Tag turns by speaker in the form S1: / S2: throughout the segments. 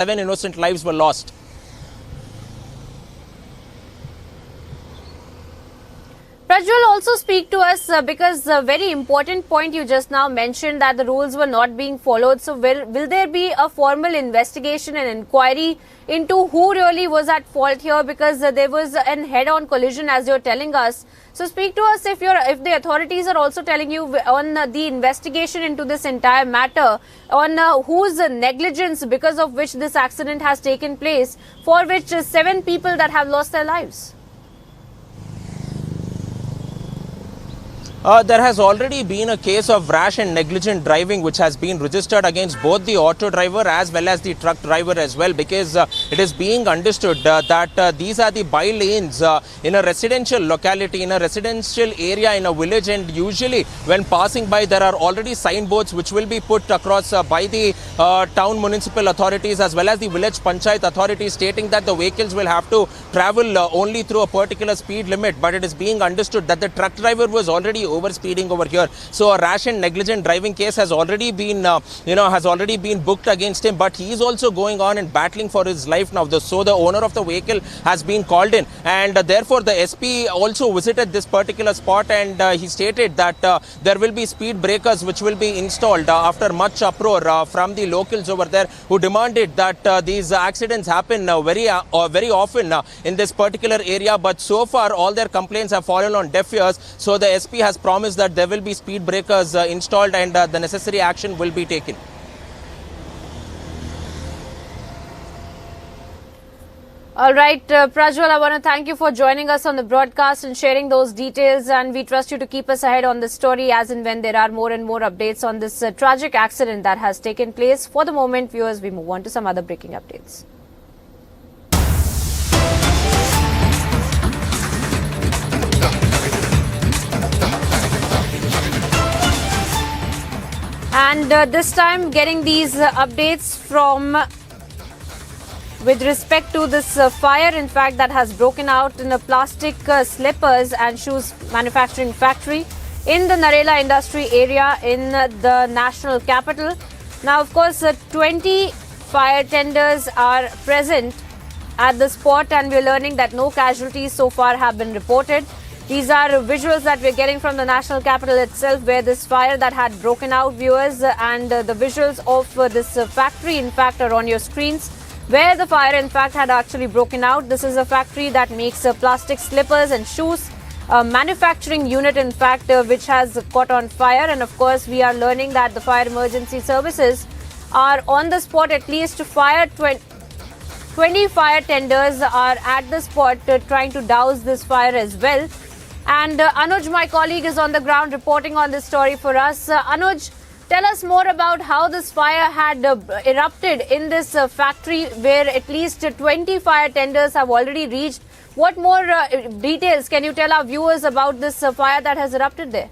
S1: 7 innocent lives were lost.
S2: Prajwal, also speak to us because a very important point you just now mentioned that the rules were not being followed. So will there be a formal investigation and inquiry into who really was at fault here, because there was an head-on collision as you're telling us. So speak to us if the authorities are also telling you on the investigation into this entire matter, on whose negligence because of which this accident has taken place, for which 7 people that have lost their lives.
S1: There has already been a case of rash and negligent driving which has been registered against both the auto driver as well as the truck driver as well, because it is being understood that these are the by lanes in a residential locality, in a residential area in a village, and usually when passing by there are already signboards which will be put across by the town municipal authorities as well as the village panchayat authorities, stating that the vehicles will have to travel only through a particular speed limit. But it is being understood that the truck driver was already over-speeding over here. So a rash and negligent driving case has already been, booked against him. But he is also going on and battling for his life now. So the owner of the vehicle has been called in, and therefore the SP also visited this particular spot, and he stated that there will be speed breakers which will be installed after much uproar from the locals over there, who demanded that these accidents happen very often in this particular area. But so far all their complaints have fallen on deaf ears. So the SP has promised that there will be speed breakers installed, and the necessary action will be taken.
S2: All right, Prajwal, I want to thank you for joining us on the broadcast and sharing those details, and we trust you to keep us ahead on this story as and when there are more and more updates on this tragic accident that has taken place. For the moment, viewers, we move on to some other breaking updates. And this time getting these updates from with respect to this fire, in fact, that has broken out in a plastic slippers and shoes manufacturing factory in the Narella industry area in the national capital. Now, of course, 20 fire tenders are present at the spot, and we're learning that no casualties so far have been reported. These are visuals that we're getting from the national capital itself, where this fire that had broken out, viewers, and the visuals of this factory, in fact, are on your screens, where the fire, in fact, had actually broken out. This is a factory that makes plastic slippers and shoes, a manufacturing unit, in fact, which has caught on fire. And of course, we are learning that the fire emergency services are on the spot. At least 20 fire tenders are at the spot trying to douse this fire as well. And Anuj, my colleague, is on the ground reporting on this story for us. Anuj, tell us more about how this fire had erupted in this factory, where at least 20 fire tenders have already reached. What more details can you tell our viewers about this fire that has erupted there?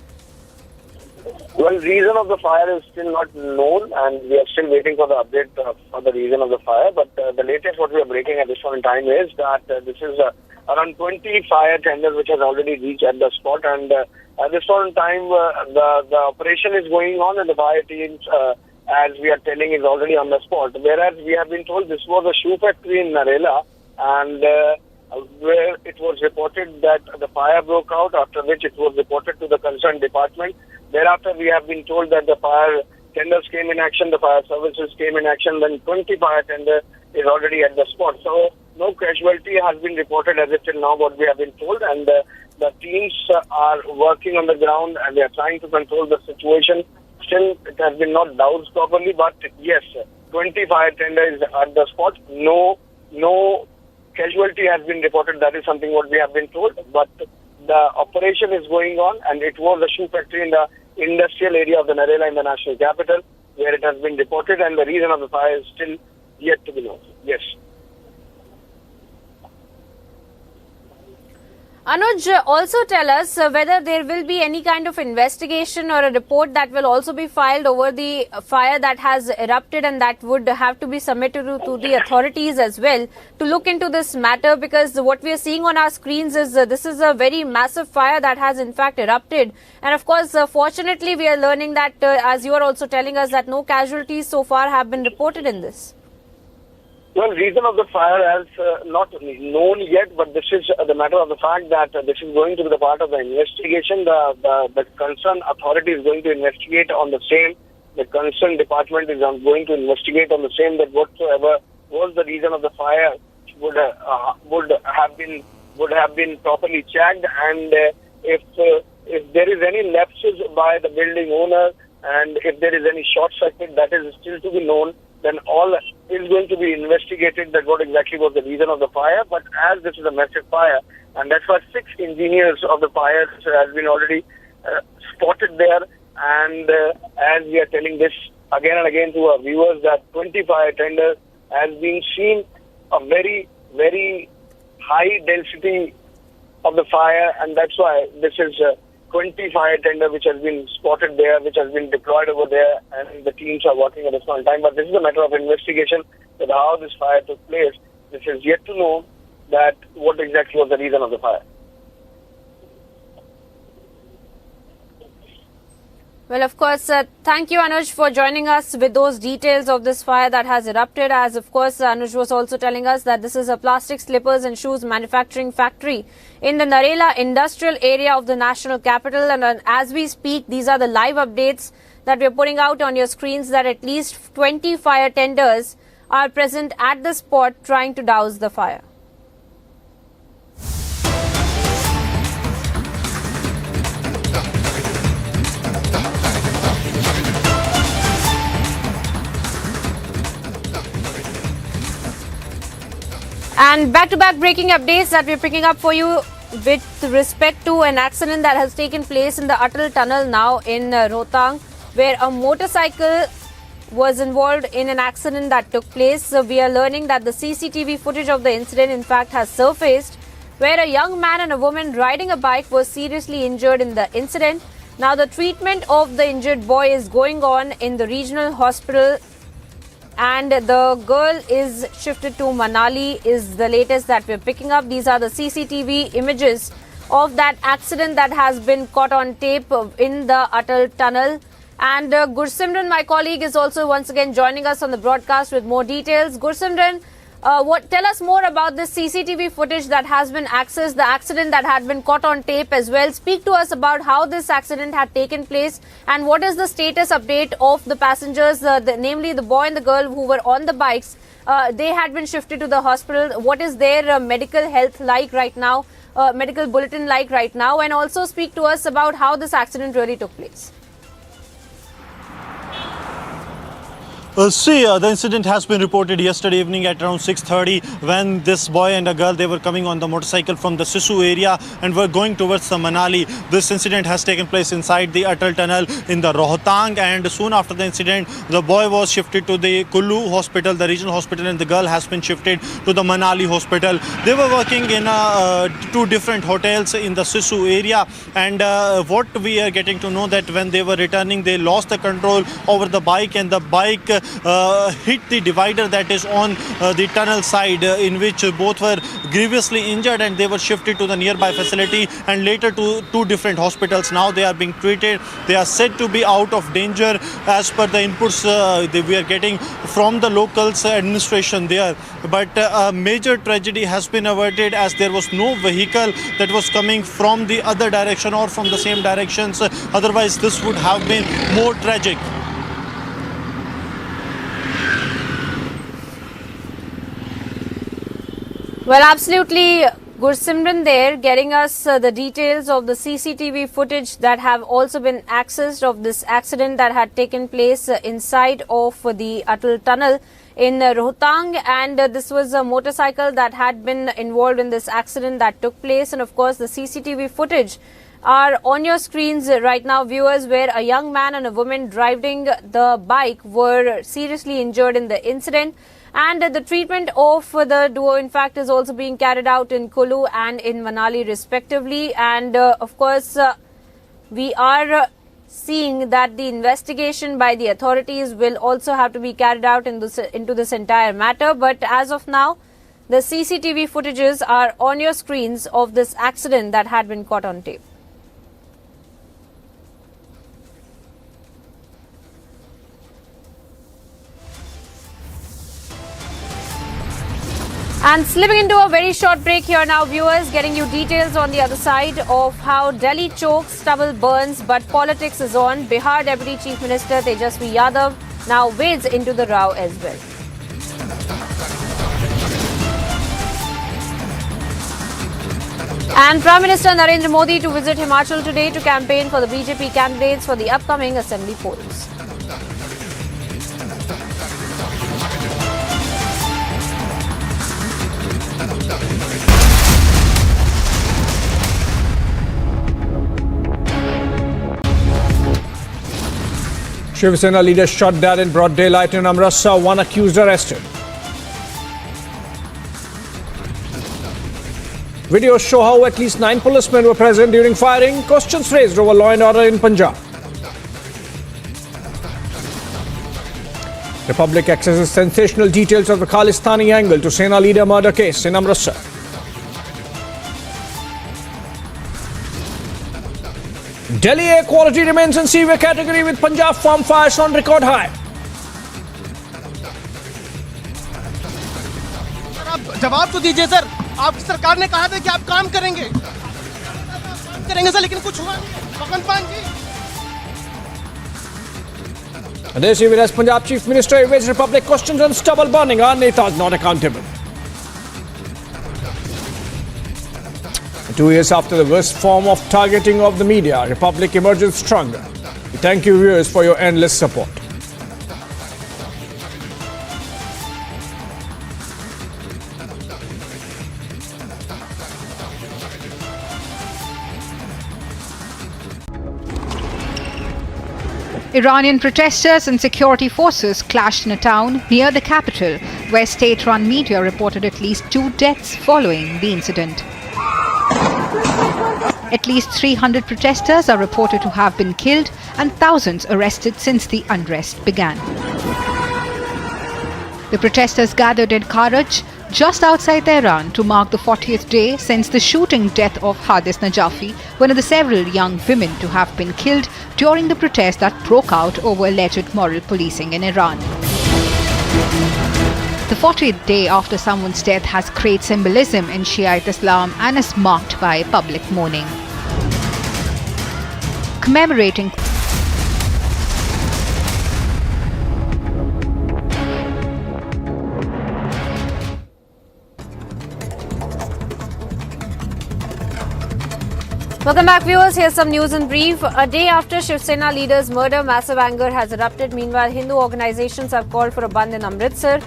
S3: Well, the reason of the fire is still not known, and we are still waiting for the update for the reason of the fire. But the latest what we are breaking at this point in time is that this is around 20 fire tenders which has already reached at the spot, and at this point in time the operation is going on, and the fire teams, as we are telling, is already on the spot. Whereas we have been told this was a shoe factory in Narella, and where it was reported that the fire broke out, after which it was reported to the concerned department. Thereafter, we have been told that the fire tenders came in action, the fire services came in action, then 20 fire tender is already at the spot. So no casualty has been reported as of till now, what we have been told, and the teams are working on the ground and they are trying to control the situation. Still, it has been not doused properly, but yes, 20 fire tender is at the spot. No casualty has been reported. That is something what we have been told, but the operation is going on, and it was a shoe factory in the industrial area of the Narella in the national capital, where it has been reported, and the reason of the fire is still yet to be known. Yes.
S2: Anuj, also tell us whether there will be any kind of investigation or a report that will also be filed over the fire that has erupted, and that would have to be submitted to the authorities as well to look into this matter, because what we are seeing on our screens is this is a very massive fire that has in fact erupted. And of course, fortunately, we are learning that, as you are also telling us, that no casualties so far have been reported in this.
S3: Well, reason of the fire is not known yet, but this is the matter of the fact that this is going to be the part of the investigation. The concerned authority is going to investigate on the same. The concerned department is going to investigate on the same, that whatsoever was the reason of the fire would have been properly checked, and if there is any lapses by the building owner, and if there is any short circuit, that is still to be known. Then all is going to be investigated, that what exactly was the reason of the fire. But as this is a massive fire, and that's why 6 engineers of the fire has been already spotted there. And as we are telling this again and again to our viewers, that 20 fire tenders has been seen a very, very high density of the fire, and that's why this is 20 fire tender which has been spotted there, which has been deployed over there, and the teams are working at this point in time. But this is a matter of investigation, that how this fire took place. This is yet to know that what exactly was the reason of the fire.
S2: Well, of course, thank you, Anuj, for joining us with those details of this fire that has erupted. As, of course, Anuj was also telling us that this is a plastic slippers and shoes manufacturing factory in the Narella industrial area of the national capital. And as we speak, these are the live updates that we're putting out on your screens, that at least 20 fire tenders are present at the spot trying to douse the fire. And back-to-back breaking updates that we're picking up for you with respect to an accident that has taken place in the Atal tunnel now in Rohtang, where a motorcycle was involved in an accident that took place. So we are learning that the CCTV footage of the incident in fact has surfaced, where a young man and a woman riding a bike were seriously injured in the incident. Now the treatment of the injured boy is going on in the regional hospital, and the girl is shifted to Manali, is the latest that we're picking up. These are the CCTV images of that accident that has been caught on tape in the Atal tunnel. And Gursimran, my colleague, is also once again joining us on the broadcast with more details. Gursimran, tell us more about this CCTV footage that has been accessed, the accident that had been caught on tape as well. Speak to us about how this accident had taken place and what is the status update of the passengers, namely the boy and the girl who were on the bikes. They had been shifted to the hospital. What is their medical health like right now, medical bulletin like right now? And also speak to us about how this accident really took place.
S4: The incident has been reported yesterday evening at around 6:30, when this boy and a girl, they were coming on the motorcycle from the Sisu area and were going towards the Manali. This incident has taken place inside the Atal tunnel in the Rohtang, and soon after the incident, the boy was shifted to the Kullu hospital, the regional hospital, and the girl has been shifted to the Manali hospital. They were working in 2 different hotels in the Sisu area, and what we are getting to know, that when they were returning, they lost the control over the bike, and the bike hit the divider that is on the tunnel side, in which both were grievously injured, and they were shifted to the nearby facility and later to 2 different hospitals. Now they are being treated. They are said to be out of danger as per the inputs we are getting from the locals administration there. But a major tragedy has been averted, as there was no vehicle that was coming from the other direction or from the same directions. Otherwise, this would have been more tragic.
S2: Well, absolutely, Gursimran there getting us the details of the CCTV footage that have also been accessed of this accident that had taken place inside of the Atal tunnel in Rohtang, and this was a motorcycle that had been involved in this accident that took place. And of course, the CCTV footage are on your screens right now, viewers, where a young man and a woman driving the bike were seriously injured in the incident. And the treatment of the duo, in fact, is also being carried out in Kullu and in Manali, respectively. And of course, we are seeing that the investigation by the authorities will also have to be carried out into this entire matter. But as of now, the CCTV footages are on your screens of this accident that had been caught on tape. And slipping into a very short break here now, viewers, getting you details on the other side of how Delhi chokes, stubble burns, but politics is on. Bihar Deputy Chief Minister Tejasvi Yadav now wades into the row as well. And Prime Minister Narendra Modi to visit Himachal today to campaign for the BJP candidates for the upcoming assembly polls.
S5: Shiv Sena leader shot dead in broad daylight in Amritsar, one accused arrested. Videos show how at least 9 policemen were present during firing. Questions raised over law and order in Punjab. Republic accesses sensational details of the Khalistani angle to Sena leader murder case in Amritsar. Delhi air quality remains in severe category with Punjab farm fires on record high.
S6: आप जवाब तो दीजिए sir, आप सरकार ने कहा था कि आप काम करेंगे सर, लेकिन कुछ हुआ नहीं। भगवंत मान जी
S5: This evening, as Punjab Chief Minister evades Republic questions on stubble burning, our netas not accountable. 2 years after the worst form of targeting of the media, Republic emerges stronger. We thank you viewers for your endless support.
S7: Iranian protesters and security forces clashed in a town near the capital, where state-run media reported at least 2 deaths following the incident. At least 300 protesters are reported to have been killed and thousands arrested since the unrest began. The protesters gathered in Karaj, just outside Tehran, to mark the 40th day since the shooting death of Hadis Najafi, one of the several young women to have been killed during the protest that broke out over alleged moral policing in Iran. The 40th day after someone's death has great symbolism in Shiite Islam and is marked by public mourning. Commemorating
S2: Welcome back, viewers. Here's some news in brief. A day after Shiv Sena leader's murder, massive anger has erupted. Meanwhile, Hindu organizations have called for a bandh in Amritsar.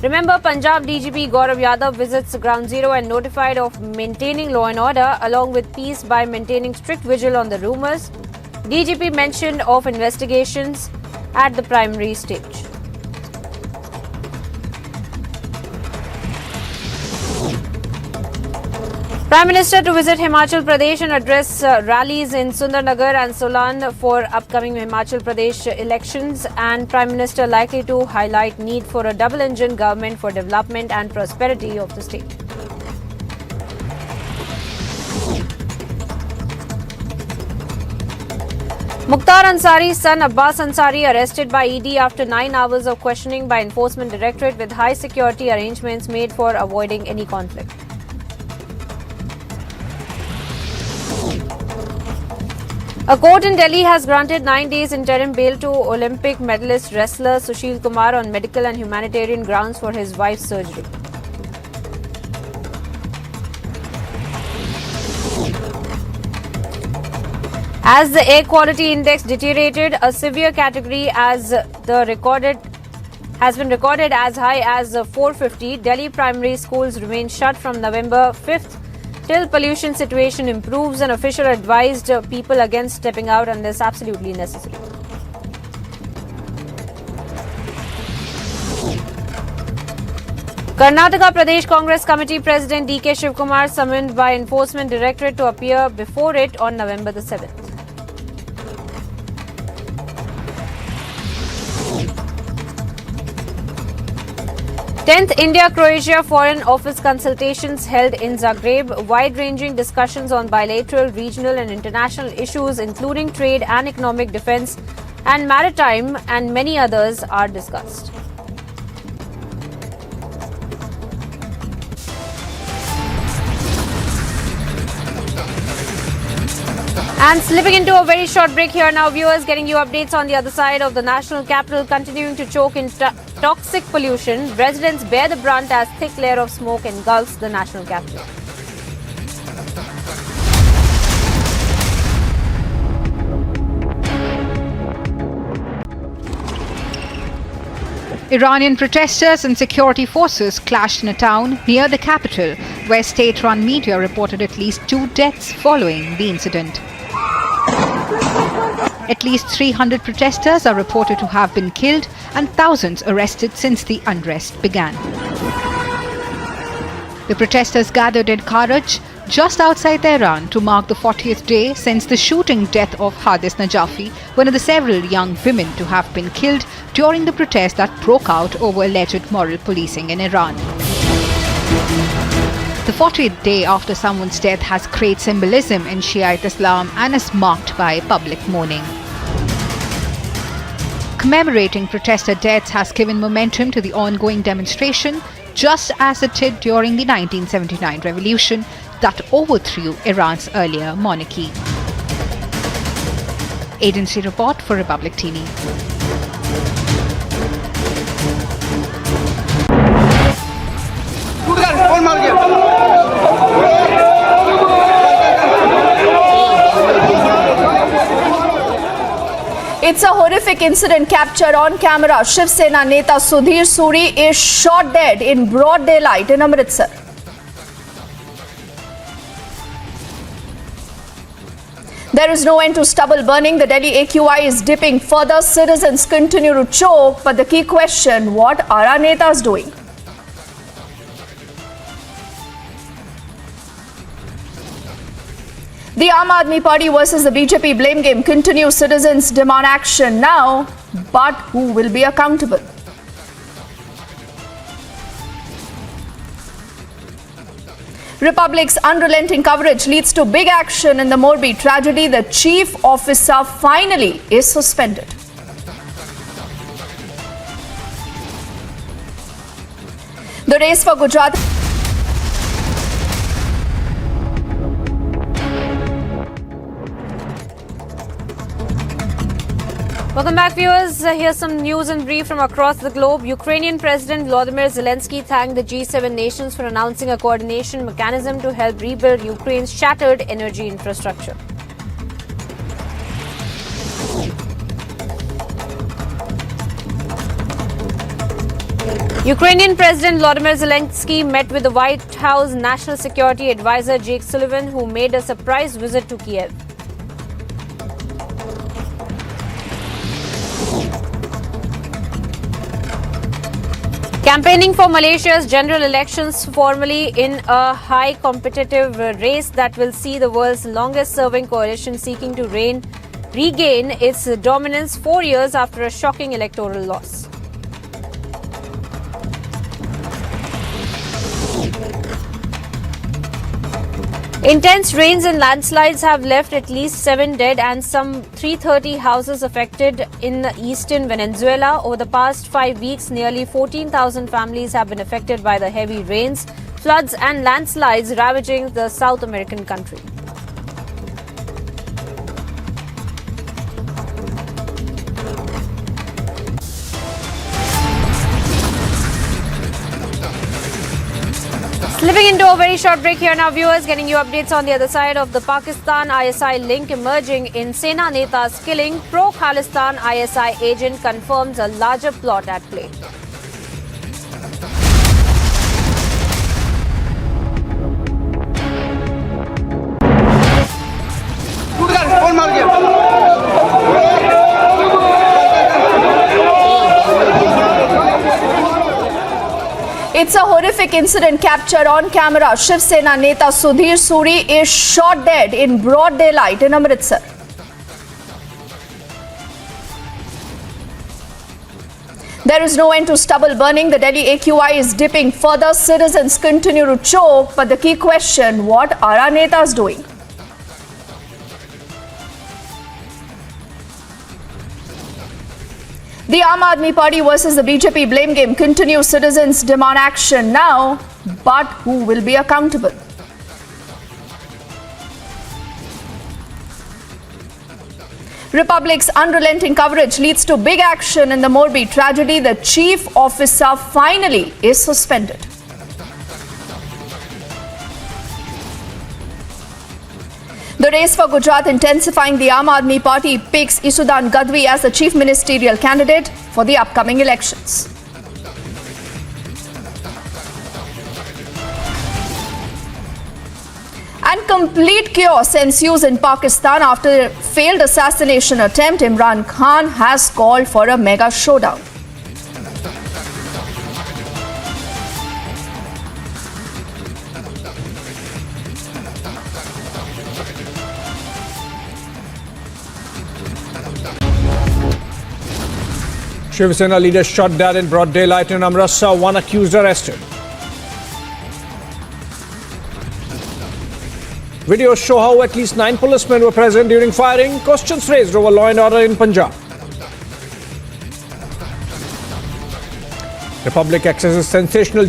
S2: Remember, Punjab DGP Gaurav Yadav visits Ground Zero and notified of maintaining law and order along with peace by maintaining strict vigil on the rumours. DGP mentioned of investigations at the primary stage. Prime Minister to visit Himachal Pradesh and address rallies in Sundarnagar and Solan for upcoming Himachal Pradesh elections, and Prime Minister likely to highlight need for a double-engine government for development and prosperity of the state. Mukhtar Ansari's son Abbas Ansari arrested by ED after 9 hours of questioning by Enforcement Directorate with high security arrangements made for avoiding any conflict. A court in Delhi has granted 9 days interim bail to Olympic medalist wrestler Sushil Kumar on medical and humanitarian grounds for his wife's surgery. As the air quality index deteriorated, a severe category has been recorded as high as 450. Delhi primary schools remain shut from November 5th. Till pollution situation improves, an official advised people against stepping out unless absolutely necessary. Karnataka Pradesh Congress Committee President D.K. Shivakumar summoned by Enforcement Directorate to appear before it on November the 7th. Tenth India-Croatia Foreign Office consultations held in Zagreb. Wide-ranging discussions on bilateral, regional and international issues including trade and economic defence and maritime and many others are discussed. And slipping into a very short break here now, viewers, getting you updates on the other side of the national capital, continuing to choke in toxic pollution. Residents bear the brunt as thick layer of smoke engulfs the national capital.
S7: Iranian protesters and security forces clashed in a town near the capital, where state-run media reported at least 2 deaths following the incident. At least 300 protesters are reported to have been killed and thousands arrested since the unrest began. The protesters gathered in Karaj, just outside Tehran, to mark the 40th day since the shooting death of Hadis Najafi, one of the several young women to have been killed during the protest that broke out over alleged moral policing in Iran. The 40th day after someone's death has great symbolism in Shiite Islam and is marked by public mourning. Commemorating protester deaths has given momentum to the ongoing demonstration, just as it did during the 1979 revolution that overthrew Iran's earlier monarchy. Agency report for Republic TV.
S8: It's a horrific incident captured on camera. Shiv Sena Neta Sudhir Suri is shot dead in broad daylight in Amritsar. There is no end to stubble burning. The Delhi AQI is dipping further. Citizens continue to choke. But the key question, what are our netas doing? The Aam Aadmi Party versus the BJP blame game continues. Citizens demand action now, but who will be accountable? Republic's unrelenting coverage leads to big action in the Morbi tragedy. The chief officer finally is suspended. The race for Gujarat.
S2: Welcome back, viewers. Here's some news in brief from across the globe. Ukrainian President Volodymyr Zelensky thanked the G7 nations for announcing a coordination mechanism to help rebuild Ukraine's shattered energy infrastructure. Ukrainian President Volodymyr Zelensky met with the White House National Security Advisor Jake Sullivan, who made a surprise visit to Kiev. Campaigning for Malaysia's general elections, formally in a high competitive race that will see the world's longest serving coalition seeking to regain its dominance 4 years after a shocking electoral loss. Intense rains and landslides have left at least 7 dead and some 330 houses affected in eastern Venezuela. Over the past 5 weeks, nearly 14,000 families have been affected by the heavy rains, floods and landslides ravaging the South American country. Slipping into a very short break here now, viewers, getting you updates on the other side of the Pakistan ISI link emerging in Sena Neta's killing. Pro-Khalistan ISI agent confirms a larger plot at play.
S8: It's a horrific incident captured on camera. Shiv Sena Neta Sudhir Suri is shot dead in broad daylight in Amritsar. There is no end to stubble burning. The Delhi AQI is dipping further. Citizens continue to choke. But the key question, what are our netas doing? The Aam Aadmi Party versus the BJP blame game continues. Citizens demand action now, but who will be accountable? Republic's unrelenting coverage leads to big action in the Morbi tragedy. The chief officer finally is suspended. The race for Gujarat intensifying. The Aam Aadmi Party picks Isudan Gadvi as the chief ministerial candidate for the upcoming elections. And complete chaos ensues in Pakistan after a failed assassination attempt. Imran Khan has called for a mega showdown.
S5: Shiv Sena leader shot dead in broad daylight in Amritsar. One accused arrested. Videos show how at least 9 policemen were present during firing. Questions raised over law and order in Punjab. Republic accesses sensational.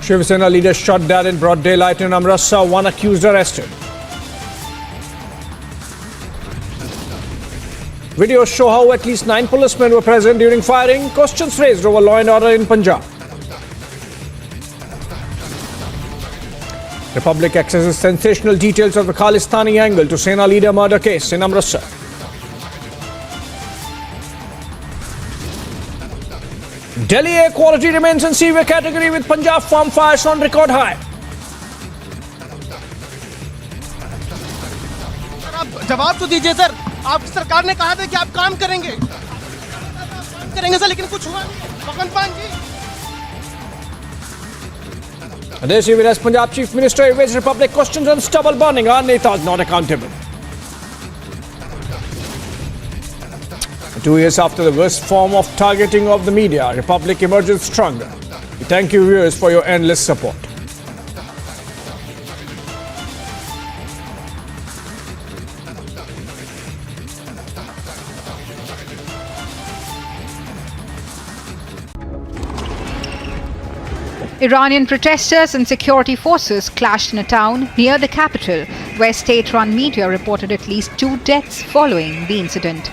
S5: Shiv Sena leader shot dead in broad daylight in Amritsar. One accused arrested. Videos show how at least 9 policemen were present during firing. Questions raised over law and order in Punjab. Republic accesses sensational details of the Khalistani angle to Sena leader murder case in Amritsar. Delhi air quality remains in severe category with Punjab farm fires on record high.
S6: Sir आप जवाब तो दीजिए sir, आपकी सरकार ने कहा था कि आप काम करेंगे सर, लेकिन कुछ हुआ नहीं। भगवंत मान जी
S5: This evening, as Punjab Chief Minister evades Republic questions on stubble burning, our netas not accountable. 2 years after the worst form of targeting of the media, Republic emerges stronger. We thank you viewers for your endless support.
S7: Iranian protesters and security forces clashed in a town near the capital, where state-run media reported at least 2 deaths following the incident.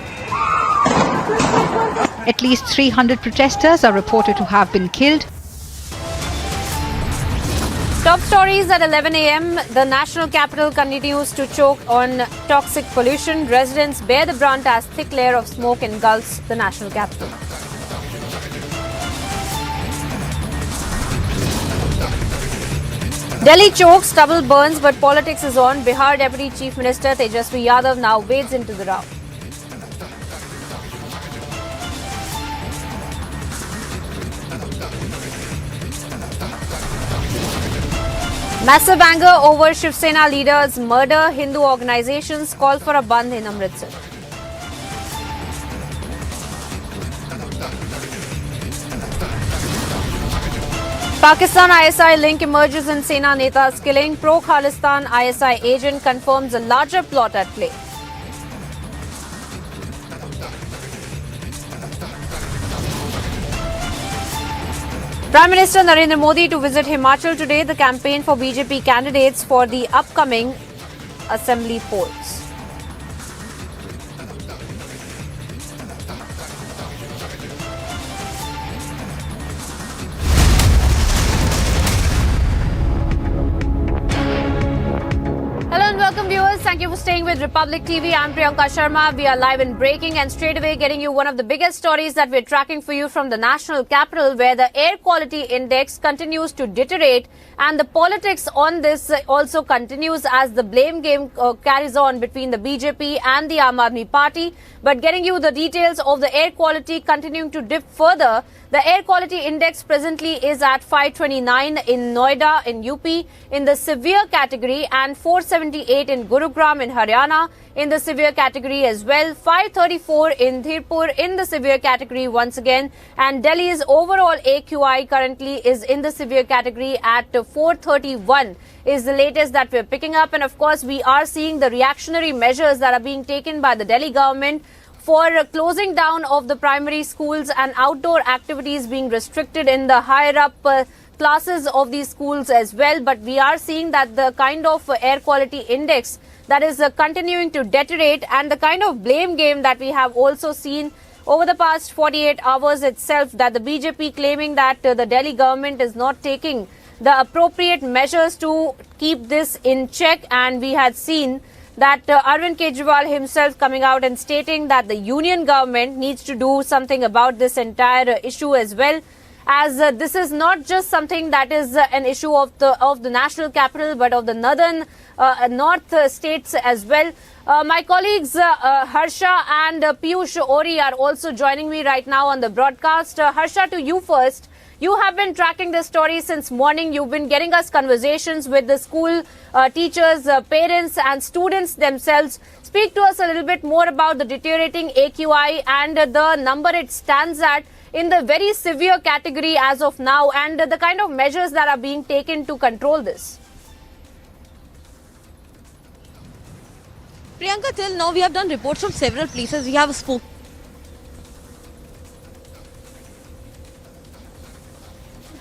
S7: At least 300 protesters are reported to have been killed.
S2: Top stories at 11 a.m. The national capital continues to choke on toxic pollution. Residents bear the brunt as thick layer of smoke engulfs the national capital. Delhi chokes, stubble burns, but politics is on. Bihar Deputy Chief Minister Tejasvi Yadav now wades into the row. Massive anger over Shiv Sena leader's murder. Hindu organizations call for a bandh in Amritsar. Pakistan ISI link emerges in Sena Neta's killing. Pro-Khalistan ISI agent confirms a larger plot at play. Prime Minister Narendra Modi to visit Himachal today. The campaign for BJP candidates for the upcoming assembly polls. Hello and welcome viewers. Thank you for staying with Republic TV. I'm Priyanka Sharma. We are live in breaking and straight away getting you one of the biggest stories that we're tracking for you from the national capital, where the air quality index continues to deteriorate, and the politics on this also continues as the blame game carries on between the BJP and the Aam Aadmi Party. But getting you the details of the air quality continuing to dip further. The air quality index presently is at 529 in Noida in UP in the severe category, and 478 in Gurugram in Haryana in the severe category as well. 534 in Dhirpur in the severe category once again, and Delhi's overall AQI currently is in the severe category at 431 is the latest that we're picking up. And of course, we are seeing the reactionary measures that are being taken by the Delhi government for closing down of the primary schools and outdoor activities being restricted in the higher up classes of these schools as well. But we are seeing that the kind of air quality index that is continuing to deteriorate, and the kind of blame game that we have also seen over the past 48 hours itself, that the BJP claiming that the Delhi government is not taking the appropriate measures to keep this in check. And we had seen that Arvind Kejriwal himself coming out and stating that the union government needs to do something about this entire issue as well, as this is not just something that is an issue of the national capital, but of the north states as well. My colleagues Harsha and Piyush Ori are also joining me right now on the broadcast. Harsha, to you first. You have been tracking this story since morning. You've been getting us conversations with the school teachers, parents and students themselves. Speak to us a little bit more about the deteriorating AQI and the number it stands at in the very severe category as of now, and the kind of measures that are being taken to control this.
S9: Priyanka, till now we have done reports from several places. We have spoken.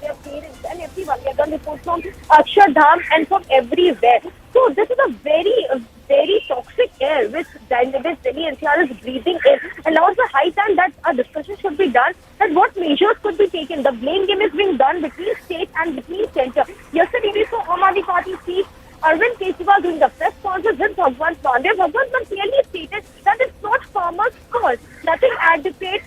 S10: Their parents and everyone. We have done reports from Akshardham and from everywhere. So this is a very toxic air which Delhi-NCR is breathing in. And now it's the high time that a discussion should be done that what measures could be taken. The blame game is being done between state and between centre. Yesterday we saw Aam Aadmi Party chief Arvind Kejriwal doing the press conference with Bhagwant Mann. Bhagwant Mann clearly stated that it's not farmers' fault. Nothing adequate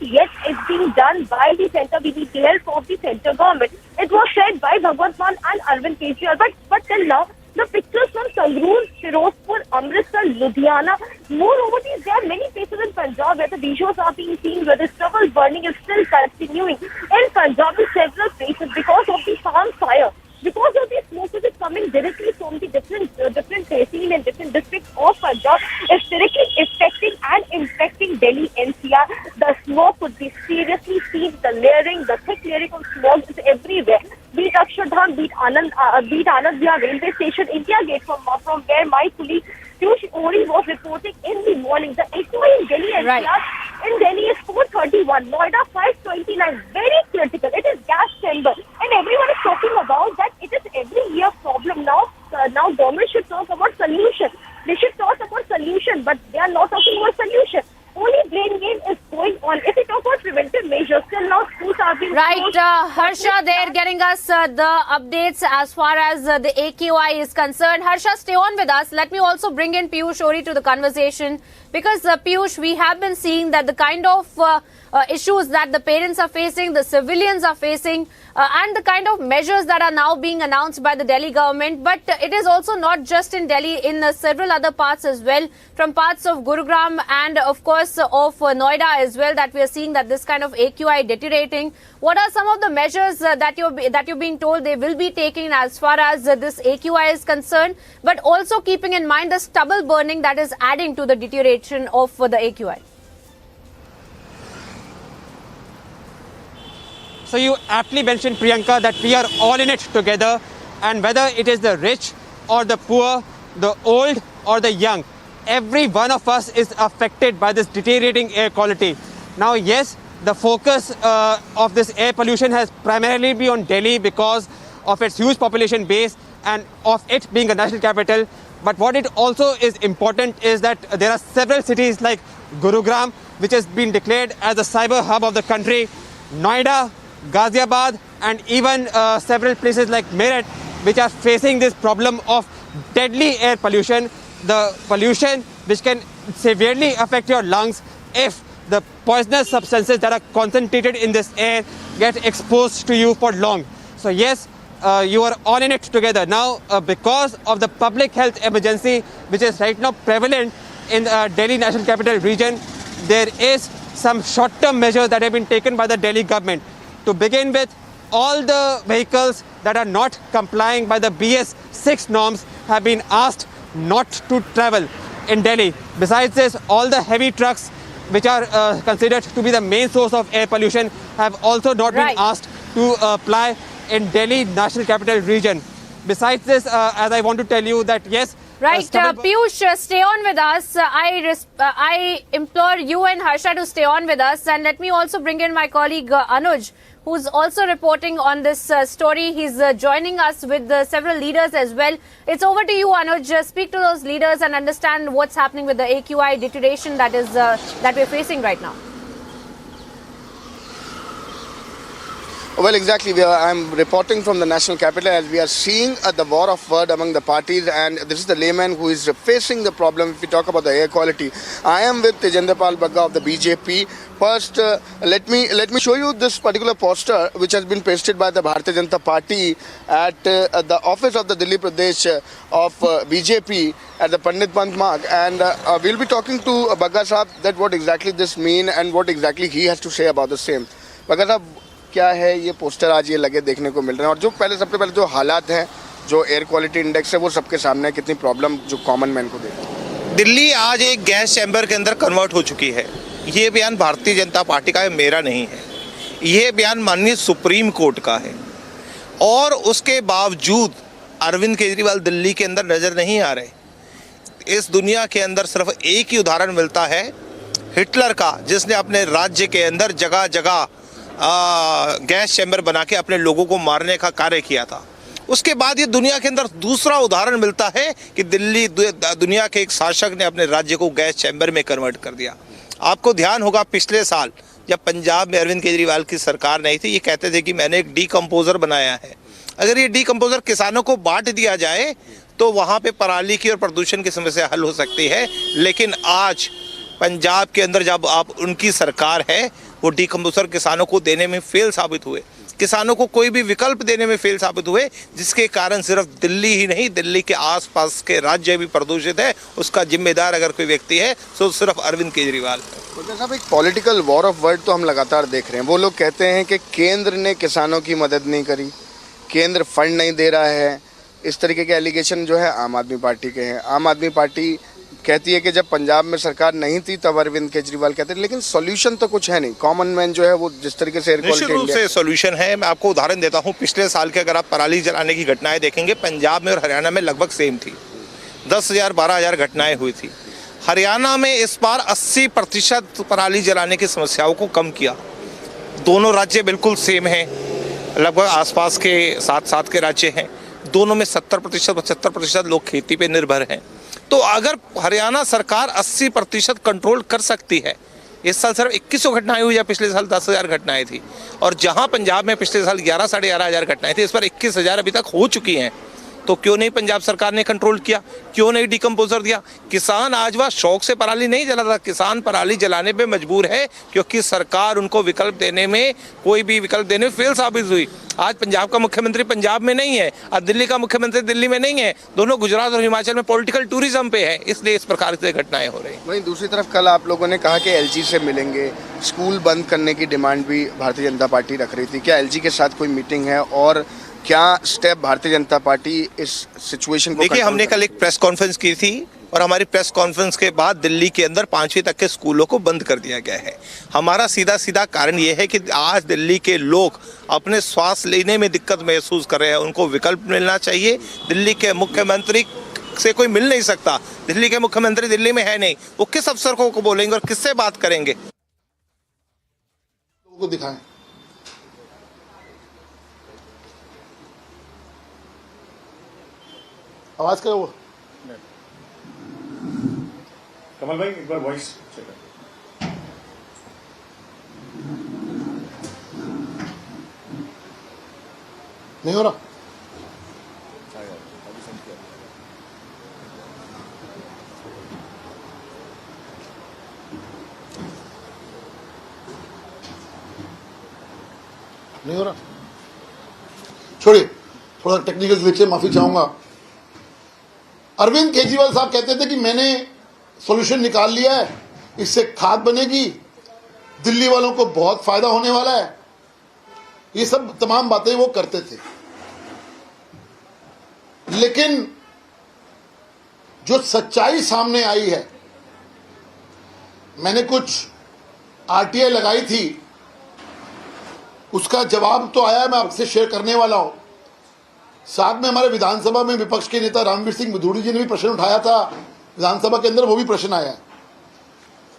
S10: yet is being done by the centre. We need the help of the centre government. It was said by Bhagwant Mann and Arvind Kejriwal. But till now, the pictures from Sangrur, Firozpur, Amritsar, Ludhiana, moreover, there are many places in Punjab where the visuals are being seen, where the stubble burning is still continuing. In Punjab, in several places, because of the farm fire, because of the smoke which is coming directly from the different tehsil and different districts of Punjab, is directly affecting and infecting Delhi-NCR. The smoke could be seriously seen, the layering, the thick layering of smoke is everywhere. Beat Akshardham, beat Anand Vihar railway station, India Gate, from where my colleague Piyush Ori was reporting in the morning. The AQI in Delhi-NCR in Delhi is 431, Noida 529, very critical. It is gas chamber, and everyone is talking about that it is every year problem now. Now government should talk about solution. They should talk about solution, but they are not talking about solution. Only blame game is going on. If we talk about preventive measures, still now schools are being closed.
S2: Harsha, they're getting us the updates as far as the AQI is concerned. Harsha, stay on with us. Let me also bring in Piyush Ori to the conversation, because Piyush, we have been seeing that the kind of issues that the parents are facing, the civilians are facing, and the kind of measures that are now being announced by the Delhi government. But it is also not just in Delhi, in several other parts as well, from parts of Gurugram and of course of Noida as well, that we are seeing that this kind of AQI deteriorating. What are some of the measures that you're being told they will be taking as far as this AQI is concerned, but also keeping in mind the stubble burning that is adding to the deterioration of the AQI?
S11: So you aptly mentioned, Priyanka, that we are all in it together, and whether it is the rich or the poor, the old or the young, every one of us is affected by this deteriorating air quality. Now, yes, the focus of this air pollution has primarily been on Delhi because of its huge population base and of it being a national capital. But what it also is important is that there are several cities like Gurugram, which has been declared as the cyber hub of the country, Noida, Ghaziabad, and even several places like Meerut, which are facing this problem of deadly air pollution, the pollution which can severely affect your lungs if the poisonous substances that are concentrated in this air get exposed to you for long. So yes, you are all in it together. Now, because of the public health emergency which is right now prevalent in Delhi National Capital Region, there is some short-term measures that have been taken by the Delhi government. To begin with, all the vehicles that are not complying by the BS6 norms have been asked not to travel in Delhi. Besides this, all the heavy trucks which are considered to be the main source of air pollution have also not been asked to ply in Delhi National Capital Region. Besides this, as I want to tell you that yes,
S2: Piyush, stay on with us. I implore you and Harsha to stay on with us, and let me also bring in my colleague Anuj, who's also reporting on this story. He's joining us with several leaders as well. It's over to you, Anuj. Speak to those leaders and understand what's happening with the AQI deterioration that we're facing right now.
S12: Well, exactly. I'm reporting from the national capital as we are seeing the war of word among the parties, and this is the layman who is facing the problem if we talk about the air quality. I am with Tejendra Bagga of the BJP. First, let me show you this particular poster which has been pasted by the Bharatiya Janata Party at the office of the Delhi Pradesh of BJP at the Pandit Pant Marg, and we'll be talking to Bagga Sahab that what exactly this mean and what exactly he has to say about the same. Bagga Sahab, क्या है ये poster आज ये लगे देखने को मिल रहे हैं, और जो सबसे पहले जो हालात हैं, जो एयर क्वालिटी इंडेक्स है वो सबके सामने है, कितनी प्रॉब्लम जो कॉमन मैन को देती है।
S13: दिल्ली आज एक गैस चैम्बर के अंदर कन्वर्ट हो चुकी है। ये बयान भारतीय जनता पार्टी का है, मेरा नहीं है। ये बयान माननीय सुप्रीम कोर्ट का है, और उसके बावजूद अरविंद केजरीवाल दिल्ली के अंदर नज़र नहीं आ रहे। इस दुनिया के अंदर सिर्फ एक ही उदाहरण मिलता है हिटलर का, जिसने अपने राज्य के अंदर जगह जगह गैस चैम्बर बना के अपने लोगों को मारने का कार्य किया था। उसके बाद ये दुनिया के अंदर दूसरा उदाहरण मिलता है कि दुनिया के एक शासक ने अपने राज्य को गैस चैम्बर में कन्वर्ट कर दिया। आपको ध्यान होगा पिछले साल जब पंजाब में अरविंद केजरीवाल की सरकार नहीं थी, ये कहते थे कि मैंने एक डीकम्पोजर बनाया है। अगर ये डीकम्पोजर किसानों को बांट दिया जाए तो वहाँ पे पराली की और प्रदूषण की समस्या हल हो सकती है। लेकिन आज पंजाब के अंदर जब आप उनकी सरकार है, वो डीकम्पोजर किसानों को देने में फेल साबित हुए, किसानों को कोई भी विकल्प देने में फेल साबित हुए, जिसके कारण सिर्फ दिल्ली ही नहीं, दिल्ली के आसपास के राज्य भी प्रदूषित है। उसका जिम्मेदार अगर कोई व्यक्ति है तो सिर्फ अरविंद केजरीवाल है।
S12: तो साहब, एक पॉलिटिकल वॉर ऑफ वर्ड तो हम लगातार देख रहे हैं। वो लोग कहते हैं कि केंद्र ने किसानों की मदद नहीं करी, केंद्र फंड नहीं दे रहा है। इस तरीके के एलिगेशन जो है आम आदमी पार्टी के हैं। आम आदमी पार्टी कहती है कि जब पंजाब में सरकार नहीं थी तब अरविंद केजरीवाल कहते हैं, लेकिन सॉल्यूशन तो कुछ है नहीं। कॉमन मैन जो है वो जिस तरीके से
S13: निश्चित रूप से सॉल्यूशन है। मैं आपको उदाहरण देता हूँ, पिछले साल के अगर आप पराली जलाने की घटनाएं देखेंगे, पंजाब में और हरियाणा में लगभग सेम थी, 10,000 12,000 घटनाएं हुई थी। हरियाणा में इस बार 80% पराली जलाने की समस्याओं को कम किया। दोनों राज्य बिल्कुल सेम हैं, लगभग आसपास के साथ के राज्य हैं। दोनों में 70% 75% लोग खेती पे निर्भर हैं। तो अगर हरियाणा सरकार 80% कंट्रोल कर सकती है, इस साल सिर्फ 2100 घटनाएं हुई या पिछले साल 10,000 घटनाएं थी, और जहां पंजाब में पिछले साल 11 साढ़े 11,000 घटनाएं थी, इस बार 21,000 अभी तक हो चुकी हैं। तो क्यों नहीं पंजाब सरकार ने कंट्रोल किया, क्यों नहीं डीकम्पोजर दिया? किसान आज वह शौक से पराली नहीं जलाता, किसान पराली जलाने पे मजबूर है क्योंकि सरकार उनको विकल्प देने में, कोई भी विकल्प देने में फेल साबित हुई। आज पंजाब का मुख्यमंत्री पंजाब में नहीं है, आज दिल्ली का मुख्यमंत्री दिल्ली में नहीं है, दोनों गुजरात और हिमाचल में पॉलिटिकल टूरिज्म पे है, इसलिए इस प्रकार से घटनाएं हो रही।
S12: वहीं दूसरी तरफ कल आप लोगों ने कहा कि एलजी से मिलेंगे, स्कूल बंद करने की डिमांड भी भारतीय जनता पार्टी रख रही थी। क्या एलजी के साथ कोई मीटिंग है, और क्या स्टेप भारतीय जनता पार्टी इस सिचुएशन को?
S13: देखिए, हमने कल एक प्रेस कॉन्फ्रेंस की थी, और हमारी प्रेस कॉन्फ्रेंस के बाद दिल्ली के अंदर 5वीं तक के स्कूलों को बंद कर दिया गया है। हमारा सीधा कारण ये है कि आज दिल्ली के लोग अपने श्वास लेने में दिक्कत महसूस कर रहे हैं, उनको विकल्प मिलना चाहिए। दिल्ली के मुख्यमंत्री से कोई मिल नहीं सकता, दिल्ली के मुख्यमंत्री दिल्ली में है नहीं, वो किस अफसर को बोलेंगे और किससे बात करेंगे?
S12: लोगों को दिखाएं। आवाज करो।
S14: कमल भाई एक बार वॉइस चेक कर।
S12: नहीं हो रहा।
S15: नहीं हो रहा, छोड़िए, थोड़ा टेक्निकल ग्लिच है, माफी चाहूंगा। अरविंद केजरीवाल साहब कहते थे कि मैंने सॉल्यूशन निकाल लिया है, इससे खाद बनेगी, दिल्ली वालों को बहुत फायदा होने वाला है, ये सब तमाम बातें वो करते थे। लेकिन जो सच्चाई सामने आई है, मैंने कुछ आरटीआई लगाई थी, उसका जवाब तो आया है, मैं आपसे शेयर करने वाला हूं। साथ में हमारे विधानसभा में विपक्ष के नेता रामवीर सिंह मधूड़ी जी ने भी प्रश्न उठाया था, विधानसभा के अंदर वो भी प्रश्न आया।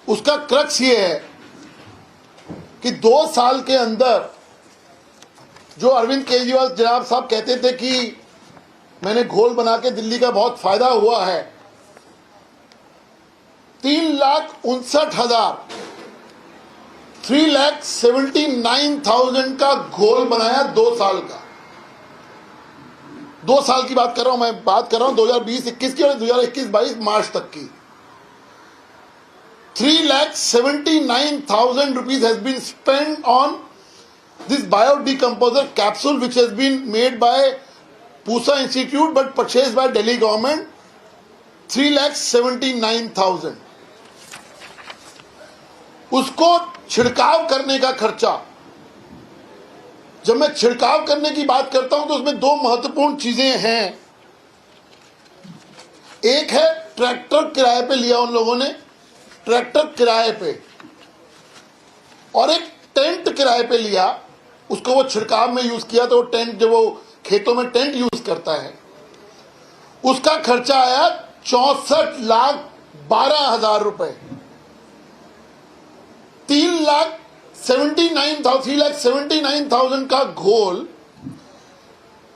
S15: उसका क्रक्स ये है कि 2 साल के अंदर जो अरविंद केजरीवाल जनाब साहब कहते थे कि मैंने घोल बना के दिल्ली का बहुत फायदा हुआ है, 3,79,000 का घोल बनाया 2 साल का। 2 साल की बात कर रहा हूं मैं, बात कर रहा हूं 2020-21 की और 2021-22 मार्च तक की। 3,79,000 rupees has been spent on this biodecomposer capsule which has been made by Pusa Institute but purchased by Delhi government. 3,79,000। उसको छिड़काव करने का खर्चा, जब मैं छिड़काव करने की बात करता हूं तो उसमें 2 महत्वपूर्ण चीजें हैं। एक है ट्रैक्टर किराए पे लिया उन लोगों ने, ट्रैक्टर किराए पे, और एक टेंट किराए पे लिया, उसको वो छिड़काव में यूज किया। तो वो टेंट, जब वो खेतों में टेंट यूज करता है, उसका खर्चा आया 64,12,000 रुपए। 3,79,000 का घोल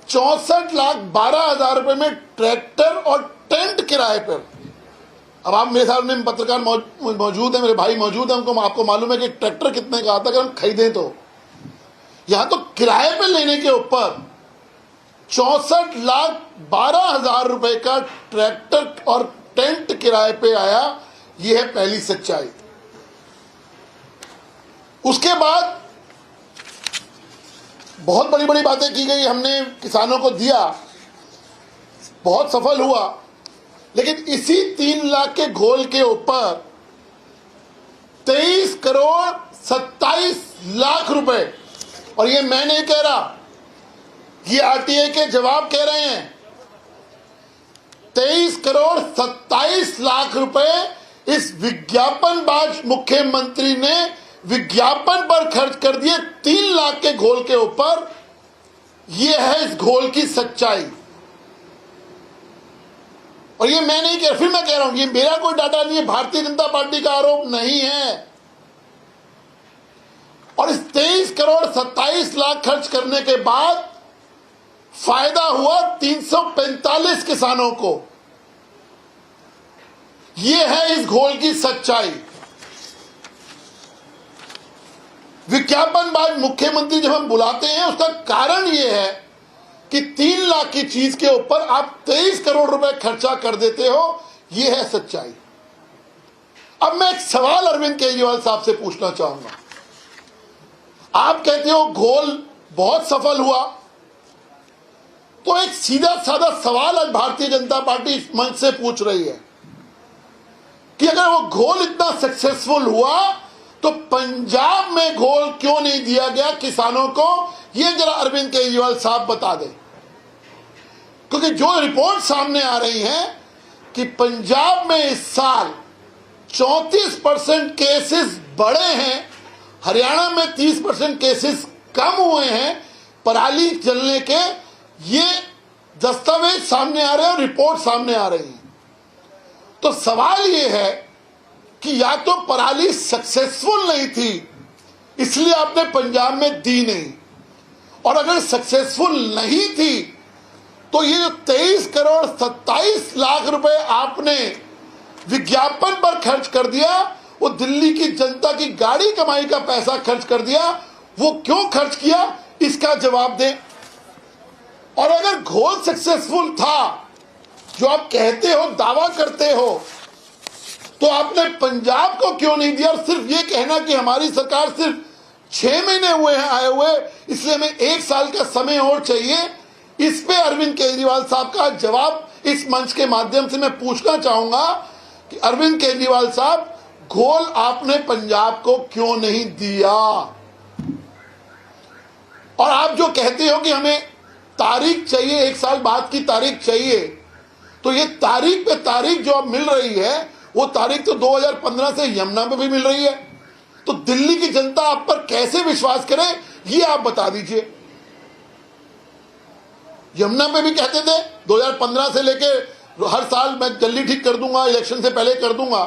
S15: 64,12,000 रुपए में ट्रैक्टर और टेंट किराए पर। अब आप मेरे सामने पत्रकार मौजूद है, मेरे भाई मौजूद है, उनको आपको मालूम है कि ट्रैक्टर कितने का आता है अगर हम खरीदें तो। यहां तो किराए पे लेने के ऊपर 64,12,000 रुपए का ट्रैक्टर और टेंट किराए पे आया। यह है पहली सच्चाई। उसके बाद बहुत बड़ी बड़ी बातें की गई, हमने किसानों को दिया, बहुत सफल हुआ, लेकिन इसी 3 लाख के घोल के ऊपर 23 करोड़ 27 लाख रुपए, और ये मैं नहीं कह रहा, ये आरटीआई के जवाब कह रहे हैं, 23 करोड़ 27 लाख रुपए इस विज्ञापनबाज मुख्यमंत्री ने विज्ञापन पर खर्च कर दिए 3 लाख के घोल के ऊपर। यह है इस घोल की सच्चाई। और ये मैं नहीं कह रहा, फिर मैं कह रहा हूं, ये मेरा कोई डाटा नहीं है, भारतीय जनता पार्टी का आरोप नहीं है। और इस 23 करोड़ 27 लाख खर्च करने के बाद फायदा हुआ 345 किसानों को। यह है इस घोल की सच्चाई। विज्ञापनबाज मुख्यमंत्री जब हम बुलाते हैं, उसका कारण यह है कि 3 लाख की चीज के ऊपर आप 23 करोड़ रुपए खर्चा कर देते हो। यह है सच्चाई। अब मैं एक सवाल अरविंद केजरीवाल साहब से पूछना चाहूंगा। आप कहते हो घोल बहुत सफल हुआ, तो एक सीधा साधा सवाल आज भारतीय जनता पार्टी इस मंच से पूछ रही है कि अगर वो घोल इतना सक्सेसफुल हुआ तो पंजाब में घोल क्यों नहीं दिया गया किसानों को? ये जरा अरविंद केजरीवाल साहब बता दें, क्योंकि जो रिपोर्ट सामने आ रही है कि पंजाब में इस साल 34% केसेस बढ़े हैं, हरियाणा में 30% केसेस कम हुए हैं पराली जलने के। ये दस्तावेज सामने आ रहे हैं और रिपोर्ट सामने आ रही है। तो सवाल ये है कि या तो पराली सक्सेसफुल नहीं थी इसलिए आपने पंजाब में दी नहीं, और अगर सक्सेसफुल नहीं थी तो ये 23 करोड़ 27 लाख रुपए आपने विज्ञापन पर खर्च कर दिया, वो दिल्ली की जनता की गाड़ी कमाई का पैसा खर्च कर दिया। वो क्यों खर्च किया, इसका जवाब दें। और अगर घोल सक्सेसफुल था, जो आप कहते हो, दावा करते हो, तो आपने पंजाब को क्यों नहीं दिया? और सिर्फ ये कहना कि हमारी सरकार सिर्फ 6 महीने हुए हैं आए हुए, इसलिए हमें 1 साल का समय और चाहिए। इस पे अरविंद केजरीवाल साहब का जवाब इस मंच के माध्यम से मैं पूछना चाहूंगा कि अरविंद केजरीवाल साहब, घोल आपने पंजाब को क्यों नहीं दिया? और आप जो कहते हो कि हमें तारीख चाहिए, 1 साल बाद की तारीख चाहिए, तो ये तारीख पे तारीख जो अब मिल रही है, वो तारीख तो 2015 से यमुना पे भी मिल रही है। तो दिल्ली की जनता आप पर कैसे विश्वास करे, ये आप बता दीजिए। यमुना पे भी कहते थे 2015 से लेके हर साल मैं दिल्ली ठीक कर दूंगा, इलेक्शन से पहले कर दूंगा।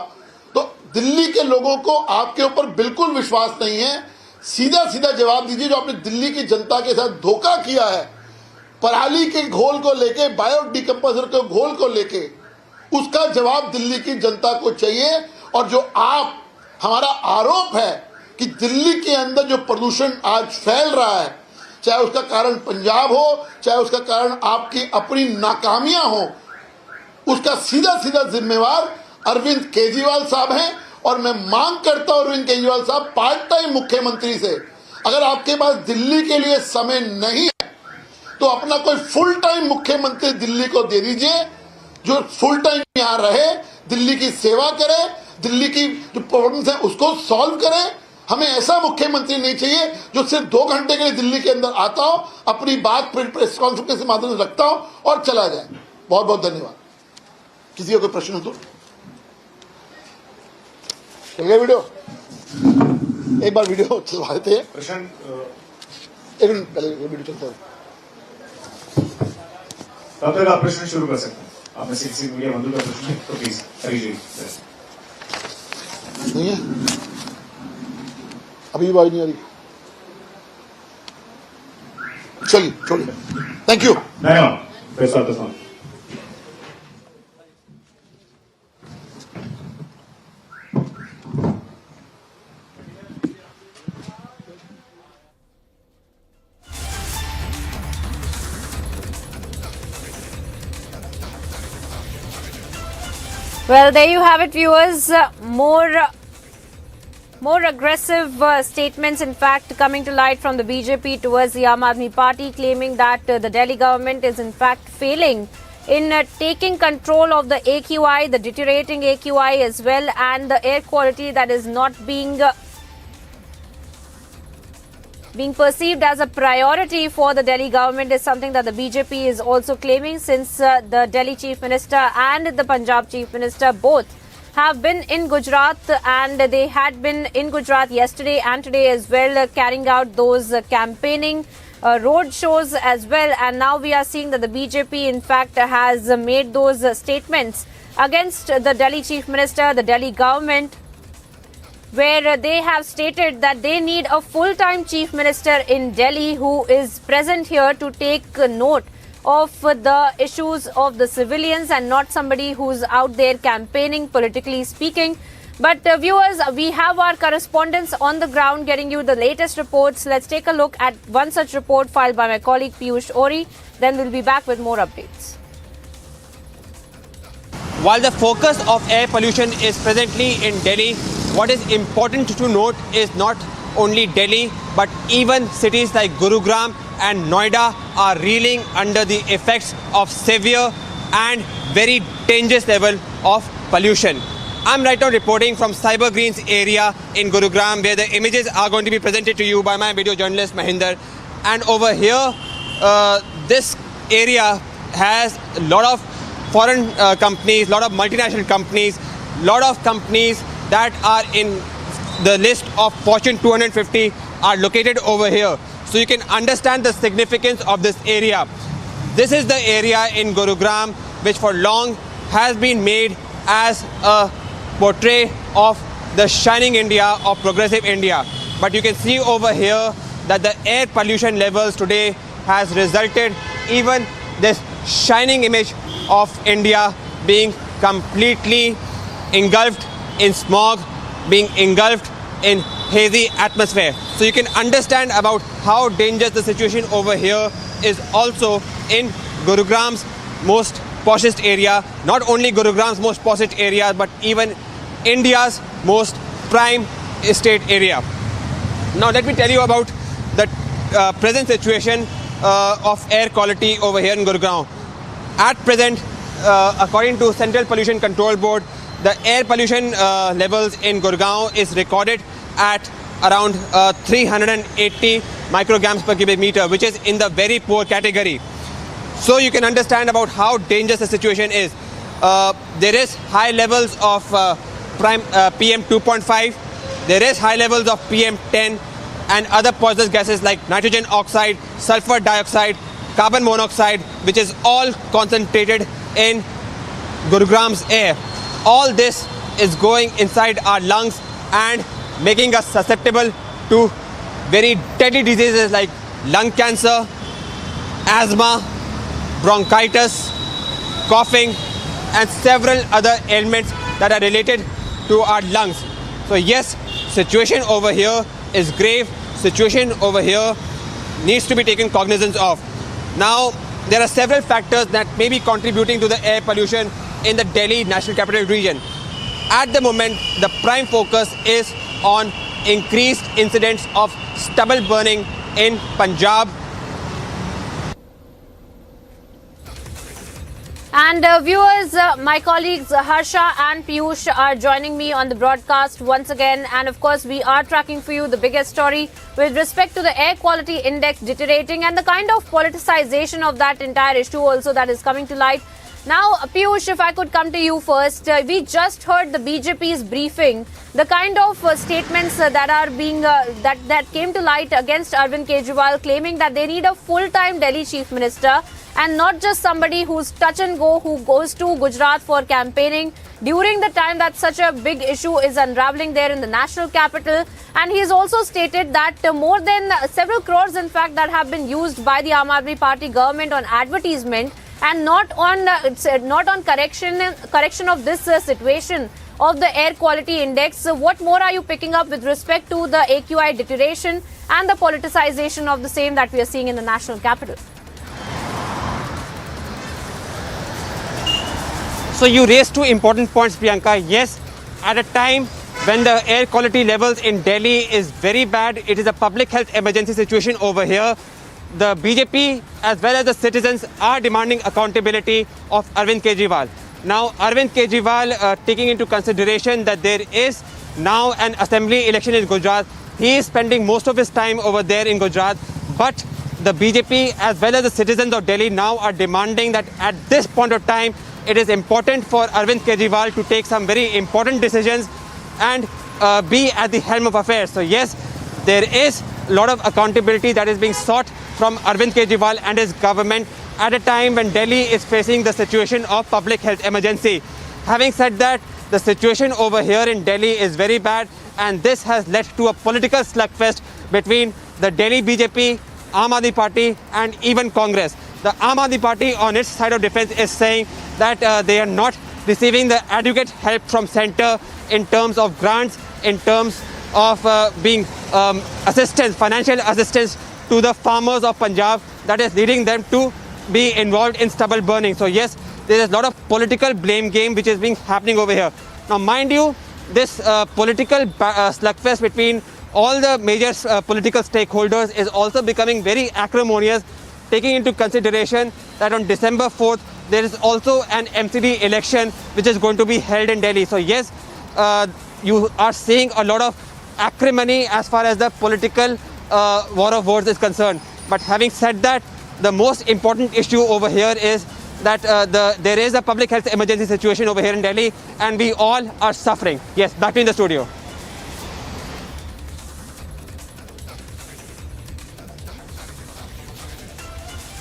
S15: तो दिल्ली के लोगों को आपके ऊपर बिल्कुल विश्वास नहीं है। सीधा सीधा जवाब दीजिए, जो आपने दिल्ली की जनता के साथ धोखा किया है, पराली के घोल को लेके, बायोडिकम्पोजर के घोल को लेके, उसका जवाब दिल्ली की जनता को चाहिए। और जो आप, हमारा आरोप है कि दिल्ली के अंदर जो प्रदूषण आज फैल रहा है, चाहे उसका कारण पंजाब हो, चाहे उसका कारण आपकी अपनी नाकामियां हो, उसका सीधा सीधा जिम्मेवार अरविंद केजरीवाल साहब हैं। और मैं मांग करता हूं अरविंद केजरीवाल साहब, पार्ट टाइम मुख्यमंत्री से, अगर आपके पास दिल्ली के लिए समय नहीं है तो अपना कोई फुल टाइम मुख्यमंत्री दिल्ली को दे दीजिए, जो फुल टाइम यहां रहे, दिल्ली की सेवा करे, दिल्ली की जो प्रॉब्लम्स है उसको सॉल्व करे। हमें ऐसा मुख्यमंत्री नहीं चाहिए जो सिर्फ 2 घंटे के लिए दिल्ली के अंदर आता हो, अपनी बात प्रेस कॉन्फ्रेंस के माध्यम से रखता हो और चला जाए। बहुत बहुत धन्यवाद। किसी का कोई प्रश्न हो तो चल गया वीडियो, एक बार वीडियो चलवा देते हैं। एक मिनट पहले वीडियो चलता है,
S14: तब तक आप प्रश्न शुरू कर सकते हैं। आपने सीसी मीडिया बंधु का प्रश्न है तो प्लीज
S15: नहीं है, अभी बात नहीं आ रही। चलिए छोड़िए, थैंक यू।
S14: धन्यवाद।
S2: Well, there you have it, viewers. More aggressive statements, in fact, coming to light from the BJP towards the Aam Aadmi Party, claiming that the Delhi government is in fact failing in taking control of the AQI, the deteriorating AQI as well, and the air quality that is not being perceived as a priority for the Delhi government is something that the BJP is also claiming, since the Delhi Chief Minister and the Punjab Chief Minister both have been in Gujarat, and they had been in Gujarat yesterday and today as well, carrying out those campaigning road shows as well. And now we are seeing that the BJP in fact has made those statements against the Delhi Chief Minister, the Delhi government, where they have stated that they need a full-time chief minister in Delhi who is present here to take note of the issues of the civilians and not somebody who's out there campaigning, politically speaking. But viewers, we have our correspondents on the ground getting you the latest reports. Let's take a look at one such report filed by my colleague Piyush Ori. Then we'll be back with more updates.
S11: While the focus of air pollution is presently in Delhi, what is important to note is not only Delhi, but even cities like Gurugram and Noida are reeling under the effects of severe and very dangerous level of pollution. I'm right now reporting from Cyber Greens area in Gurugram, where the images are going to be presented to you by my video journalist Mahinder. And over here, this area has a lot of foreign companies, a lot of multinational companies, a lot of companies that are in the list of Fortune 250 are located over here. So you can understand the significance of this area. This is the area in Gurugram which for long has been made as a portrait of the shining India, of progressive India. But you can see over here that the air pollution levels today has resulted even this shining image of India being completely engulfed in smog, being engulfed in hazy atmosphere. So you can understand about how dangerous the situation over here is also in Gurugram's most poshest area. Not only Gurugram's most poshest area, but even India's most prime estate area. Now let me tell you about the present situation of air quality over here in Gurugram. At present, according to Central Pollution Control Board, the air pollution levels in Gurugram is recorded at around 380 micrograms per cubic meter, which is in the very poor category. So you can understand about how dangerous the situation is. There is high levels of PM 2.5, there is high levels of PM 10 and other poisonous gases like nitrogen oxide, sulfur dioxide, carbon monoxide, which is all concentrated in Gurugram's air. All this is going inside our lungs and making us susceptible to very deadly diseases like lung cancer, asthma, bronchitis, coughing, and several other ailments that are related to our lungs. So yes, situation over here is grave. Situation over here needs to be taken cognizance of. Now, there are several factors that may be contributing to the air pollution in the Delhi National Capital Region. At the moment, the prime focus is on increased incidents of stubble burning in Punjab.
S2: And viewers, my colleagues Harsha and Piyush are joining me on the broadcast once again. And of course, we are tracking for you the biggest story with respect to the air quality index deteriorating and the kind of politicization of that entire issue also that is coming to light. Now, Piyush, if I could come to you first, we just heard the BJP's briefing, the kind of statements that are being that came to light against Arvind Kejriwal, claiming that they need a full-time Delhi chief minister and not just somebody who's touch and go, who goes to Gujarat for campaigning during the time that such a big issue is unraveling there in the national capital. And he's also stated that more than several crores, in fact, that have been used by the Aam Aadmi Party government on advertisement and not on correction of this situation of the air quality index. So what more are you picking up with respect to the AQI deterioration and the politicization of the same that we are seeing in the national capital?
S11: So you raised two important points, Priyanka. Yes, at a time when the air quality levels in Delhi is very bad, it is a public health emergency situation over here. The BJP as well as the citizens are demanding accountability of Arvind Kejriwal. Now, Arvind Kejriwal, taking into consideration that there is now an assembly election in Gujarat, he is spending most of his time over there in Gujarat. But the BJP as well as the citizens of Delhi now are demanding that at this point of time, it is important for Arvind Kejriwal to take some very important decisions and be at the helm of affairs. So yes, there is a lot of accountability that is being sought from Arvind Kejriwal and his government at a time when Delhi is facing the situation of public health emergency. Having said that, the situation over here in Delhi is very bad, and this has led to a political slugfest between the Delhi BJP, Aam Aadmi Party and even Congress. The Aam Aadmi Party on its side of defense is saying that they are not receiving the adequate help from centre in terms of grants, in terms of being assistance, financial assistance to the farmers of Punjab, that is leading them to be involved in stubble burning. So yes, there is a lot of political blame game which is being happening over here. Now mind you, this political slugfest between all the major political stakeholders is also becoming very acrimonious, taking into consideration that on December 4th, there is also an MCD election which is going to be held in Delhi. So yes, you are seeing a lot of acrimony as far as the political war of words is concerned. But having said that, the most important issue over here is that there is a public health emergency situation over here in Delhi and we all are suffering. Yes, back to in the studio.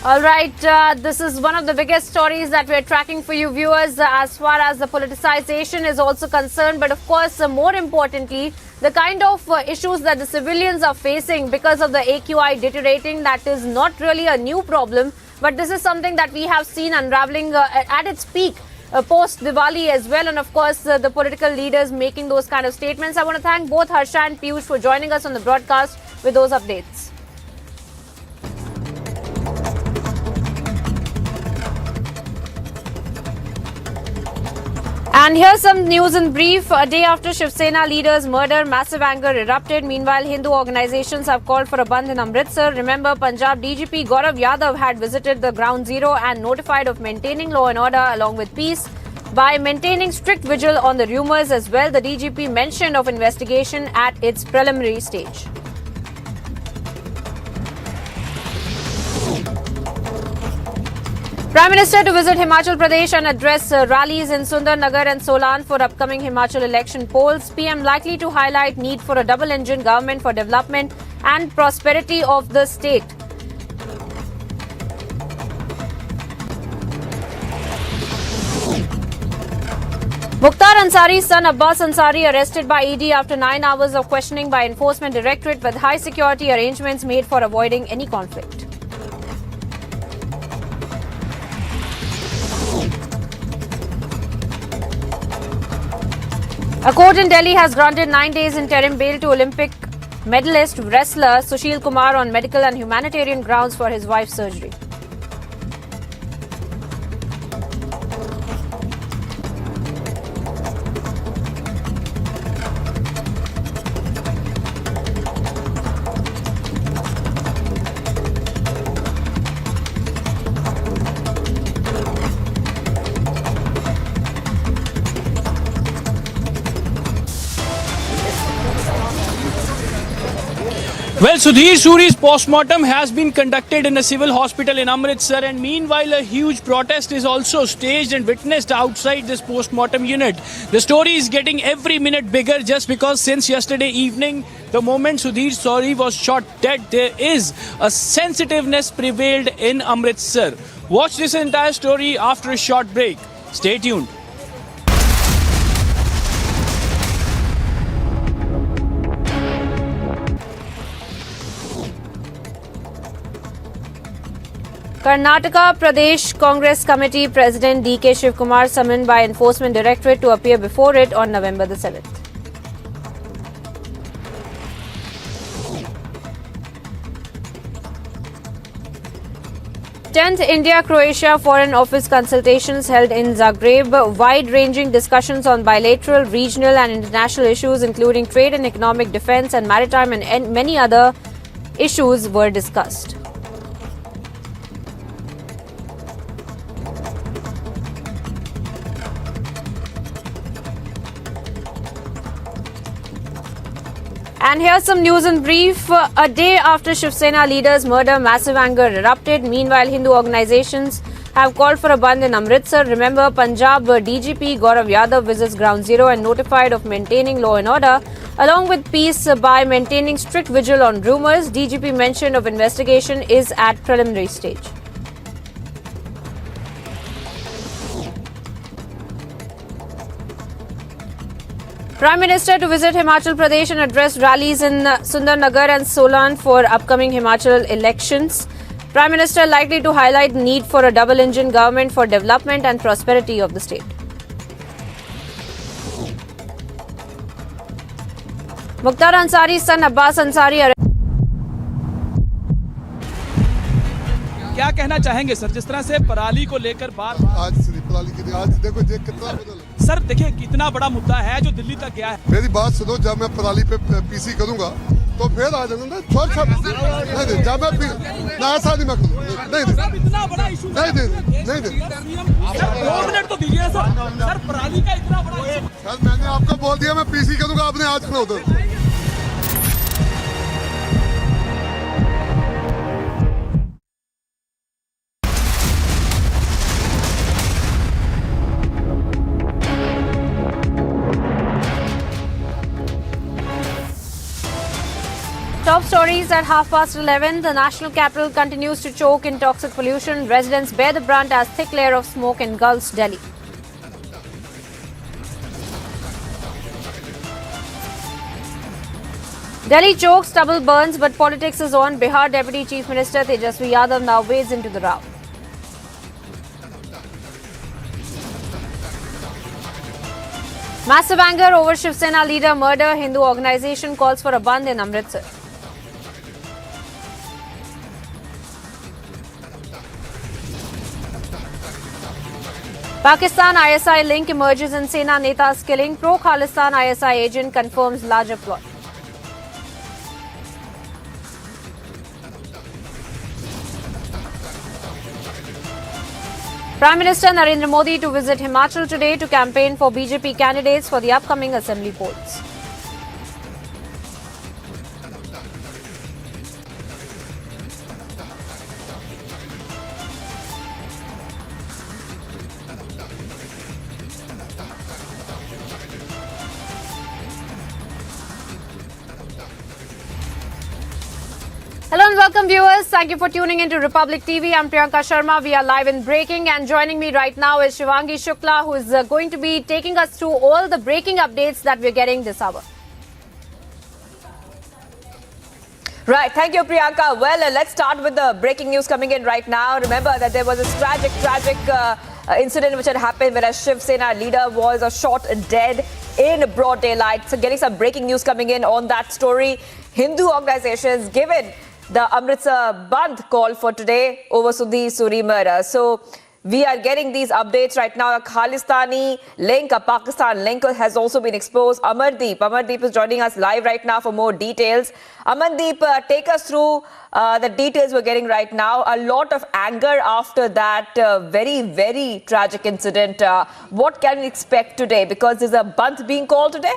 S2: All right, this is one of the biggest stories that we're tracking for you viewers as far as the politicization is also concerned. But of course, more importantly, the kind of issues that the civilians are facing because of the AQI deteriorating, that is not really a new problem. But this is something that we have seen unraveling at its peak post Diwali as well. And of course, the political leaders making those kind of statements. I want to thank both Harsha and Piyush for joining us on the broadcast with those updates. And here's some news in brief. A day after Shiv Sena leader's murder, massive anger erupted. Meanwhile, Hindu organizations have called for a bandh in Amritsar. Remember, Punjab DGP Gaurav Yadav had visited the ground zero and notified of maintaining law and order along with peace by maintaining strict vigil on the rumours as well. The DGP mentioned of investigation at its preliminary stage. Prime Minister to visit Himachal Pradesh and address rallies in Sundarnagar and Solan for upcoming Himachal election polls. PM likely to highlight need for a double-engine government for development and prosperity of the state. Mukhtar Ansari's son Abbas Ansari arrested by ED after 9 hours of questioning by Enforcement Directorate with high security arrangements made for avoiding any conflict. A court in Delhi has granted 9 days interim bail to Olympic medalist wrestler Sushil Kumar on medical and humanitarian grounds for his wife's surgery.
S16: Well, Sudhir Suri's post-mortem has been conducted in a civil hospital in Amritsar, and meanwhile a huge protest is also staged and witnessed outside this post-mortem unit. The story is getting every minute bigger just because since yesterday evening, the moment Sudhir Suri was shot dead, there is a sensitiveness prevailed in Amritsar. Watch this entire story after a short break. Stay tuned.
S2: Karnataka Pradesh Congress Committee President DK Shivakumar summoned by Enforcement Directorate to appear before it on November the 7th. Tenth India-Croatia Foreign Office consultations held in Zagreb. Wide-ranging discussions on bilateral, regional and international issues including trade and economic, defence and maritime and many other issues were discussed. And here's some news in brief. A day after Shiv Sena leader's murder, massive anger erupted. Meanwhile, Hindu organizations have called for a bandh in Amritsar. Remember, Punjab DGP Gaurav Yadav visits ground zero and notified of maintaining law and order along with peace by maintaining strict vigil on rumours. DGP mention of investigation is at preliminary stage. Prime Minister to visit Himachal Pradesh and address rallies in Sundarnagar and Solan for upcoming Himachal elections. Prime Minister likely to highlight the need for a double-engine government for development and prosperity of the state. Mukhtar Ansari's son Abbas Ansari
S16: क्या कहना चाहेंगे sir, जिस तरह से पराली को लेकर बार
S17: आज देखो कितना बदल
S16: सर देखिए कितना बड़ा मुद्दा है जो दिल्ली तक गया है।
S17: मेरी बात सुनो, जब मैं पराली पे पीसी करूंगा तो फिर आ जाऊंगा ना, नहीं दे, जब मैं ना ऐसा नहीं मैं करूँ, नहीं दे,
S16: इतना बड़ा इशू
S17: नहीं दे, नहीं दे,
S16: 2 मिनट तो दीजिए सर पराली का इतना बड़ा इशू।
S17: सर मैंने आपको बोल दिया मैं पीसी करूंगा, आपने आज खड़ा उधर।
S2: Top stories at 11:30. The national capital continues to choke in toxic pollution. Residents bear the brunt as thick layer of smoke engulfs Delhi. Delhi chokes, Stubble burns, but politics is on. Bihar Deputy Chief Minister Tejasvi Yadav now wades into the row. Massive anger over Shiv Sena leader murder. Hindu organization calls for a bandh in Amritsar. Pakistan ISI link emerges in Sena Neta's killing. Pro-Khalistan ISI agent confirms larger plot. Prime Minister Narendra Modi to visit Himachal today to campaign for BJP candidates for the upcoming assembly polls. Hello and welcome viewers. Thank you for tuning into Republic TV. I'm Priyanka Sharma. We are live in breaking and joining me right now is Shivangi Shukla, who is going to be taking us through all the breaking updates that we're getting this hour.
S18: Right, thank you Priyanka. Well, let's start with the breaking news coming in right now. Remember that there was this tragic incident which had happened where a Shiv Sena leader was shot dead in broad daylight. So getting some breaking news coming in on that story. Hindu organizations given the Amritsar Bandh call for today over Sudhir Suri murder. So we are getting these updates right now. A Khalistani link, a Pakistan link has also been exposed. Amardeep is joining us live right now for more details. Amardeep, take us through the details we're getting right now. A lot of anger after that very, very tragic incident. What can we expect today? Because there's a bandh being called today?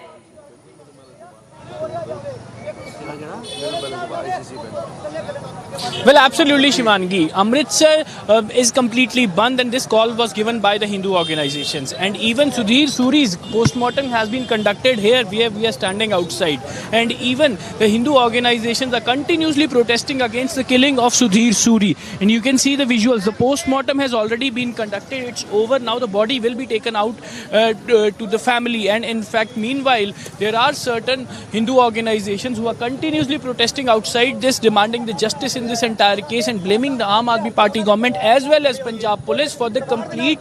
S16: Well, absolutely, Shivangi. Amritsar is completely banned, and this call was given by the Hindu organizations. And even Sudhir Suri's post-mortem has been conducted here where we are standing outside. And even the Hindu organizations are continuously protesting against the killing of Sudhir Suri. And you can see the visuals. The post-mortem has already been conducted. It's over. Now the body will be taken out to the family. And in fact, meanwhile, there are certain Hindu organizations who are continuously protesting outside this, demanding the justice in this entire case and blaming the Aam Aadmi Party government as well as Punjab police for the complete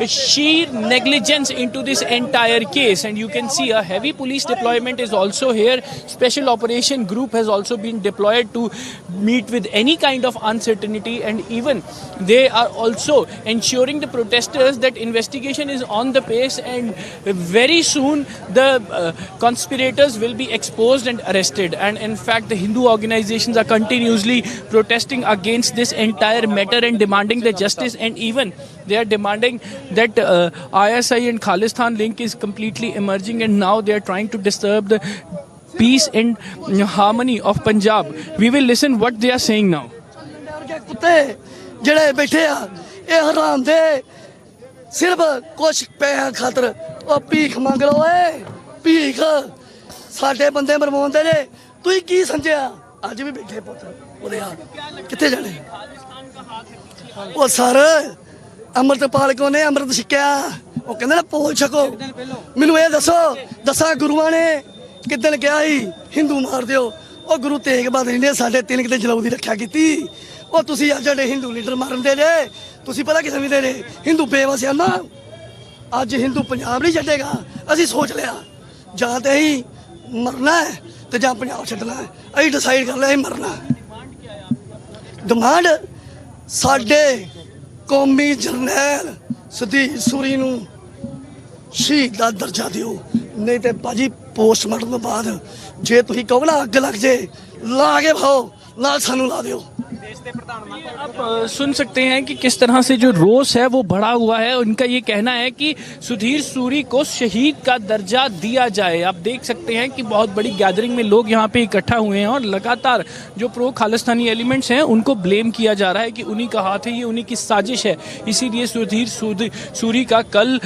S16: sheer negligence into this entire case. And you can see a heavy police deployment is also here. Special operation group has also been deployed to meet with any kind of uncertainty, and even they are also ensuring the protesters that investigation is on the pace, and very soon the conspirators will be exposed and arrested. And in fact, the Hindu organizations are continuously protesting against this entire matter and demanding the justice, and even they are demanding that ISI and Khalistan link is completely emerging, and now they are trying to disturb the peace and harmony of Punjab. We will listen what they are saying now.
S19: ਜਿਹੜੇ ਬੈਠੇ ਆ ਇਹ ਹਰਾਮ ਦੇ ਸਿਰਫ ਕੁਛ ਪੈਸਿਆਂ ਖਾਤਰ ਉਹ ਭੀਖ ਮੰਗ ਲਓ ਏ ਭੀਖ ਸਾਡੇ ਬੰਦੇ ਮਰਵਾਉਂਦੇ ਨੇ ਤੁਸੀਂ ਕੀ ਸਮਝਿਆ ਅੱਜ ਵੀ ਬੈਠੇ ਪੁੱਤ ਉਹਦੇ ਆ ਕਿੱਥੇ ਜਾਣੇ ਉਹ ਸਰ ਅੰਮ੍ਰਿਤਪਾਲ ਕੋ ਨੇ ਅੰਮ੍ਰਿਤ ਛਕਿਆ ਉਹ ਕਹਿੰਦੇ ਨੇ ਪੋਲ ਛਕੋ ਮੈਨੂੰ ਇਹ ਦੱਸੋ ਦਸਾਂ ਗੁਰੂਆਂ ਨੇ ਕਿੱਦਣ ਕਿਹਾ ਸੀ ਹਿੰਦੂ ਮਾਰ ਦਿਓ ਉਹ ਗੁਰੂ ਤੇਗ ਬਹਾਦਰ ਨੇ ਸਾਡੇ 3 ਕਿਤੇ ਜਲਾਉ ਦੀ ਰੱਖਿਆ ਕੀਤੀ ਉਹ ਤੁਸੀਂ ਅੱਜ ਜਿਹੜੇ ਹਿੰਦੂ ਲੀਡਰ ਮਾਰਨ ਦੇ ਜੇ ਤੁਸੀਂ ਪਤਾ ਕੀ ਸਮਝਦੇ ਜੇ ਹਿੰਦੂ ਬੇਵਸਿਆ ਨਾ ਅੱਜ ਹਿੰਦੂ ਪੰਜਾਬ ਨਹੀਂ ਛੱਡੇਗਾ ਅਸੀਂ ਸੋਚ ਲਿਆ ਜਾਂ ਤੇ ਅਸੀਂ ਮਰਨਾ ਹੈ ਤੇ ਜਾਂ ਪੰਜਾਬ ਛੱਡਣਾ ਹੈ ਅਸੀਂ ਡਿਸਾਈਡ ਕਰ ਲਿਆ ਅਸੀਂ ਮਰਨਾ ਡਿਮਾਂਡ ਸਾਡੇ ਕੌਮੀ ਜਰਨੈਲ ਸੁਧੀਰ ਸੂਰੀ ਨੂੰ ਸ਼ਹੀਦ ਦਾ ਦਰਜਾ ਦਿਓ ਨਹੀਂ ਤੇ ਭਾਜੀ पोस्टमार्टम तो बाद जे तुम कहो ना अग लग जे ला के भाओ ना सानू ला दियो।
S16: आप सुन सकते हैं कि किस तरह से जो रोष है वो बढ़ा हुआ है। उनका ये कहना है कि सुधीर सूरी को शहीद का दर्जा दिया जाए। आप देख सकते हैं कि बहुत बड़ी गैदरिंग में लोग यहाँ पे इकट्ठा हुए हैं और लगातार जो प्रो खालिस्तानी एलिमेंट्स हैं उनको ब्लेम किया जा रहा है कि उन्हीं का हाथ है, ये उन्हीं की साजिश है। इसीलिए सुधीर सूरी का कल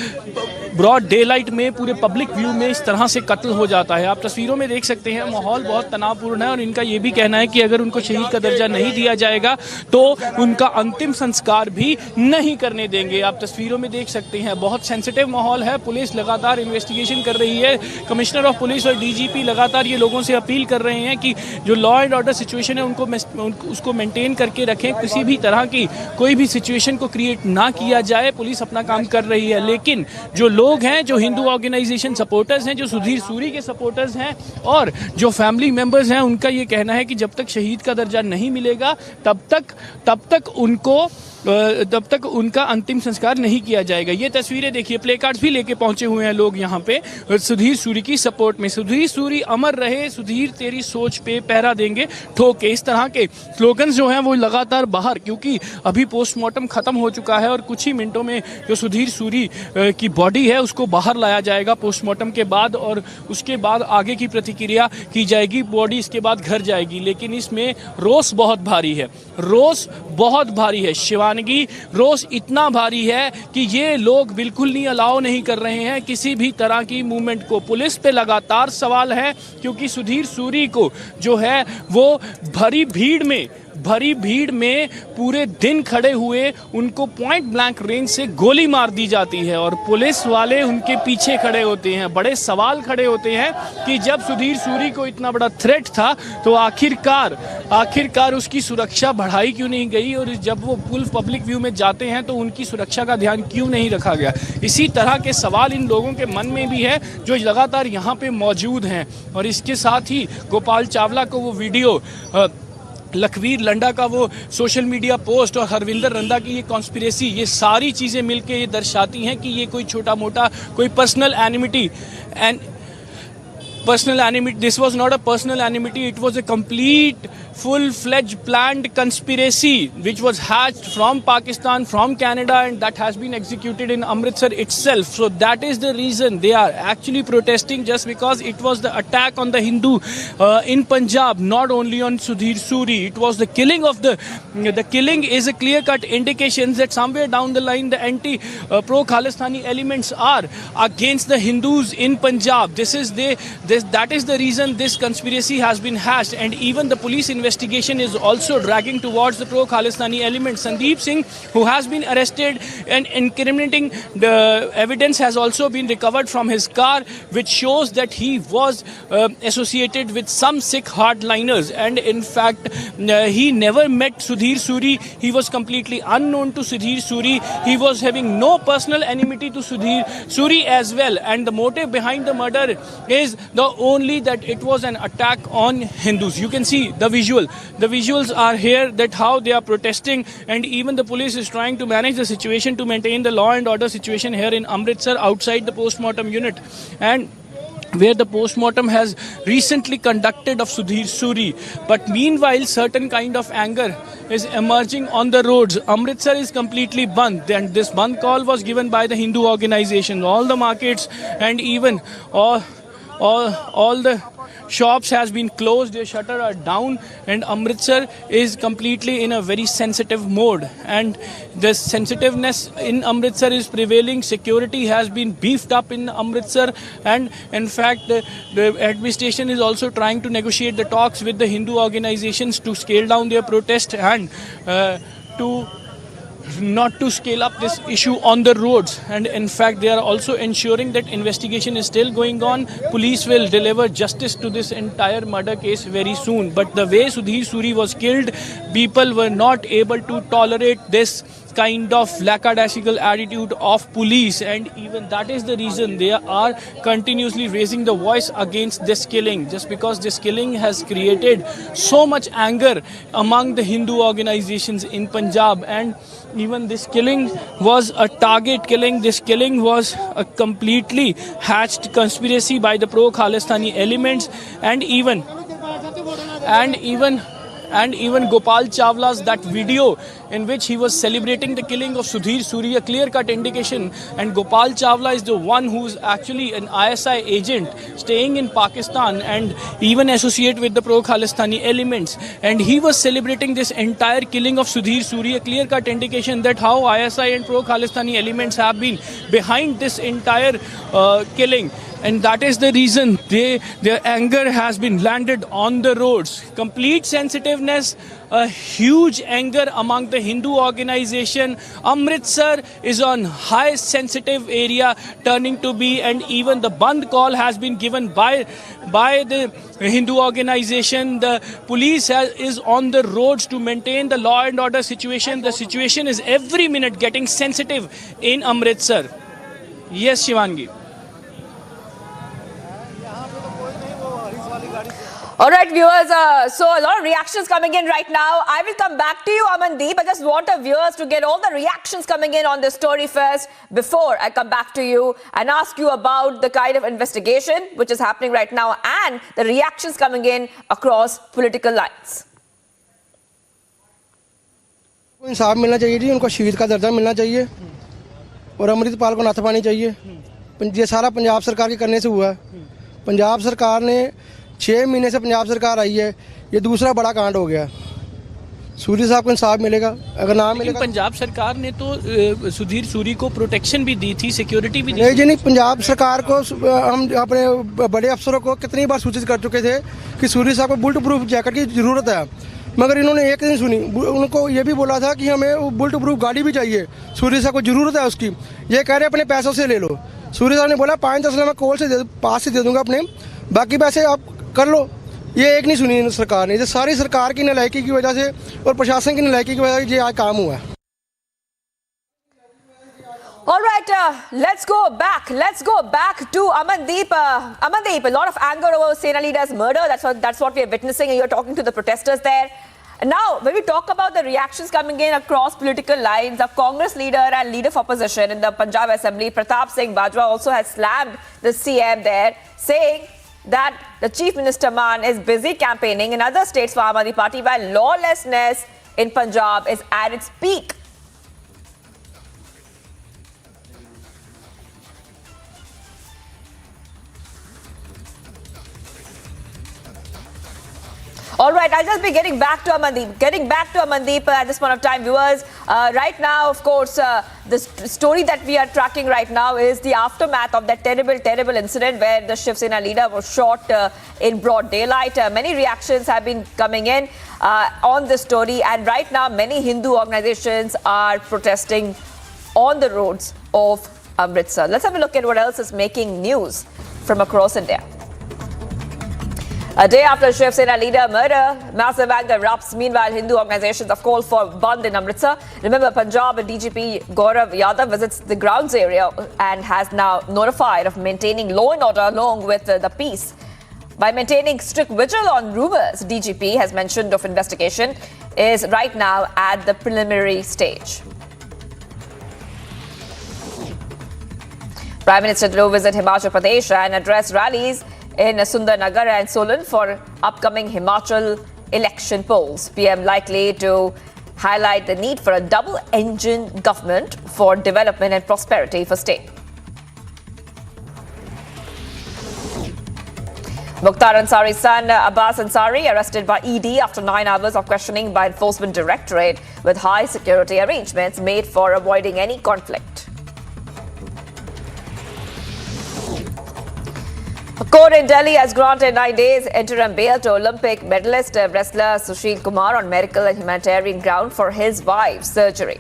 S16: ब्रॉड डे लाइट में पूरे पब्लिक व्यू में इस तरह से कत्ल हो जाता है। आप तस्वीरों में देख सकते हैं माहौल बहुत तनावपूर्ण है और इनका ये भी कहना है कि अगर उनको शहीद का दर्जा नहीं दिया जाएगा तो उनका अंतिम संस्कार भी नहीं करने देंगे। आप तस्वीरों में देख सकते हैं बहुत सेंसिटिव माहौल है। पुलिस लगातार इन्वेस्टिगेशन कर रही है। कमिश्नर ऑफ पुलिस और डीजीपी लगातार ये लोगों से अपील कर रहे हैं कि जो लॉ एंड ऑर्डर सिचुएशन है उसको मेंटेन करके रखें, किसी भी तरह की कोई भी सिचुएशन को क्रिएट ना किया जाए। पुलिस अपना काम कर रही है, लेकिन जो लोग हैं, जो हिंदू ऑर्गेनाइजेशन सपोर्टर्स हैं, जो सुधीर सूरी के सपोर्टर्स हैं और जो फैमिली मेंबर्स हैं, उनका ये कहना है कि जब तक शहीद का दर्जा नहीं मिलेगा तब तक उनको तब तक उनका अंतिम संस्कार नहीं किया जाएगा। ये तस्वीरें देखिए, प्ले कार्ड्स भी लेके पहुंचे हुए हैं लोग यहाँ पे सुधीर सूरी की सपोर्ट में। सुधीर सूरी अमर रहे, सुधीर तेरी सोच पे पहरा देंगे ठोके, इस तरह के स्लोगन्स जो हैं वो लगातार बाहर, क्योंकि अभी पोस्टमार्टम खत्म हो चुका है और कुछ ही मिनटों में जो सुधीर सूरी की बॉडी है उसको बाहर लाया जाएगा पोस्टमार्टम के बाद, और उसके बाद आगे की प्रतिक्रिया की जाएगी। बॉडी इसके बाद घर जाएगी। लेकिन इसमें रोष बहुत भारी है, रोष बहुत भारी है शिवानगी, रोष इतना भारी है कि ये लोग बिल्कुल नहीं अलाउ नहीं कर रहे हैं किसी भी तरह की मूवमेंट को। पुलिस पे लगातार सवाल है, क्योंकि सुधीर सूरी को जो है वो भरी भीड़ में पूरे दिन खड़े हुए उनको पॉइंट ब्लैंक रेंज से गोली मार दी जाती है और पुलिस वाले उनके पीछे खड़े होते हैं। बड़े सवाल खड़े होते हैं कि जब सुधीर सूरी को इतना बड़ा थ्रेट था तो आखिरकार उसकी सुरक्षा बढ़ाई क्यों नहीं गई, और जब वो फुल पब्लिक व्यू में जाते हैं तो उनकी सुरक्षा का ध्यान क्यों नहीं रखा गया। इसी तरह के सवाल इन लोगों के मन में भी है जो लगातार यहाँ पे मौजूद हैं। और इसके साथ ही गोपाल चावला को वो वीडियो, लखवीर लंडा का वो सोशल मीडिया पोस्ट और हरविंदर रंधा की ये कॉन्स्पिरेसी, ये सारी चीज़ें मिलके ये दर्शाती हैं कि ये कोई छोटा मोटा कोई personal enmity, this was not a personal enmity, it was a complete full-fledged planned conspiracy which was hatched from Pakistan, from Canada, and that has been executed in Amritsar itself. So that is the reason they are actually protesting, just because it was the attack on the Hindu in Punjab, not only on Sudhir Suri. It was the killing of the killing is a clear-cut indication that somewhere down the line the anti-pro-Khalistani elements are against the Hindus in Punjab. That is the reason this conspiracy has been hatched, and even the police investigation is also dragging towards the pro-Khalistani elements. Sandeep Singh, who has been arrested, and incriminating the evidence has also been recovered from his car, which shows that he was associated with some Sikh hardliners, and in fact he never met Sudhir Suri. He was completely unknown to Sudhir Suri. He was having no personal enmity to Sudhir Suri as well, and the motive behind the murder is only that it was an attack on Hindus. You can see the visuals are here, that how they are protesting, and even the police is trying to manage the situation to maintain the law and order situation here in Amritsar outside the post-mortem unit, and where the post-mortem has recently conducted of Sudhir Suri. But meanwhile, certain kind of anger is emerging on the roads. Amritsar is completely band, and this band call was given by the Hindu organization. All the markets and even all the shops has been closed, their shutters are down, and Amritsar is completely in a very sensitive mode, and the sensitiveness in Amritsar is prevailing. Security has been beefed up in Amritsar, and in fact the administration is also trying to negotiate the talks with the Hindu organizations to scale down their protest and not to scale up this issue on the roads. And in fact, they are also ensuring that investigation is still going on. Police will deliver justice to this entire murder case very soon. But the way Sudhir Suri was killed, people were not able to tolerate this kind of lackadaisical attitude of police, and even that is the reason they are continuously raising the voice against this killing, just because this killing has created so much anger among the Hindu organizations in Punjab. And even this killing was a target killing. This killing was a completely hatched conspiracy by the pro-Khalistani elements, and even Gopal Chawla's that video in which he was celebrating the killing of Sudhir Suri, a clear-cut indication. And Gopal Chawla is the one who is actually an ISI agent staying in Pakistan and even associate with the pro-Khalistani elements. And he was celebrating this entire killing of Sudhir Suri, a clear-cut indication that how ISI and pro-Khalistani elements have been behind this entire killing. And that is the reason their anger has been landed on the roads. Complete sensitiveness, a huge anger among the Hindu organization. Amritsar is on high sensitive area turning to be, and even the Band call has been given by the Hindu organization. The police is on the roads to maintain the law and order situation. The situation is every minute getting sensitive in Amritsar. Yes, Shivangi.
S18: All right, viewers, so a lot of reactions coming in right now. I will come back to you, Amandeep. I just want our viewers to get all the reactions coming in on this story first before I come back to you and ask you about the kind of investigation which is happening right now and the reactions coming in across political lines.
S6: इंसाफ मिलना चाहिए जी, उनको शहीद का दर्जा मिलना चाहिए और अमृतपाल को नथ पानी चाहिए। ये सारा पंजाब सरकार के करने से हुआ है। पंजाब सरकार ने 6 महीने से पंजाब सरकार आई है, ये दूसरा बड़ा कांड हो गया। सूरी साहब को इंसाफ मिलेगा, अगर ना मिलेगा।
S16: पंजाब सरकार ने तो सुधीर सूरी को प्रोटेक्शन भी दी थी, सिक्योरिटी भी दी
S6: नहीं जी, नहीं। पंजाब सरकार को हम अपने बड़े अफसरों को कितनी बार सूचित कर चुके थे कि सूरी साहब को बुलेट प्रूफ जैकेट की ज़रूरत है, मगर इन्होंने एक दिन सुनी। उनको ये भी बोला था कि हमें बुलेट प्रूफ गाड़ी भी चाहिए, सूरी साहब को ज़रूरत है उसकी। ये कह रहे अपने पैसों से ले लो। सूरी साहब ने बोला 5-10 लाख मैं कोल से पास से दे दूंगा अपने, बाकी पैसे आप कर लो। ये एक नहीं सुनी सरकार ने। ये सारी सरकार की नालायकी की वजह से और प्रशासन की नालायकी की वजह से ये आज काम हुआ है।
S18: All right, let's go back to Amandeep. Amandeep, a lot of anger over Sena leader's murder. That's what we are witnessing, and you're talking to the protesters there. Now, when we talk about the reactions coming in across political lines, the Congress leader and leader of opposition in the Punjab Assembly, Pratap Singh Bajwa, also has slammed the CM there, saying that the Chief Minister Man is busy campaigning in other states for Aam Aadmi Party while lawlessness in Punjab is at its peak. All right, I'll just be getting back to Amandeep at this point of time, viewers. Right now, of course, the story that we are tracking right now is the aftermath of that terrible incident where the Shiv Sena leader was shot in broad daylight. Many reactions have been coming in on this story, and right now, many Hindu organizations are protesting on the roads of Amritsar. Let's have a look at what else is making news from across India. A day after Shiv Sena leader murder, massive anger erupts. Meanwhile, Hindu organizations have called for Bandh in Amritsar. Remember, Punjab DGP Gaurav Yadav visits the grounds area and has now notified of maintaining law and order along with the peace. By maintaining strict vigil on rumors, DGP has mentioned of investigation is right now at the preliminary stage. Prime Minister will visit Himachal Pradesh and address rallies in Sundarnagar and Solan for upcoming Himachal election polls. PM likely to highlight the need for a double-engine government for development and prosperity for state. Mukhtar Ansari's son Abbas Ansari arrested by ED after 9 hours of questioning by Enforcement Directorate with high security arrangements made for avoiding any conflict. A court in Delhi has granted 9 days interim bail to Olympic medalist wrestler Sushil Kumar on medical and humanitarian ground for his wife's surgery.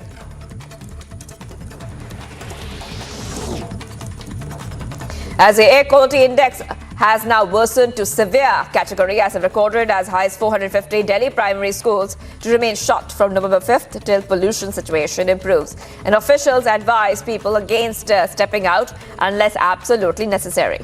S18: As the air quality index has now worsened to severe category as recorded as high as 450 Delhi primary schools to remain shut from November 5th till pollution situation improves. And officials advise people against stepping out unless absolutely necessary.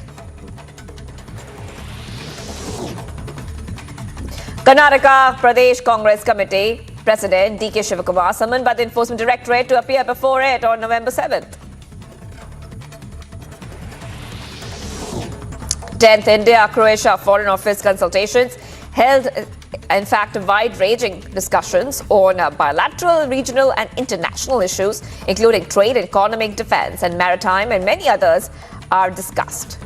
S18: Karnataka Pradesh Congress Committee President D.K. Shivakumar summoned by the Enforcement Directorate to appear before it on November 7th. 10th India-Croatia Foreign Office consultations held, in fact, wide-ranging discussions on bilateral, regional and international issues, including trade, economic, defense and maritime, and many others are discussed.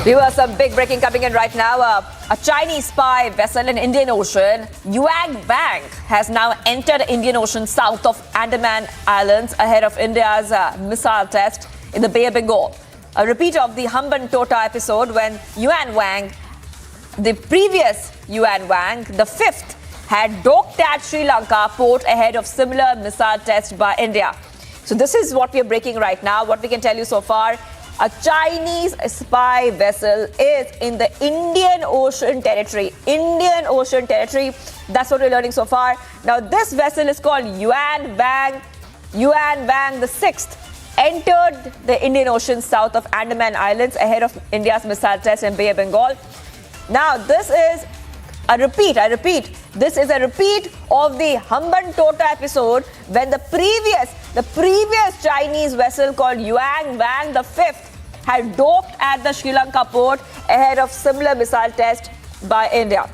S18: Viewers, some big breaking coming in right now. A Chinese spy vessel in Indian Ocean, Yuan Wang, has now entered Indian Ocean south of Andaman Islands ahead of India's missile test in the Bay of Bengal. A repeat of the Humban Tota episode when Yuan Wang, the previous Yuan Wang, the fifth, had docked at Sri Lanka port ahead of similar missile test by India. So this is what we are breaking right now. What we can tell you so far. A Chinese spy vessel is in the Indian Ocean territory. Indian Ocean territory. That's what we're learning so far. Now, this vessel is called Yuan Wang Yuan Wang VI entered the Indian Ocean south of Andaman Islands ahead of India's missile test in Bay of Bengal. Now, this is a repeat, I repeat, this is a repeat of the Hambantota episode when the previous Chinese vessel called Yuan Wang V had docked at the Sri Lanka port ahead of similar missile test by India.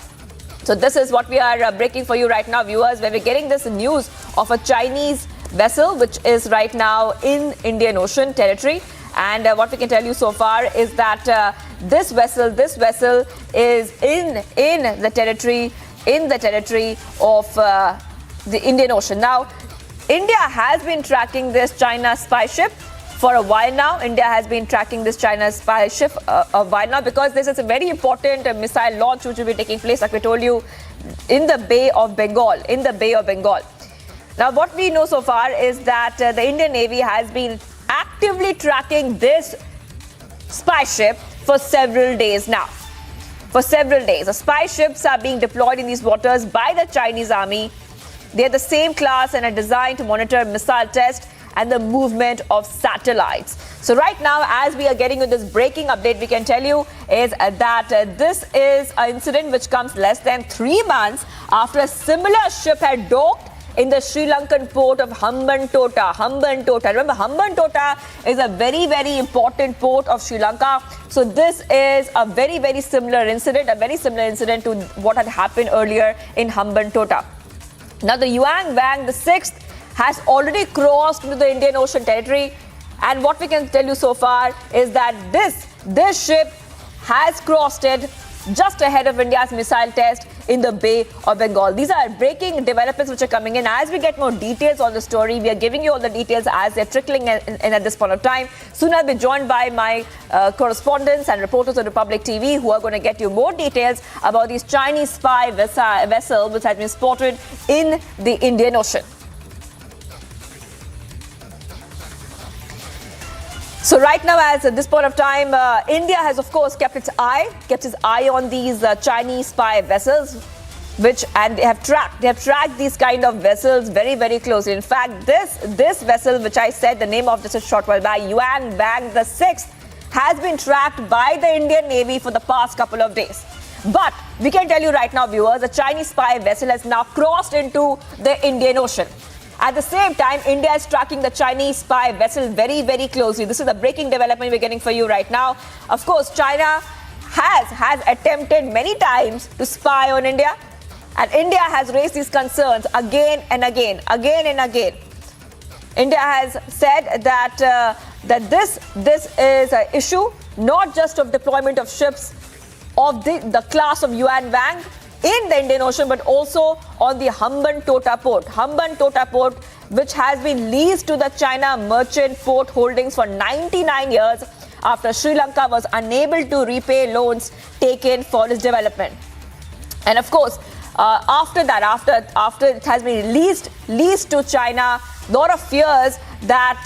S18: So this is what we are breaking for you right now, viewers, where we're getting this news of a Chinese vessel which is right now in Indian Ocean territory. And what we can tell you so far is that this vessel is in the territory of the Indian Ocean. Now, India has been tracking this China spy ship for a while now. India has been tracking this China spy ship a while now because this is a very important missile launch which will be taking place, like we told you, in the Bay of Bengal. Now, what we know so far is that the Indian Navy has been actively tracking this spy ship for several days now. The spy ships are being deployed in these waters by the Chinese army. They are the same class and are designed to monitor missile tests and the movement of satellites. So right now, as we are getting with this breaking update, we can tell you is that this is an incident which comes less than 3 months after a similar ship had docked in the Sri Lankan port of Hambantota. Remember, Hambantota is a very, very important port of Sri Lanka. So this is a very, very similar incident, to what had happened earlier in Hambantota. Now, the Yuan Wang VI has already crossed into the Indian Ocean territory. And what we can tell you so far is that this ship has crossed it just ahead of India's missile test in the Bay of Bengal. These are breaking developments which are coming in. As we get more details on the story, we are giving you all the details as they're trickling in at this point of time. Soon I'll be joined by my correspondents and reporters of Republic TV who are going to get you more details about these Chinese spy vessel which has been spotted in the Indian Ocean. So right now, as at this point of time, India has, of course, kept its eye on these Chinese spy vessels, and they have tracked these kind of vessels very, very closely. In fact, this vessel, which I said the name of just a short while back, Yuan Wang VI, has been tracked by the Indian Navy for the past couple of days. But we can tell you right now, viewers, a Chinese spy vessel has now crossed into the Indian Ocean. At the same time, India is tracking the Chinese spy vessel very, very closely. This is the breaking development we're getting for you right now. Of course, China has attempted many times to spy on India, and India has raised these concerns again and again. India has said that this is an issue not just of deployment of ships of the class of Yuan Wang in the Indian Ocean, but also on the Hambantota port, which has been leased to the China Merchant Port Holdings for 99 years after Sri Lanka was unable to repay loans taken for its development. And of course, after it has been leased to China, a lot of fears that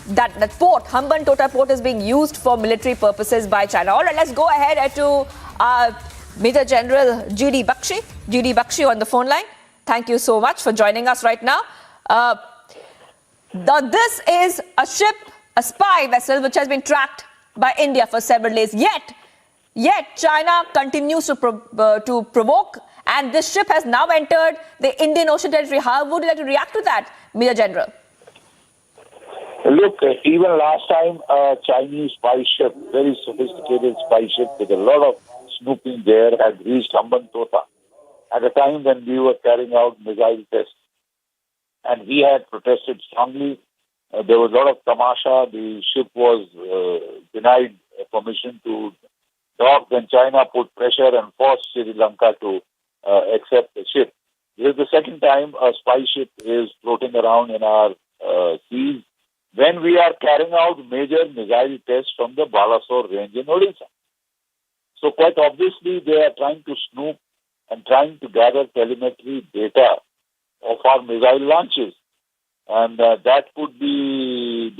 S18: that port, Hambantota port, is being used for military purposes by China. All right, let's go ahead to Major General G.D. Bakshi on the phone line. Thank you so much for joining us right now. This is a ship, a spy vessel, which has been tracked by India for several days. Yet China continues to provoke, and this ship has now entered the Indian Ocean territory. How would you like to react to that, Major General?
S20: Look, even last time, a Chinese spy ship, very sophisticated spy ship with a lot of snooping there, had reached Hambantota at a time when we were carrying out missile tests. And we had protested strongly. There was a lot of tamasha. The ship was denied permission to dock. Then China put pressure and forced Sri Lanka to accept the ship. This is the second time a spy ship is floating around in our seas when we are carrying out major missile tests from the Balasore range in Odisha. So quite obviously they are trying to snoop and trying to gather telemetry data of our missile launches. And that could be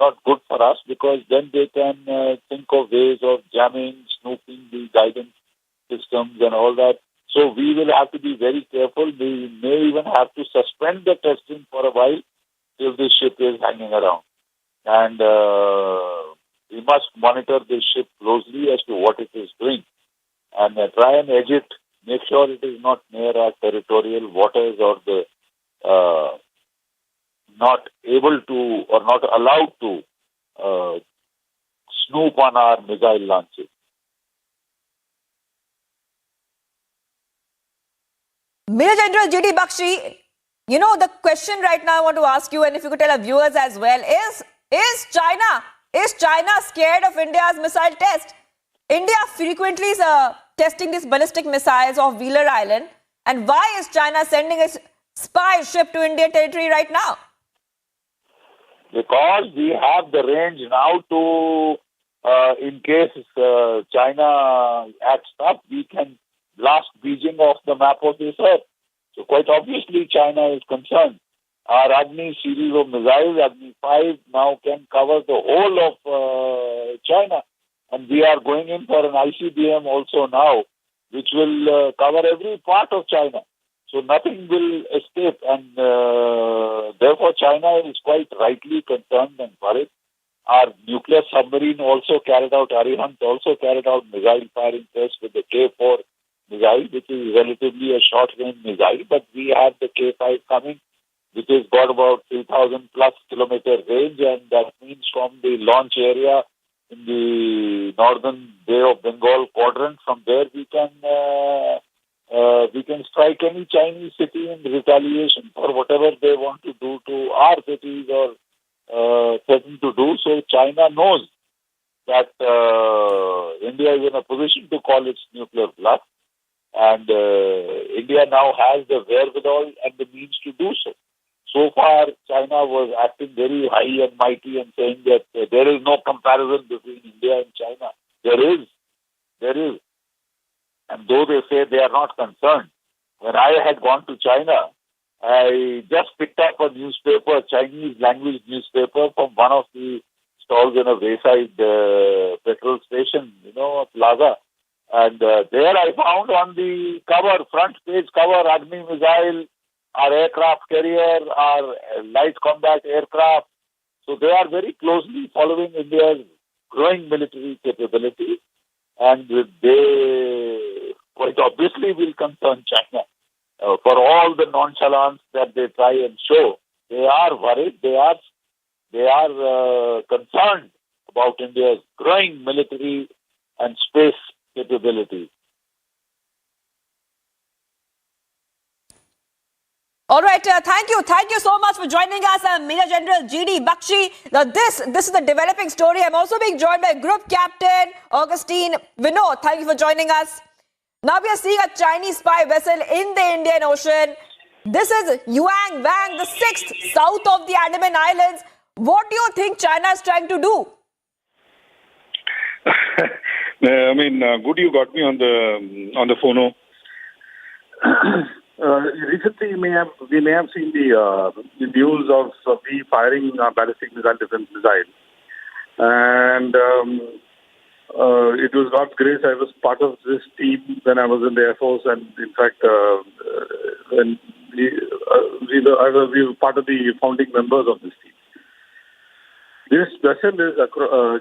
S20: not good for us, because then they can think of ways of jamming, snooping the guidance systems and all that. So we will have to be very careful. We may even have to suspend the testing for a while till this ship is hanging around. And we must monitor this ship closely as to what it is doing and try and edge it, make sure it is not near our territorial waters or the not able to or not allowed to snoop on our missile launches.
S18: Major General G.D. Bakshi, you know, the question right now I want to ask you, and if you could tell our viewers as well, is China scared of India's missile test? India frequently is testing these ballistic missiles off Wheeler Island. And why is China sending a spy ship to Indian territory right now?
S20: Because we have the range now to, in case China acts up, we can blast Beijing off the map of this earth. So quite obviously China is concerned. Our Agni series of missiles, Agni 5, now can cover the whole of China. And we are going in for an ICBM also now, which will cover every part of China. So nothing will escape. And therefore China is quite rightly concerned and worried. Our nuclear submarine also carried out, Arihant also carried out missile firing tests with the K4 missile, which is relatively a short-range missile, but we have the K5 coming, which has got about 3,000 plus kilometer range, and that means from the launch area in the northern Bay of Bengal quadrant, from there we can strike any Chinese city in retaliation for whatever they want to do to our cities or threaten to do. So China knows that India is in a position to call its nuclear bluff. And India now has the wherewithal and the means to do so. So far, China was acting very high and mighty and saying that there is no comparison between India and China. There is. And though they say they are not concerned, when I had gone to China, I just picked up a newspaper, Chinese language newspaper, from one of the stalls in a wayside petrol station, a plaza. And there I found on the cover, front page cover, Agni missile, our aircraft carrier, our light combat aircraft. So they are very closely following India's growing military capability, and they quite obviously will concern China. For all the nonchalance that they try and show, they are worried, they are concerned about India's growing military and space capability.
S18: All right, thank you so much for joining us, Major General G.D. Bakshi. Now this is the developing story. I'm also being joined by Group Captain Augustine Vinod. Thank you for joining us. Now we are seeing a Chinese spy vessel in the Indian Ocean. This is Yuan Wang, the 6th south of the Andaman Islands. What do you think China is trying to do?
S21: I mean, good you got me on the phono. Recently, we may have seen the news of the firing ballistic missile defense missile, and it was God's grace. I was part of this team when I was in the Air Force, and in fact, when we were part of the founding members of this team. This vessel is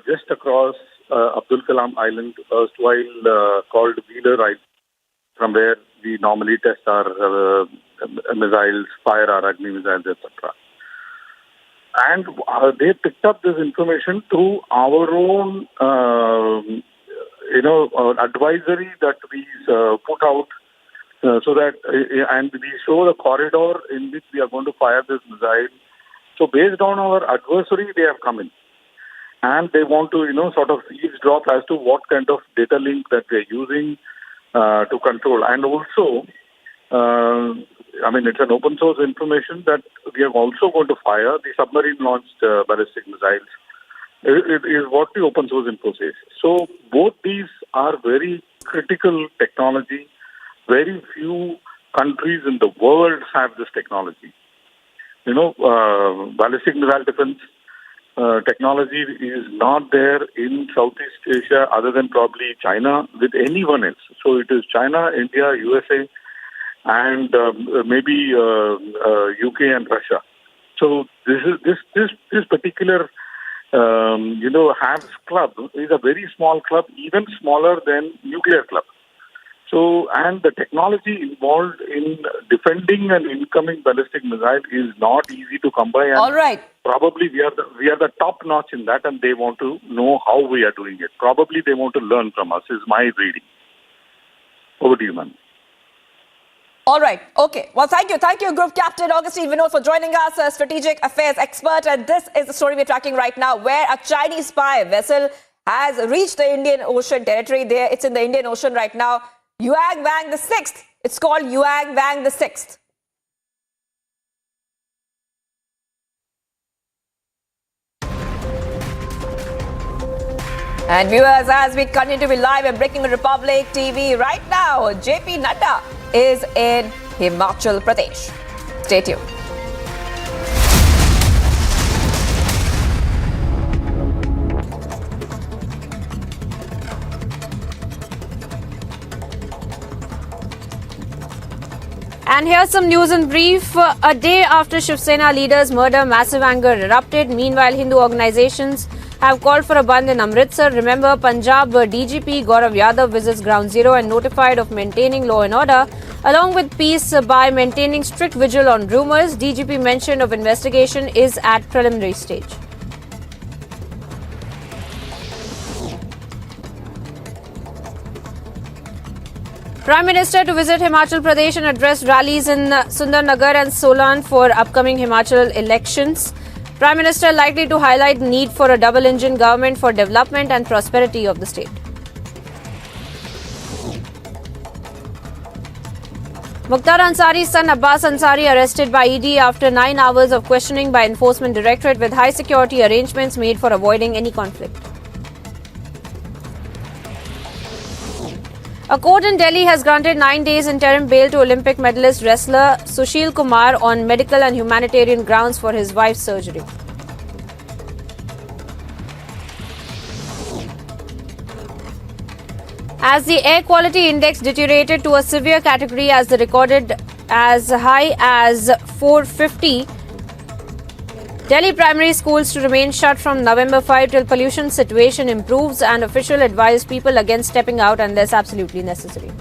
S21: just across Abdul Kalam Island, erstwhile called Wheeler Island, from where we normally test our missiles, fire our Agni missiles, etc. And they picked up this information through our own, advisory that we put out, so that, and we show the corridor in which we are going to fire this missile. So based on our adversary, they have come in. And they want to, sort of eavesdrop as to what kind of data link that they're using to control. And also, it's an open source information that we are also going to fire the submarine-launched ballistic missiles. It is what the open source info says. So both these are very critical technology. Very few countries in the world have this technology. Ballistic missile defense technology is not there in Southeast Asia other than probably China with anyone else. So it is China, India, USA, and maybe UK and Russia. So this particular Habs club is a very small club, even smaller than nuclear club. So, and the technology involved in defending an incoming ballistic missile is not easy to come by. And
S18: all right.
S21: Probably we are the top notch in that, and they want to know how we are doing it. Probably they want to learn from us, is my reading. Over to you, man.
S18: All right. Okay. Well, thank you, Group Captain Augustine Vinod, for joining us, a strategic affairs expert. And this is the story we're tracking right now, where a Chinese spy vessel has reached the Indian Ocean territory. There, it's in the Indian Ocean right now. Yuang Wang the Sixth. It's called Yuang Wang the Sixth. And viewers, as we continue to be live and Breaking Republic TV right now, JP Nadda is in Himachal Pradesh. Stay tuned.
S2: And here's some news in brief. A day after Shiv Sena leader's murder, massive anger erupted. Meanwhile, Hindu organizations have called for a bandh in Amritsar. Remember, Punjab DGP Gaurav Yadav visits Ground Zero and notified of maintaining law and order, along with peace by maintaining strict vigil on rumours. DGP mentioned of investigation is at preliminary stage. Prime Minister to visit Himachal Pradesh and address rallies in Sundarnagar and Solan for upcoming Himachal elections. Prime Minister likely to highlight the need for a double-engine government for development and prosperity of the state. Mukhtar Ansari's son Abbas Ansari arrested by ED after 9 hours of questioning by Enforcement Directorate with high security arrangements made for avoiding any conflict. A court in Delhi has granted 9 days interim bail to Olympic medalist wrestler Sushil Kumar on medical and humanitarian grounds for his wife's surgery. As the air quality index deteriorated to a severe category as recorded as high as 450, Delhi primary schools to remain shut from November 5 till pollution situation improves, and official advised people against stepping out unless absolutely necessary.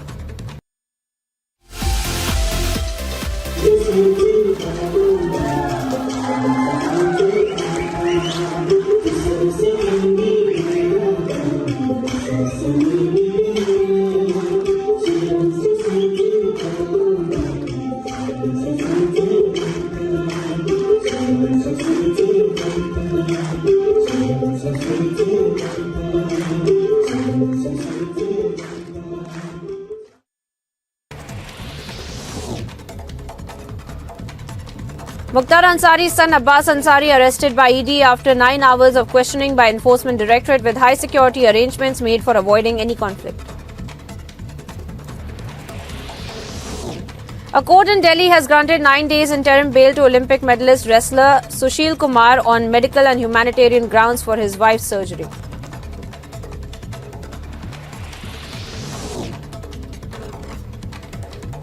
S2: Mukhtar Ansari's son Abbas Ansari arrested by ED after 9 hours of questioning by Enforcement Directorate with high security arrangements made for avoiding any conflict. A court in Delhi has granted 9 days interim bail to Olympic medalist wrestler Sushil Kumar on medical and humanitarian grounds for his wife's surgery.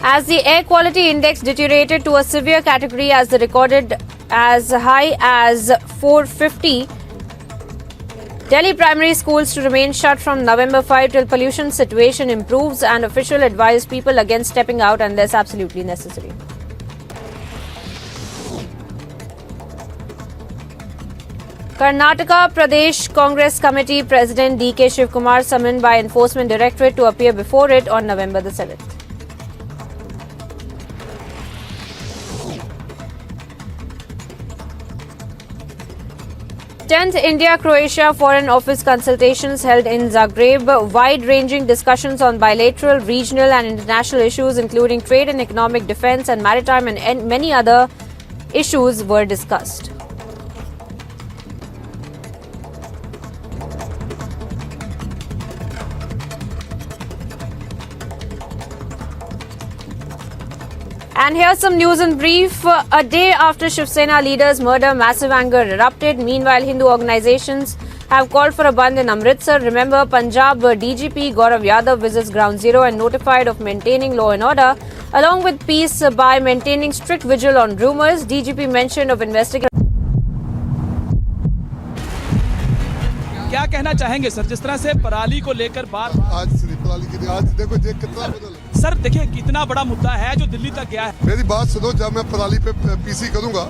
S2: As the air quality index deteriorated to a severe category as recorded as high as 450, Delhi primary schools to remain shut from November 5 till pollution situation improves, and official advised people against stepping out unless absolutely necessary. Karnataka Pradesh Congress Committee President D.K. Shivakumar summoned by Enforcement Directorate to appear before it on November the 7th. 10th India-Croatia Foreign Office consultations held in Zagreb. Wide-ranging discussions on bilateral, regional and international issues including trade and economic, defence and maritime and many other issues were discussed. And here's some news in brief. A day after Shiv Sena leader's murder, massive anger erupted. Meanwhile, Hindu organizations have called for a bandh in Amritsar. Remember, Punjab DGP Gaurav Yadav visits Ground Zero and notified of maintaining law and order, along with peace by maintaining strict vigil on rumors. DGP mentioned of investigating.
S16: क्या कहना चाहेंगे sir, जिस तरह से पराली को लेकर बार
S17: आज पराली की आज देखो जे कितना बदल।
S16: सर देखिए कितना बड़ा मुद्दा है जो दिल्ली तक गया है।
S17: मेरी बात सुनो, जब मैं पराली पे पीसी करूंगा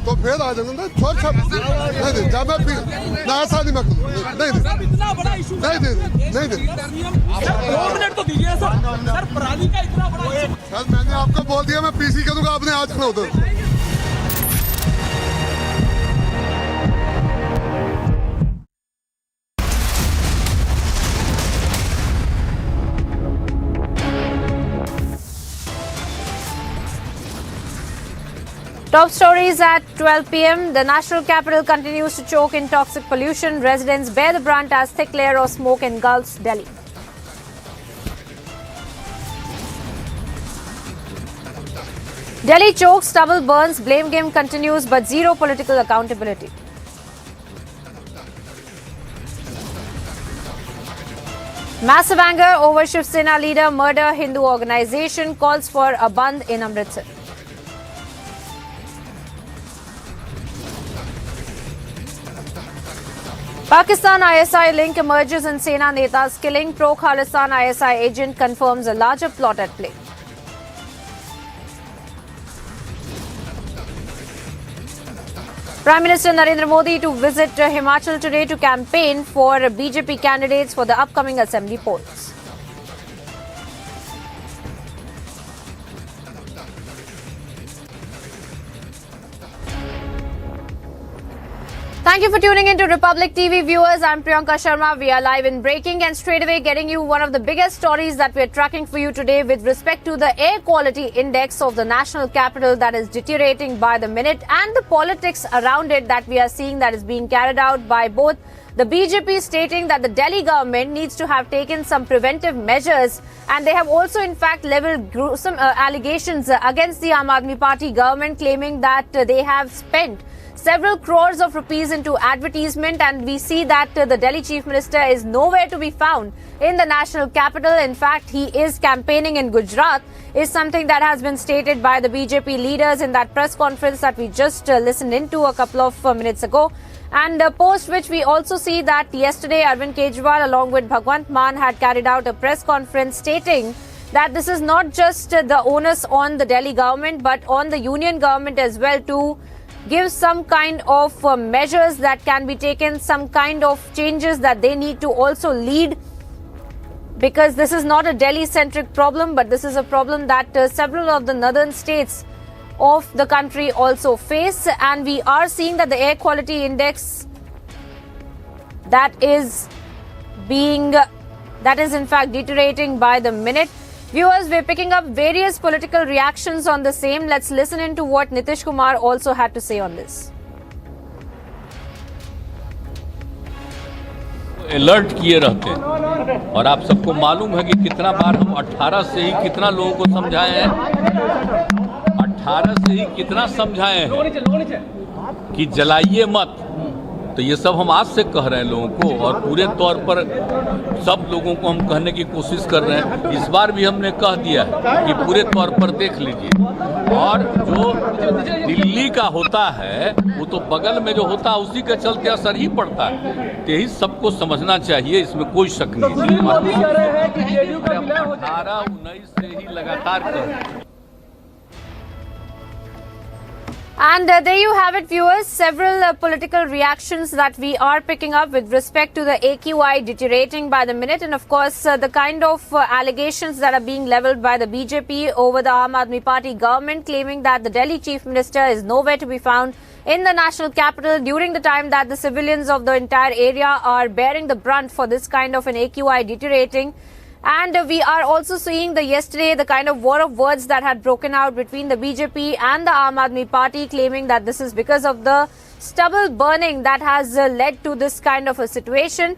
S17: तो फिर आ जाऊंगा ना, छोड़ छाप नहीं, जब मैं ना ऐसा नहीं मैं नहीं
S16: इतना बड़ा इशू
S17: नहीं दे नहीं दे
S16: 2 मिनट तो दीजिए सर पराली का इतना बड़ा इशू।
S17: सर मैंने आपको बोल दिया मैं पीसी करूंगा, आपने आज जाना उधर।
S2: Top stories at 12 p.m. The national capital continues to choke in toxic pollution. Residents bear the brunt as thick layer of smoke engulfs Delhi. Delhi chokes, stubble burns, blame game continues, but zero political accountability. Massive anger over Shiv Sena leader murder. Hindu organization calls for a bandh in Amritsar. Pakistan ISI link emerges in Sena Neta's killing. Pro-Khalistan ISI agent confirms a larger plot at play. Prime Minister Narendra Modi to visit Himachal today to campaign for BJP candidates for the upcoming assembly polls. Thank you for tuning in to Republic TV viewers. I'm Priyanka Sharma. We are live in breaking and straight away getting you one of the biggest stories that we're tracking for you today with respect to the air quality index of the national capital that is deteriorating by the minute and the politics around it that we are seeing that is being carried out by both the BJP stating that the Delhi government needs to have taken some preventive measures, and they have also in fact leveled gruesome allegations against the Aam Aadmi Party government, claiming that they have spent several crores of rupees into advertisement, and we see that the Delhi Chief Minister is nowhere to be found in the national capital. In fact, he is campaigning in Gujarat, is something that has been stated by the BJP leaders in that press conference that we just listened into a couple of minutes ago. And post which we also see that yesterday Arvind Kejriwal along with Bhagwant Mann had carried out a press conference stating that this is not just the onus on the Delhi government but on the union government as well to give some kind of measures that can be taken, some kind of changes that they need to also lead, because this is not a Delhi-centric problem, but this is a problem that several of the northern states of the country also face. And we are seeing that the air quality index that is in fact deteriorating by the minute. Viewers, we're picking up various political reactions on the same. Let's listen into what Nitish Kumar also had to say on this.
S1: Alert किए रहते हैं और आप सबको मालूम है कि कितना बार हम 18 से ही कितना लोगों को समझाए हैं, 18 से ही कितना समझाए हैं कि जलाइए मत। तो ये सब हम आज से कह रहे हैं लोगों को और पूरे तौर पर सब लोगों को हम कहने की कोशिश कर रहे हैं। इस बार भी हमने कह दिया है कि पूरे तौर पर देख लीजिए। और जो दिल्ली का होता है वो तो बगल में जो होता है उसी के चलते असर ही पड़ता है। तो यही सबको समझना चाहिए, इसमें कोई शक नहीं। 18-19 से ही लगातार कर रहे हैं।
S2: And there you have it, viewers. Several political reactions that we are picking up with respect to the AQI deteriorating by the minute, and of course the kind of allegations that are being levelled by the BJP over the Aam Aadmi Party government, claiming that the Delhi Chief Minister is nowhere to be found in the national capital during the time that the civilians of the entire area are bearing the brunt for this kind of an AQI deteriorating. And we are also seeing yesterday the kind of war of words that had broken out between the BJP and the Aam Aadmi Party, claiming that this is because of the stubble burning that has led to this kind of a situation.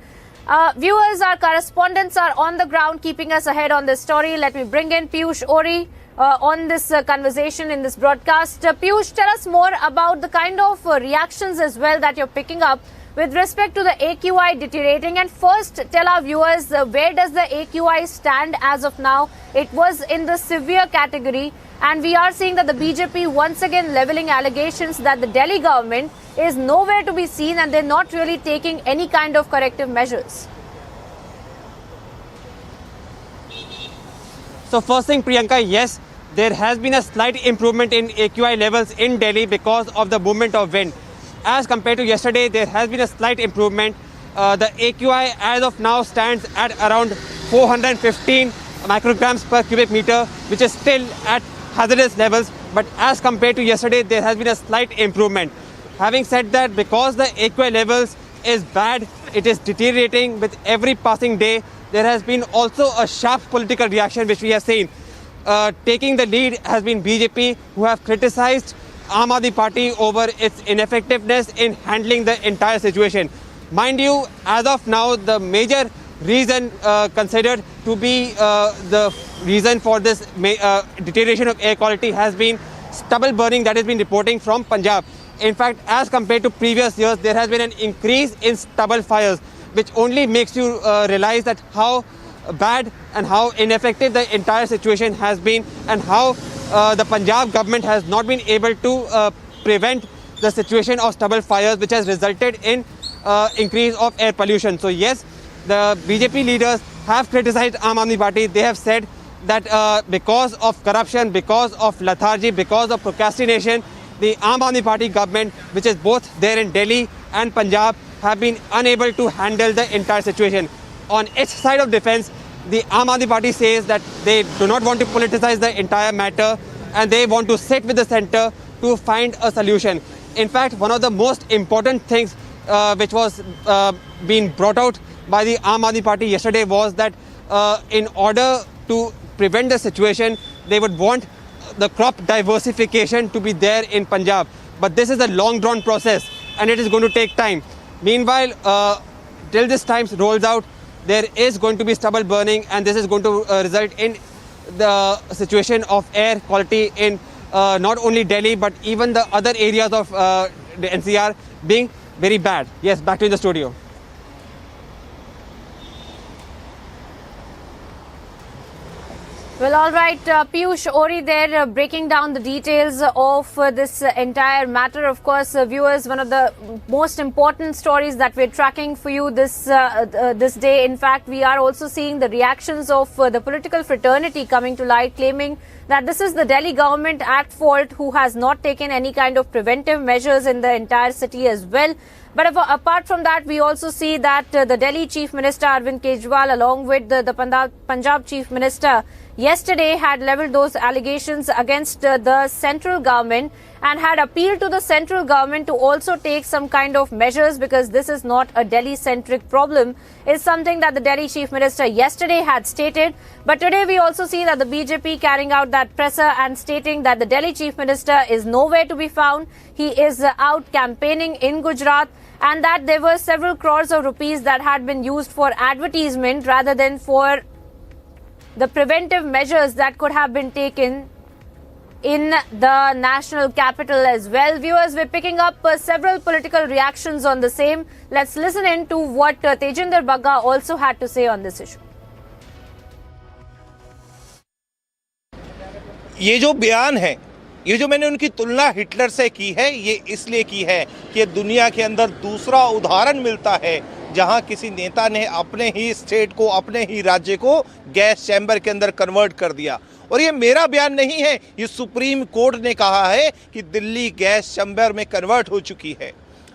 S2: Viewers, our correspondents are on the ground keeping us ahead on this story. Let me bring in Piyush Ori on this conversation in this broadcast. Piyush, tell us more about the kind of reactions as well that you're picking up with respect to the AQI deteriorating. And first, tell our viewers, where does the AQI stand as of now? It was in the severe category, and we are seeing that the BJP once again levelling allegations that the Delhi government is nowhere to be seen and they're not really taking any kind of corrective measures.
S11: So first thing, Priyanka, yes, there has been a slight improvement in AQI levels in Delhi because of the movement of wind. As compared to yesterday, there has been a slight improvement. The AQI as of now stands at around 415 micrograms per cubic meter, which is still at hazardous levels. But as compared to yesterday, there has been a slight improvement. Having said that, because the AQI levels is bad, it is deteriorating with every passing day. There has been also a sharp political reaction, which we have seen. Taking the lead has been BJP, who have criticized Aam Aadmi Party over its ineffectiveness in handling the entire situation. Mind you, as of now, the major reason considered to be the reason for this deterioration of air quality has been stubble burning that has been reporting from Punjab. In fact, as compared to previous years, there has been an increase in stubble fires, which only makes you realize that how bad and how ineffective the entire situation has been, and how the Punjab government has not been able to prevent the situation of stubble fires, which has resulted in increase of air pollution. So yes, the BJP leaders have criticized Aam Aadmi Party. They have said that because of corruption, because of lethargy, because of procrastination, the Aam Aadmi Party government, which is both there in Delhi and Punjab, have been unable to handle the entire situation. On its side of defense, the Aam Aadmi Party says that they do not want to politicize the entire matter and they want to sit with the centre to find a solution. In fact, one of the most important things which was being brought out by the Aam Aadmi Party yesterday was that in order to prevent the situation, they would want the crop diversification to be there in Punjab. But this is a long drawn process and it is going to take time. Meanwhile, till this time rolls out, there is going to be stubble burning, and this is going to result in the situation of air quality in not only Delhi but even the other areas of the NCR being very bad. Yes, back to in the studio.
S2: Well, all right, Piyush Ori there breaking down the details of this entire matter. Of course, viewers, one of the most important stories that we're tracking for you this day. In fact, we are also seeing the reactions of the political fraternity coming to light, claiming that this is the Delhi government at fault, who has not taken any kind of preventive measures in the entire city as well. But apart from that, we also see that the Delhi Chief Minister Arvind Kejriwal, along with the Punjab Chief Minister, yesterday had levelled those allegations against the central government and had appealed to the central government to also take some kind of measures, because this is not a Delhi-centric problem. It's something that the Delhi Chief Minister yesterday had stated. But today we also see that the BJP carrying out that presser and stating that the Delhi Chief Minister is nowhere to be found. He is out campaigning in Gujarat, and that there were several crores of rupees that had been used for advertisement rather than for the preventive measures that could have been taken in the national capital as well. Viewers, we're picking up several political reactions on the same. Let's listen in to what Tejinder Bagga also had to say on this issue.
S13: ये जो बयान है, ये जो मैंने उनकी तुलना Hitler से की है, ये इसलिए की है कि दुनिया के अंदर दूसरा उदाहरण मिलता है जहां किसी नेता ने अपने ही स्टेट को, अपने ही राज्य को गैस चैम्बर के अंदर कन्वर्ट कर दिया। और ये मेरा बयान नहीं है, ये सुप्रीम कोर्ट ने कहा है कि दिल्ली गैस चैम्बर में कन्वर्ट हो चुकी है।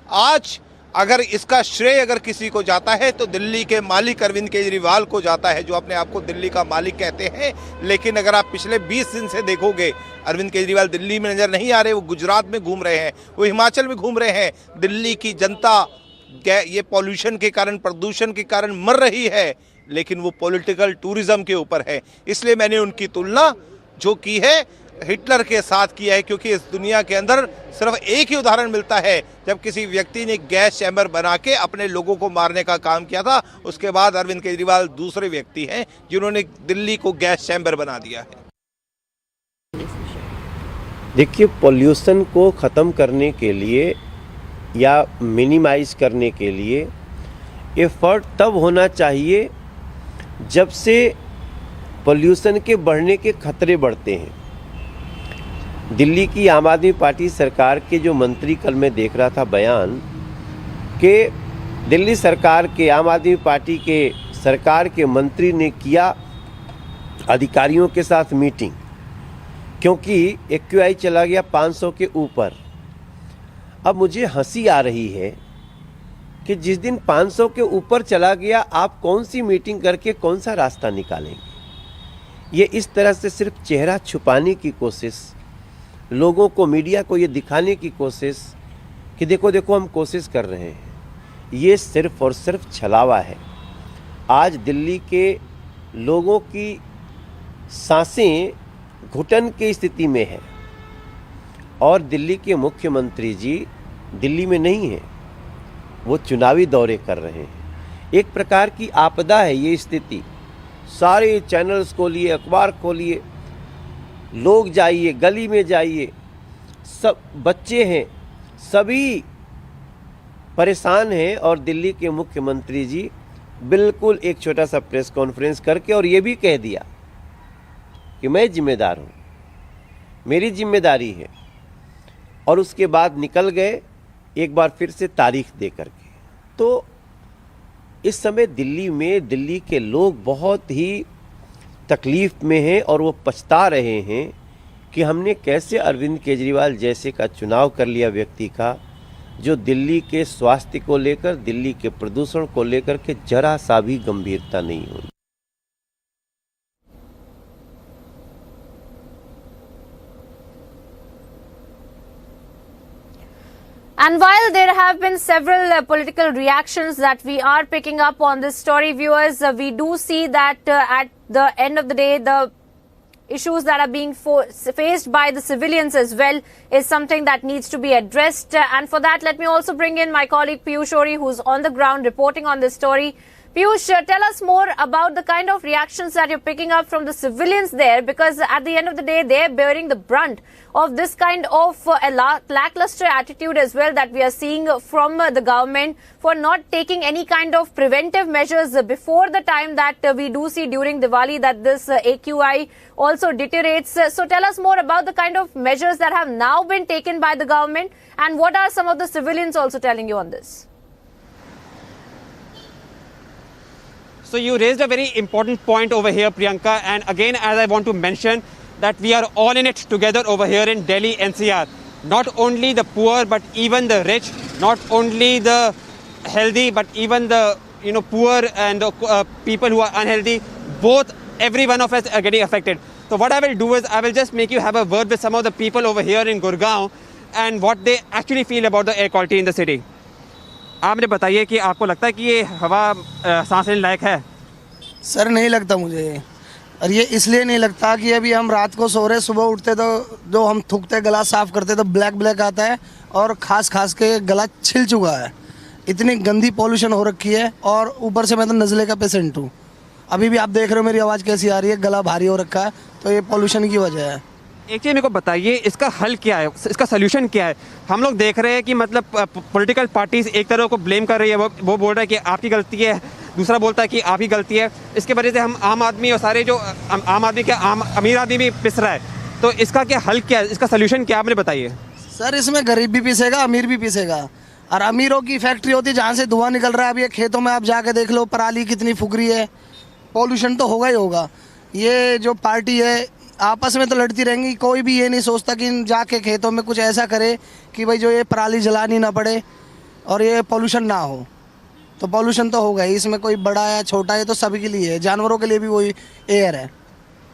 S13: आज अगर इसका श्रेय अगर किसी को जाता है तो दिल्ली के मालिक अरविंद केजरीवाल को जाता है, जो अपने आप को दिल्ली का मालिक कहते हैं। लेकिन अगर आप पिछले 20 दिन से देखोगे, अरविंद केजरीवाल दिल्ली में नजर नहीं आ रहे, वो गुजरात में घूम रहे हैं, वो हिमाचल में घूम रहे हैं। दिल्ली की जनता ये पॉल्यूशन के कारण, प्रदूषण के कारण मर रही है, लेकिन वो पॉलिटिकल टूरिज्म के ऊपर है। इसलिए मैंने उनकी तुलना जो की है हिटलर के साथ किया है, क्योंकि इस दुनिया के अंदर सिर्फ एक ही उदाहरण मिलता है जब किसी व्यक्ति ने गैस चैम्बर बना के अपने लोगों को मारने का काम किया था। उसके बाद अरविंद केजरीवाल दूसरे व्यक्ति हैं जिन्होंने दिल्ली को गैस चैम्बर बना दिया है।
S3: देखिए, पॉल्यूशन को ख़त्म करने के लिए या मिनिमाइज करने के लिए एफर्ट तब होना चाहिए जब से पोल्यूशन के बढ़ने के खतरे बढ़ते हैं। दिल्ली की आम आदमी पार्टी सरकार के जो मंत्री, कल मैं देख रहा था बयान कि दिल्ली सरकार के आम आदमी पार्टी के सरकार के मंत्री ने किया अधिकारियों के साथ मीटिंग, क्योंकि AQI चला गया 500 के ऊपर। अब मुझे हंसी आ रही है कि जिस दिन 500 के ऊपर चला गया, आप कौन सी मीटिंग करके कौन सा रास्ता निकालेंगे। ये इस तरह से सिर्फ चेहरा छुपाने की कोशिश, लोगों को, मीडिया को ये दिखाने की कोशिश कि देखो देखो हम कोशिश कर रहे हैं, ये सिर्फ और सिर्फ छलावा है। आज दिल्ली के लोगों की सांसें घुटन की स्थिति में है और दिल्ली के मुख्यमंत्री जी दिल्ली में नहीं हैं, वो चुनावी दौरे कर रहे हैं। एक प्रकार की आपदा है ये स्थिति। सारे चैनल्स खोलिए, अखबार खोलिए, लोग जाइए, गली में जाइए, सब बच्चे हैं, सभी परेशान हैं और दिल्ली के मुख्यमंत्री जी बिल्कुल एक छोटा सा प्रेस कॉन्फ्रेंस करके और ये भी कह दिया कि मैं जिम्मेदार हूँ, मेरी जिम्मेदारी है, और उसके बाद निकल गए एक बार फिर से तारीख दे करके। तो इस समय दिल्ली में दिल्ली के लोग बहुत ही तकलीफ़ में हैं और वो पछता रहे हैं कि हमने कैसे अरविंद केजरीवाल जैसे का चुनाव कर लिया व्यक्ति का, जो दिल्ली के स्वास्थ्य को लेकर, दिल्ली के प्रदूषण को लेकर के जरा सा भी गंभीरता नहीं हुई।
S2: And while there have been several political reactions that we are picking up on this story, viewers, we do see that at the end of the day, the issues that are being faced by the civilians as well is something that needs to be addressed. And for that, let me also bring in my colleague Piyush Ori, who's on the ground reporting on this story. Piyush, tell us more about the kind of reactions that you're picking up from the civilians there, because at the end of the day, they're bearing the brunt of this kind of lackluster attitude as well that we are seeing from the government for not taking any kind of preventive measures before the time that we do see during Diwali that this AQI also deteriorates. So tell us more about the kind of measures that have now been taken by the government, and what are some of the civilians also telling you on this?
S11: So you raised a very important point over here, Priyanka, and again, as I want to mention, that we are all in it together over here in Delhi-NCR. Not only the poor, but even the rich, not only the healthy, but even the poor and the people who are unhealthy, both, every one of us are getting affected. So what I will do is I will just make you have a word with some of the people over here in Gurugram and what they actually feel about the air quality in the city. आप मुझे बताइए कि आपको लगता है कि ये हवा सांस लेने लायक है?
S6: सर नहीं लगता मुझे, और ये इसलिए नहीं लगता कि अभी हम रात को सो रहे, सुबह उठते तो जो हम थूकते गला साफ करते तो ब्लैक आता है और खास के गला छिल चुका है। इतनी गंदी पॉल्यूशन हो रखी है और ऊपर से मैं तो नज़ले का पेशेंट हूँ। अभी भी आप देख रहे हो मेरी आवाज़ कैसी आ रही है, गला भारी हो रखा है, तो ये पॉल्यूशन की वजह है।
S11: एक चीज़ मेरे को बताइए, इसका हल क्या है, इसका सलूशन क्या है? हम लोग देख रहे हैं कि मतलब पॉलिटिकल पार्टीज एक तरह को ब्लेम कर रही है, वो बोल रहा है कि आपकी गलती है, दूसरा बोलता है कि आप ही गलती है। इसके वजह से हम आम आदमी और सारे जो आम आदमी के अमीर आदमी भी पिस रहा है। तो इसका क्या हल क्या है, इसका सलूशन क्या है, मुझे बताइए।
S6: सर इसमें गरीब भी पिसेगा, अमीर भी पिसेगा, और अमीरों की फैक्ट्री होती है जहाँ से धुआं निकल रहा है। अब ये खेतों में आप जाके देख लो, पराली कितनी फूक रही है, पॉल्यूशन तो होगा ही होगा। ये जो पार्टी है आपस में तो लड़ती रहेंगी, कोई भी ये नहीं सोचता कि जाके खेतों में कुछ ऐसा करे कि भाई जो ये पराली जलानी ना पड़े और ये पॉल्यूशन ना हो। तो पॉल्यूशन तो होगा ही, इसमें कोई बड़ा है छोटा है, तो सभी के लिए है, जानवरों के लिए भी वही एयर है।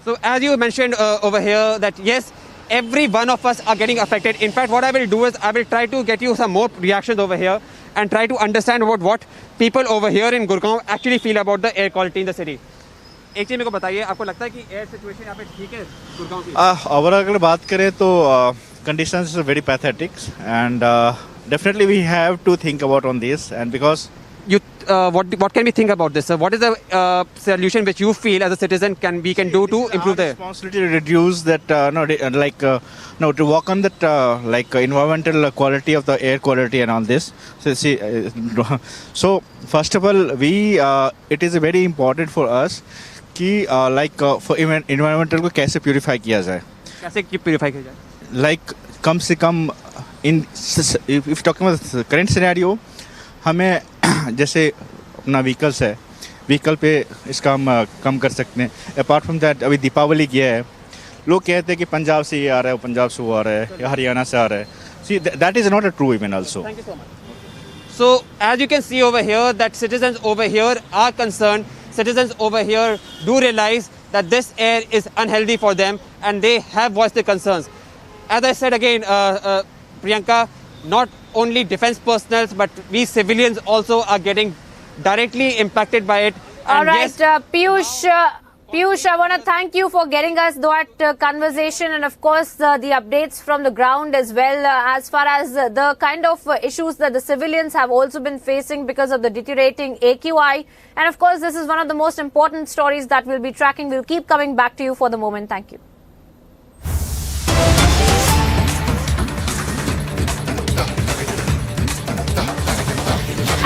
S11: So as you mentioned over here that yes, every one of us are getting affected. In fact, what I will do is I will try to get you some more reactions over here and try to understand about what people over here in Gurugram actually feel about the air quality in the city. एक चीज़ मेरे को बताइए, आपको लगता है कि air situation यहाँ पे ठीक है गुड़गांव की?
S22: ओवरऑल अगर बात करें तो conditions are very pathetic and definitely we have to think about on this, and because
S11: what can we think about this, sir? What is the solution which you feel as a citizen we can do to improve the
S22: responsibility to reduce that to work on that environmental quality of the air quality and all this. So first of all, it is very important for us कि for environmental को कैसे purify किया जाए.
S11: कैसे purify किया जाए?
S22: Like कम से कम if talking about the current scenario, हमें जैसे अपना व्हीकल्स है, व्हीकल पे इसका हम कम कर सकते हैं. अपार्ट फ्रॉम दैट अभी दीपावली किया है, लोग कहते हैं कि पंजाब से ये आ रहा है, पंजाब से वो आ रहा है, या हरियाणा से आ रहा है. See, that is not a true even also.
S11: Thank you so much. So as you can see over here, that citizens over here are concerned. Citizens over here do realize that this air is unhealthy for them, and they have voiced their concerns. As I said again, Priyanka, not only defense personnel, but we civilians also are getting directly impacted by it.
S2: All right, Piyush, I want to thank you for getting us that conversation and, of course, the updates from the ground as well, as far as the kind of issues that the civilians have also been facing because of the deteriorating AQI. And, of course, this is one of the most important stories that we'll be tracking. We'll keep coming back to you for the moment. Thank you.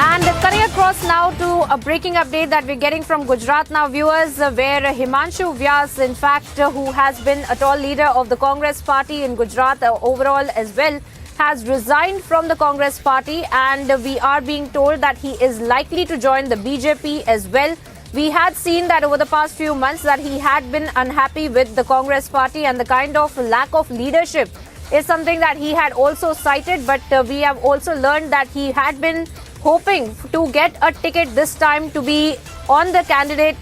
S2: And cutting across now to a breaking update that we're getting from Gujarat now, viewers, where Himanshu Vyas, in fact, who has been a tall leader of the Congress party in Gujarat overall as well, has resigned from the Congress party, and we are being told that he is likely to join the BJP as well. We had seen that over the past few months that he had been unhappy with the Congress party, and the kind of lack of leadership is something that he had also cited, but we have also learned that he had been hoping to get a ticket this time to be on the candidate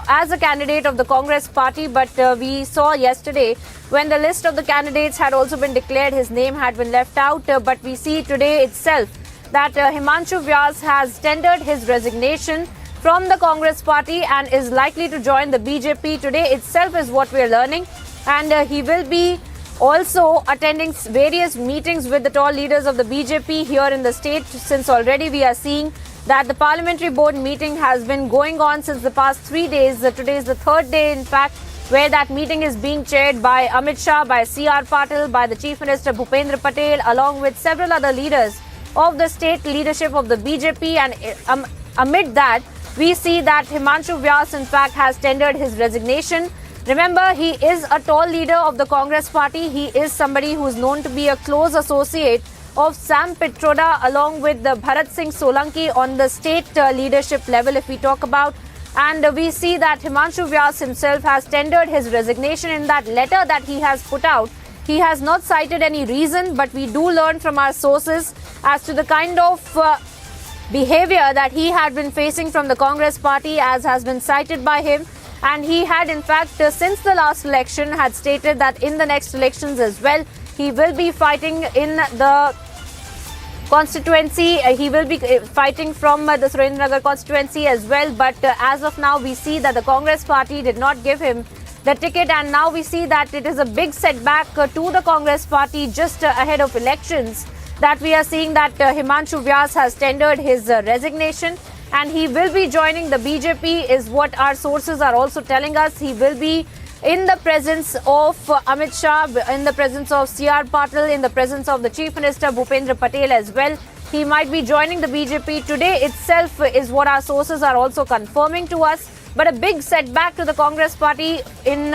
S2: as a candidate of the Congress party, but we saw yesterday when the list of the candidates had also been declared, his name had been left out, but we see today itself that Himanshu Vyas has tendered his resignation from the Congress party and is likely to join the BJP today itself is what we are learning, and he will be also attending various meetings with the tall leaders of the BJP here in the state, since already we are seeing that the parliamentary board meeting has been going on since the past 3 days. Today is the third day, in fact, where that meeting is being chaired by Amit Shah, by C.R. Patil, by the Chief Minister Bhupendra Patel, along with several other leaders of the state leadership of the BJP. And amid that, we see that Himanshu Vyas, in fact, has tendered his resignation. Remember, he is a tall leader of the Congress party. He is somebody who is known to be a close associate of Sam Pitroda, along with Bharat Singh Solanki on the state leadership level, if we talk about. And we see that Himanshu Vyas himself has tendered his resignation. In that letter that he has put out, he has not cited any reason, but we do learn from our sources as to the kind of behavior that he had been facing from the Congress party, as has been cited by him. And he had, in fact, since the last election, had stated that in the next elections as well, he will be fighting in the constituency. He will be fighting from the Surendranagar constituency as well. But as of now, we see that the Congress party did not give him the ticket. And now we see that it is a big setback to the Congress party just ahead of elections, that we are seeing that Himanshu Vyas has tendered his resignation. And he will be joining the BJP, is what our sources are also telling us. He will be in the presence of Amit Shah, in the presence of C.R. Patil, in the presence of the Chief Minister Bhupendra Patel as well. He might be joining the BJP today itself, is what our sources are also confirming to us. But a big setback to the Congress party in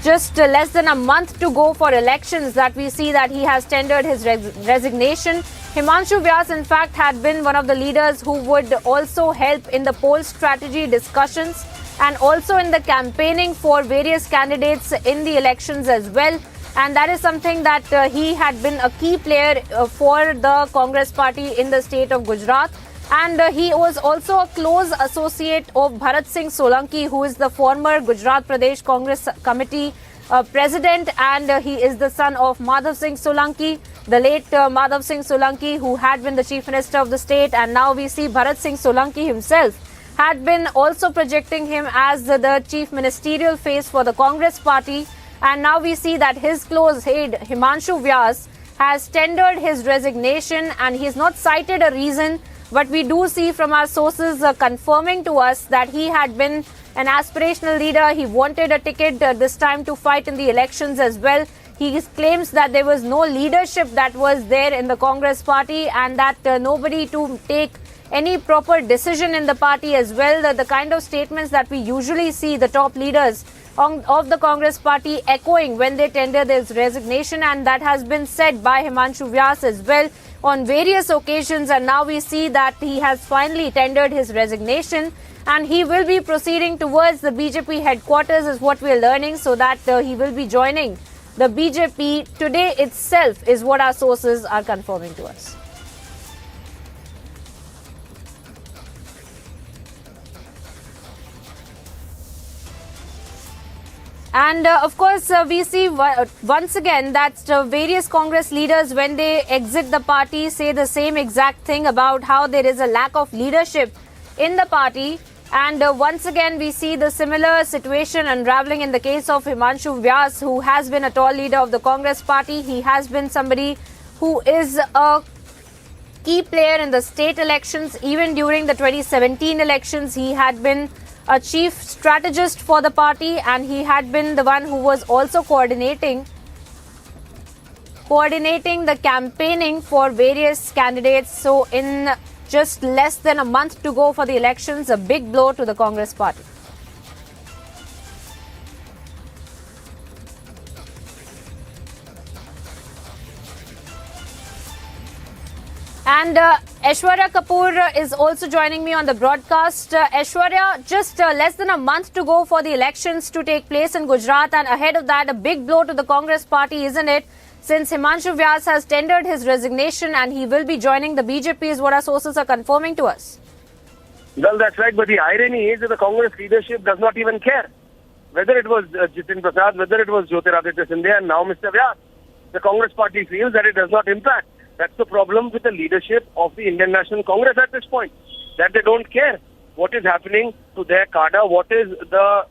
S2: just less than a month to go for elections, that we see that he has tendered his resignation. Himanshu Vyas, in fact, had been one of the leaders who would also help in the poll strategy discussions and also in the campaigning for various candidates in the elections as well. And that is something that he had been a key player for the Congress party in the state of Gujarat. And he was also a close associate of Bharat Singh Solanki, who is the former Gujarat Pradesh Congress Committee president, and he is the son of Madhav Singh Solanki, the late Madhav Singh Solanki, who had been the Chief Minister of the state. And now we see Bharat Singh Solanki himself had been also projecting him as the chief ministerial face for the Congress party. And now we see that his close aide, Himanshu Vyas, has tendered his resignation, and he has not cited a reason, But we do see from our sources confirming to us that he had been an aspirational leader. He wanted a ticket this time to fight in the elections as well. He claims that there was no leadership that was there in the Congress party and that nobody to take any proper decision in the party as well. The kind of statements that we usually see the top leaders of the Congress party echoing when they tender their resignation, and that has been said by Himanshu Vyas as well on various occasions, and now we see that he has finally tendered his resignation and he will be proceeding towards the BJP headquarters is what we are learning, so that he will be joining the BJP today itself is what our sources are confirming to us. And of course, we see once again that various Congress leaders, when they exit the party, say the same exact thing about how there is a lack of leadership in the party. And once again, we see the similar situation unraveling in the case of Himanshu Vyas, who has been a tall leader of the Congress party. He has been somebody who is a key player in the state elections. Even during the 2017 elections, he had been a chief strategist for the party, and he had been the one who was also coordinating the campaigning for various candidates. So in just less than a month to go for the elections, a big blow to the Congress party. And Aishwarya Kapoor is also joining me on the broadcast. Aishwarya, just less than a month to go for the elections to take place in Gujarat, and ahead of that, a big blow to the Congress party, isn't it? Since Himanshu Vyas has tendered his resignation and he will be joining the BJP is what our sources are confirming to us.
S4: Well, that's right, but the irony is that the Congress leadership does not even care. Whether it was Jitin Prasad, whether it was Jyotiraditya Scindia, and now Mr. Vyas, the Congress party feels that it does not impact. That's the problem with the leadership of the Indian National Congress at this point, that they don't care what is happening to their cadre, what are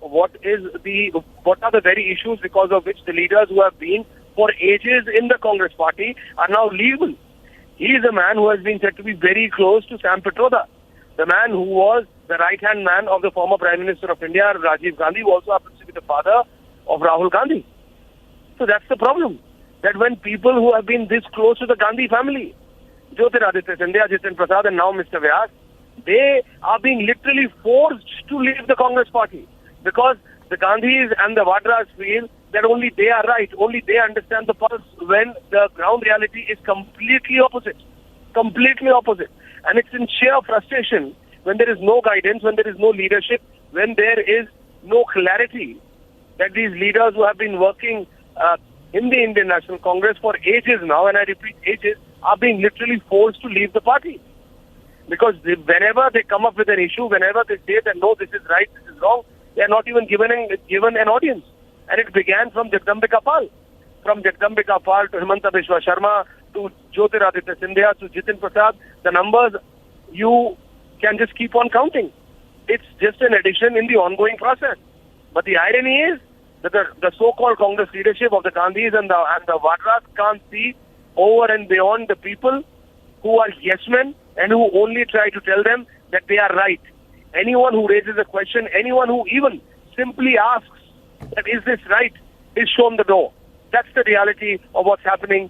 S4: the very issues because of which the leaders who have been for ages in the Congress party are now leaving. He is a man who has been said to be very close to Sam Pitroda, the man who was the right-hand man of the former Prime Minister of India, Rajiv Gandhi, who also happens to be the father of Rahul Gandhi. So that's the problem, that when people who have been this close to the Gandhi family, Jyotiraditya Scindia, Jitin Prasad, and now Mr. Vyas, they are being literally forced to leave the Congress party because the Gandhis and the Vadras feel that only they are right, only they understand the pulse, when the ground reality is completely opposite. And it's in sheer frustration when there is no guidance, when there is no leadership, when there is no clarity, that these leaders who have been working in the Indian National Congress for ages now, and I repeat ages, are being literally forced to leave the party. Because whenever they come up with an issue, whenever they say that no, this is right, this is wrong, they are not even given an audience. And it began from Jagdambika Pal. From Jagdambika Pal to Himanta Biswa Sharma to Jyotiraditya Scindia to Jitin Prasad, the numbers, you can just keep on counting. It's just an addition in the ongoing process. But the irony is that the so-called Congress leadership of the Gandhis and the Vadras can't see over and beyond the people who are yes men and who only try to tell them that they are right. Anyone who raises a question, anyone who even simply asks that is this right, is shown the door. That's the reality of what's happening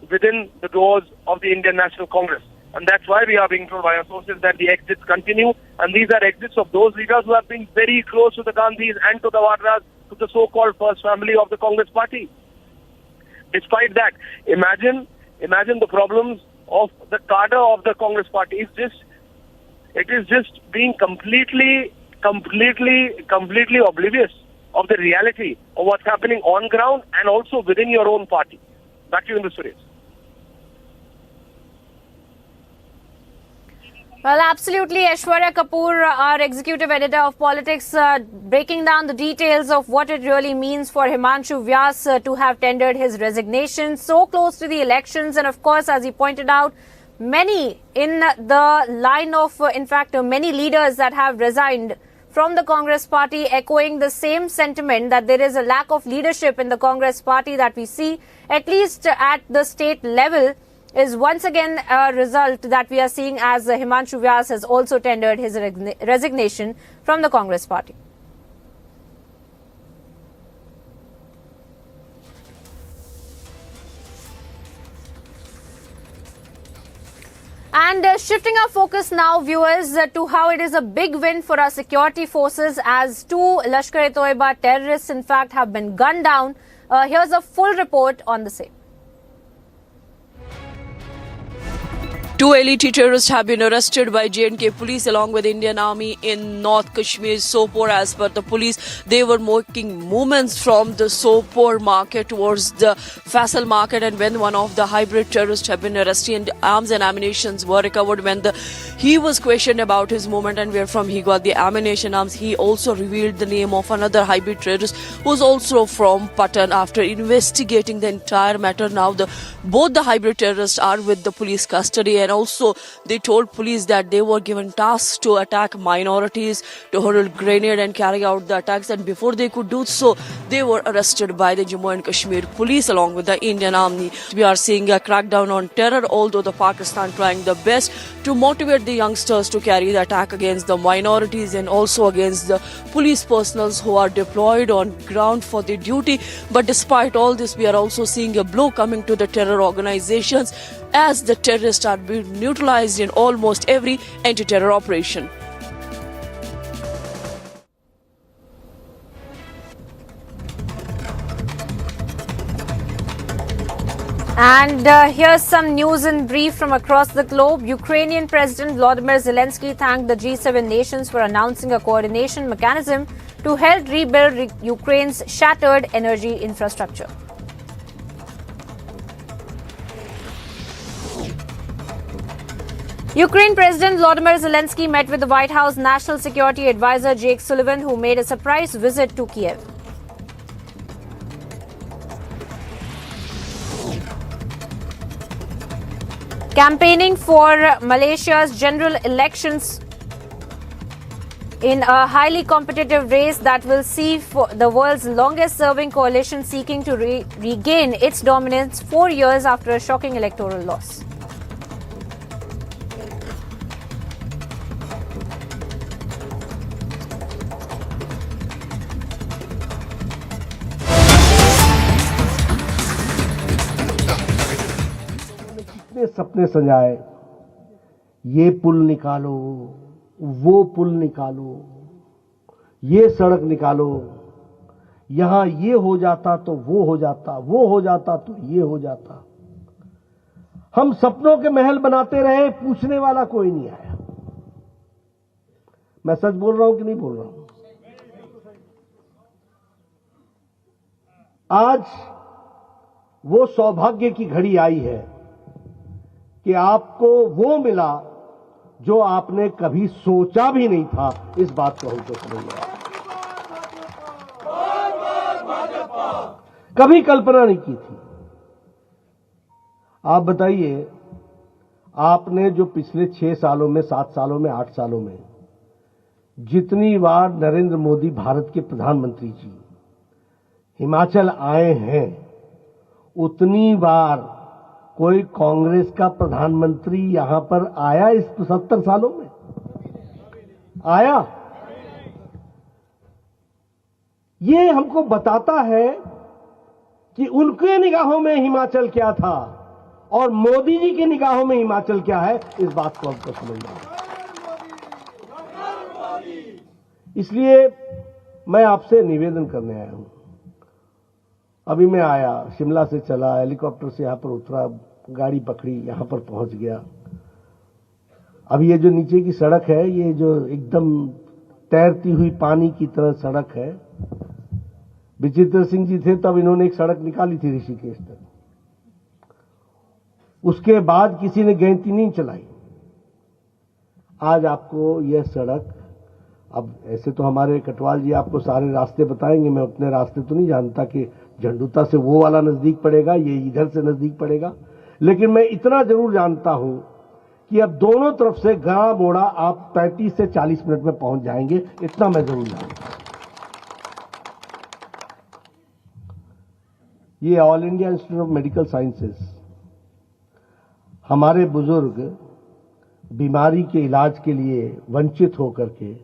S4: within the doors of the Indian National Congress. And that's why we are being told by our sources that the exits continue. And these are exits of those leaders who have been very close to the Gandhis and to the Vadras, to the so-called first family of the Congress party. Despite that, imagine the problems of the cadre of the Congress party. It is just being completely oblivious of the reality of what's happening on ground and also within your own party. Back to you in the studios.
S2: Well, absolutely. Aishwarya Kapoor, our executive editor of politics, breaking down the details of what it really means for Himanshu Vyas to have tendered his resignation so close to the elections. And of course, as he pointed out, many in the line of, in fact, many leaders that have resigned from the Congress party echoing the same sentiment that there is a lack of leadership in the Congress party that we see, at least at the state level. is once again a result that we are seeing as Himanshu Vyas has also tendered his resignation from the Congress party. And shifting our focus now, viewers, to how it is a big win for our security forces as 2 Lashkar-e-Toiba terrorists, in fact, have been gunned down. Here's a full report on the same.
S5: 2 elite terrorists have been arrested by J&K police along with Indian Army in North Kashmir's Sopore. As per the police, they were making movements from the Sopore market towards the Faisal market, and when one of the hybrid terrorists have been arrested and arms and ammunitions were recovered, when he was questioned about his movement and where from he got the ammunition arms, he also revealed the name of another hybrid terrorist who's also from Patan. After investigating the entire matter, now both the hybrid terrorists are with the police custody. And also, they told police that they were given tasks to attack minorities, to hurl grenade and carry out the attacks. And before they could do so, they were arrested by the Jammu and Kashmir police along with the Indian Army. We are seeing a crackdown on terror, although the Pakistan trying the best to motivate the youngsters to carry the attack against the minorities and also against the police personnel who are deployed on ground for their duty. But despite all this, we are also seeing a blow coming to the terror organizations as the terrorists are being neutralized in almost every anti-terror operation.
S2: And here's some news in brief from across the globe. Ukrainian President Volodymyr Zelensky thanked the G7 nations for announcing a coordination mechanism to help rebuild Ukraine's shattered energy infrastructure. Ukraine President Volodymyr Zelensky met with the White House National Security Advisor Jake Sullivan, who made a surprise visit to Kiev. Campaigning for Malaysia's general elections in a highly competitive race that will see the world's longest-serving coalition seeking to regain its dominance 4 years after a shocking electoral loss.
S8: सपने सजाए, ये पुल निकालो, वो पुल निकालो, ये सड़क निकालो, यहां ये हो जाता तो वो हो जाता, वो हो जाता तो ये हो जाता। हम सपनों के महल बनाते रहे, पूछने वाला कोई नहीं आया। मैं सच बोल रहा हूं कि नहीं बोल रहा हूं? आज वो सौभाग्य की घड़ी आई है कि आपको वो मिला जो आपने कभी सोचा भी नहीं था। इस बात को हमको समझ आया, कभी कल्पना नहीं की थी। आप बताइए, आपने जो पिछले 6 सालों में, 7 सालों में, 8 सालों में जितनी बार नरेंद्र मोदी भारत के प्रधानमंत्री जी हिमाचल आए हैं, उतनी बार कोई कांग्रेस का प्रधानमंत्री यहां पर आया इस 70 सालों में? आया? ये हमको बताता है कि उनके निगाहों में हिमाचल क्या था और मोदी जी की निगाहों में हिमाचल क्या है। इस बात को हमको समझना है। इसलिए मैं आपसे निवेदन करने आया हूं। अभी मैं आया, शिमला से चला, हेलीकॉप्टर से यहां पर उतरा, गाड़ी पकड़ी, यहां पर पहुंच गया। अभी ये जो नीचे की सड़क है, ये जो एकदम तैरती हुई पानी की तरह सड़क है, विचित्र सिंह जी थे तब इन्होंने एक सड़क निकाली थी ऋषिकेश तक। उसके बाद किसी ने गैंती नहीं चलाई। आज आपको यह सड़क, अब ऐसे तो हमारे कटवाल जी आपको सारे रास्ते बताएंगे, मैं उतने रास्ते तो नहीं जानता कि झंडूता से वो वाला नजदीक पड़ेगा, ये इधर से नजदीक पड़ेगा, लेकिन मैं इतना जरूर जानता हूं कि अब दोनों तरफ से गड़ा मोड़ा आप 35 से 40 मिनट में पहुंच जाएंगे। इतना मैं जरूर जानता हूं। ये all India institute of medical sciences हमारे बुजुर्ग बीमारी के इलाज के लिए वंचित होकर के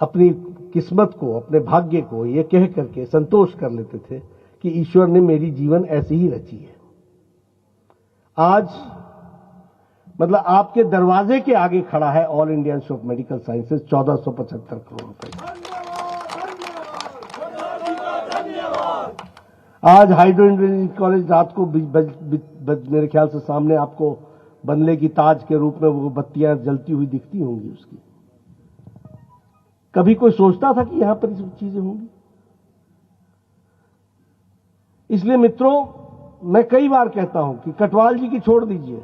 S8: अपनी किस्मत को, अपने भाग्य को ये कह करके संतोष कर लेते थे कि ईश्वर ने मेरी जीवन ऐसी ही रची है। आज मतलब आपके दरवाजे के आगे खड़ा है all India institute of medical sciences 1475 crore रुपए। आज हाइड्रो इंजीनियरिंग कॉलेज रात को मेरे ख्याल से सामने आपको बंगले की ताज के रूप में वो बत्तियां जलती हुई दिखती होंगी उसकी। कभी कोई सोचता था कि यहां पर ये सब चीजें होंगी? इसलिए मित्रों, मैं कई बार कहता हूं कि कटवाल जी की छोड़ दीजिए,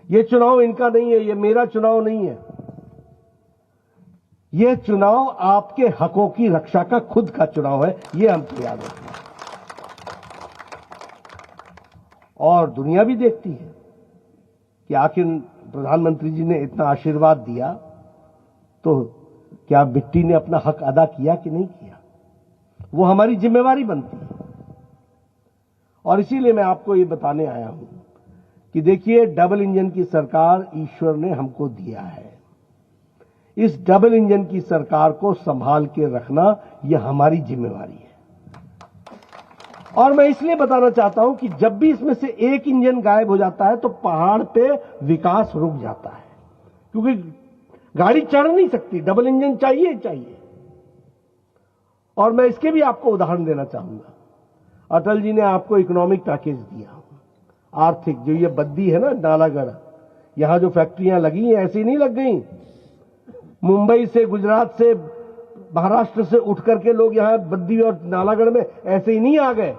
S8: ये चुनाव इनका नहीं है, ये मेरा चुनाव नहीं है। यह चुनाव आपके हकों की रक्षा का खुद का चुनाव है, ये हमको याद रखना। और दुनिया भी देखती है कि आखिर प्रधानमंत्री जी ने इतना आशीर्वाद दिया तो क्या मिट्टी ने अपना हक अदा किया कि नहीं किया? वो हमारी जिम्मेवारी बनती है। और इसीलिए मैं आपको ये बताने आया हूं कि देखिए, डबल इंजन की सरकार ईश्वर ने हमको दिया है। इस डबल इंजन की सरकार को संभाल के रखना यह हमारी जिम्मेवारी है। और मैं इसलिए बताना चाहता हूं कि जब भी इसमें से एक इंजन गायब हो जाता है तो पहाड़ पे विकास रुक जाता है, क्योंकि गाड़ी चढ़ नहीं सकती, डबल इंजन चाहिए चाहिए। और मैं इसके भी आपको उदाहरण देना चाहूंगा। अटल जी ने आपको इकोनॉमिक पैकेज दिया, आर्थिक, जो ये बद्दी है ना नालागढ़, यहां जो फैक्ट्रियां लगी हैं ऐसी नहीं लग गई। मुंबई से, गुजरात से, महाराष्ट्र से उठ करके लोग यहां बद्दी और नालागढ़ में ऐसे ही नहीं आ गए।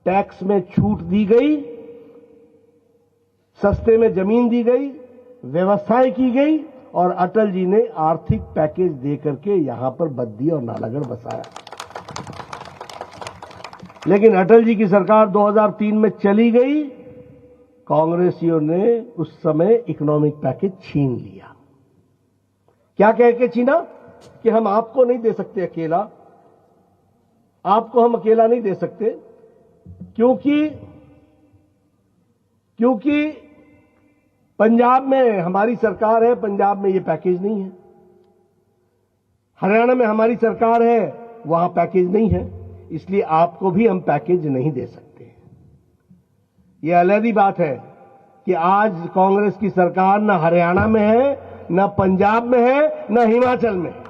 S8: टैक्स में छूट दी गई, सस्ते में जमीन दी गई, व्यवस्थाएं की गई और अटल जी ने आर्थिक पैकेज देकर के यहां पर बद्दी और नालागढ़ बसाया। लेकिन अटल जी की सरकार 2003 में चली गई, कांग्रेसियों ने उस समय इकोनॉमिक पैकेज छीन लिया। क्या कह के छीना? कि हम आपको नहीं दे सकते अकेला, आपको हम अकेला नहीं दे सकते, क्योंकि पंजाब में हमारी सरकार है, पंजाब में ये पैकेज नहीं है। हरियाणा में हमारी सरकार है, वहां पैकेज नहीं है, इसलिए आपको भी हम पैकेज नहीं दे सकते। ये अलग बात है कि आज कांग्रेस की सरकार न हरियाणा में है, न पंजाब में है, न हिमाचल में है।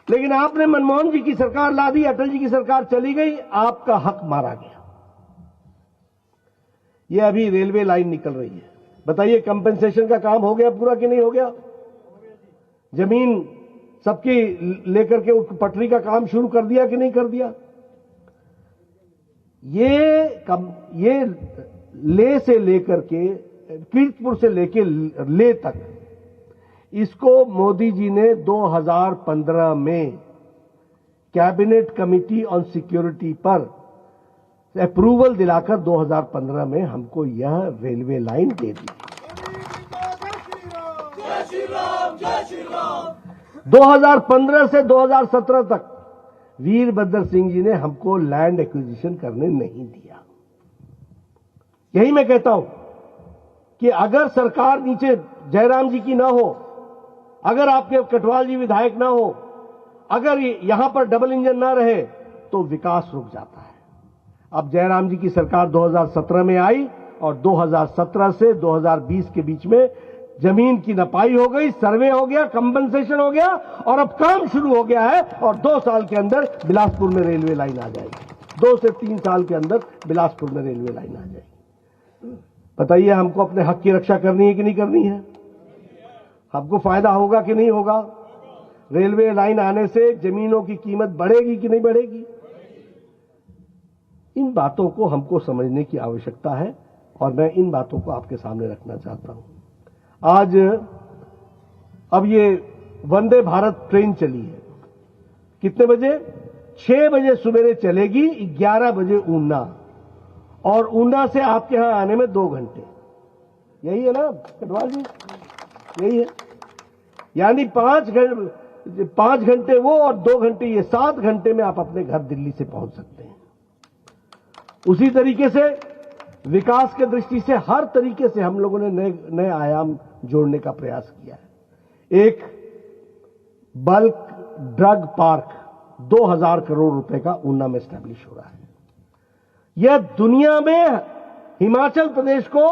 S8: लेकिन आपने मनमोहन जी की सरकार ला दी, अटल जी की सरकार चली गई, आपका हक मारा गया। ये अभी रेलवे लाइन निकल रही है, बताइए कंपेंसेशन का काम हो गया पूरा कि नहीं हो गया? जमीन सबकी लेकर के उस पटरी का काम शुरू कर दिया कि नहीं कर दिया? ये ले से लेकर के कीर्तपुर से लेकर ले तक, इसको मोदी जी ने 2015 में कैबिनेट कमिटी ऑन सिक्योरिटी पर अप्रूवल दिलाकर 2015 में हमको यह रेलवे लाइन दे दी। 2015 से 2017 तक वीरभद्र सिंह जी ने हमको लैंड एक्विजिशन करने नहीं दिया। यही मैं कहता हूं कि अगर सरकार नीचे जयराम जी की ना हो, अगर आपके कटवाल जी विधायक ना हो, अगर यहां पर डबल इंजन ना रहे तो विकास रुक जाता है। अब जयराम जी की सरकार 2017 में आई और 2017 से 2020 के बीच में जमीन की नपाई हो गई, सर्वे हो गया, कंपनसेशन हो गया और अब काम शुरू हो गया है और 2 साल के अंदर बिलासपुर में रेलवे लाइन आ जाएगी। 2 से 3 साल के अंदर बिलासपुर में रेलवे लाइन आ जाएगी। बताइए हमको अपने हक की रक्षा करनी है कि नहीं करनी है? हमको फायदा होगा कि नहीं होगा? रेलवे लाइन आने से जमीनों की कीमत बढ़ेगी कि नहीं बढ़ेगी? इन बातों को हमको समझने की आवश्यकता है और मैं इन बातों को आपके सामने रखना चाहता हूं। आज अब ये वंदे भारत ट्रेन चली है, कितने बजे? 6 बजे सवेरे चलेगी, 11 बजे ऊना, और ऊना से आपके यहां आने में 2 घंटे। यही है ना कटवाल जी? यही है, यानी 5 घंटे वो और 2 घंटे ये, 7 घंटे में आप अपने घर दिल्ली से पहुंच सकते हैं। उसी तरीके से विकास के दृष्टि से हर तरीके से हम लोगों ने नए आयाम जोड़ने का प्रयास किया है। एक बल्क ड्रग पार्क 2000 करोड़ रुपए का ऊना में स्टैब्लिश हो रहा है। यह दुनिया में हिमाचल प्रदेश को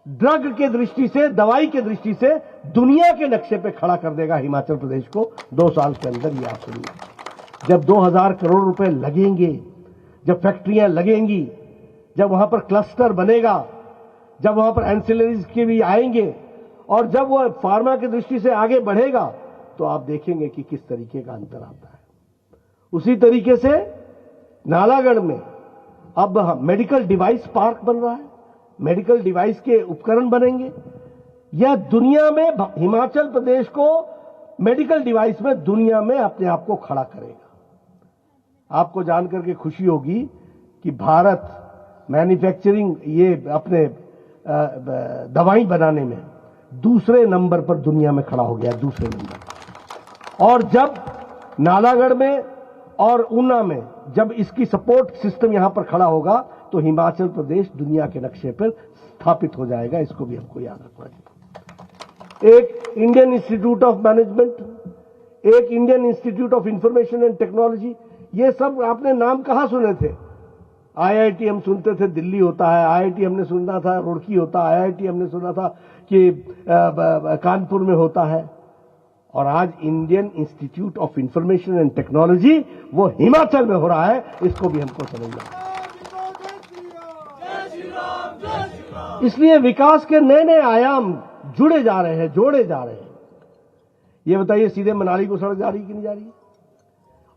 S8: ड्रग के दृष्टि से, दवाई के दृष्टि से दुनिया के नक्शे पे खड़ा कर देगा हिमाचल प्रदेश को 2 साल के अंदर। ये आप सुनिए, जब 2000 करोड़ रुपए लगेंगे, जब फैक्ट्रियां लगेंगी, जब वहां पर क्लस्टर बनेगा, जब वहां पर एंसिलरीज के भी आएंगे और जब वह फार्मा की दृष्टि से आगे बढ़ेगा, तो आप देखेंगे कि किस तरीके का अंतर आता है। उसी तरीके से नालागढ़ में अब मेडिकल डिवाइस पार्क बन रहा है, मेडिकल डिवाइस के उपकरण बनेंगे। यह दुनिया में हिमाचल प्रदेश को मेडिकल डिवाइस में दुनिया में अपने आप को खड़ा करेगा। आपको जानकर के खुशी होगी कि भारत मैन्युफैक्चरिंग, ये अपने दवाई बनाने में दूसरे नंबर पर दुनिया में खड़ा हो गया, दूसरे नंबर। और जब नालागढ़ में और ऊना में जब इसकी सपोर्ट सिस्टम यहां पर खड़ा होगा, तो हिमाचल प्रदेश दुनिया के नक्शे पर स्थापित हो जाएगा। इसको भी हमको याद रखना चाहिए। एक इंडियन इंस्टीट्यूट ऑफ मैनेजमेंट, एक Indian institute of information and technology, ये सब आपने नाम कहां सुने थे? आईआईटी हम सुनते थे दिल्ली होता है, आईआईटी हमने सुना था रुड़की होता है, आईआईटी हमने सुना था कि कानपुर में होता है। और आज Indian institute of information and technology वो हिमाचल में हो रहा है। इसको भी हमको समझना है। इसलिए विकास के नए नए आयाम जुड़े जा रहे हैं, जोड़े जा रहे हैं। ये बताइए, सीधे मनाली को सड़क जा रही कि नहीं जा रही है?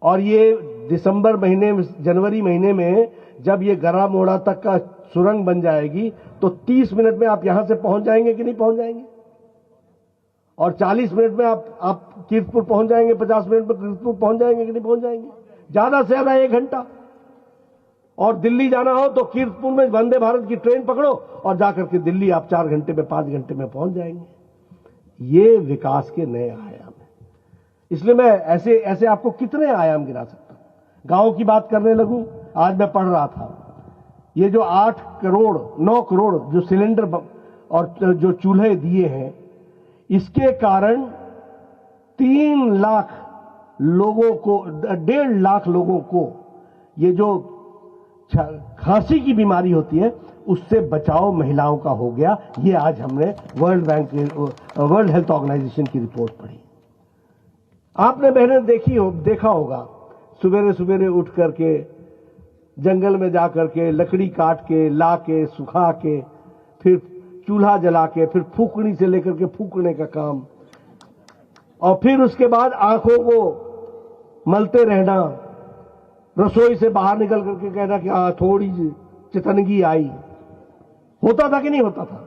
S8: और ये दिसंबर महीने में, जनवरी महीने में जब ये गरा मोड़ा तक का सुरंग बन जाएगी, तो 30 मिनट में आप यहां से पहुंच जाएंगे कि नहीं पहुंच जाएंगे? और 40 मिनट में आप कीर्तपुर पहुंच जाएंगे, 50 मिनट में कीर्तपुर पहुंच जाएंगे कि नहीं पहुंच जाएंगे? ज्यादा से ज्यादा 1 घंटा। और दिल्ली जाना हो तो कीर्तपुर में वंदे भारत की ट्रेन पकड़ो और जाकर के दिल्ली आप 4 घंटे में, 5 घंटे में पहुंच जाएंगे। ये विकास के नए आयाम है। इसलिए मैं ऐसे आपको कितने आयाम गिना सकता हूं। गांव की बात करने लगूं, आज मैं पढ़ रहा था, ये जो 8 करोड़ 9 करोड़ जो सिलेंडर और जो चूल्हे दिए हैं, इसके कारण 3 लाख लोगों को, 1.5 लाख लोगों को ये जो खांसी की बीमारी होती है उससे बचाव महिलाओं का हो गया। ये आज हमने वर्ल्ड हेल्थ ऑर्गेनाइजेशन की रिपोर्ट पढ़ी। आपने बहनें देखा होगा, सवेरे सवेरे उठ करके जंगल में जाकर के लकड़ी काट के ला के सुखा के फिर चूल्हा जला के फिर फूकनी से लेकर के फूकने का काम, और फिर उसके बाद आंखों को मलते रहना, रसोई से बाहर निकल करके कहना कि हाँ थोड़ी चितनगी आई। होता था कि नहीं होता था?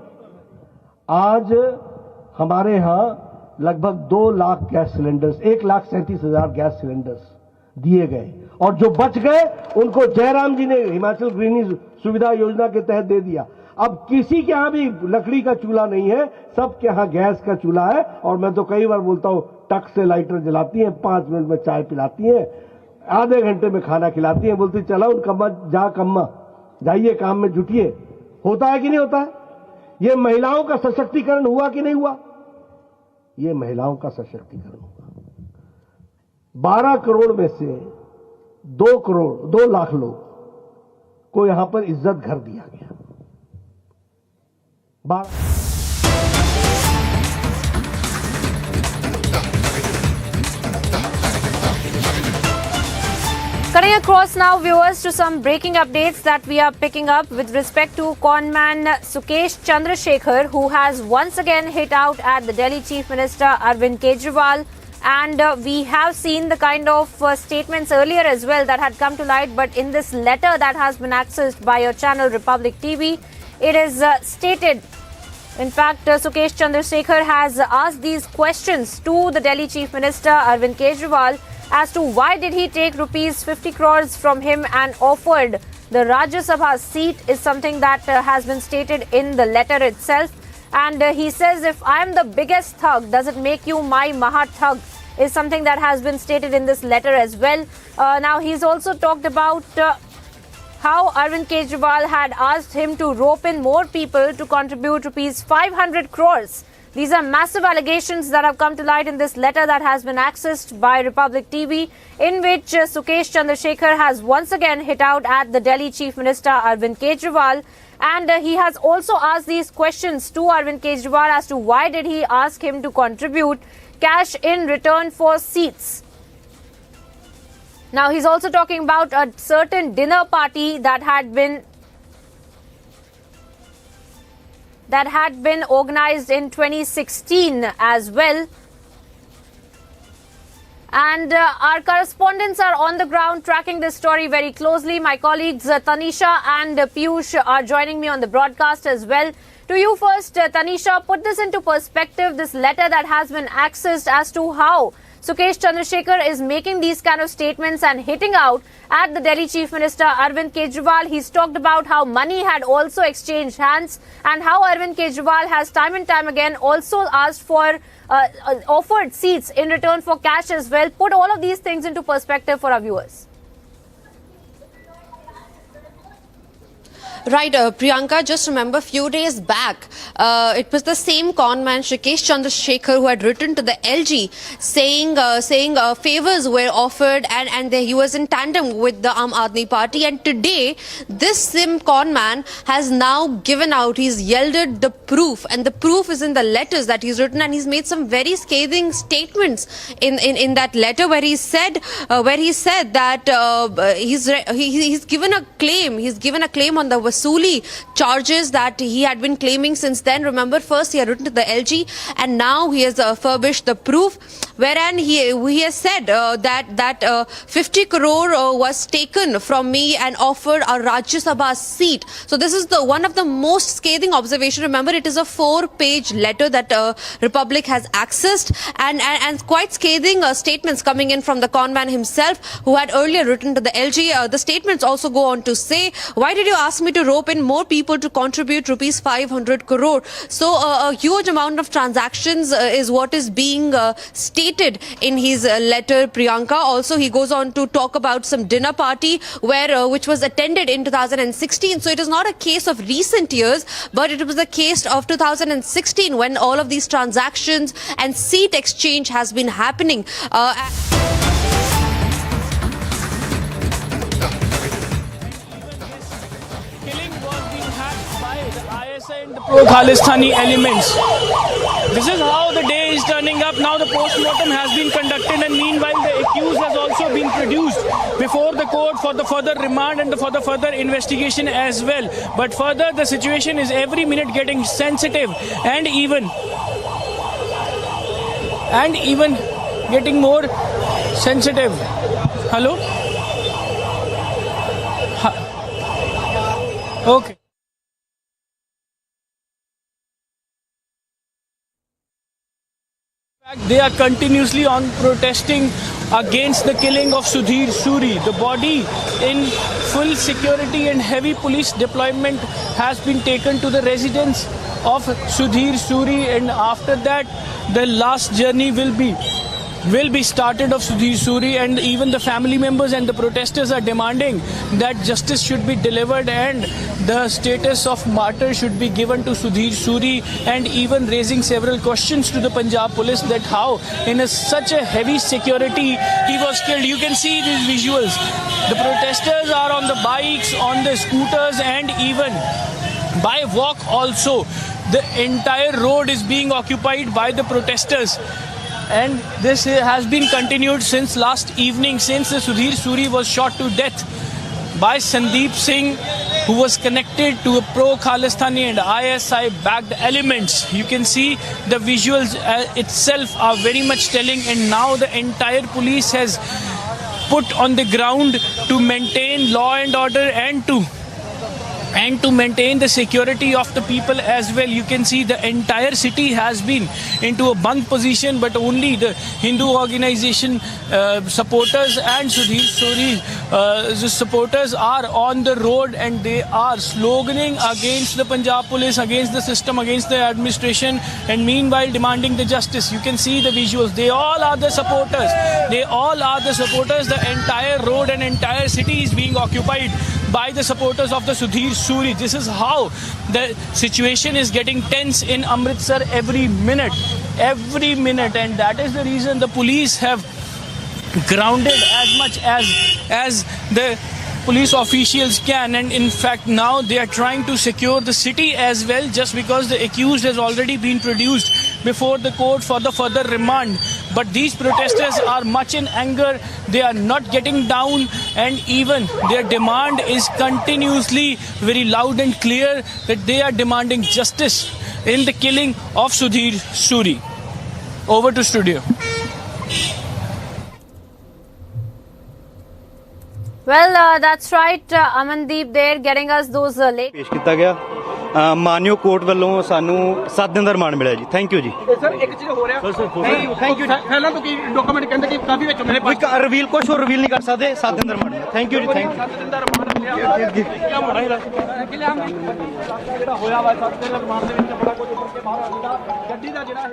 S8: आज हमारे यहां लगभग 2 lakh gas cylinders, 1,37,000 gas cylinders दिए गए, और जो बच गए उनको जयराम जी ने हिमाचल गृहिणी सुविधा योजना के तहत दे दिया। अब किसी के यहां भी लकड़ी का चूल्हा नहीं है, सबके यहां गैस का चूल्हा है। और मैं तो कई बार बोलता हूं, टक से लाइटर जलाती हैं, 5 मिनट में चाय पिलाती हैं, आधे घंटे में खाना खिलाती हैं, बोलती चला उन कम्मा जाइए काम में जुटिए। होता है कि नहीं होता है? ये महिलाओं का सशक्तिकरण हुआ कि नहीं हुआ? ये महिलाओं का सशक्तिकरण हुआ। 12 करोड़ में से 2 लाख लोग को यहां पर इज्जत घर दिया गया।
S2: Cutting across now, viewers, to some breaking updates that we are picking up with respect to conman Sukesh Chandrashekhar, who has once again hit out at the Delhi Chief Minister Arvind Kejriwal. And we have seen the kind of statements earlier as well that had come to light. But in this letter that has been accessed by your channel Republic TV, it is stated, in fact, Sukesh Chandrashekhar has asked these questions to the Delhi Chief Minister Arvind Kejriwal as to why did he take rupees 50 crores from him and offered the Rajya Sabha seat is something that has been stated in the letter itself. And he says, if I am the biggest thug, does it make you my Maha thug? Is something that has been stated in this letter as well. Now, he's also talked about how Arvind Kejriwal had asked him to rope in more people to contribute rupees 500 crores. These are massive allegations that have come to light in this letter that has been accessed by Republic TV, in which Sukesh Chandrashekhar has once again hit out at the Delhi Chief Minister Arvind Kejriwal. And he has also asked these questions to Arvind Kejriwal as to why did he ask him to contribute cash in return for seats. Now, he's also talking about a certain dinner party that had been organized in 2016 as well. And our correspondents are on the ground tracking this story very closely. My colleagues Tanisha and Piyush are joining me on the broadcast as well. To you first, Tanisha, put this into perspective, this letter that has been accessed, as to how Sukesh Chandrashekhar is making these kind of statements and hitting out at the Delhi Chief Minister Arvind Kejriwal. He's talked about how money had also exchanged hands and how Arvind Kejriwal has time and time again also asked for offered seats in return for cash as well. Put all of these things into perspective for our viewers.
S7: Right, Priyanka, just remember a few days back, it was the same conman, Sukesh Chandrashekhar, who had written to the LG saying favors were offered and he was in tandem with the Aam Aadmi Party. And today, this same conman has now given out, he's yielded the proof, and the proof is in the letters that he's written, and he's made some very scathing statements in that letter where he said that he's given a claim on the Vasuli charges that he had been claiming since then. Remember, first he had written to the LG and now he has furbished the proof, wherein he has said that 50 crore was taken from me and offered a Rajya Sabha seat. So this is one of the most scathing observations. Remember, it is a 4-page letter that Republic has accessed, and quite scathing statements coming in from the conman himself, who had earlier written to the LG. The statements also go on to say, why did you ask me to rope in more people to contribute rupees 500 crore? So a huge amount of transactions is what is being stated in his letter, Priyanka. Also, he goes on to talk about some dinner party which was attended in 2016. So it is not a case of recent years, but it was a case of 2016 when all of these transactions and seat exchange has been happening.
S16: And the pro-Khalistani elements. This is how the day is turning up. Now the post-mortem has been conducted, and meanwhile the accused has also been produced before the court for the further remand and for the further investigation as well. But further, the situation is every minute getting sensitive and even getting more sensitive. Hello? Okay. They are continuously on protesting against the killing of Sudhir Suri. The body in full security and heavy police deployment has been taken to the residence of Sudhir Suri, and after that the last journey will be started of Sudhir Suri, and even the family members and the protesters are demanding that justice should be delivered and the status of martyr should be given to Sudhir Suri, and even raising several questions to the Punjab police that how in such a heavy security he was killed. You can see these visuals. The protesters are on the bikes, on the scooters, and even by walk also. The entire road is being occupied by the protesters. And this has been continued since last evening, since Sudhir Suri was shot to death by Sandeep Singh, who was connected to a pro-Khalistani and ISI-backed elements. You can see the visuals itself are very much telling, and now the entire police has put on the ground to maintain law and order and to maintain the security of the people as well. You can see the entire city has been into a bunk position, but only the Hindu organization supporters and Sudhir Suri supporters are on the road, and they are sloganing against the Punjab police, against the system, against the administration, and meanwhile demanding the justice. You can see the visuals. They all are the supporters. They all are the supporters. The entire road and entire city is being occupied by the supporters of the Sudhir Suri. This is how the situation is getting tense in Amritsar every minute, and that is the reason the police have grounded as much as the police officials can, and in fact now they are trying to secure the city as well, just because the accused has already been produced before the court for the further remand. But these protesters are much in anger, they are not getting down, and even their demand is continuously very loud and clear that they are demanding justice in the killing of Sudhir Suri. Over to studio.
S2: Well, that's right, Amandeep there getting us those late.
S9: पेश किया गया मानयोग court वालों सानू 7 दिन ਦਾ remand ਮਿਲਿਆ ਜੀ thank you ਜੀ
S6: sir एक चीज हो रहा है थैंक यू पहला तो की डॉक्यूमेंट कहंदे कि काफी ਵਿੱਚ ਮੇਰੇ ਪਾਸ
S9: ਰਿਵੀਲ ਕੁਝ ਹੋਰ ਰਿਵੀਲ ਨਹੀਂ ਕਰ ਸਕਦੇ 7 ਦਿਨ ਦਾ ਰਿਮਾਂਡ ਮਿਲਿਆ ਥੈਂਕ ਯੂ ਜੀ ਥੈਂਕ ਯੂ 7 ਦਿਨ ਦਾ ਰਿਮਾਂਡ ਮਿਲਿਆ ਕੀ ਲਿਆ ਜਿਹੜਾ ਹੋਇਆ ਵਾ 7 ਦਿਨ ਦਾ ਰਿਮਾਂਡ ਦੇ ਵਿੱਚ ਬੜਾ ਕੁਝ ਉੱਪਰ ਕੇ ਬਾਹਰ ਆ ਗਿਆ ਗੱਡੀ ਦਾ ਜਿਹੜਾ ਹੈ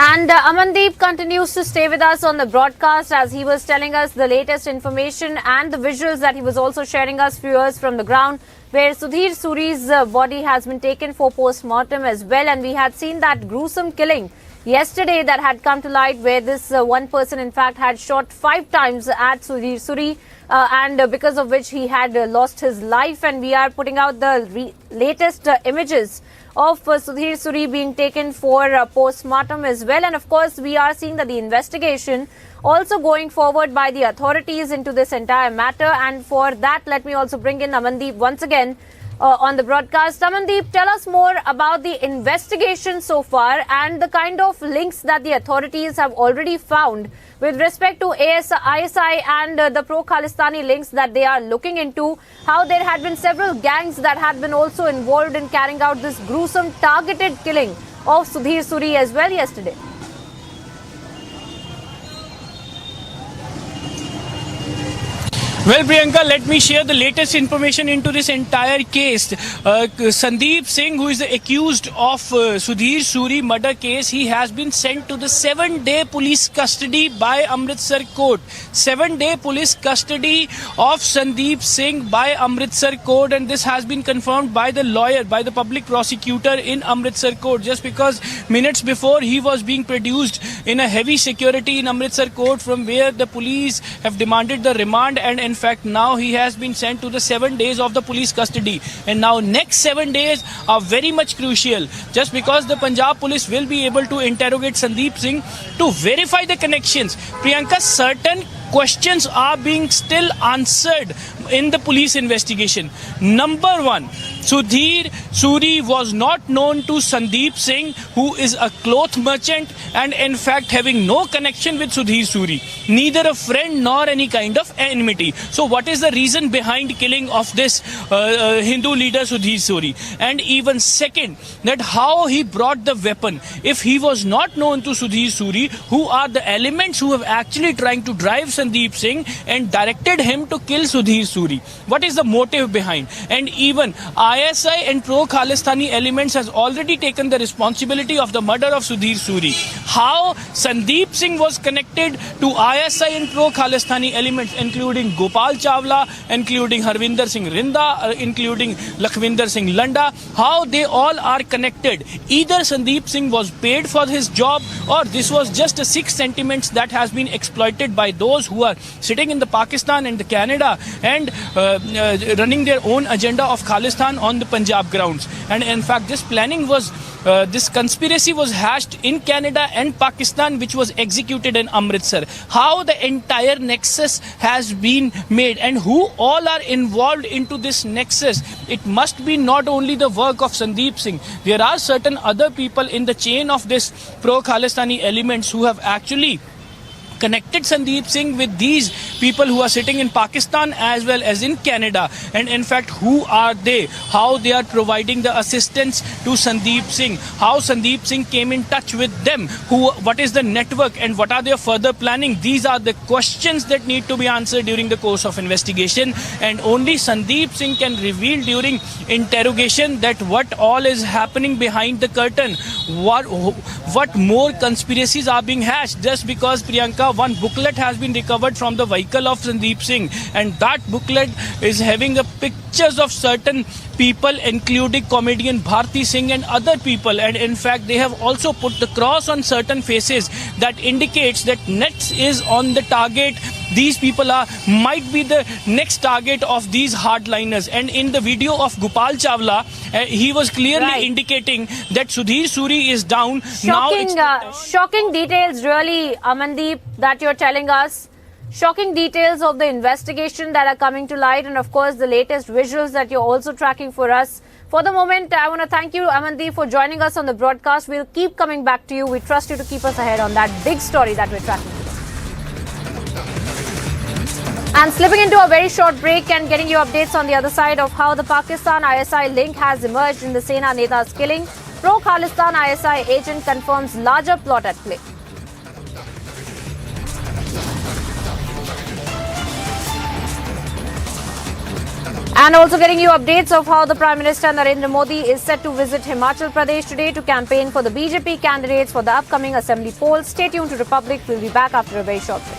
S2: And Amandeep continues to stay with us on the broadcast as he was telling us the latest information and the visuals that he was also sharing us viewers from the ground, where Sudhir Suri's body has been taken for post-mortem as well. And we had seen that gruesome killing yesterday that had come to light, where this one person in fact had shot 5 times at Sudhir Suri, and because of which he had lost his life. And we are putting out the latest images of Sudhir Suri being taken for post-mortem as well. And of course, we are seeing that the investigation also going forward by the authorities into this entire matter. And for that, let me also bring in Amandeep once again on the broadcast. Amandeep, tell us more about the investigation so far and the kind of links that the authorities have already found with respect to ISI and the pro-Khalistani links that they are looking into, how there had been several gangs that had been also involved in carrying out this gruesome targeted killing of Sudhir Suri as well yesterday.
S16: Well, Priyanka, let me share the latest information into this entire case. Sandeep Singh, who is the accused of Sudhir Suri murder case, he has been sent to the 7-day police custody by Amritsar court. 7-day police custody of Sandeep Singh by Amritsar court, and this has been confirmed by the lawyer, by the public prosecutor in Amritsar court, just because minutes before he was being produced in a heavy security in Amritsar court, from where the police have demanded the remand, and in fact now he has been sent to the 7 days of the police custody. And now next 7 days are very much crucial, just because the Punjab police will be able to interrogate Sandeep Singh to verify the connections. Priyanka, certain questions are being still answered in the police investigation. Number one, Sudhir Suri was not known to Sandeep Singh, who is a cloth merchant and in fact having no connection with Sudhir Suri, neither a friend nor any kind of enmity. So what is the reason behind killing of this Hindu leader Sudhir Suri? And even second, that how he brought the weapon. If he was not known to Sudhir Suri, who are the elements who have actually trying to drive Sandeep Singh and directed him to kill Sudhir Suri? What is the motive behind? And even ISI and pro-Khalistani elements has already taken the responsibility of the murder of Sudhir Suri. How Sandeep Singh was connected to ISI and pro-Khalistani elements, including Gopal Chawla, including Harvinder Singh Rinda, including Lakhvinder Singh Landa, how they all are connected. Either Sandeep Singh was paid for his job, or this was just a sick sentiments that has been exploited by those who are sitting in the Pakistan and the Canada and running their own agenda of Khalistan on the Punjab grounds. And in fact, this planning was, this conspiracy was hatched in Canada and Pakistan, which was executed in Amritsar. How the entire nexus has been made and who all are involved into this nexus, it must be not only the work of Sandeep Singh. There are certain other people in the chain of this pro-Khalistani elements who have actually connected Sandeep Singh with these people who are sitting in Pakistan as well as in Canada. And in fact, who are they? How they are providing the assistance to Sandeep Singh? How Sandeep Singh came in touch with them? What is the network and what are their further planning? These are the questions that need to be answered during the course of investigation. And only Sandeep Singh can reveal during interrogation that what all is happening behind the curtain. What more conspiracies are being hashed just because, Priyanka, one booklet has been recovered from the vehicle of Sandeep Singh, and that booklet is having pictures of certain people, including comedian Bharti Singh and other people. And in fact, they have also put the cross on certain faces that indicates that next is on the target. These people might be the next target of these hardliners. And in the video of Gopal Chawla, he was clearly indicating that Sudhir Suri is down.
S2: Shocking details, really, Amandeep, that you're telling us. Shocking details of the investigation that are coming to light, and of course the latest visuals that you're also tracking for us. For the moment, I want to thank you, Amandeep, for joining us on the broadcast. We'll keep coming back to you. We trust you to keep us ahead on that big story that we're tracking. And slipping into a very short break and getting you updates on the other side of how the Pakistan ISI link has emerged in the Sena Neta's killing. Pro-Khalistan ISI agent confirms larger plot at play. And also getting you updates of how the Prime Minister Narendra Modi is set to visit Himachal Pradesh today to campaign for the BJP candidates for the upcoming assembly polls. Stay tuned to Republic. We'll be back after a very short break.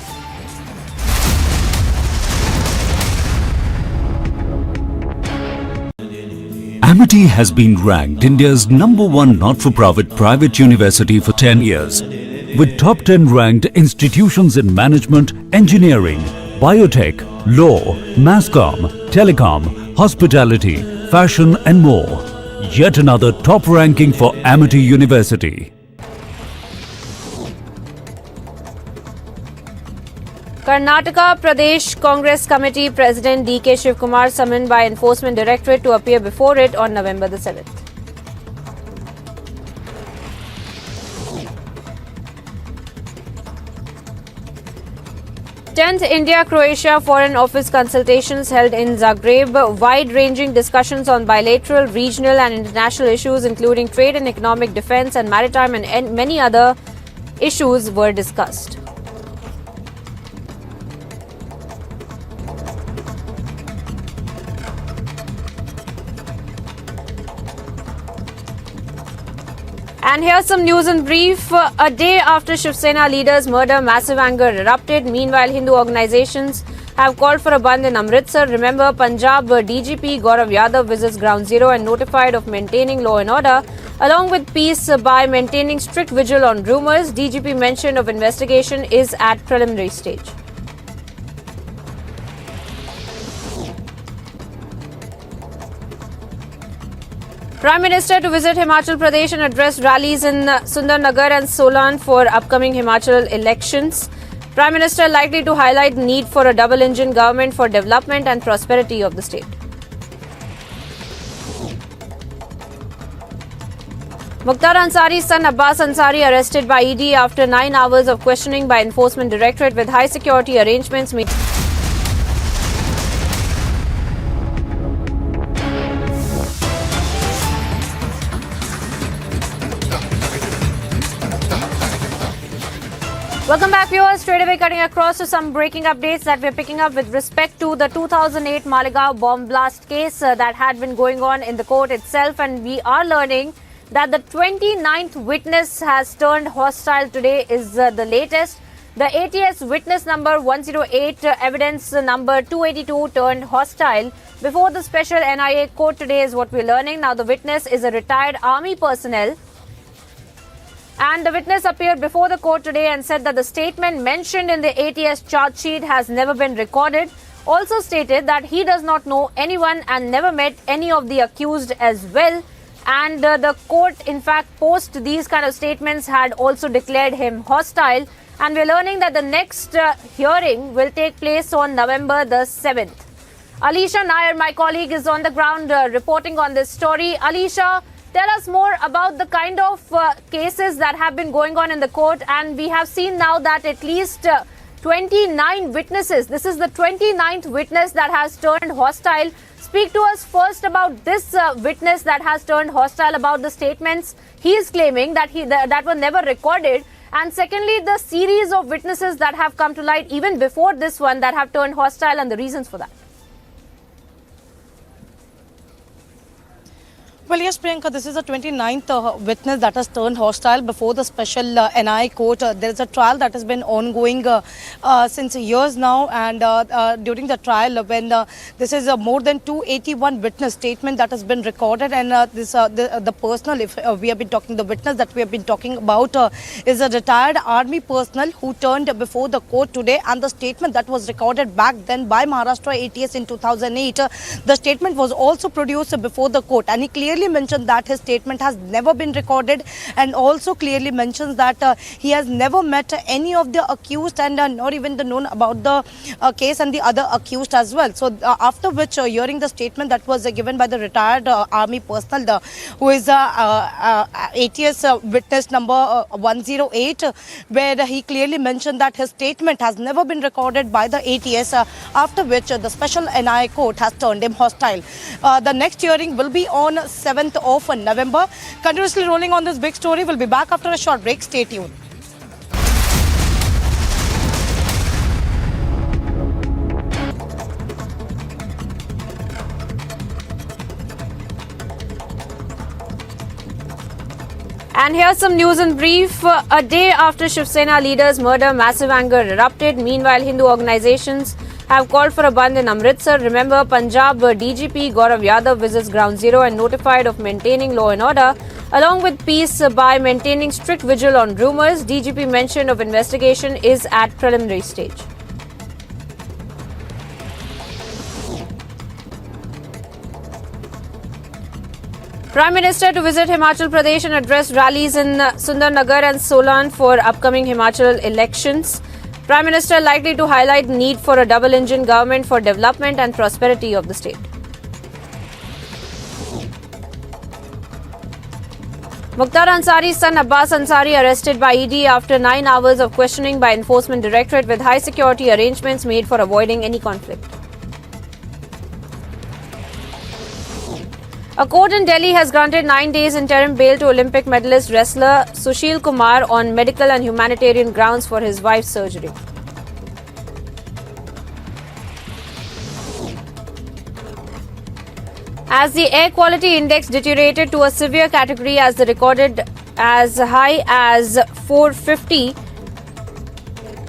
S10: Amity has been ranked India's #1 not-for-profit private university for 10 years, with top 10 ranked institutions in management, engineering, biotech, law, masscom, telecom, hospitality, fashion and more. Yet another top ranking for Amity University.
S2: Karnataka Pradesh Congress Committee President D.K. Shivakumar summoned by Enforcement Directorate to appear before it on November the 7th. Tenth India-Croatia Foreign Office consultations held in Zagreb. Wide-ranging discussions on bilateral, regional and international issues including trade and economic, defence and maritime and many other issues were discussed. And here's some news in brief. A day after Shiv Sena leader's murder, massive anger erupted. Meanwhile, Hindu organizations have called for a bandh in Amritsar. Remember, Punjab DGP Gaurav Yadav visits Ground Zero and notified of maintaining law and order, along with peace by maintaining strict vigil on rumours. DGP mention of investigation is at preliminary stage. Prime Minister to visit Himachal Pradesh and address rallies in Sundarnagar and Solan for upcoming Himachal elections. Prime Minister likely to highlight the need for a double-engine government for development and prosperity of the state. Mukhtar Ansari's son Abbas Ansari arrested by ED after 9 hours of questioning by Enforcement Directorate with high security arrangements. Welcome back, viewers. Straight away cutting across to some breaking updates that we're picking up with respect to the 2008 Malegaon bomb blast case that had been going on in the court itself. And we are learning that the 29th witness has turned hostile today is the latest. The ATS witness number 108, evidence number 282 turned hostile before the special NIA court today is what we're learning. Now, the witness is a retired army personnel. And the witness appeared before the court today and said that the statement mentioned in the ATS charge sheet has never been recorded. Also stated that he does not know anyone and never met any of the accused as well. And the court, in fact, post these kind of statements had also declared him hostile. And we're learning that the next hearing will take place on November the 7th. Alisha Nair, my colleague, is on the ground reporting on this story. Alisha, tell us more about the kind of cases that have been going on in the court. And we have seen now that at least 29 witnesses. This is the 29th witness that has turned hostile. Speak to us first about this witness that has turned hostile, about the statements he is claiming that that were never recorded. And secondly, the series of witnesses that have come to light even before this one that have turned hostile and the reasons for that.
S12: Well, yes, Priyanka, this is the 29th witness that has turned hostile before the special NI court. There is a trial that has been ongoing since years now, and during the trial, when this is more than 281 witness statement that has been recorded, and the personal, if we have been talking, the witness that we have been talking about is a retired army personnel who turned before the court today, and the statement that was recorded back then by Maharashtra ATS in 2008, the statement was also produced before the court, and he clearly mentioned that his statement has never been recorded, and also clearly mentions that he has never met any of the accused, and not even known about the case and the other accused as well. So after which, hearing the statement that was given by the retired army personnel, who is ATS witness number 108, where he clearly mentioned that his statement has never been recorded by the ATS, after which the special NI court has turned him hostile. The next hearing will be on 7th of November. Continuously rolling on this big story. We'll be back after a short break. Stay tuned.
S2: And here's some news in brief. A day after Shiv Sena leader's murder, massive anger erupted. Meanwhile, Hindu organizations have called for a Bandh in Amritsar. Remember, Punjab DGP Gaurav Yadav visits Ground Zero and notified of maintaining law and order, along with peace by maintaining strict vigil on rumours. DGP mentioned of investigation is at preliminary stage. Prime Minister to visit Himachal Pradesh and address rallies in Sundarnagar and Solan for upcoming Himachal elections. Prime Minister likely to highlight need for a double-engine government for development and prosperity of the state. Mukhtar Ansari's son Abbas Ansari arrested by ED after 9 hours of questioning by Enforcement Directorate with high security arrangements made for avoiding any conflict. A court in Delhi has granted 9 days interim bail to Olympic medalist wrestler Sushil Kumar on medical and humanitarian grounds for his wife's surgery. As the air quality index deteriorated to a severe category as recorded as high as 450,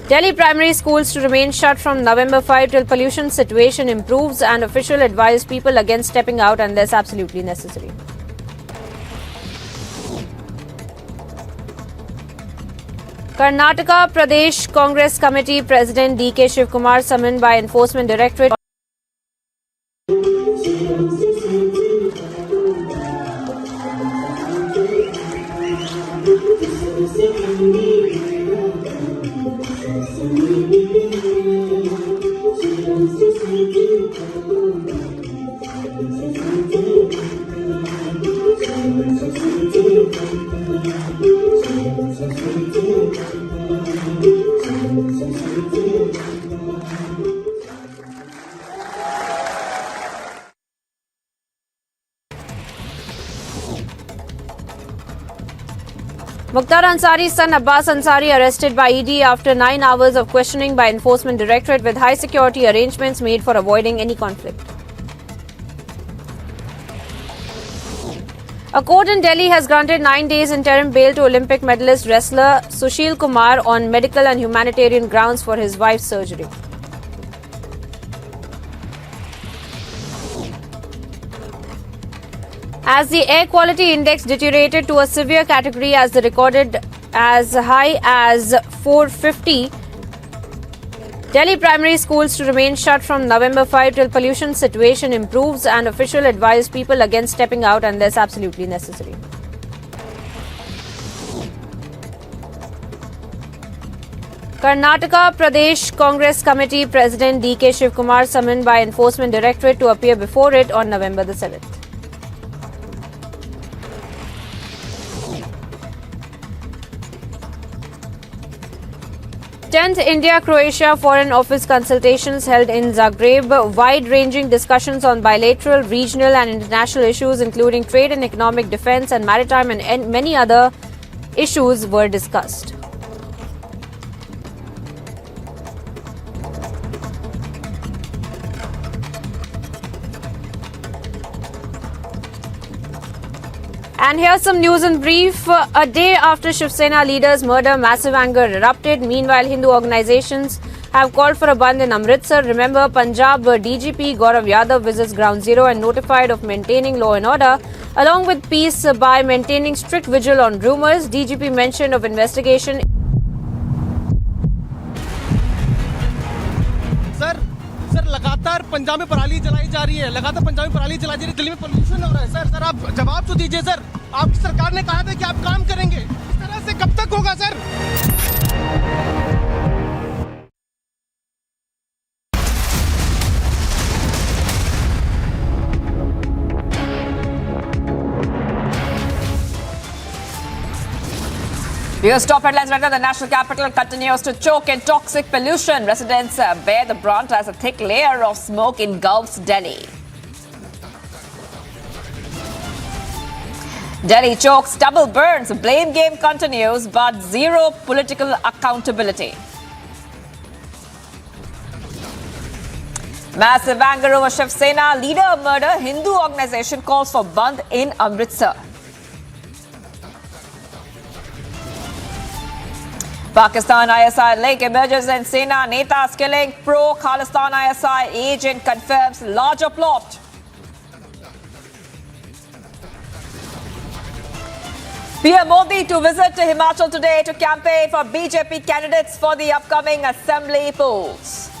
S2: Delhi primary schools to remain shut from November 5 till pollution situation improves, and official advise people against stepping out unless absolutely necessary. Karnataka Pradesh Congress Committee President D.K. Shivakumar summoned by Enforcement Directorate. Mukhtar Ansari's son Abbas Ansari arrested by ED after 9 hours of questioning by Enforcement Directorate with high security arrangements made for avoiding any conflict. A court in Delhi has granted 9 days interim bail to Olympic medalist wrestler Sushil Kumar on medical and humanitarian grounds for his wife's surgery. As the air quality index deteriorated to a severe category as recorded as high as 450, Delhi primary schools to remain shut from November 5 till pollution situation improves, and official advise people against stepping out unless absolutely necessary. Karnataka Pradesh Congress Committee President D.K. Shivakumar summoned by Enforcement Directorate to appear before it on November the 7th. 10th India-Croatia Foreign Office consultations held in Zagreb. Wide-ranging discussions on bilateral, regional and international issues including trade and economic, defence and maritime and many other issues were discussed. And here's some news in brief. A day after Shiv Sena leader's murder, massive anger erupted. Meanwhile, Hindu organizations have called for a bandh in Amritsar. Remember, Punjab DGP Gaurav Yadav visits Ground Zero and notified of maintaining law and order, along with peace by maintaining strict vigil on rumours. DGP mentioned of investigation.
S9: Sir लगातार पंजाब में पराली जलाई जा रही है, लगातार पंजाब में पराली जलाई जा रही है, दिल्ली में पोल्यूशन हो रहा है। सर आप जवाब तो दीजिए सर। आपकी सरकार ने कहा था कि आप काम करेंगे, इस तरह से कब तक होगा sir?
S18: Here's top headlines right now. The national capital continues to choke in toxic pollution. Residents bear the brunt as a thick layer of smoke engulfs Delhi. Delhi chokes, Stubble burns. Blame game continues, but zero political accountability. Massive anger over Shiv Sena leader murder. Hindu organization calls for bandh in Amritsar. Pakistan ISI link emerges in Sena Neta's killing. Pro-Khalistan ISI agent confirms larger plot. PM Modi to visit to Himachal today to campaign for BJP candidates for the upcoming assembly polls.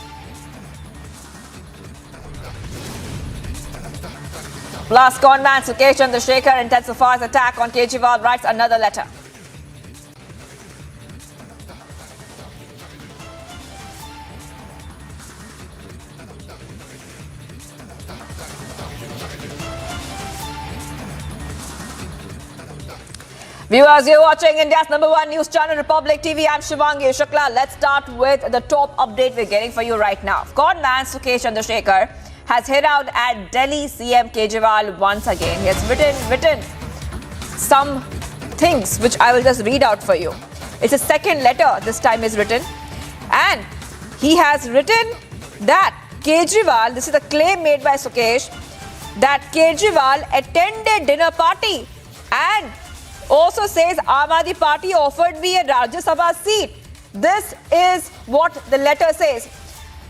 S18: Plus, conman Sukesh Chandrashekhar intensifies attack on Kejriwal, writes another letter. Viewers, you're watching India's #1 news channel, Republic TV. I'm Shivangi Shukla. Let's start with the top update we're getting for you right now. Conman Sukesh Chandrashekhar has hit out at Delhi CM Kejriwal once again. He has written some things which I will just read out for you. It's a second letter this time is written. And he has written that Kejriwal, this is the claim made by Sukesh, that Kejriwal attended dinner party and also says Aam Aadmi Party offered me a Rajya Sabha seat. This is what the letter says.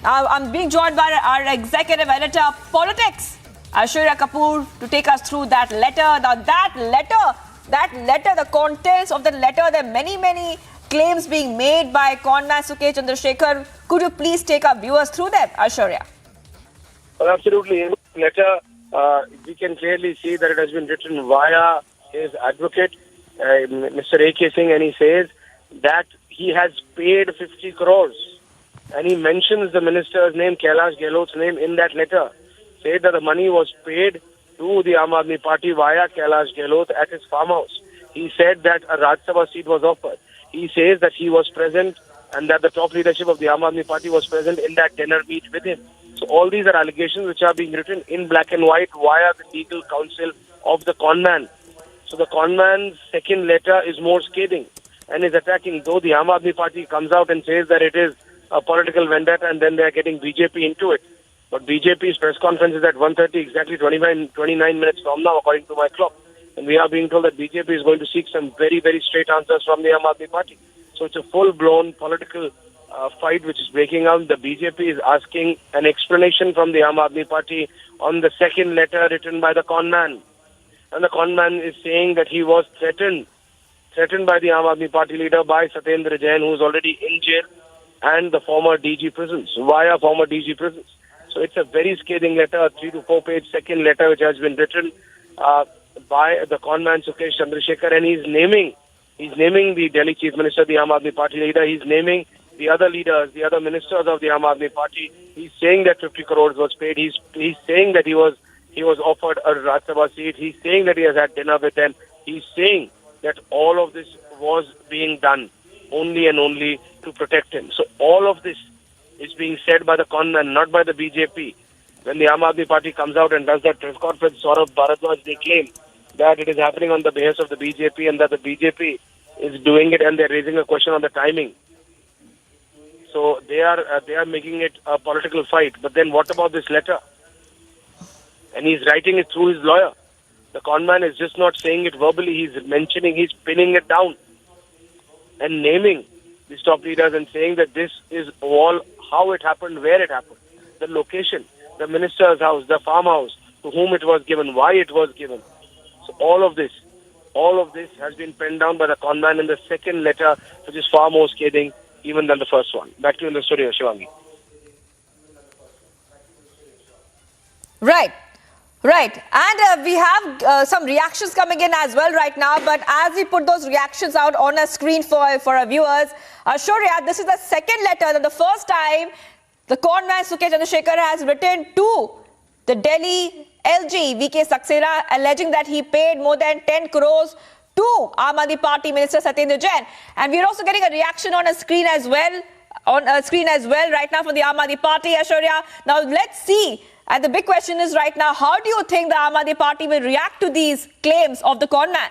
S18: Now, I'm being joined by our executive editor, Politics, Aishwarya Kapoor, to take us through that letter. Now, that letter, the contents of the letter, there are many claims being made by conman Sukesh Chandrashekhar. Could you please take our viewers through them, Aishwarya?
S4: Well, absolutely. In the letter, we can clearly see that it has been written via his advocate, Mr. A.K. Singh, and he says that he has paid 50 crores. And he mentions the minister's name, Kailash Gehlot's name, in that letter. Said that the money was paid to the Aam Aadmi Party via Kailash Gehlot at his farmhouse. He said that a Rajya Sabha seat was offered. He says that he was present and that the top leadership of the Aam Aadmi Party was present in that dinner meet with him. So all these are allegations which are being written in black and white via the legal counsel of the conman. So the conman's second letter is more scathing and is attacking, though the Aam Aadmi Party comes out and says that it is a political vendetta and then they are getting BJP into it. But BJP's press conference is at 1:30, exactly 29 minutes from now, according to my clock. And we are being told that BJP is going to seek some very straight answers from the Aam Aadmi Party. So it's a full-blown political fight which is breaking out. The BJP is asking an explanation from the Aam Aadmi Party on the second letter written by the conman. And the conman is saying that he was threatened by the Aam Aadmi Party leader, by Satyendra Jain, who is already in jail, and the former DG prisons, via former DG prisons. So it's a very scathing letter, a 3 to 4 page second letter which has been written by the conman Sukesh Chandrashekhar, and he's naming the Delhi Chief Minister, the Aam Aadmi Party leader. He's naming the other leaders, the other ministers of the Aam Aadmi Party. He's saying that 50 crores was paid. He's saying that he was offered a Rajya Sabha seat. He's saying that he has had dinner with them. He's saying that all of this was being done. only and only to protect him. So all of this is being said by the conman, not by the BJP. When the Aam Aadmi Party comes out and does that press conference, Saurabh Bharadwaj, they claim that it is happening on the behest of the BJP and that the BJP is doing it, and they're raising a question on the timing. So they are making it a political fight. But then what about this letter? And he's writing it through his lawyer. The conman is just not saying it verbally. He's pinning it down and naming these top leaders and saying that this is all how it happened, where it happened, the location, the minister's house, the farmhouse, to whom it was given, why it was given. So all of this has been penned down by the conman in the second letter, which is far more scathing even than the first one. Back to you in the studio, Shivangi.
S18: Right. And we have some reactions coming in as well right now. But as we put those reactions out on a screen for our viewers, Shorya, this is the second letter that the first time the conman Sukesh Chandrashekhar has written to the Delhi LG, VK Saxena, alleging that he paid more than 10 crores to Aam Aadmi Party Minister Satyendra Jain. And we're also getting a reaction on a screen as well, right now from the Aam Aadmi Party, Ashwarya. Now let's see. And the big question is right now, how do you think the Aam Aadmi Party will react to these claims of the conman?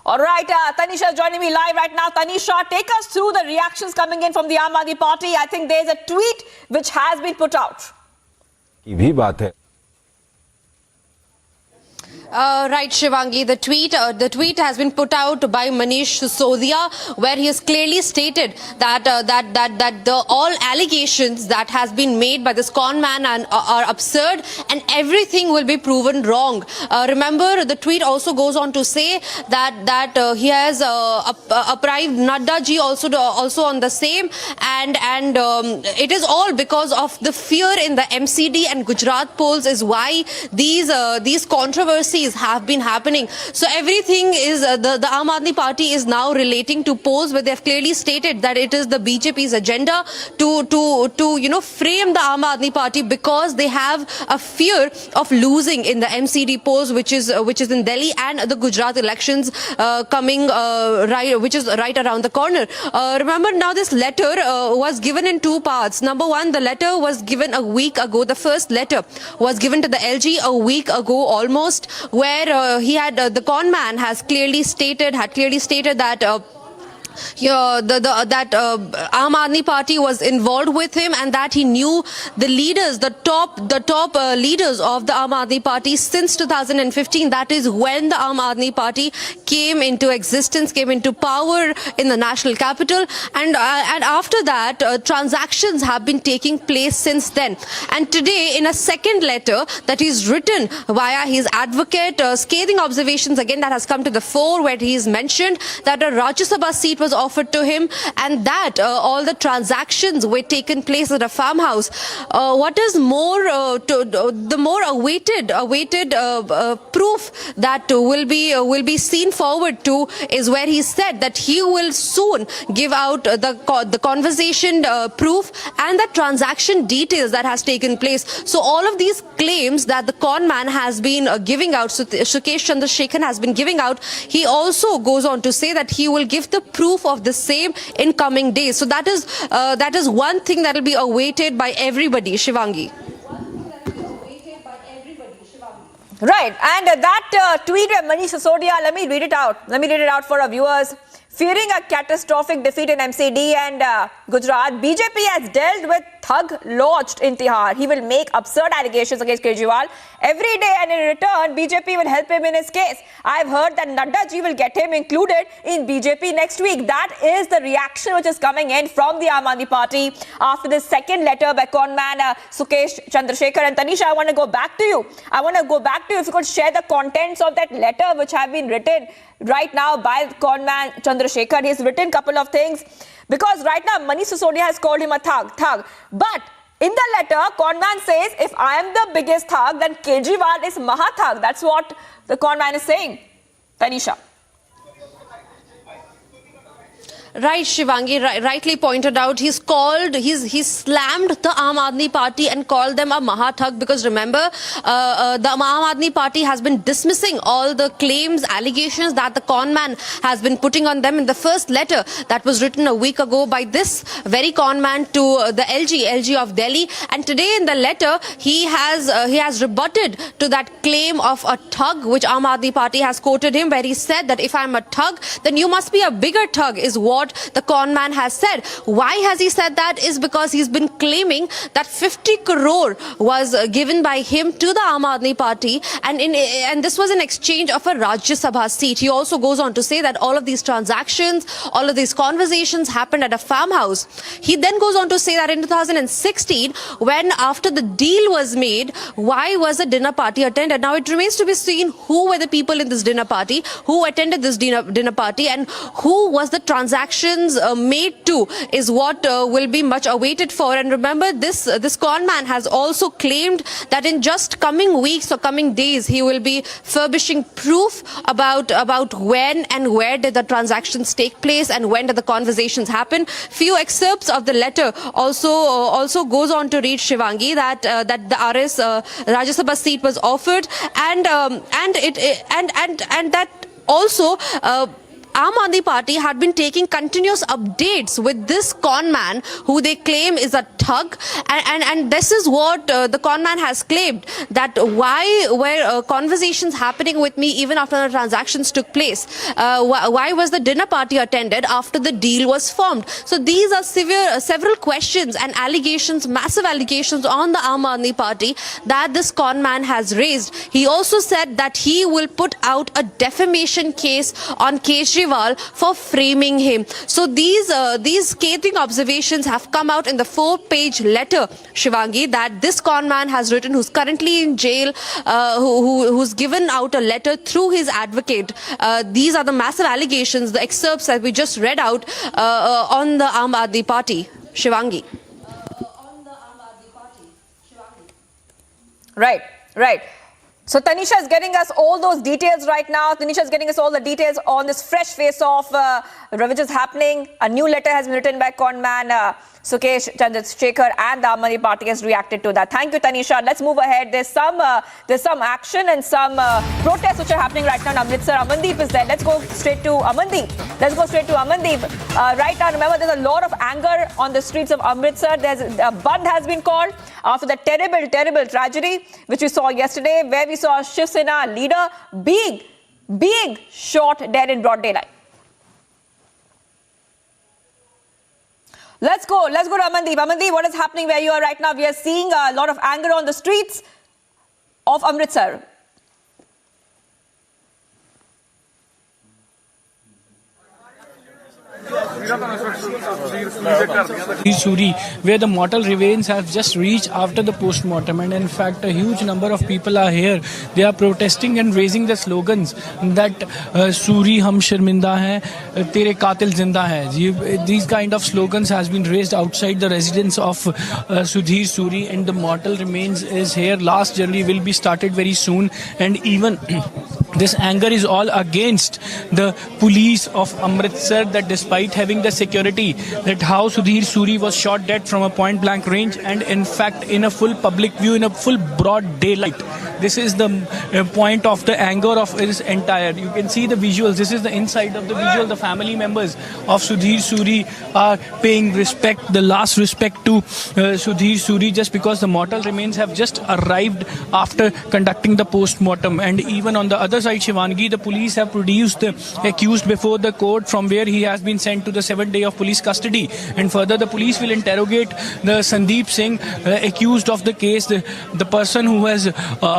S18: All right, Tanisha is joining me live right now. Tanisha, take us through the reactions coming in from the Aam Aadmi Party. I think there's a tweet which has been put out.
S14: भी बात है.
S7: Right, Shivangi. The tweet has been put out by Manisha Sisodia, where he has clearly stated that the all allegations that has been made by this con man are absurd, and everything will be proven wrong. Remember, the tweet also goes on to say that he has apprised Nadda ji also on the same, and it is all because of the fear in the MCD and Gujarat polls is why these controversies have been happening. So everything is the Aam Aadmi Party is now relating to polls where they have clearly stated that it is the BJP's agenda to frame the Aam Aadmi Party because they have a fear of losing in the MCD polls, which is in Delhi, and the Gujarat elections coming which is right around the corner. Remember, now this letter was given in two parts. Number one, the letter was given a week ago. The first letter was given to the LG a week ago almost, where he had the con man has clearly stated that that Aam Aadmi Party was involved with him, and that he knew the leaders, the top leaders of the Aam Aadmi Party since 2015. That is when the Aam Aadmi Party came into existence, came into power in the national capital, and after that transactions have been taking place since then. And today, in a second letter that is written via his advocate, scathing observations again that has come to the fore, where he is mentioned that a Rajya Sabha seat was offered to him, and that all the transactions were taken place at a farmhouse. What is more, the more awaited proof that will be seen forward to is where he said that he will soon give out the conversation proof and the transaction details that has taken place. So all of these claims that the con man has been giving out, Sukesh Chandrashekhar has been giving out, he also goes on to say that he will give the proof of the same in coming days. So that is one thing that will be awaited by everybody, Shivangi.
S18: Right, and that tweet by Manisha Sisodia, let me read it out for our viewers. Fearing a catastrophic defeat in MCD and Gujarat, BJP has dealt with thug lodged in Tihar. He will make absurd allegations against Kejriwal every day, and in return, BJP will help him in his case. I've heard that Nadda ji will get him included in BJP next week. That is the reaction which is coming in from the Aam Aadmi Party after this second letter by conman Sukesh Chandrashekhar. And Tanisha, I want to go back to you. If you could share the contents of that letter which have been written right now by conman Chandrashekhar. He's written a couple of things, because right now Manisha Sisodia has called him a thug. But in the letter, conman says, if I am the biggest thug, then Kejriwal is Mahathug. That's what the conman is saying. Tanisha.
S7: Right, Shivangi, rightly pointed out. He slammed the Aam Aadmi Party and called them a Mahathug because remember, the Aam Aadmi Party has been dismissing all the claims, allegations that the con man has been putting on them in the first letter that was written a week ago by this very con man to the LG of Delhi. And today in the letter, he has rebutted to that claim of a thug, which Aam Aadmi Party has quoted him, where he said that if I'm a thug, then you must be a bigger thug, is what the con man has said. Why has he said that? Is because he's been claiming that 50 crore was given by him to the Aam Aadmi Party, and this was in exchange of a Rajya Sabha seat. He also goes on to say that all of these transactions, all of these conversations happened at a farmhouse. He then goes on to say that in 2016, when after the deal was made, why was a dinner party attended? Now it remains to be seen who were the people in this dinner party, who attended this dinner party, and who was the transactions made to, is what will be much awaited for. And remember, this con man has also claimed that in just coming weeks or coming days, he will be furbishing proof about when and where did the transactions take place and when did the conversations happen. Few excerpts of the letter also goes on to read, Shivangi, that the RS Rajya Sabha seat was offered, and that also Aam Aadmi Party had been taking continuous updates with this con man who they claim is a thug, and this is what the con man has claimed, that why were conversations happening with me even after the transactions took place? Why was the dinner party attended after the deal was formed? So these are several questions and allegations, massive allegations on the Aam Aadmi Party that this con man has raised. He also said that he will put out a defamation case on Kejriwal for framing him. So these scathing observations have come out in the 4-page letter, Shivangi, that this con man has written, who's currently in jail, who's given out a letter through his advocate. These are the massive allegations, the excerpts that we just read out on the Aam Aadmi Party, Shivangi.
S18: Right. So Tanisha is getting us all those details right now. Tanisha is getting us all the details on this fresh face-off which is happening. A new letter has been written by con man Sukesh Chandrashekhar, and the Aam Aadmi Party has reacted to that. Thank you, Tanisha. Let's move ahead. There's some action and some protests which are happening right now in Amritsar. Amandeep is there. Let's go straight to Amandeep. Right now, remember, there's a lot of anger on the streets of Amritsar. There's a band has been called after the terrible tragedy which we saw yesterday, where we saw a Shiv Sena leader being shot dead in broad daylight. Let's go to Amandeep. Amandeep, what is happening where you are right now? We are seeing a lot of anger on the streets of Amritsar.
S16: Suri, where the mortal remains have just reached after the post-mortem, and in fact a huge number of people are here. They are protesting and raising the slogans that Suri hum sharminda hai, tere qatil zinda hai. These kind of slogans has been raised outside the residence of Sudhir Suri, and the mortal remains is here. Last journey will be started very soon, and even this anger is all against the police of Amritsar, that despite having the security, that how Sudhir Suri was shot dead from a point blank range, and in fact in a full public view, in a full broad daylight. This is the point of the anger of this entire. You can see the visuals. This is the inside of the visual. The family members of Sudhir Suri are paying respect, the last respect to Sudhir Suri, just because the mortal remains have just arrived after conducting the post-mortem. And even on the other side, Shivangi, the police have produced the accused before the court, from where he has been sent to the 7th day of police custody. And further, the police will interrogate the Sandeep Singh, accused of the case, the person who has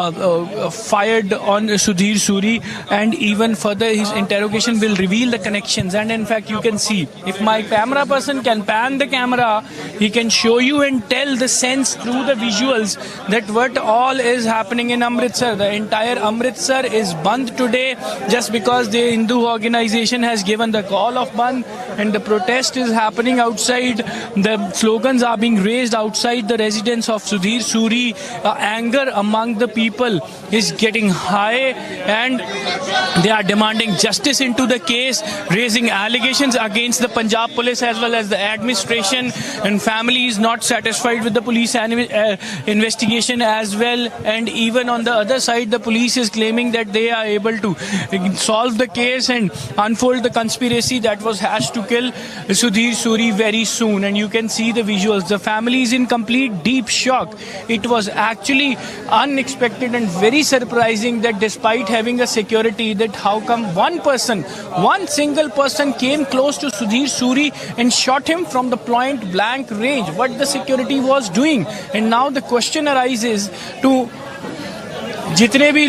S16: fired on Sudhir Suri, and even further his interrogation will reveal the connections. And in fact, you can see, if my camera person can pan the camera, he can show you and tell the sense through the visuals that what all is happening in Amritsar. The entire Amritsar is Bandh today, just because the Hindu organization has given the call of Bandh, and the protest is happening outside. The slogans are being raised outside the residence of Sudhir Suri. Anger among the people people is getting high, and they are demanding justice into the case, raising allegations against the Punjab police as well as the administration, and family is not satisfied with the police investigation as well. And even on the other side, the police is claiming that they are able to solve the case and unfold the conspiracy that was hatched to kill Sudhir Suri very soon. And you can see the visuals. The family is in complete deep shock. It was actually unexpected and very surprising that despite having a security, that how come one single person came close to Sudhir Suri and shot him from the point blank range, what the security was doing. And now the question arises to जितने भी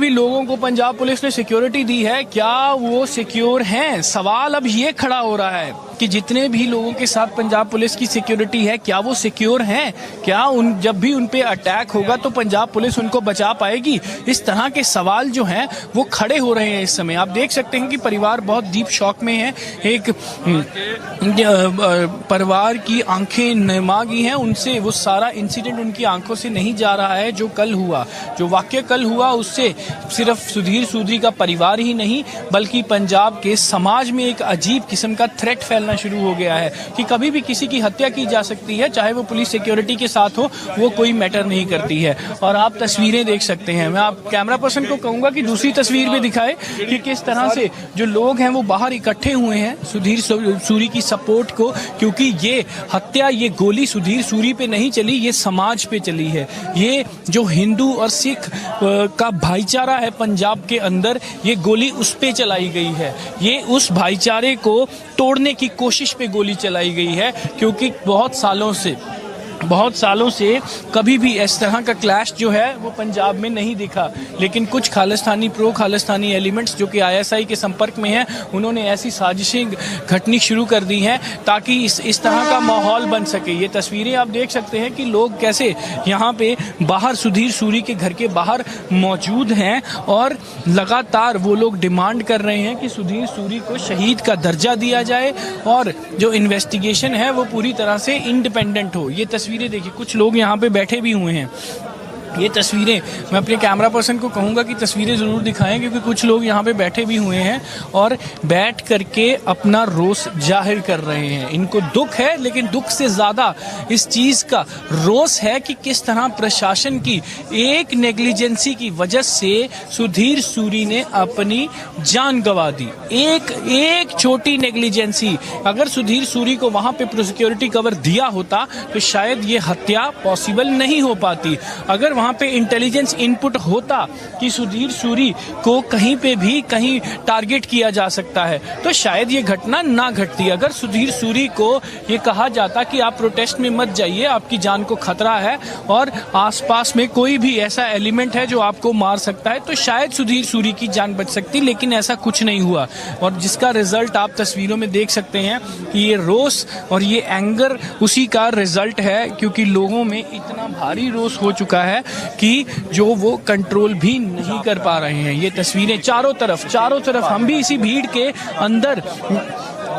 S16: लोगों को Punjab police ने security दी है, क्या वो secure हैं? सवाल अब ये खड़ा हो रहा है कि जितने भी लोगों के साथ पंजाब पुलिस की सिक्योरिटी है, क्या वो सिक्योर हैं? क्या जब भी उन पे अटैक होगा तो पंजाब पुलिस उनको बचा पाएगी? इस तरह के सवाल जो हैं वो खड़े हो रहे हैं इस समय। आप देख सकते हैं कि परिवार बहुत डीप शॉक में है। एक परिवार की आंखें नमा गई हैं, उनसे वो सारा इंसिडेंट उनकी आंखों से नहीं जा रहा है। जो वाक्य कल हुआ उससे सिर्फ सुधीर सूरी का परिवार ही नहीं बल्कि पंजाब के समाज में एक अजीब किस्म का थ्रेट फैलना शुरू हो गया है कि कभी भी किसी की हत्या की जा सकती है, चाहे वो पुलिस सिक्योरिटी के साथ हो, वो कोई मैटर नहीं करती है। और आप तस्वीरें देख सकते हैं। मैं आप कैमरा पर्सन को कहूंगा कि दूसरी तस्वीर में दिखाए कि किस तरह से जो लोग हैं वो बाहर इकट्ठे हुए हैं सुधीर सूरी की सपोर्ट को, क्योंकि ये हत्या, ये गोली सुधीर सूरी पे नहीं चली, ये समाज पे चली है। ये जो हिंदू और सिख का भाईचारा है पंजाब के अंदर, ये गोली उस पे चलाई गई है। ये उस भाईचारे को तोड़ने की कोशिश पे गोली चलाई गई है, क्योंकि बहुत सालों से कभी भी इस तरह का क्लैश जो है वो पंजाब में नहीं दिखा। लेकिन कुछ प्रो खालिस्तानी एलिमेंट्स जो कि ISI के संपर्क में हैं, उन्होंने ऐसी साजिशें घटनी शुरू कर दी हैं ताकि इस तरह का माहौल बन सके। ये तस्वीरें आप देख सकते हैं कि लोग कैसे यहाँ पे बाहर सुधीर सूरी के घर के बाहर मौजूद हैं और लगातार वो लोग डिमांड कर रहे हैं कि सुधीर सूरी को शहीद का दर्जा दिया जाए और जो इन्वेस्टिगेशन है वो पूरी तरह से इंडिपेंडेंट हो। ये तस्वीरें देखिए, कुछ लोग यहाँ पे बैठे भी हुए हैं। ये तस्वीरें मैं अपने कैमरा पर्सन को कहूँगा कि तस्वीरें ज़रूर दिखाएं, क्योंकि कुछ लोग यहाँ पे बैठे भी हुए हैं और बैठ करके अपना रोष जाहिर कर रहे हैं। इनको दुख है, लेकिन दुख से ज़्यादा इस चीज़ का रोष है कि किस तरह प्रशासन की एक नेग्लिजेंसी की वजह से सुधीर सूरी ने अपनी जान गंवा दी। एक छोटी नेग्लिजेंसी, अगर सुधीर सूरी को वहाँ पे सिक्योरिटी कवर दिया होता तो शायद ये हत्या पॉसिबल नहीं हो पाती। अगर वहाँ पे इंटेलिजेंस इनपुट होता कि सुधीर सूरी को कहीं टारगेट किया जा सकता है तो शायद ये घटना ना घटती। अगर सुधीर सूरी को ये कहा जाता कि आप प्रोटेस्ट में मत जाइए, आपकी जान को खतरा है और आसपास में कोई भी ऐसा एलिमेंट है जो आपको मार सकता है, तो शायद सुधीर सूरी की जान बच सकती। लेकिन ऐसा कुछ नहीं हुआ और जिसका रिजल्ट आप तस्वीरों में देख सकते हैं कि ये रोष और ये एंगर उसी का रिजल्ट है, क्योंकि लोगों में इतना भारी रोष हो चुका है कि जो वो कंट्रोल भी नहीं कर पा रहे हैं। ये तस्वीरें चारों तरफ हम भी इसी भीड़ के अंदर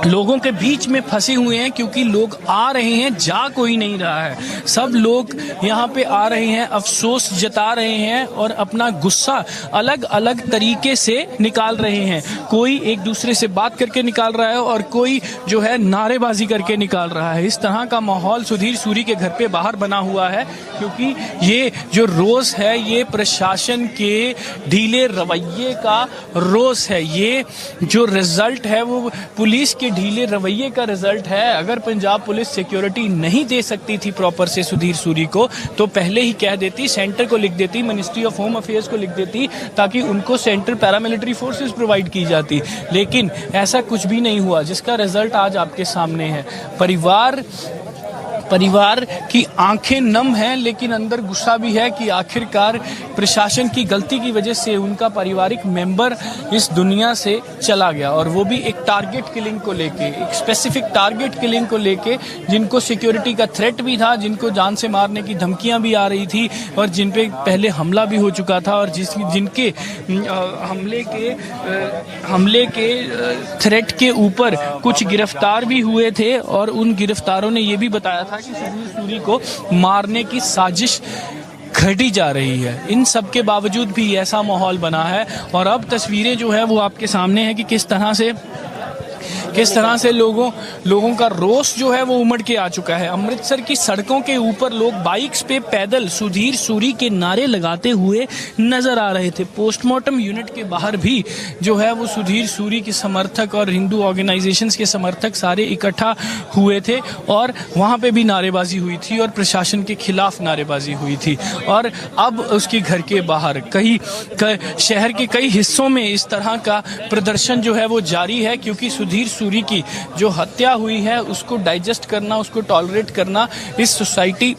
S16: लोगों के बीच में फंसे हुए हैं, क्योंकि लोग आ रहे हैं, जा कोई नहीं रहा है। सब लोग यहाँ पे आ रहे हैं, अफसोस जता रहे हैं और अपना गुस्सा अलग अलग तरीके से निकाल रहे हैं। कोई एक दूसरे से बात करके निकाल रहा है और कोई जो है नारेबाजी करके निकाल रहा है। इस तरह का माहौल सुधीर सूरी के घर पे बाहर बना हुआ है, क्योंकि ये जो रोष है ये प्रशासन के ढीले रवैये का रोष है। ये जो रिजल्ट है वो पुलिस के ढीले रवैये का रिजल्ट है। अगर पंजाब पुलिस सिक्योरिटी नहीं दे सकती थी प्रॉपर से सुधीर सूरी को, तो पहले ही कह देती, सेंटर को लिख देती, मिनिस्ट्री ऑफ होम अफेयर्स को लिख देती, ताकि उनको सेंट्रल पैरामिलिट्री फोर्सेस प्रोवाइड की जाती। लेकिन ऐसा कुछ भी नहीं हुआ, जिसका रिजल्ट आज आपके सामने है। परिवार की आंखें नम हैं, लेकिन अंदर गुस्सा भी है कि आखिरकार प्रशासन की गलती की वजह से उनका पारिवारिक मेंबर इस दुनिया से चला गया, और वो भी एक टारगेट किलिंग को लेके, एक स्पेसिफिक टारगेट किलिंग को लेके, जिनको सिक्योरिटी का थ्रेट भी था, जिनको जान से मारने की धमकियां भी आ रही थी और जिन पे पहले हमला भी हो चुका था, और जिनके हमले के थ्रेट के ऊपर कुछ गिरफ्तार भी हुए थे, और उन गिरफ्तारों ने ये भी बताया था कि सुधीर सूरी को मारने की साजिश घटी जा रही है। इन सब के बावजूद भी ऐसा माहौल बना है और अब तस्वीरें जो है वो आपके सामने है कि किस तरह से लोगों का रोष जो है वो उमड़ के आ चुका है। अमृतसर की सड़कों के ऊपर लोग बाइक्स पे पैदल सुधीर सूरी के नारे लगाते हुए नजर आ रहे थे। पोस्टमार्टम यूनिट के बाहर भी जो है वो सुधीर सूरी के समर्थक और हिंदू ऑर्गेनाइजेशंस के समर्थक सारे इकट्ठा हुए थे और वहां पे भी नारेबाजी हुई थी और प्रशासन के खिलाफ नारेबाजी हुई थी। और अब उसके घर के बाहर शहर के कई हिस्सों में इस तरह का प्रदर्शन जो है वो जारी है, क्योंकि सुधीर सूरी की जो हत्या हुई है उसको डाइजेस्ट करना, उसको टॉलरेट करना इस सोसाइटी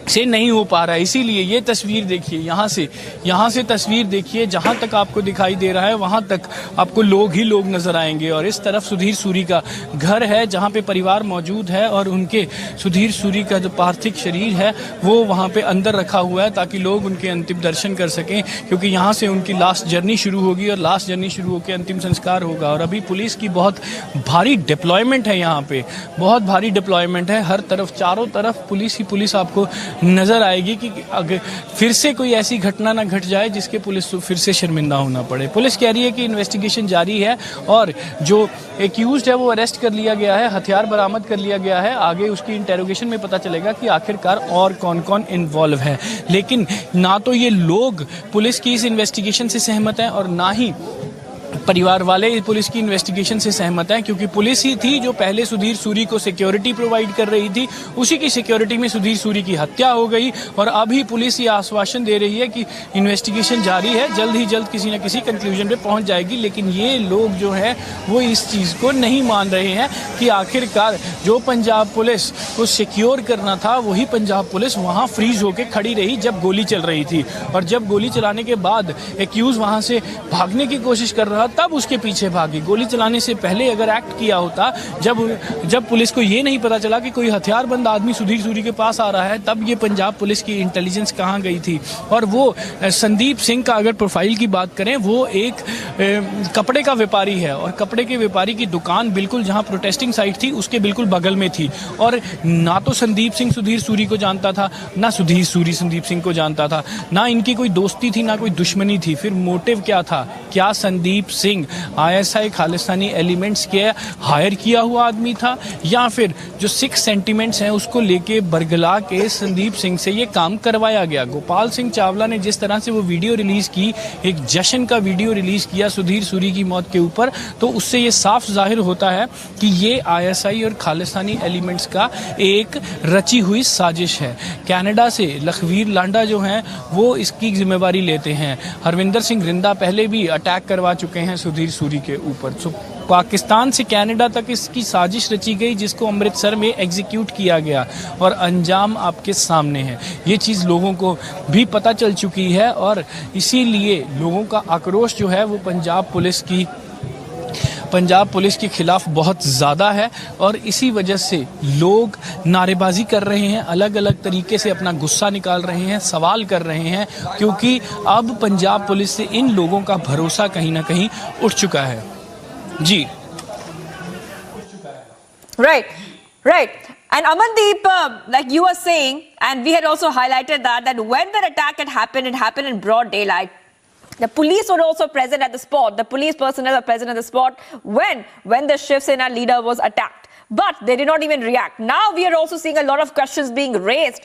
S16: से नहीं हो पा रहा है। इसीलिए ये तस्वीर देखिए, यहाँ से तस्वीर देखिए, जहाँ तक आपको दिखाई दे रहा है वहाँ तक आपको लोग ही लोग नजर आएंगे। और इस तरफ सुधीर सूरी का घर है जहाँ पे परिवार मौजूद है और उनके सुधीर सूरी का जो पार्थिव शरीर है वो वहाँ पे अंदर रखा हुआ है ताकि लोग उनके अंतिम दर्शन कर सकें, क्योंकि यहाँ से उनकी लास्ट जर्नी शुरू होगी और लास्ट जर्नी शुरू होकर अंतिम संस्कार होगा। और अभी पुलिस की बहुत भारी डिप्लॉयमेंट है, यहाँ पे बहुत भारी डिप्लॉयमेंट है। हर तरफ चारों तरफ पुलिस ही पुलिस आपको नजर आएगी कि अगर फिर से कोई ऐसी घटना ना घट जाए जिसके पुलिस को फिर से शर्मिंदा होना पड़े। पुलिस कह रही है कि इन्वेस्टिगेशन जारी है और जो एक्यूज्ड है वो अरेस्ट कर लिया गया है, हथियार बरामद कर लिया गया है। आगे उसकी इंटेरोगेशन में पता चलेगा कि आखिरकार और कौन कौन इन्वॉल्व है। लेकिन ना तो ये लोग पुलिस की इस इन्वेस्टिगेशन से सहमत हैं और ना ही परिवार वाले पुलिस की इन्वेस्टिगेशन से सहमत हैं, क्योंकि पुलिस ही थी जो पहले सुधीर सूरी को सिक्योरिटी प्रोवाइड कर रही थी। उसी की सिक्योरिटी में सुधीर सूरी की हत्या हो गई और अभी पुलिस ये आश्वासन दे रही है कि इन्वेस्टिगेशन जारी है, जल्द ही जल्द किसी न किसी कंक्लूजन पे पहुंच जाएगी। लेकिन ये लोग जो है वो इस चीज़ को नहीं मान रहे हैं कि आखिरकार जो पंजाब पुलिस को सिक्योर करना था वही पंजाब पुलिस वहाँ फ्रीज होकर खड़ी रही जब गोली चल रही थी। और जब गोली चलाने के बाद एक्यूज वहाँ से भागने की कोशिश कर रहा तब उसके पीछे भागी। गोली चलाने से पहले अगर एक्ट किया होता, जब पुलिस को ये नहीं पता चला कि कोई हथियारबंद आदमी सुधीर सूरी के पास आ रहा है, तब ये पंजाब पुलिस की इंटेलिजेंस कहाँ गई थी। और वो संदीप सिंह का अगर प्रोफाइल की बात करें, वो एक कपड़े का व्यापारी है और कपड़े के व्यापारी की दुकान बिल्कुल जहाँ प्रोटेस्टिंग साइट थी उसके बिल्कुल बगल में थी। और ना तो संदीप सिंह सुधीर सूरी को जानता था, ना सुधीर सूरी संदीप सिंह को जानता था, ना इनकी कोई दोस्ती थी, ना कोई दुश्मनी थी। फिर मोटिव क्या था? क्या संदीप सिंह आईएसआई खालिस्तानी एलिमेंट्स के हायर किया हुआ आदमी था, या फिर जो सिख सेंटिमेंट्स हैं उसको लेके बरगला के संदीप सिंह से ये काम करवाया गया? गोपाल सिंह चावला ने जिस तरह से वो वीडियो रिलीज की, एक जश्न का वीडियो रिलीज किया सुधीर सूरी की मौत के ऊपर, तो उससे ये साफ जाहिर होता है कि ये आईएसआई और खालिस्तानी एलिमेंट्स का एक रची हुई साजिश है। कनाडा से लखवीर लांडा जो हैं वो इसकी जिम्मेवारी लेते हैं। हरविंदर सिंह रिंदा पहले भी अटैक करवा चुके हैं सुधीर सूरी के ऊपर। तो पाकिस्तान से कनाडा तक इसकी साजिश रची गई जिसको अमृतसर में एग्जीक्यूट किया गया और अंजाम आपके सामने है। ये चीज़ लोगों को भी पता चल चुकी है और इसीलिए लोगों का आक्रोश जो है वो पंजाब पुलिस के खिलाफ बहुत ज़्यादा है और इसी वजह से लोग नारेबाजी कर रहे हैं, अलग अलग तरीके से अपना गुस्सा निकाल रहे हैं, सवाल कर रहे हैं, क्योंकि अब पंजाब पुलिस से इन लोगों का भरोसा कहीं ना कहीं उठ चुका है। जी,
S18: right. And Amandeep, like you were saying, and we had also highlighted that when that attack had happened, it happened in broad daylight. The police were also present at the spot. The police personnel were present at the spot when the Shiv Sena leader was attacked. But they did not even react. Now we are also seeing a lot of questions being raised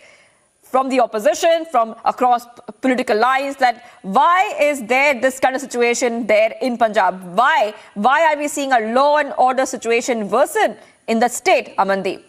S18: from the opposition, from across political lines, that why is there this kind of situation there in Punjab? Why are we seeing a law and order situation worsen in the state, Amandeep?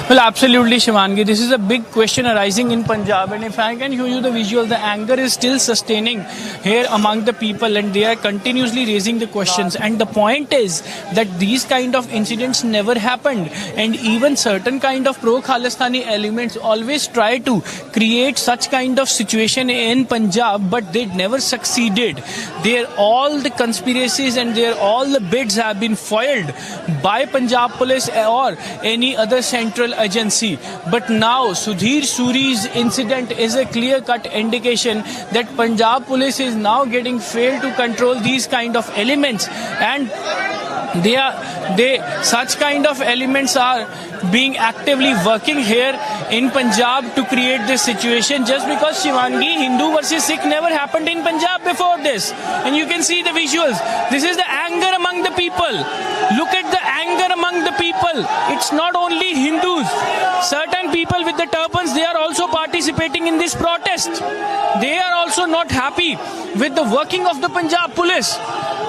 S16: Well, absolutely, Shivangi. This is a big question arising in Punjab, and if I can show you the visual, the anger is still sustaining here among the people, and they are continuously raising the questions. And the point is that these kind of incidents never happened, and even certain kind of pro-Khalistani elements always try to create such kind of situation in Punjab, but they never succeeded. All the conspiracies and all the bids have been foiled by Punjab Police or any other central agency. But now Sudhir Suri's incident is a clear-cut indication that Punjab Police is now getting failed to control these kind of elements, and Such kind of elements are being actively working here in Punjab to create this situation. Just because Shivangi, Hindu versus Sikh never happened in Punjab before this, and you can see the visuals. This is the anger among the people. Look at the anger among the people. It's not only Hindus. Certain people with the turbans, they are also participating in this protest. They are also not happy with the working of the Punjab police.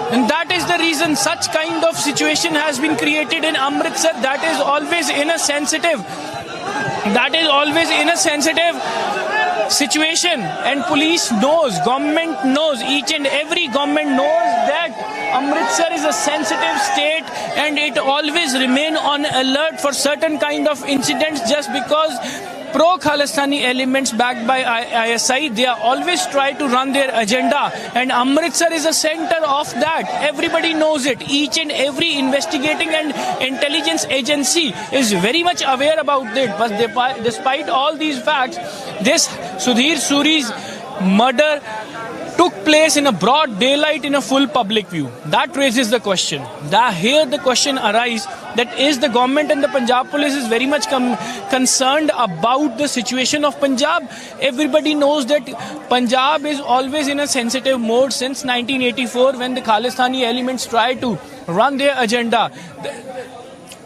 S16: And that is the reason such kind of situation has been created in Amritsar. That is always in a sensitive situation. And police knows, government knows, each and every government knows that Amritsar is a sensitive state and it always remain on alert for certain kind of incidents, just because pro-Khalistani elements backed by ISI, they are always try to run their agenda, and Amritsar is a center of that. Everybody knows it. Each and every investigating and intelligence agency is very much aware about it. But despite all these facts, this Sudhir Suri's murder took place in a broad daylight in a full public view. That raises the question. Here the question arises that is the government and the Punjab police is very much concerned about the situation of Punjab. Everybody knows that Punjab is always in a sensitive mode since 1984 when the Khalistani elements try to run their agenda.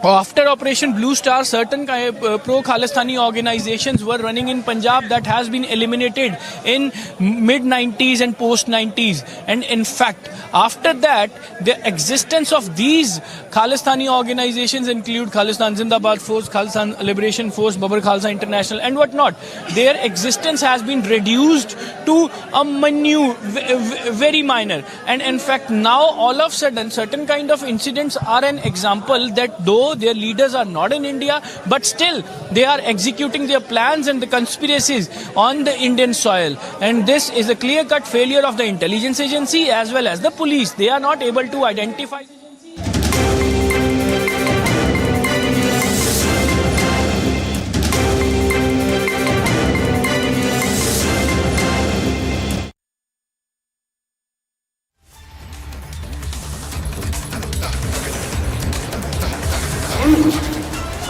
S16: After Operation Blue Star, certain pro-Khalistani organizations were running in Punjab that has been eliminated in mid-90s and post-90s. And in fact, after that, the existence of these Khalistani organizations include Khalistan Zindabad Force, Khalistan Liberation Force, Babar Khalsa International and whatnot. Their existence has been reduced to a very minor. And in fact, now all of a sudden, certain kind of incidents are an example that though their leaders are not in India, but still they are executing their plans and the conspiracies on the Indian soil. And this is a clear-cut failure of the intelligence agency as well as the police. They are not able to identify.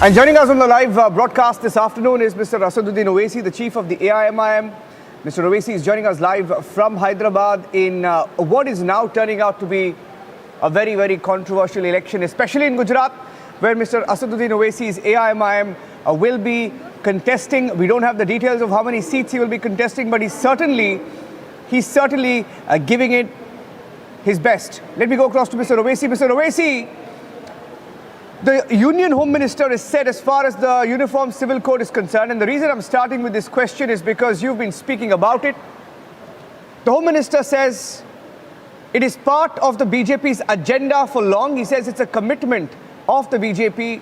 S15: And joining us on the live broadcast this afternoon is Mr. Asaduddin Owaisi, the chief of the AIMIM. Mr. Owaisi is joining us live from Hyderabad in what is now turning out to be a very, very controversial election, especially in Gujarat, where Mr. Asaduddin Owaisi's AIMIM will be contesting. We don't have the details of how many seats he will be contesting, but he's certainly giving it his best. Let me go across to Mr. Owaisi. Mr. Owaisi, the Union Home Minister has said as far as the Uniform Civil Code is concerned, and the reason I'm starting with this question is because you've been speaking about it. The Home Minister says it is part of the BJP's agenda for long. He says it's a commitment of the BJP.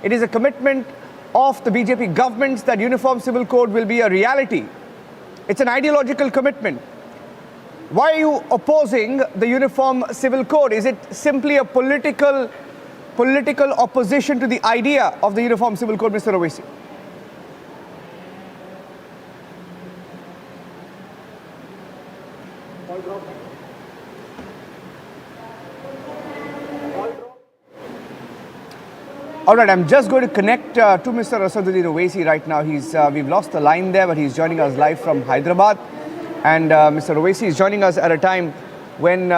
S15: It is a commitment of the BJP governments that Uniform Civil Code will be a reality. It's an ideological commitment. Why are you opposing the Uniform Civil Code? Is it simply a political opposition to the idea of the Uniform Civil Code, Mr. Owaisi? All right, I'm just going to connect to Mr. Asaduddin Owaisi right now. We've lost the line there, but he's joining us live from Hyderabad. And Mr. Owaisi is joining us at a time when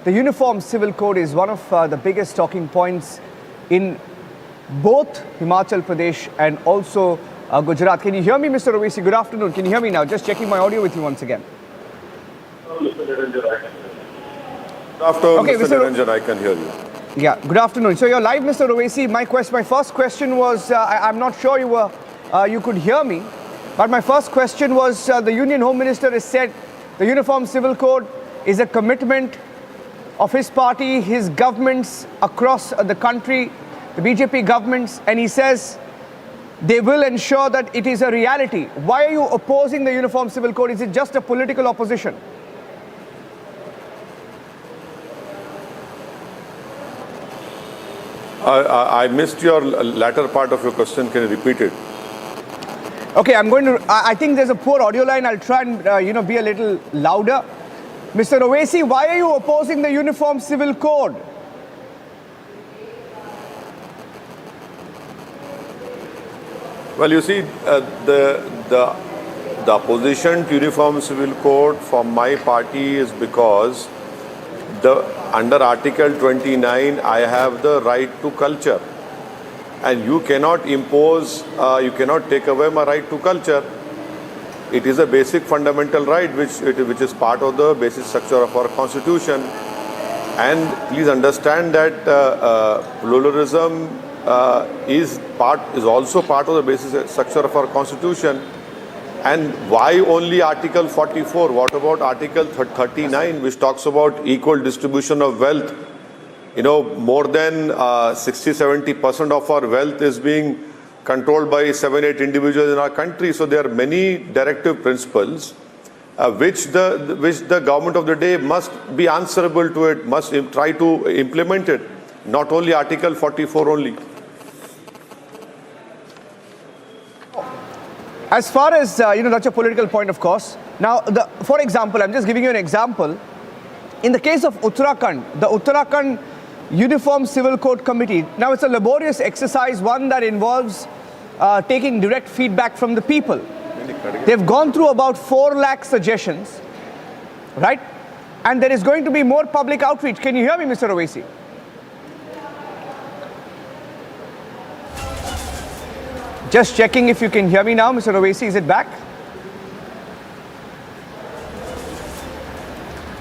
S15: the Uniform Civil Code is one of the biggest talking points in both Himachal Pradesh and also Gujarat. Can you hear me, Mr. Owaisi? Good afternoon. Can you hear me now? Just checking my audio with you once again.
S19: Good afternoon, okay, Mr. Niranjan, I can hear you.
S15: Yeah, good afternoon. So you're live, Mr. Owaisi. My first question was, I'm not sure you could hear me, but my first question was, the Union Home Minister has said the Uniform Civil Code is a commitment of his party, his governments across the country, the BJP governments, and he says they will ensure that it is a reality. Why are you opposing the Uniform Civil Code? Is it just a political opposition?
S19: I missed your latter part of your question. Can you repeat it?
S15: Okay, I think there's a poor audio line. I'll try and, be a little louder. Mr. Owaisi, why are you opposing the Uniform Civil Code?
S19: Well, you see, the opposition to Uniform Civil Code from my party is because under Article 29, I have the right to culture. And you cannot impose, you cannot take away my right to culture. It is a basic fundamental right which is part of the basic structure of our constitution. And please understand that pluralism is also part of the basic structure of our constitution. And why only Article 44? What about Article 39, which talks about equal distribution of wealth? You know, more than 60-70% of our wealth is being controlled by 7-8 individuals in our country. So there are many directive principles which the government of the day must be answerable to it, must try to implement it, not only Article 44 only.
S15: As far as, that's a political point, of course. Now, for example, I'm just giving you an example. In the case of Uttarakhand, the Uttarakhand Uniform Civil Code Committee, now it's a laborious exercise, one that involves taking direct feedback from the people. They've gone through about 4 lakh suggestions, right? And there is going to be more public outreach. Can you hear me, Mr. Owaisi? Just checking if you can hear me now, Mr. Owaisi, is it back?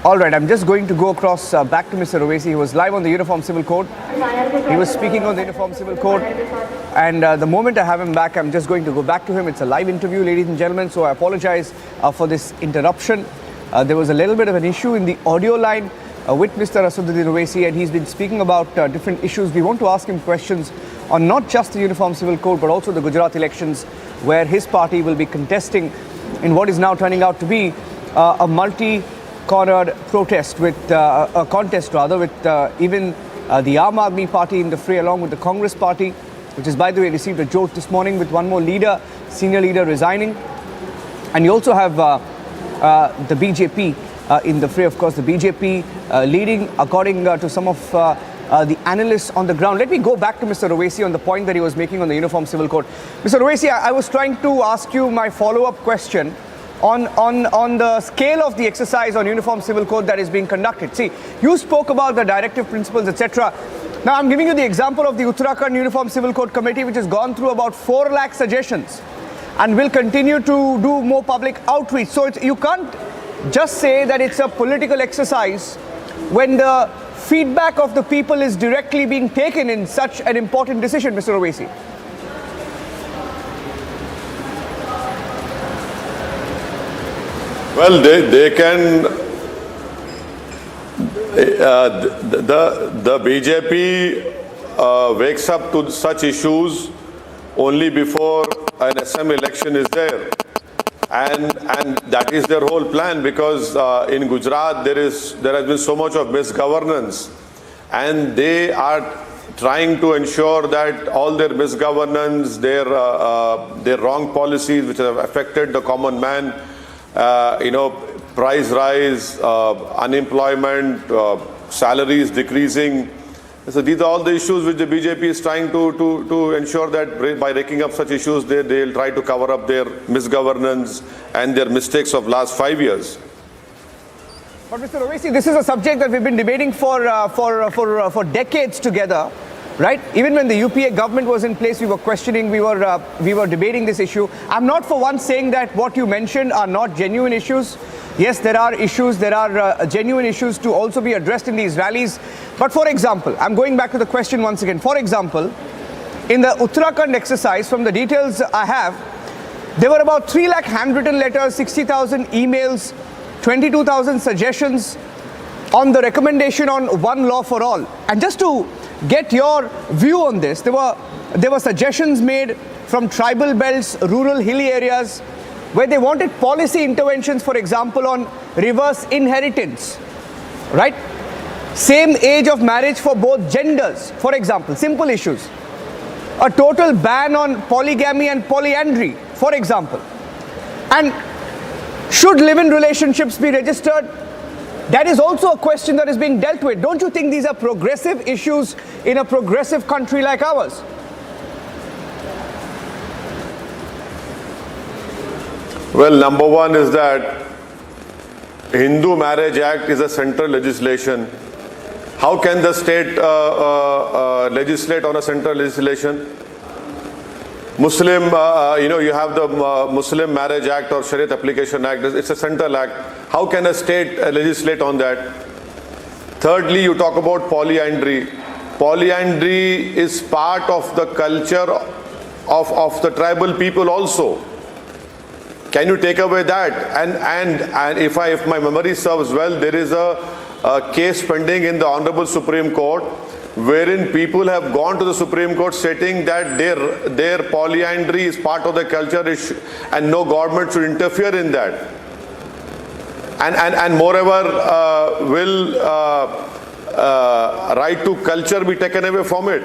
S15: All right, I'm just going to go across back to Mr. Owaisi. He was live on the Uniform Civil Code. He was speaking on the Uniform Civil Code. And the moment I have him back, I'm just going to go back to him. It's a live interview, ladies and gentlemen, so I apologize for this interruption. There was a little bit of an issue in the audio line with Mr. Asaduddin Owaisi, and he's been speaking about different issues. We want to ask him questions on not just the Uniform Civil Code, but also the Gujarat elections, where his party will be contesting in what is now turning out to be a multi-cornered protest with a contest rather with even the Aam Aadmi Party in the fray, along with the Congress Party, which is, by the way, received a jolt this morning with one more leader, senior leader, resigning. And you also have the BJP in the fray, of course, the BJP leading according to some of the analysts on the ground. Let me go back to Mr. Owaisi on the point that he was making on the Uniform Civil Code. Mr. Owaisi, I was trying to ask you my follow-up question on the scale of the exercise on Uniform Civil Code that is being conducted. See, you spoke about the directive principles, etc. Now, I'm giving you the example of the Uttarakhand Uniform Civil Code Committee, which has gone through about 4 lakh suggestions and will continue to do more public outreach. So you can't just say that it's a political exercise when the feedback of the people is directly being taken in such an important decision, Mr. Owaisi.
S19: Well, they can. The BJP wakes up to such issues only before an assembly election is there, and that is their whole plan, because in Gujarat there has been so much of misgovernance, and they are trying to ensure that all their misgovernance, their wrong policies which have affected the common man, price rise, unemployment, salaries decreasing. So these are all the issues which the BJP is trying to ensure that by raking up such issues, they'll try to cover up their misgovernance and their mistakes of last 5 years.
S15: But Mr. Owaisi, this is a subject that we've been debating for decades together, right? Even when the UPA government was in place, we were questioning, we were debating this issue. I'm not for once saying that what you mentioned are not genuine issues. Yes, there are issues, there are genuine issues to also be addressed in these rallies. But for example, I'm going back to the question once again. For example, in the Uttarakhand exercise, from the details I have, there were about 3 lakh handwritten letters, 60,000 emails, 22,000 suggestions on the recommendation on one law for all. And just to get your view on this, there were suggestions made from tribal belts, rural hilly areas, where they wanted policy interventions, for example, on reverse inheritance, right? Same age of marriage for both genders, for example, simple issues. A total ban on polygamy and polyandry, for example. And should live-in relationships be registered? That is also a question that is being dealt with. Don't you think these are progressive issues in a progressive country like ours?
S19: Well, number one is that Hindu Marriage Act is a central legislation. How can the state legislate on a central legislation? Muslim, you have the Muslim Marriage Act or Shariat Application Act. It's a central act. How can a state legislate on that? Thirdly, you talk about polyandry. Polyandry is part of the culture of the tribal people also. Can you take away that? And if my memory serves well, there is a case pending in the Honorable Supreme Court wherein people have gone to the Supreme Court stating that their polyandry is part of the culture and no government should interfere in that. And moreover, will right to culture be taken away from it?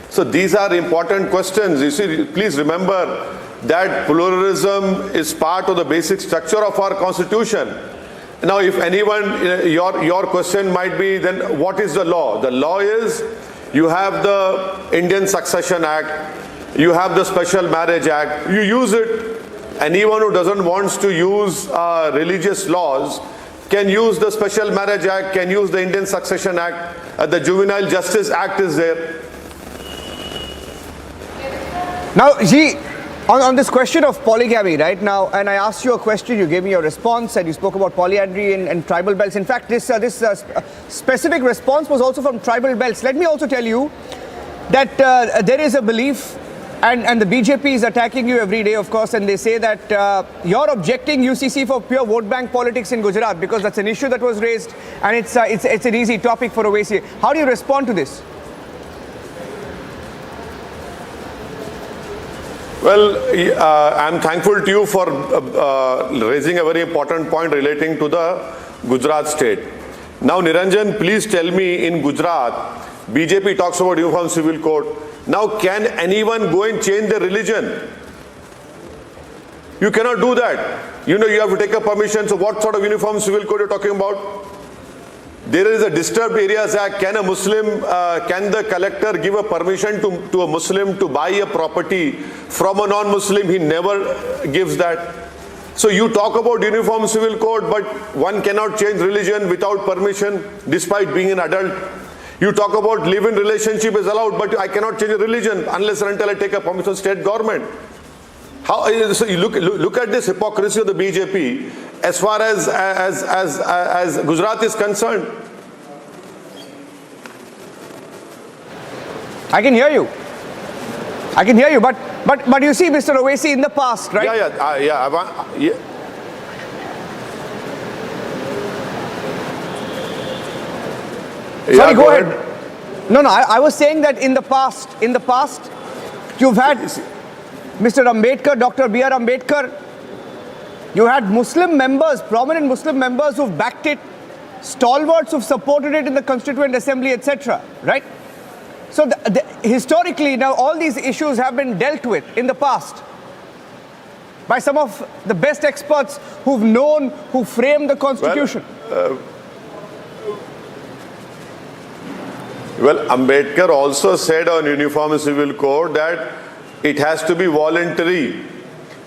S19: So these are important questions. You see, please remember that pluralism is part of the basic structure of our constitution. Now, if anyone, your question might be, then what is the law? The law is, you have the Indian Succession Act, you have the Special Marriage Act, you use it. Anyone who doesn't want to use religious laws can use the Special Marriage Act, can use the Indian Succession Act, the Juvenile Justice Act is there.
S15: Now, Ji, on this question of polygamy, right now, and I asked you a question, you gave me your response, and you spoke about polyandry and tribal belts. In fact, this specific response was also from tribal belts. Let me also tell you that there is a belief, and the BJP is attacking you every day, of course, and they say that you're objecting UCC for pure vote bank politics in Gujarat because that's an issue that was raised, and it's an easy topic for Owaisi. How do you respond to this?
S19: Well, I'm thankful to you for raising a very important point relating to the Gujarat state. Now, Niranjan, please tell me, in Gujarat, BJP talks about Uniform Civil Code. Now, can anyone go and change their religion? You cannot do that. You have to take a permission. So what sort of Uniform Civil Code you're talking about? There is a Disturbed Areas Act. Can the collector give a permission to a Muslim to buy a property from a non-Muslim? He never gives that. So you talk about Uniform Civil Code, but one cannot change religion without permission despite being an adult. You talk about live-in relationship is allowed, but I cannot change a religion unless and until I take a permission from state government. So you look at this hypocrisy of the BJP as far as Gujarat is concerned.
S15: I can hear you. But you see, Mr. Owaisi, in the past, right?
S19: Yeah.
S15: Sorry, go ahead. No, I was saying that in the past, you've had Mr. Ambedkar, Dr. B.R. Ambedkar, you had Muslim members, prominent Muslim members who've backed it, stalwarts who've supported it in the Constituent Assembly, etc., right? So historically, now all these issues have been dealt with in the past by some of the best experts who framed the Constitution.
S19: Well, Ambedkar also said on Uniform Civil Code that it has to be voluntary.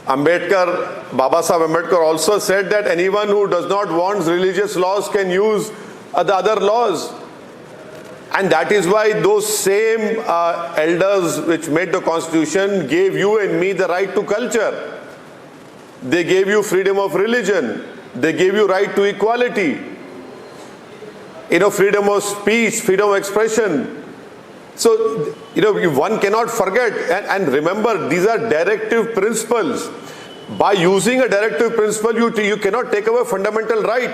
S19: Baba Sahib Ambedkar also said that anyone who does not want religious laws can use the other laws. And that is why those same elders which made the Constitution gave you and me the right to culture. They gave you freedom of religion. They gave you right to equality. Freedom of speech, freedom of expression. So, one cannot forget and remember, these are directive principles. By using a directive principle, you cannot take away fundamental right.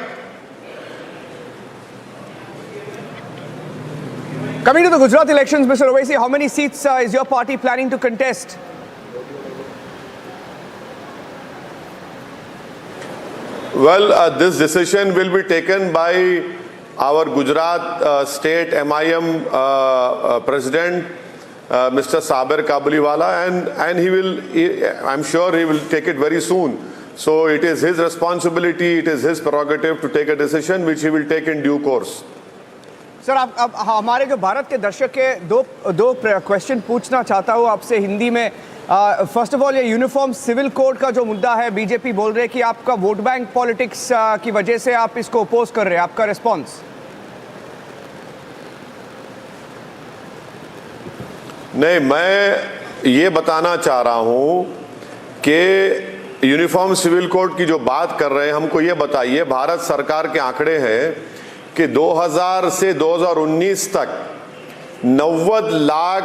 S15: Coming to the Gujarat elections, Mr. Owaisi, how many seats is your party planning to contest?
S19: Well, this decision will be taken by our Gujarat state MIM president, Mr. Saber Kabuliwala, and I'm sure he will take it very soon. So it is his responsibility, it is his prerogative to take a decision which he will take in due course.
S15: Sir अब हमारे जो भारत के दर्शक के दो question पूछना चाहता हूँ आपसे हिंदी में फर्स्ट ऑफ ऑल ये यूनिफॉर्म सिविल कोड का जो मुद्दा है, बीजेपी बोल रहे हैं कि आपका वोट बैंक पॉलिटिक्स की वजह से आप इसको अपोज कर रहे हैं, आपका रिस्पांस?
S19: नहीं, मैं ये बताना चाह रहा हूं कि यूनिफॉर्म सिविल कोड की जो बात कर रहे हैं, हमको ये बताइए, भारत सरकार के आंकड़े हैं कि 2000 से 2019 तक 90 लाख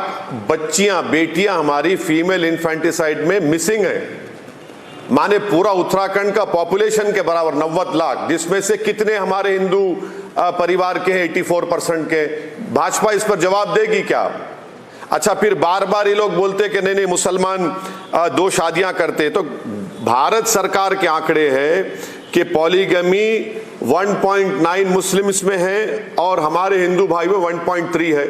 S19: बच्चियां, बेटियां हमारी फीमेल इन्फेंटिसाइड में मिसिंग है। माने पूरा उत्तराखंड का पॉपुलेशन के बराबर 90 लाख, जिसमें से कितने हमारे हिंदू परिवार के हैं? 84% के। भाजपा इस पर जवाब देगी क्या? अच्छा, फिर बार बार ये लोग बोलते कि नहीं मुसलमान 2 शादियां करते। तो भारत सरकार के आंकड़े हैं कि पॉलीगमी 1.9 मुस्लिम्स में है और हमारे हिंदू भाई में 1.3 है।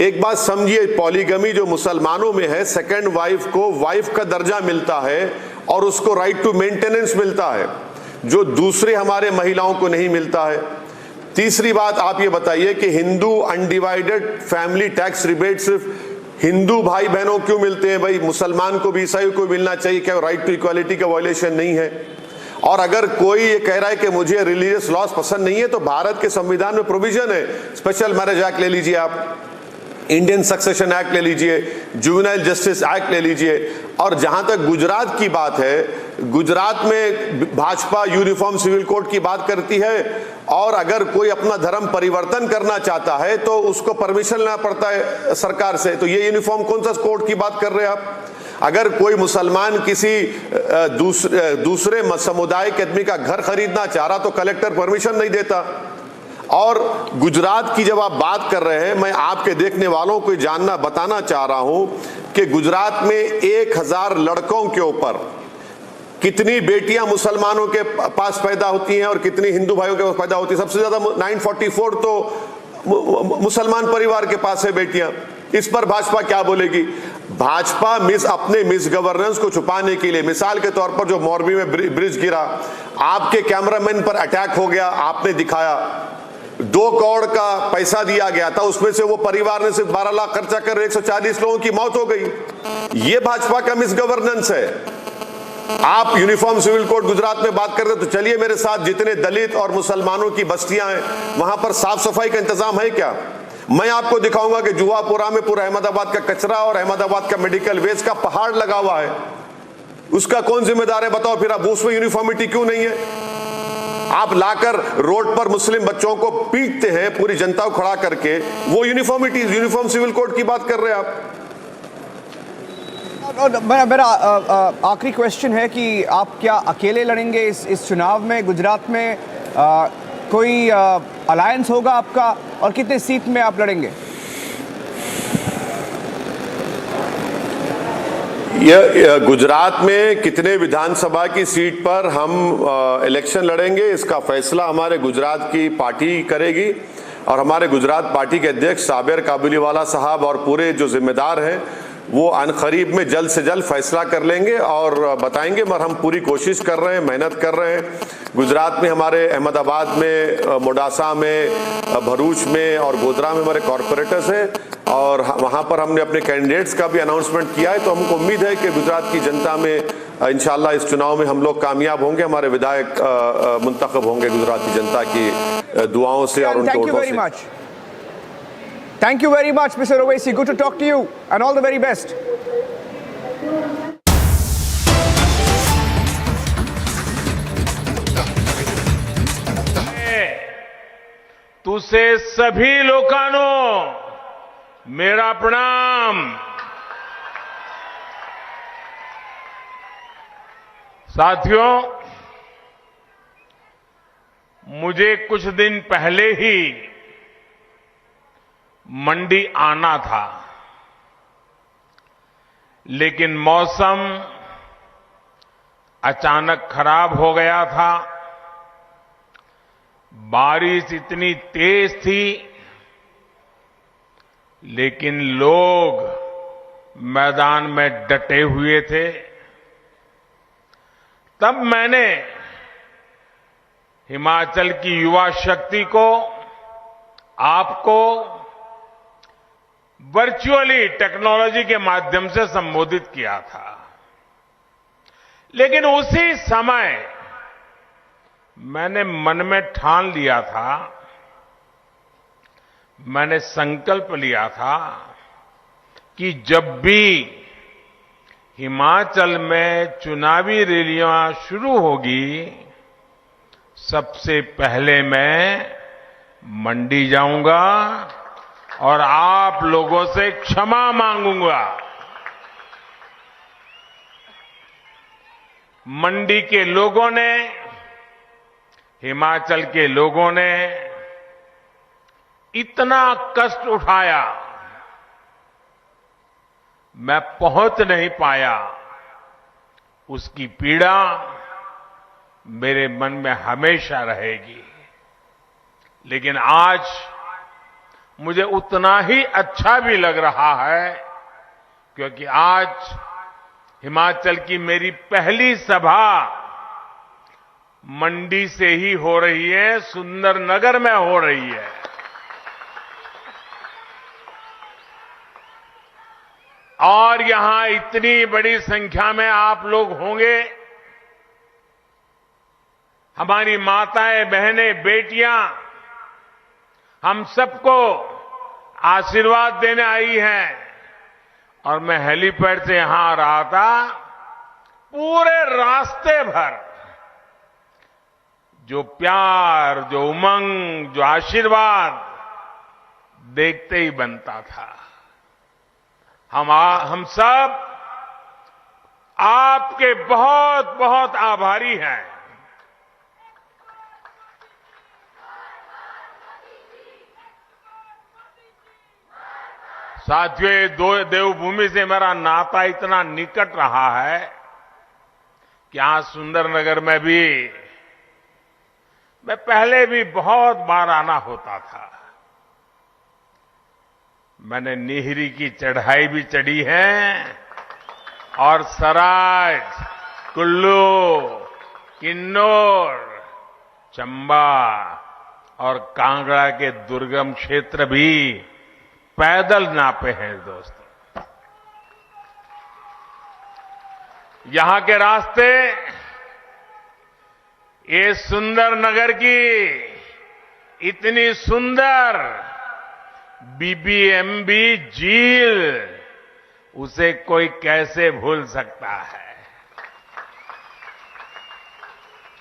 S19: एक बात समझिए, पॉलीगमी जो मुसलमानों में है, सेकंड वाइफ को वाइफ का दर्जा मिलता है और उसको राइट टू मेंटेनेंस मिलता है, जो दूसरे हमारे महिलाओं को नहीं मिलता है। तीसरी बात, आप ये बताइए कि Hindu undivided family tax rebate सिर्फ हिंदू भाई बहनों क्यों मिलते हैं? भाई मुसलमान को भी, ईसाई को मिलना चाहिए। क्या राइट टू इक्वालिटी का वायलेशन नहीं है? और अगर कोई ये कह रहा है कि मुझे रिलीजियस लॉस पसंद नहीं है, तो भारत के संविधान में प्रोविजन है। स्पेशल मैरिज एक्ट ले लीजिए आप, इंडियन सक्सेशन एक्ट ले लीजिए, जुवेनाइल जस्टिस एक्ट ले लीजिए। और जहां तक गुजरात की बात है, गुजरात में भाजपा यूनिफॉर्म सिविल कोड की बात करती है, और अगर कोई अपना धर्म परिवर्तन करना चाहता है तो उसको परमिशन लेना पड़ता है सरकार से। तो ये यूनिफॉर्म कौन सा कोड की बात कर रहे हैं आप? अगर कोई मुसलमान किसी दूसरे समुदाय के आदमी का घर खरीदना चाह रहा तो कलेक्टर परमिशन नहीं देता। और गुजरात की जब आप बात कर रहे हैं, मैं आपके देखने वालों को बताना चाह रहा हूं कि गुजरात में 1000 लड़कों के ऊपर कितनी बेटियां मुसलमानों के पास पैदा होती हैं और कितनी हिंदू भाइयों के पास पैदा होती है। सबसे ज्यादा 944 तो मुसलमान परिवार के पास है बेटियां। इस पर भाजपा क्या बोलेगी? भाजपा अपने मिस गवर्नेंस को छुपाने के लिए, मिसाल के तौर पर जो मोरबी में ब्रिज गिरा, आपके कैमरामैन पर अटैक हो गया, आपने दिखाया, 2 करोड़ का पैसा दिया गया था, उसमें से वो परिवार ने सिर्फ 12 लाख खर्चा कर 140 लोगों की मौत हो गई। ये भाजपा का मिस गवर्नेंस है। आप यूनिफॉर्म सिविल कोड गुजरात में बात कर रहे तो चलिए मेरे साथ, जितने दलित और मुसलमानों की बस्तियां हैं वहां पर साफ सफाई का इंतजाम है क्या? मैं आपको दिखाऊंगा कि जुवापुरा में पूरा अहमदाबाद का कचरा और अहमदाबाद का मेडिकल वेस्ट का पहाड़ लगा हुआ है। उसका कौन जिम्मेदार है बताओ? फिर आप उसमें यूनिफॉर्मिटी क्यों नहीं है? आप लाकर रोड पर मुस्लिम बच्चों को पीटते हैं पूरी जनता को खड़ा करके, वो यूनिफॉर्म सिविल कोड की बात कर रहे हैं आप।
S15: मेरा आखिरी क्वेश्चन है कि आप क्या अकेले लड़ेंगे इस चुनाव में? गुजरात में कोई अलायंस होगा आपका, और कितने सीट में आप लड़ेंगे?
S19: गुजरात में कितने विधानसभा की सीट पर हम इलेक्शन लड़ेंगे, इसका फैसला हमारे गुजरात की पार्टी करेगी। और हमारे गुजरात पार्टी के अध्यक्ष साबिर काबुलीवाला साहब और पूरे जो जिम्मेदार हैं वो अनकरीब में जल्द से जल्द फैसला कर लेंगे और बताएंगे। मगर हम पूरी कोशिश कर रहे हैं, मेहनत कर रहे हैं। गुजरात में हमारे अहमदाबाद में, मोडासा में, भरूच में और गोधरा में हमारे कॉरपोरेटर्स हैं, और वहाँ पर हमने अपने कैंडिडेट्स का भी अनाउंसमेंट किया है। तो हमको उम्मीद है कि गुजरात की जनता में इंशाल्लाह इस चुनाव में हम लोग कामयाब होंगे, हमारे विधायक मुंतखब होंगे गुजरात की जनता की दुआओं से और उनके वोटों से।
S15: Thank you very much, Mr. Owaisi. Good to talk to you and all the very best.
S20: तुसे सभी लोकांनो मेरा प्रणाम। साथियों, मुझे कुछ दिन पहले ही मंडी आना था, लेकिन मौसम अचानक खराब हो गया था। बारिश इतनी तेज थी, लेकिन लोग मैदान में डटे हुए थे। तब मैंने हिमाचल की युवा शक्ति को, आपको वर्चुअली टेक्नोलॉजी के माध्यम से संबोधित किया था। लेकिन उसी समय मैंने मन में ठान लिया था, मैंने संकल्प लिया था कि जब भी हिमाचल में चुनावी रैलियां शुरू होगी, सबसे पहले मैं मंडी जाऊंगा और आप लोगों से क्षमा मांगूंगा। मंडी के लोगों ने, हिमाचल के लोगों ने इतना कष्ट उठाया, मैं पहुंच नहीं पाया, उसकी पीड़ा मेरे मन में हमेशा रहेगी। लेकिन आज मुझे उतना ही अच्छा भी लग रहा है, क्योंकि आज हिमाचल की मेरी पहली सभा मंडी से ही हो रही है, सुंदरनगर में हो रही है। और यहां इतनी बड़ी संख्या में आप लोग होंगे, हमारी माताएं, बहनें, बेटियां हम सबको आशीर्वाद देने आई हैं। और मैं हेलीपैड से यहां आ रहा था, पूरे रास्ते भर जो प्यार, जो उमंग, जो आशीर्वाद देखते ही बनता था। हम सब आपके बहुत बहुत आभारी हैं। साथियों, ये देवभूमि से मेरा नाता इतना निकट रहा है कि आज सुंदरनगर में भी मैं पहले भी बहुत बार आना होता था। मैंने निहरी की चढ़ाई भी चढ़ी है और सराज, कुल्लू, किन्नौर, चंबा और कांगड़ा के दुर्गम क्षेत्र भी पैदल नापे हैं दोस्तों। यहां के रास्ते, ये सुंदरनगर की इतनी सुंदर बीबीएमबी झील, उसे कोई कैसे भूल सकता है।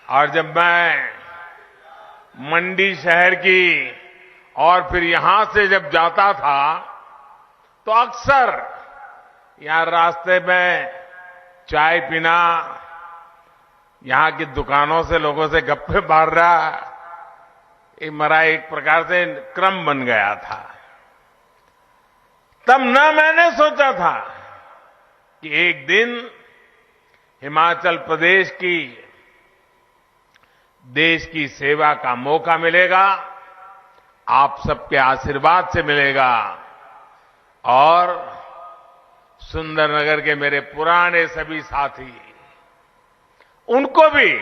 S20: और जब मैं मंडी शहर की और फिर यहां से जब जाता था, तो अक्सर यहां रास्ते में चाय पीना, यहां की दुकानों से लोगों से गप्पे मारना, ये मेरा एक प्रकार से क्रम बन गया था। तब न मैंने सोचा था कि एक दिन हिमाचल प्रदेश की देश की सेवा का मौका मिलेगा, आप सबके आशीर्वाद से मिलेगा। और सुंदरनगर के मेरे पुराने सभी साथी, उनको भी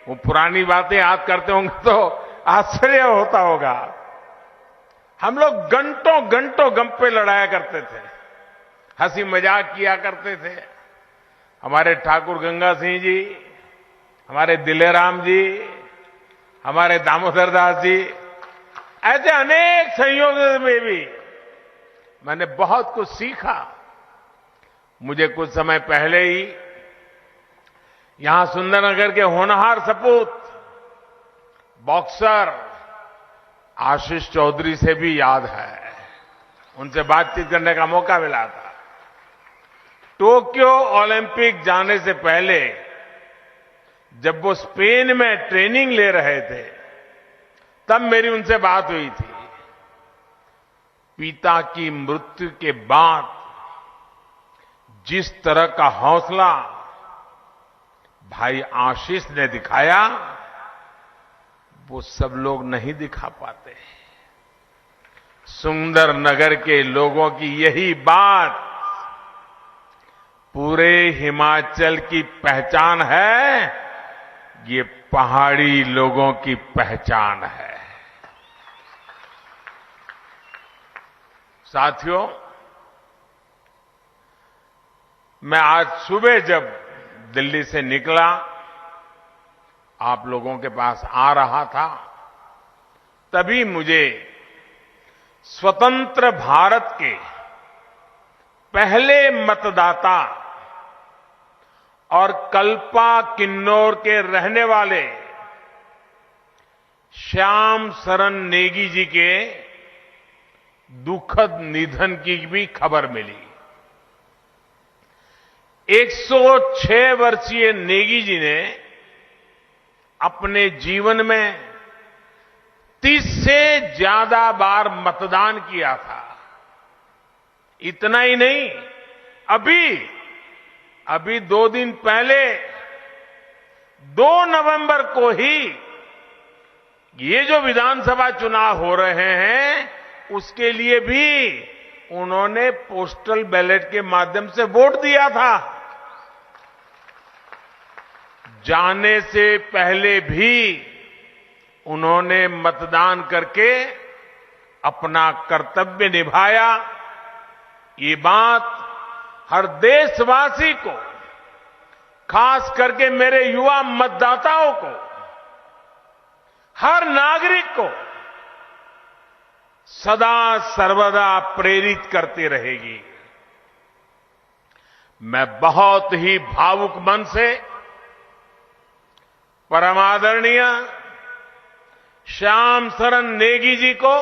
S20: वो पुरानी बातें याद करते होंगे तो आश्चर्य होता होगा। हम लोग घंटों घंटों गप्पे लड़ाया करते थे, हंसी मजाक किया करते थे। हमारे ठाकुर गंगा सिंह जी, हमारे दिलेराम जी, हमारे दामोदर दास जी, ऐसे अनेक संयोगों में भी मैंने बहुत कुछ सीखा। मुझे कुछ समय पहले ही यहां सुंदरनगर के होनहार सपूत बॉक्सर आशीष चौधरी से भी याद है, उनसे बातचीत करने का मौका मिला था। टोक्यो ओलंपिक जाने से पहले जब वो स्पेन में ट्रेनिंग ले रहे थे, तब मेरी उनसे बात हुई थी। पिता की मृत्यु के बाद जिस तरह का हौसला भाई आशीष ने दिखाया, वो सब लोग नहीं दिखा पाते। सुंदरनगर के लोगों की यही बात पूरे हिमाचल की पहचान है, ये पहाड़ी लोगों की पहचान है। साथियों, मैं आज सुबह जब दिल्ली से निकला, आप लोगों के पास आ रहा था, तभी मुझे स्वतंत्र भारत के पहले मतदाता और कल्पा किन्नौर के रहने वाले श्याम शरण नेगी जी के दुखद निधन की भी खबर मिली। 106 वर्षीय नेगी जी ने अपने जीवन में 30 से ज्यादा बार मतदान किया था। इतना ही नहीं, अभी 2 दिन पहले 2 नवंबर को ही ये जो विधानसभा चुनाव हो रहे हैं, उसके लिए भी उन्होंने पोस्टल बैलेट के माध्यम से वोट दिया था। जाने से पहले भी उन्होंने मतदान करके अपना कर्तव्य निभाया। ये बात हर देशवासी को, खास करके मेरे युवा मतदाताओं को, हर नागरिक को सदा सर्वदा प्रेरित करती रहेगी। मैं बहुत ही भावुक मन से परमादरणीय श्याम शरण नेगी जी को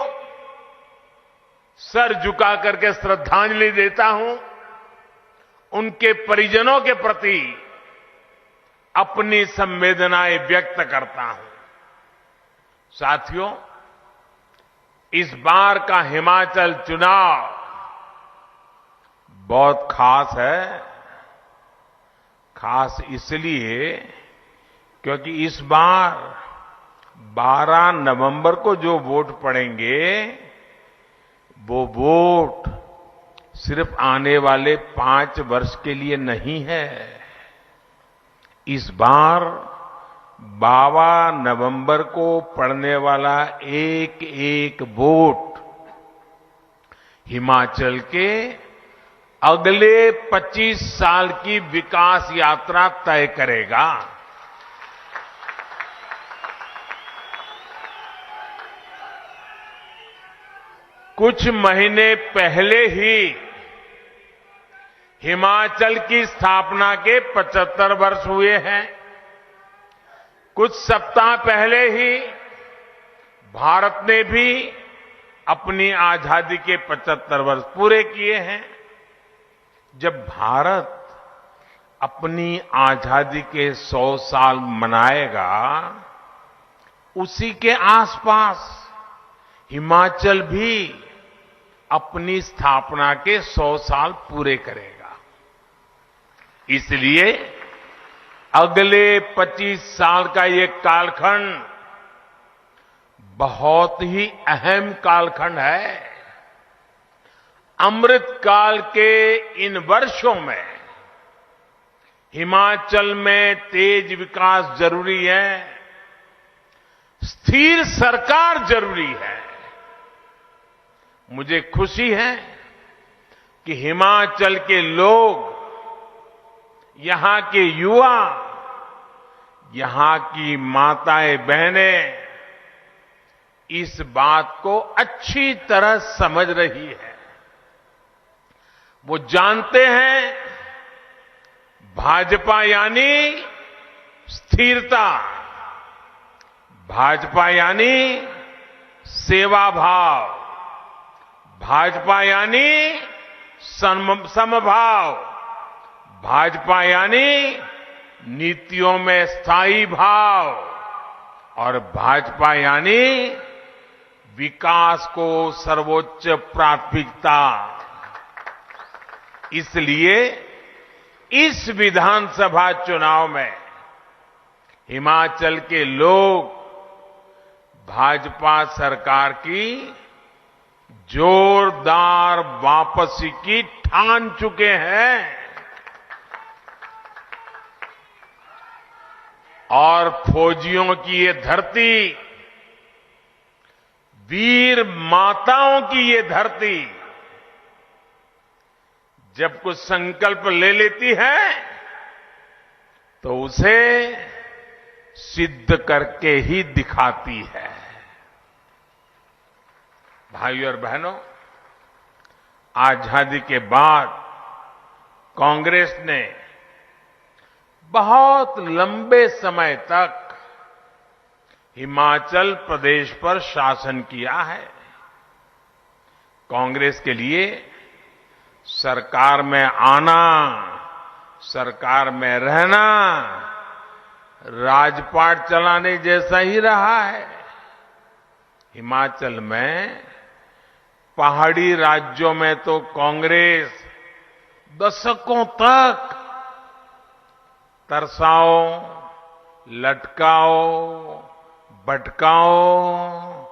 S20: सर झुका करके श्रद्धांजलि देता हूं। उनके परिजनों के प्रति अपनी संवेदनाएं व्यक्त करता हूं। साथियों, इस बार का हिमाचल चुनाव बहुत खास है। खास इसलिए क्योंकि इस बार 12 नवंबर को जो वोट पड़ेंगे, वो वोट सिर्फ आने वाले 5 वर्ष के लिए नहीं है। इस बार 12 नवंबर को पड़ने वाला एक एक वोट हिमाचल के अगले 25 साल की विकास यात्रा तय करेगा। कुछ महीने पहले ही हिमाचल की स्थापना के 75 वर्ष हुए हैं। कुछ सप्ताह पहले ही भारत ने भी अपनी आजादी के 75 वर्ष पूरे किए हैं। जब भारत अपनी आजादी के 100 साल मनाएगा, उसी के आसपास हिमाचल भी अपनी स्थापना के 100 साल पूरे करेगा। इसलिए अगले 25 साल का ये कालखंड बहुत ही अहम कालखंड है। अमृत काल के इन वर्षों में हिमाचल में तेज विकास जरूरी है, स्थिर सरकार जरूरी है। मुझे खुशी है कि हिमाचल के लोग, यहां के युवा, यहां की माताएं बहनें इस बात को अच्छी तरह समझ रही है। वो जानते हैं भाजपा यानी स्थिरता, भाजपा यानी सेवा भाव, भाजपा यानी समभाव, भाजपा यानी नीतियों में स्थायी भाव, और भाजपा यानी विकास को सर्वोच्च प्राथमिकता। इसलिए इस विधानसभा चुनाव में हिमाचल के लोग भाजपा सरकार की जोरदार वापसी की ठान चुके हैं। और फौजियों की ये धरती, वीर माताओं की ये धरती जब कुछ संकल्प ले लेती है तो उसे सिद्ध करके ही दिखाती है। भाइयों और बहनों, आजादी के बाद कांग्रेस ने बहुत लंबे समय तक हिमाचल प्रदेश पर शासन किया है। कांग्रेस के लिए सरकार में आना, सरकार में रहना राजपाट चलाने जैसा ही रहा है। हिमाचल में पहाड़ी राज्यों में तो कांग्रेस दशकों तक तरसाओ, लटकाओ, भटकाओ,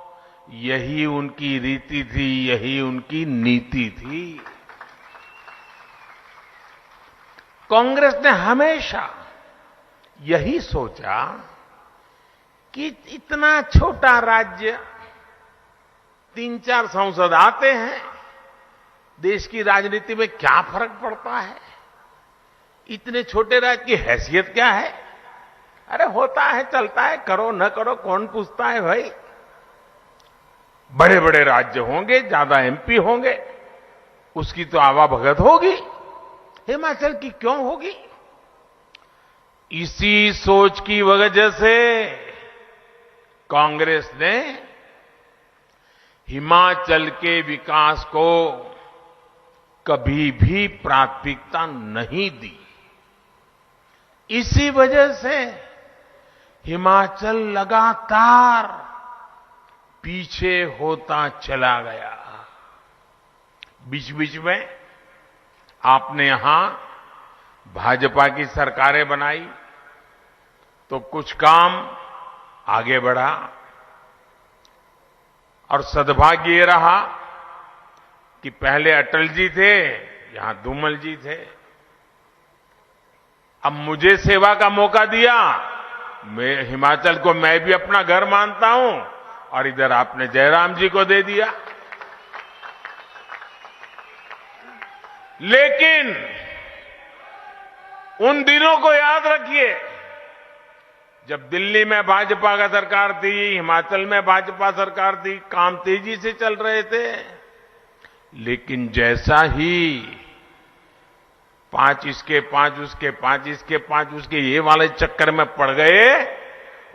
S20: यही उनकी रीति थी, यही उनकी नीति थी। कांग्रेस ने हमेशा यही सोचा कि इतना छोटा राज्य, 3-4 सांसद आते हैं, देश की राजनीति में क्या फर्क पड़ता है? इतने छोटे राज्य की हैसियत क्या है? अरे होता है, चलता है, करो न करो कौन पूछता है भाई। बड़े बड़े राज्य होंगे, ज्यादा एमपी होंगे, उसकी तो आवाभगत होगी, हिमाचल की क्यों होगी? इसी सोच की वजह से कांग्रेस ने हिमाचल के विकास को कभी भी प्राथमिकता नहीं दी। इसी वजह से हिमाचल लगातार पीछे होता चला गया। बीच बीच में आपने यहां भाजपा की सरकारें बनाई तो कुछ काम आगे बढ़ा, और सद्भाग्य ये रहा कि पहले अटल जी थे, यहां धूमल जी थे। अब मुझे सेवा का मौका दिया, मैं हिमाचल को मैं भी अपना घर मानता हूं, और इधर आपने जयराम जी को दे दिया। लेकिन उन दिनों को याद रखिए जब दिल्ली में भाजपा का सरकार थी, हिमाचल में भाजपा सरकार थी, काम तेजी से चल रहे थे। लेकिन जैसा ही 5 इसके 5 उसके 5 इसके 5 उसके ये वाले चक्कर में पड़ गए,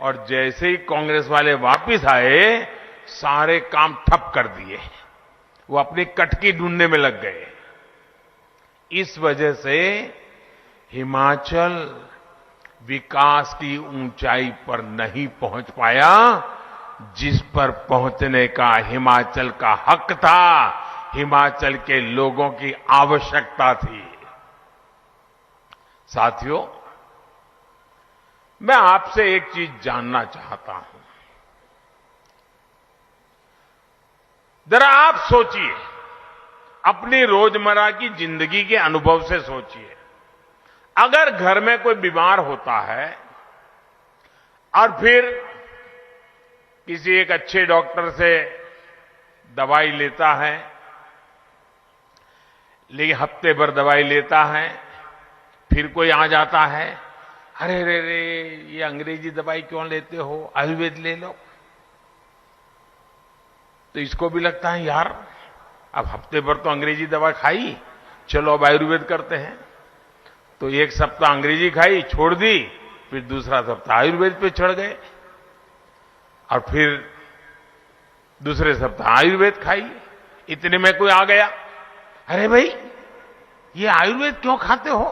S20: और जैसे ही कांग्रेस वाले वापस आए सारे काम ठप कर दिए, वो अपनी कटकी ढूंढने में लग गए। इस वजह से हिमाचल विकास की ऊंचाई पर नहीं पहुंच पाया, जिस पर पहुंचने का हिमाचल का हक था, हिमाचल के लोगों की आवश्यकता थी। साथियों, मैं आपसे एक चीज जानना चाहता हूं। जरा आप सोचिए, अपनी रोजमर्रा की जिंदगी के अनुभव से सोचिए। अगर घर में कोई बीमार होता है और फिर किसी एक अच्छे डॉक्टर से दवाई लेता है, लेकिन हफ्ते भर दवाई लेता है, फिर कोई आ जाता है, अरे रे रे ये अंग्रेजी दवाई क्यों लेते हो, आयुर्वेद ले लो। तो इसको भी लगता है यार अब हफ्ते भर तो अंग्रेजी दवा खाई, चलो अब आयुर्वेद करते हैं। तो एक सप्ताह अंग्रेजी खाई, छोड़ दी, फिर दूसरा सप्ताह आयुर्वेद पे चढ़ गए, और फिर दूसरे सप्ताह आयुर्वेद खाई। इतने में कोई आ गया, अरे भाई ये आयुर्वेद क्यों खाते हो,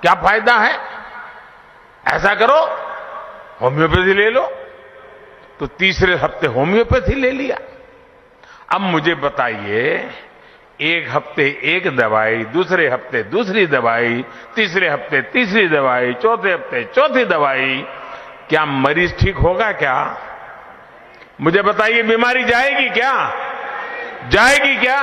S20: क्या फायदा है, ऐसा करो होम्योपैथी ले लो। तो तीसरे हफ्ते होम्योपैथी ले लिया। अब मुझे बताइए, एक हफ्ते एक दवाई, दूसरे हफ्ते दूसरी दवाई, तीसरे हफ्ते तीसरी दवाई, चौथे हफ्ते चौथी दवाई, क्या मरीज ठीक होगा क्या? मुझे बताइए, बीमारी जाएगी क्या? जाएगी क्या?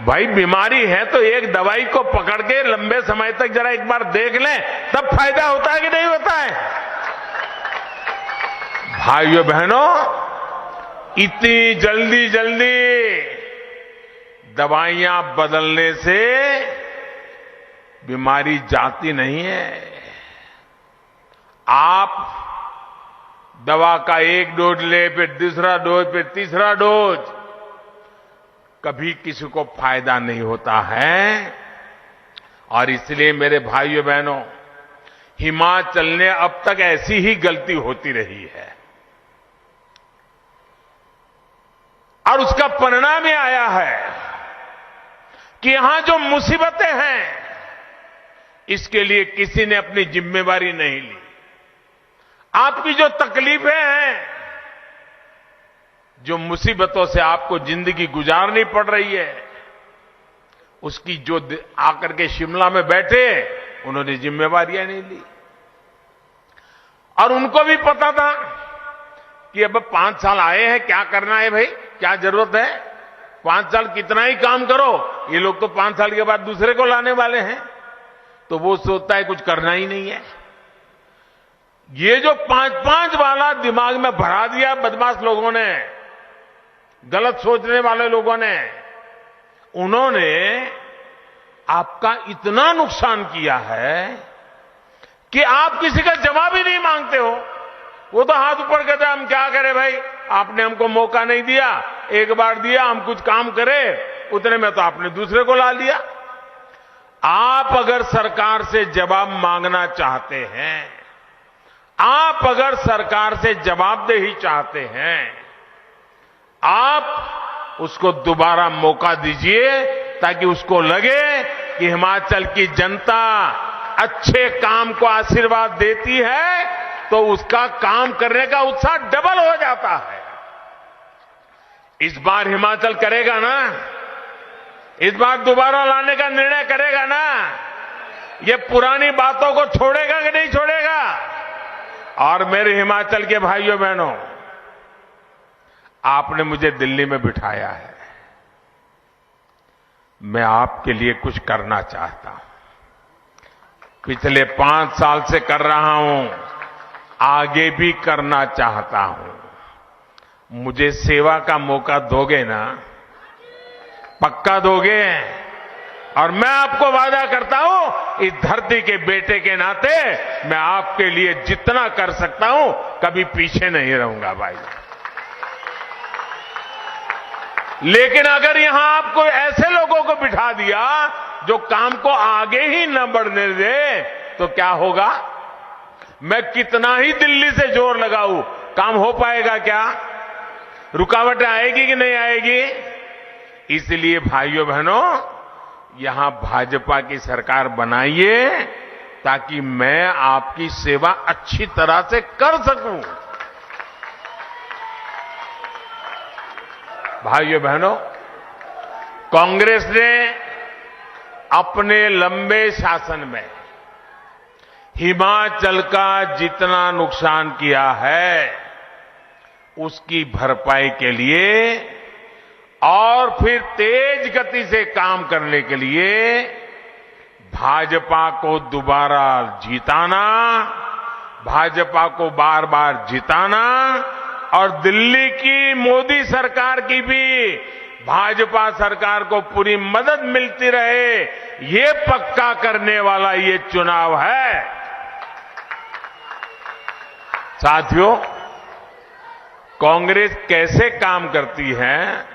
S20: भाई बीमारी है तो एक दवाई को पकड़ के लंबे समय तक जरा एक बार देख लें, तब फायदा होता है कि नहीं होता है? भाइयों बहनों, इतनी जल्दी जल्दी दवाइयां बदलने से बीमारी जाती नहीं है। आप दवा का एक डोज ले, फिर दूसरा डोज, फिर तीसरा डोज, कभी किसी को फायदा नहीं होता है। और इसलिए मेरे भाइयों बहनों, हिमाचल ने अब तक ऐसी ही गलती होती रही है और उसका परिणाम यह आया है कि यहां जो मुसीबतें हैं, इसके लिए किसी ने अपनी जिम्मेवारी नहीं ली। आपकी जो तकलीफें हैं, जो मुसीबतों से आपको जिंदगी गुजारनी पड़ रही है, उसकी जो आकर के शिमला में बैठे, उन्होंने जिम्मेवारियां नहीं ली। और उनको भी पता था कि अब 5 साल आए हैं, क्या करना है भाई, क्या जरूरत है, 5 साल कितना ही काम करो, ये लोग तो 5 साल के बाद दूसरे को लाने वाले हैं। तो वो सोचता है कुछ करना ही नहीं है। ये जो 5-5 वाला दिमाग में भरा दिया बदमाश लोगों ने, गलत सोचने वाले लोगों ने, उन्होंने आपका इतना नुकसान किया है कि आप किसी का जवाब ही नहीं मांगते हो। वो तो हाथ ऊपर कहते हम क्या करें भाई, आपने हमको मौका नहीं दिया, एक बार दिया, हम कुछ काम करें, उतने में तो आपने दूसरे को ला लिया। आप अगर सरकार से जवाब मांगना चाहते हैं, आप अगर सरकार से जवाबदेही चाहते हैं, आप उसको दोबारा मौका दीजिए ताकि उसको लगे कि हिमाचल की जनता अच्छे काम को आशीर्वाद देती है, तो उसका काम करने का उत्साह डबल हो जाता है। इस बार हिमाचल करेगा ना, इस बार दोबारा लाने का निर्णय करेगा ना, ये पुरानी बातों को छोड़ेगा कि नहीं छोड़ेगा। और मेरे हिमाचल के भाइयों बहनों, आपने मुझे दिल्ली में बिठाया है, मैं आपके लिए कुछ करना चाहता हूं। पिछले 5 साल से कर रहा हूं, आगे भी करना चाहता हूं। मुझे सेवा का मौका दोगे ना, पक्का दोगे। और मैं आपको वादा करता हूं, इस धरती के बेटे के नाते मैं आपके लिए जितना कर सकता हूं, कभी पीछे नहीं रहूंगा भाई। लेकिन अगर यहां आपको ऐसे लोगों को बिठा दिया जो काम को आगे ही न बढ़ने दे, तो क्या होगा। मैं कितना ही दिल्ली से जोर लगाऊं, काम हो पाएगा क्या, रुकावटें आएगी कि नहीं आएगी। इसलिए भाइयों बहनों, यहां भाजपा की सरकार बनाइए ताकि मैं आपकी सेवा अच्छी तरह से कर सकूं। भाइयों बहनों, कांग्रेस ने अपने लंबे शासन में हिमाचल का जितना नुकसान किया है, उसकी भरपाई के लिए और फिर तेज गति से काम करने के लिए भाजपा को दोबारा जिताना, भाजपा को बार बार जिताना और दिल्ली की मोदी सरकार की भी भाजपा सरकार को पूरी मदद मिलती रहे, ये पक्का करने वाला ये चुनाव है। साथियों, कांग्रेस कैसे काम करती है,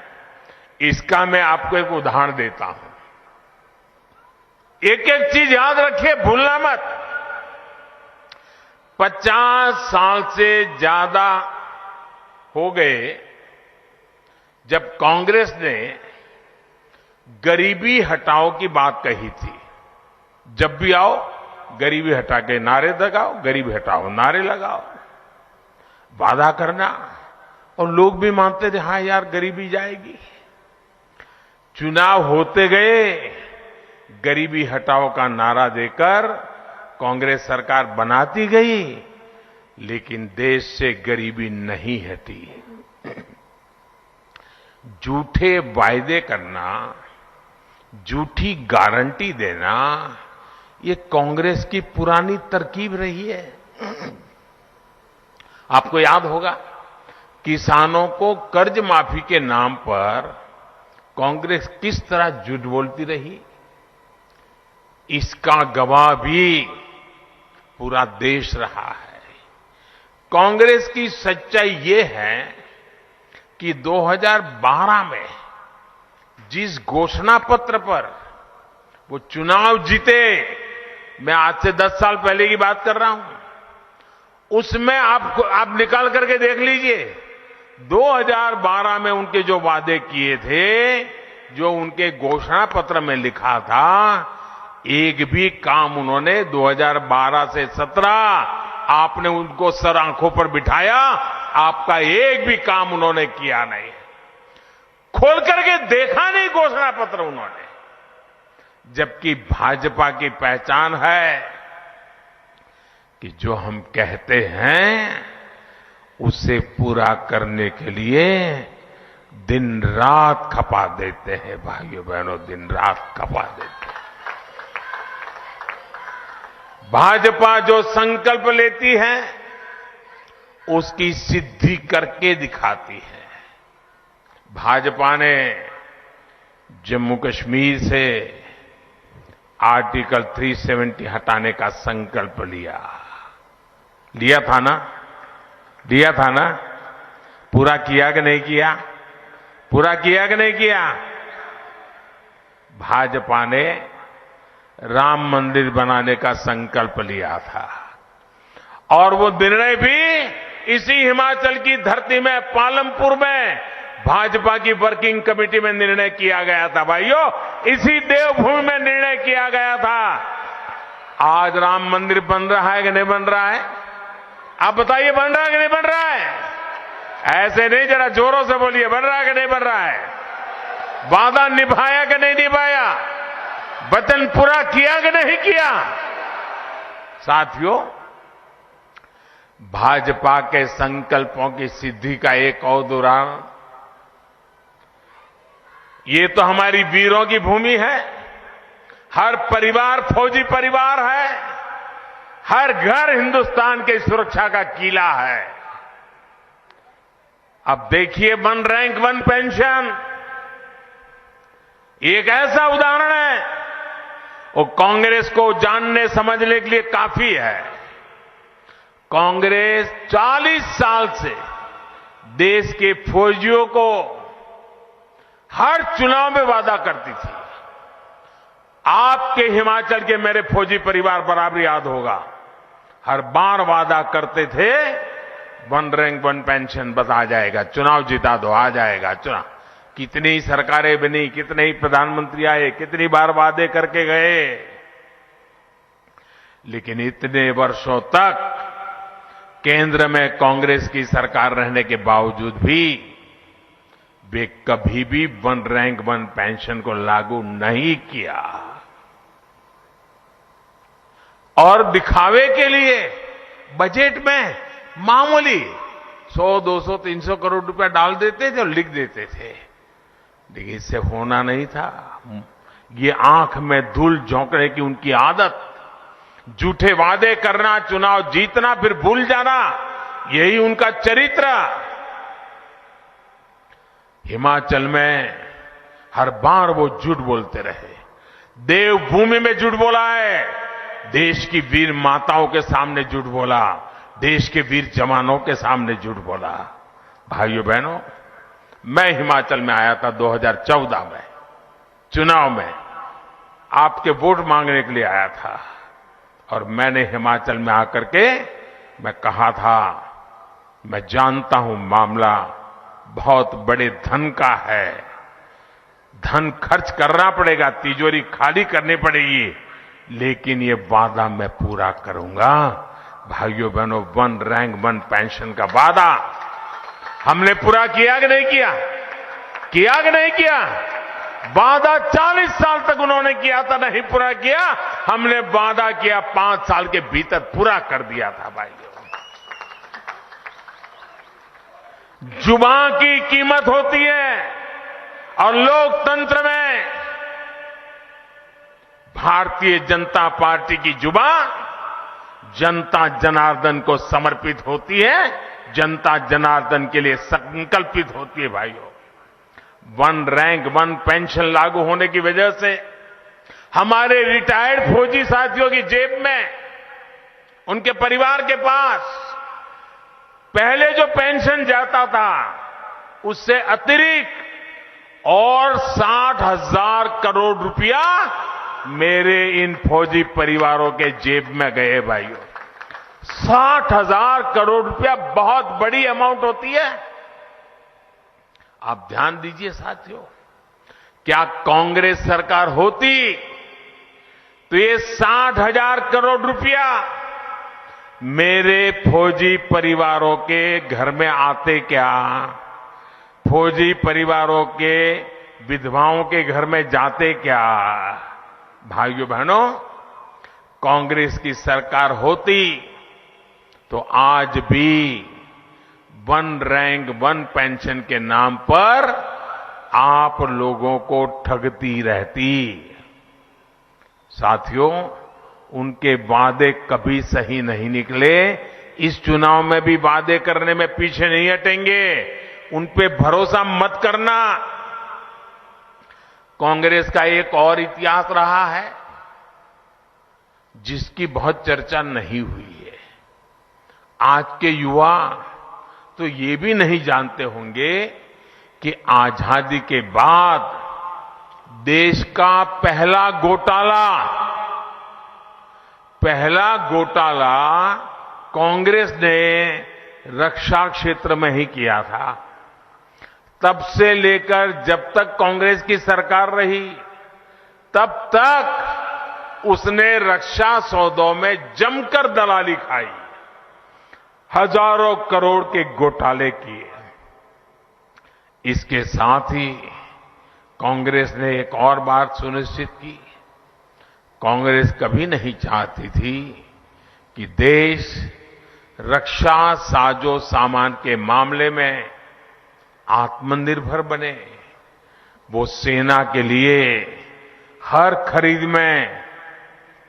S20: इसका मैं आपको एक उदाहरण देता हूं। एक एक चीज याद रखिए, भूलना मत। 50 साल से ज्यादा हो गए जब कांग्रेस ने गरीबी हटाओ की बात कही थी। जब भी आओ गरीबी हटा के नारे लगाओ, गरीबी हटाओ नारे लगाओ, वादा करना, और लोग भी मानते थे हाँ यार गरीबी जाएगी। चुनाव होते गए, गरीबी हटाओ का नारा देकर कांग्रेस सरकार बनाती गई, लेकिन देश से गरीबी नहीं हटी। झूठे वायदे करना, झूठी गारंटी देना, ये कांग्रेस की पुरानी तरकीब रही है। आपको याद होगा, किसानों को कर्ज माफी के नाम पर कांग्रेस किस तरह झूठ बोलती रही। इसका गवाह भी पूरा देश रहा है। कांग्रेस की सच्चाई ये है कि 2012 में जिस घोषणा पत्र पर वो चुनाव जीते, मैं आज से 10 साल पहले की बात कर रहा हूं, उसमें आप निकाल करके देख लीजिए 2012 में उनके जो वादे किए थे, जो उनके घोषणा पत्र में लिखा था, एक भी काम उन्होंने 2012 से 17 आपने उनको सर आंखों पर बिठाया, आपका एक भी काम उन्होंने किया नहीं, खोल करके देखा नहीं घोषणा पत्र उन्होंने। जबकि भाजपा की पहचान है कि जो हम कहते हैं उसे पूरा करने के लिए दिन रात खपा देते हैं। भाइयों बहनों, दिन रात खपा देते हैं। भाजपा जो संकल्प लेती है उसकी सिद्धि करके दिखाती है। भाजपा ने जम्मू कश्मीर से आर्टिकल 370 हटाने का संकल्प लिया था ना? पूरा किया कि नहीं किया? पूरा किया कि नहीं किया? भाजपा ने राम मंदिर बनाने का संकल्प लिया था और वो निर्णय भी इसी हिमाचल की धरती में, पालमपुर में भाजपा की वर्किंग कमेटी में निर्णय किया गया था। भाइयों, इसी देवभूमि में निर्णय किया गया था। आज राम मंदिर बन रहा है कि नहीं बन रहा है? आप बताइए, बन रहा है कि नहीं बन रहा है? ऐसे नहीं, जरा जोरों से बोलिए, बन रहा है कि नहीं बन रहा है? वादा निभाया कि नहीं निभाया? वचन पूरा किया कि नहीं किया? साथियों, भाजपा के संकल्पों की सिद्धि का एक और उदाहरण, ये तो हमारी वीरों की भूमि है। हर परिवार फौजी परिवार है, हर घर हिंदुस्तान की सुरक्षा का किला है। अब देखिए, वन रैंक वन पेंशन एक ऐसा उदाहरण है, वो कांग्रेस को जानने समझने के लिए काफी है। कांग्रेस 40 साल से देश के फौजियों को हर चुनाव में वादा करती थी। आपके हिमाचल के मेरे फौजी परिवार बराबर याद होगा, हर बार वादा करते थे वन रैंक वन पेंशन बस आ जाएगा, चुनाव जिता दो, आ जाएगा चुनाव। कितनी सरकारें बनी, कितने ही प्रधानमंत्री आए, कितनी बार वादे करके गए, लेकिन इतने वर्षों तक केंद्र में कांग्रेस की सरकार रहने के बावजूद भी वे कभी भी वन रैंक वन पेंशन को लागू नहीं किया। और दिखावे के लिए बजट में मामूली 100, 200, 300 करोड़ रुपया डाल देते थे और लिख देते थे, लेकिन इससे होना नहीं था। ये आंख में धूल झोंकने की उनकी आदत, झूठे वादे करना, चुनाव जीतना फिर भूल जाना, यही उनका चरित्र। हिमाचल में हर बार वो झूठ बोलते रहे। देवभूमि में झूठ बोला है, देश की वीर माताओं के सामने झूठ बोला, देश के वीर जवानों के सामने झूठ बोला। भाइयों बहनों, मैं हिमाचल में आया था 2014 में, चुनाव में आपके वोट मांगने के लिए आया था, और मैंने हिमाचल में आकर के मैं कहा था, मैं जानता हूं मामला बहुत बड़े धन का है, धन खर्च करना पड़ेगा, तिजोरी खाली करनी पड़ेगी, लेकिन ये वादा मैं पूरा करूंगा। भाइयों बहनों, वन रैंक वन पेंशन का वादा हमने पूरा किया कि नहीं किया? किया कि नहीं किया? वादा 40 साल तक उन्होंने किया था, नहीं पूरा किया। हमने वादा किया 5 साल के भीतर पूरा कर दिया था। भाइयों, जुबान की कीमत होती है, और लोकतंत्र में भारतीय जनता पार्टी की जुबान जनता जनार्दन को समर्पित होती है, जनता जनार्दन के लिए संकल्पित होती है। भाइयों, वन रैंक वन पेंशन लागू होने की वजह से हमारे रिटायर्ड फौजी साथियों की जेब में, उनके परिवार के पास पहले जो पेंशन जाता था उससे अतिरिक्त और 60,000 करोड़ रुपया मेरे इन फौजी परिवारों के जेब में गए भाइयों। 60,000 करोड़ रुपया बहुत बड़ी अमाउंट होती है। आप ध्यान दीजिए साथियों, क्या कांग्रेस सरकार होती तो ये 60,000 करोड़ रुपया मेरे फौजी परिवारों के घर में आते क्या? फौजी परिवारों के विधवाओं के घर में जाते क्या? भाइयों बहनों, कांग्रेस की सरकार होती तो आज भी 1 रैंक 1 पेंशन के नाम पर आप लोगों को ठगती रहती। साथियों, उनके वादे कभी सही नहीं निकले। इस चुनाव में भी वादे करने में पीछे नहीं हटेंगे। उन पे भरोसा मत करना। कांग्रेस का एक और इतिहास रहा है जिसकी बहुत चर्चा नहीं हुई है। आज के युवा तो ये भी नहीं जानते होंगे कि आजादी के बाद देश का पहला घोटाला कांग्रेस ने रक्षा क्षेत्र में ही किया था। तब से लेकर जब तक कांग्रेस की सरकार रही, तब तक उसने रक्षा सौदों में जमकर दलाली खाई, हजारों करोड़ के घोटाले किए। इसके साथ ही कांग्रेस ने एक और बात सुनिश्चित की। कांग्रेस कभी नहीं चाहती थी कि देश रक्षा साजो सामान के मामले में आत्मनिर्भर बने। वो सेना के लिए हर खरीद में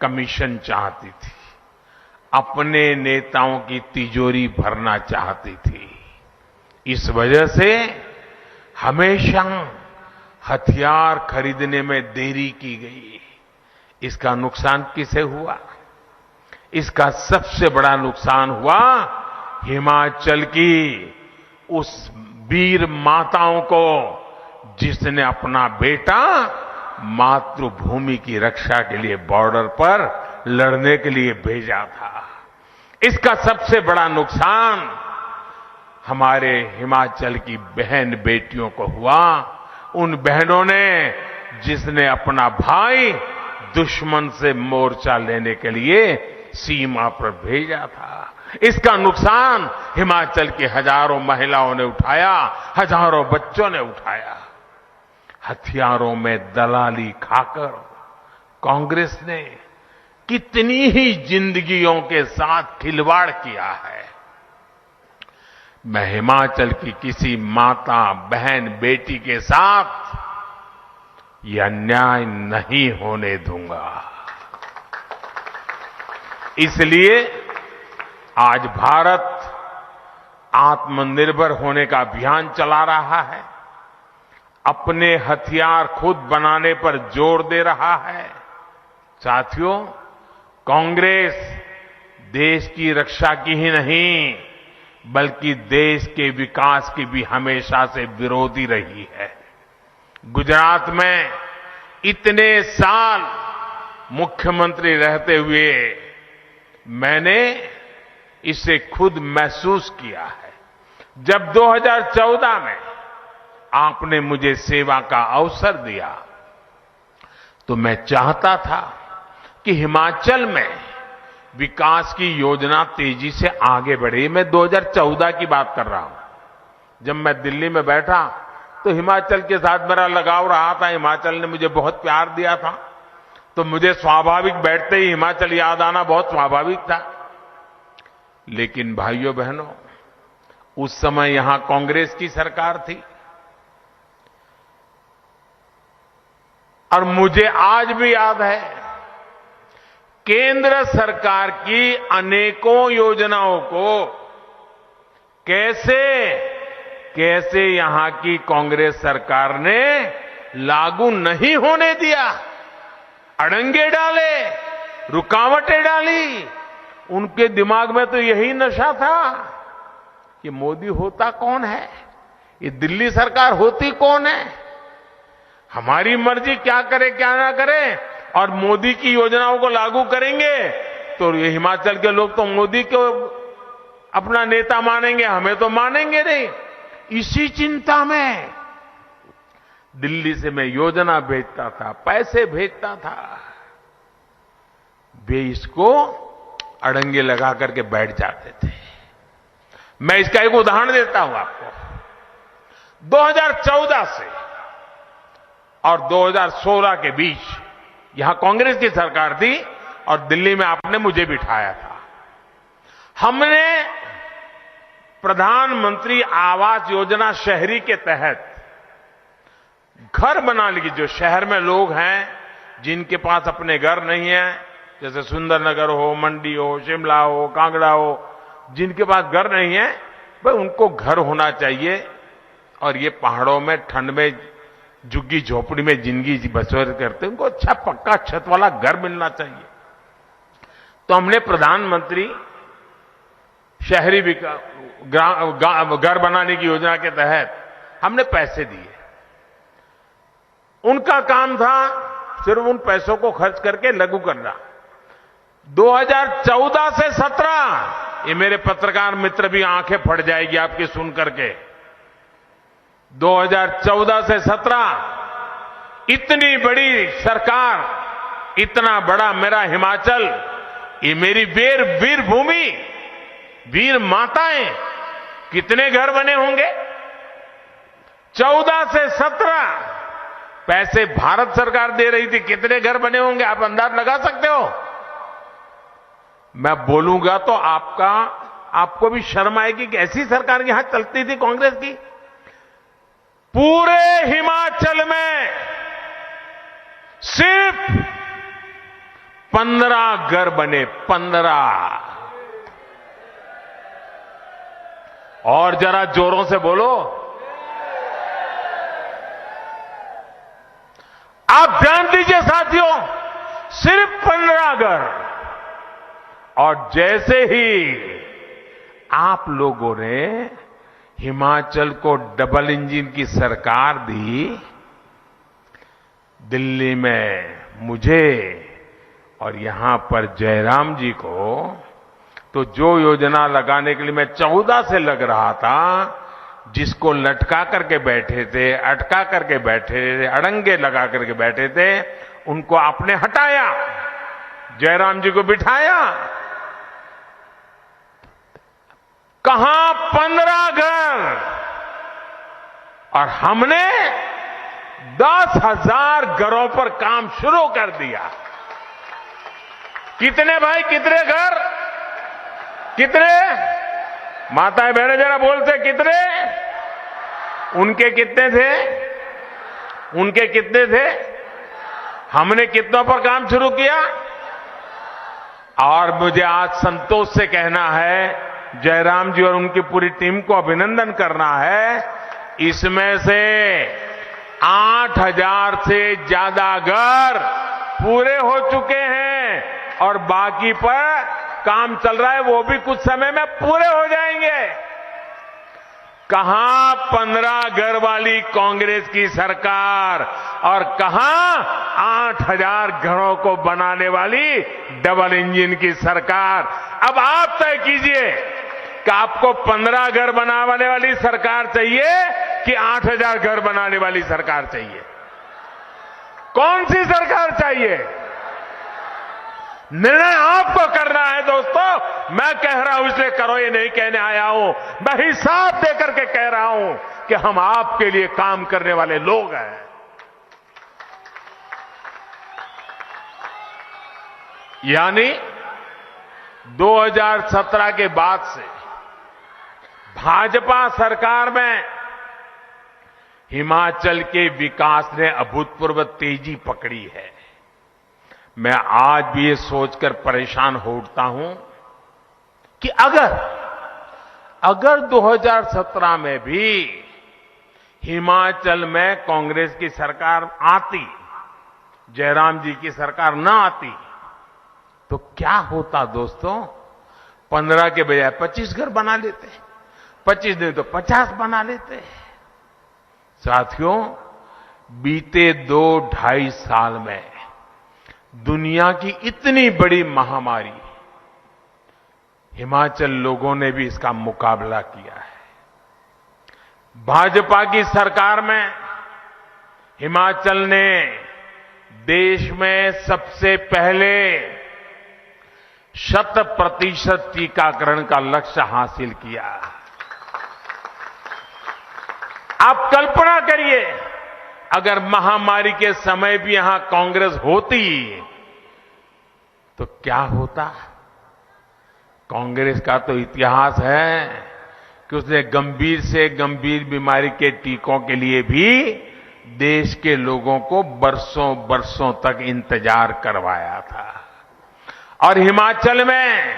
S20: कमीशन चाहती थी, अपने नेताओं की तिजोरी भरना चाहती थी। इस वजह से हमेशा हथियार खरीदने में देरी की गई। इसका नुकसान किसे हुआ? इसका सबसे बड़ा नुकसान हुआ हिमाचल की उस वीर माताओं को जिसने अपना बेटा मातृभूमि की रक्षा के लिए बॉर्डर पर लड़ने के लिए भेजा था। इसका सबसे बड़ा नुकसान हमारे हिमाचल की बहन बेटियों को हुआ। उन बहनों ने जिसने अपना भाई दुश्मन से मोर्चा लेने के लिए सीमा पर भेजा था। इसका नुकसान हिमाचल की हजारों महिलाओं ने उठाया, हजारों बच्चों ने उठाया। हथियारों में दलाली खाकर कांग्रेस ने कितनी ही जिंदगियों के साथ खिलवाड़ किया है। मैं हिमाचल की किसी माता, बहन, बेटी के साथ यह अन्याय नहीं होने दूंगा। इसलिए आज भारत आत्मनिर्भर होने का अभियान चला रहा है, अपने हथियार खुद बनाने पर जोर दे रहा है। साथियों, कांग्रेस देश की रक्षा की ही नहीं बल्कि देश के विकास की भी हमेशा से विरोधी रही है। गुजरात में इतने साल मुख्यमंत्री रहते हुए मैंने इसे खुद महसूस किया है। जब 2014 में आपने मुझे सेवा का अवसर दिया तो मैं चाहता था कि हिमाचल में विकास की योजना तेजी से आगे बढ़े। मैं 2014 की बात कर रहा हूं। जब मैं दिल्ली में बैठा तो हिमाचल के साथ मेरा लगाव रहा था। हिमाचल ने मुझे बहुत प्यार दिया था, तो मुझे स्वाभाविक बैठते ही हिमाचल याद आना बहुत स्वाभाविक था। लेकिन भाइयों बहनों, उस समय यहां कांग्रेस की सरकार थी और मुझे आज भी याद है केंद्र सरकार की अनेकों योजनाओं को कैसे यहां की कांग्रेस सरकार ने लागू नहीं होने दिया। अड़ंगे डाले, रुकावटें डाली। उनके दिमाग में तो यही नशा था कि मोदी होता कौन है, ये दिल्ली सरकार होती कौन है, हमारी मर्जी क्या करे क्या ना करे, और मोदी की योजनाओं को लागू करेंगे तो ये हिमाचल के लोग तो मोदी को अपना नेता मानेंगे, हमें तो मानेंगे नहीं। इसी चिंता में दिल्ली से मैं योजना भेजता था, पैसे भेजता था, वे इसको अड़ंगे लगा करके बैठ जाते थे। मैं इसका एक उदाहरण देता हूं आपको। 2014 से और 2016 के बीच यहां कांग्रेस की सरकार थी और दिल्ली में आपने मुझे बिठाया था। हमने प्रधानमंत्री आवास योजना शहरी के तहत घर बनाने की, जो शहर में लोग हैं जिनके पास अपने घर नहीं है, जैसे सुंदरनगर हो, मंडी हो, शिमला हो, कांगड़ा हो, जिनके पास घर नहीं है, भाई उनको घर होना चाहिए। और ये पहाड़ों में ठंड में झुग्गी झोपड़ी में जिंदगी बसर करते हैं, उनको अच्छा पक्का छत वाला घर मिलना चाहिए। तो हमने प्रधानमंत्री शहरी घर बनाने की योजना के तहत हमने पैसे दिए। उनका काम था सिर्फ उन पैसों को खर्च करके लागू करना। 2014 से 17, ये मेरे पत्रकार मित्र भी आंखें फट जाएगी आपकी सुन करके, 2014 से 17 इतनी बड़ी सरकार, इतना बड़ा मेरा हिमाचल, ये मेरी वीर भूमि, वीर माताएं, कितने घर बने होंगे। 14 से 17 पैसे भारत सरकार दे रही थी, कितने घर बने होंगे आप अंदाज लगा सकते हो। मैं बोलूंगा तो आपको भी शर्म आएगी कि ऐसी सरकार यहां चलती थी कांग्रेस की। पूरे हिमाचल में सिर्फ 15 घर बने, 15। और जरा जोरों से बोलो। आप ध्यान दीजिए साथियों, सिर्फ 15 घर। और जैसे ही आप लोगों ने हिमाचल को डबल इंजन की सरकार दी, दिल्ली में मुझे और यहां पर जयराम जी को, तो जो योजना लगाने के लिए मैं 14 से लग रहा था, जिसको लटका करके बैठे थे, अटका करके बैठे थे, अड़ंगे लगा करके बैठे थे, उनको आपने हटाया, जयराम जी को बिठाया। कहां 15 घर, और हमने 10,000 घरों पर काम शुरू कर दिया। कितने भाई, कितने घर, कितने माताएं बहनें जरा बोलते कितने? उनके कितने थे? उनके कितने थे? हमने कितनों पर काम शुरू किया? और मुझे आज संतोष से कहना है, जयराम जी और उनकी पूरी टीम को अभिनंदन करना है, इसमें से 8,000 से ज्यादा घर पूरे हो चुके हैं और बाकी पर काम चल रहा है, वो भी कुछ समय में पूरे हो जाएंगे। कहां 15 घर वाली कांग्रेस की सरकार और कहां 8,000 घरों को बनाने वाली डबल इंजन की सरकार। अब आप तय कीजिए कि आपको 15 घर बनाने वाली सरकार चाहिए कि 8,000 घर बनाने वाली सरकार चाहिए? कौन सी सरकार चाहिए? निर्णय आपको करना है दोस्तों। मैं कह रहा हूं इसलिए करो ये नहीं कहने आया हूं, मैं हिसाब देकर के कह रहा हूं कि हम आपके लिए काम करने वाले लोग हैं। यानी 2017 के बाद से भाजपा सरकार में हिमाचल के विकास ने अभूतपूर्व तेजी पकड़ी है। मैं आज भी ये सोचकर परेशान हो उठता हूं कि अगर 2017 में भी हिमाचल में कांग्रेस की सरकार आती, जयराम जी की सरकार ना आती तो क्या होता दोस्तों? 15 के बजाय 25 घर बना लेते, 25 नहीं तो 50 बना लेते। साथियों, बीते 2-2.5 साल में दुनिया की इतनी बड़ी महामारी, हिमाचल लोगों ने भी इसका मुकाबला किया है। भाजपा की सरकार में हिमाचल ने देश में सबसे पहले 100% टीकाकरण का लक्ष्य हासिल किया। आप कल्पना करिए, अगर महामारी के समय भी यहां कांग्रेस होती तो क्या होता? कांग्रेस का तो इतिहास है कि उसने गंभीर से गंभीर बीमारी के टीकों के लिए भी देश के लोगों को बरसों बरसों तक इंतजार करवाया था। और हिमाचल में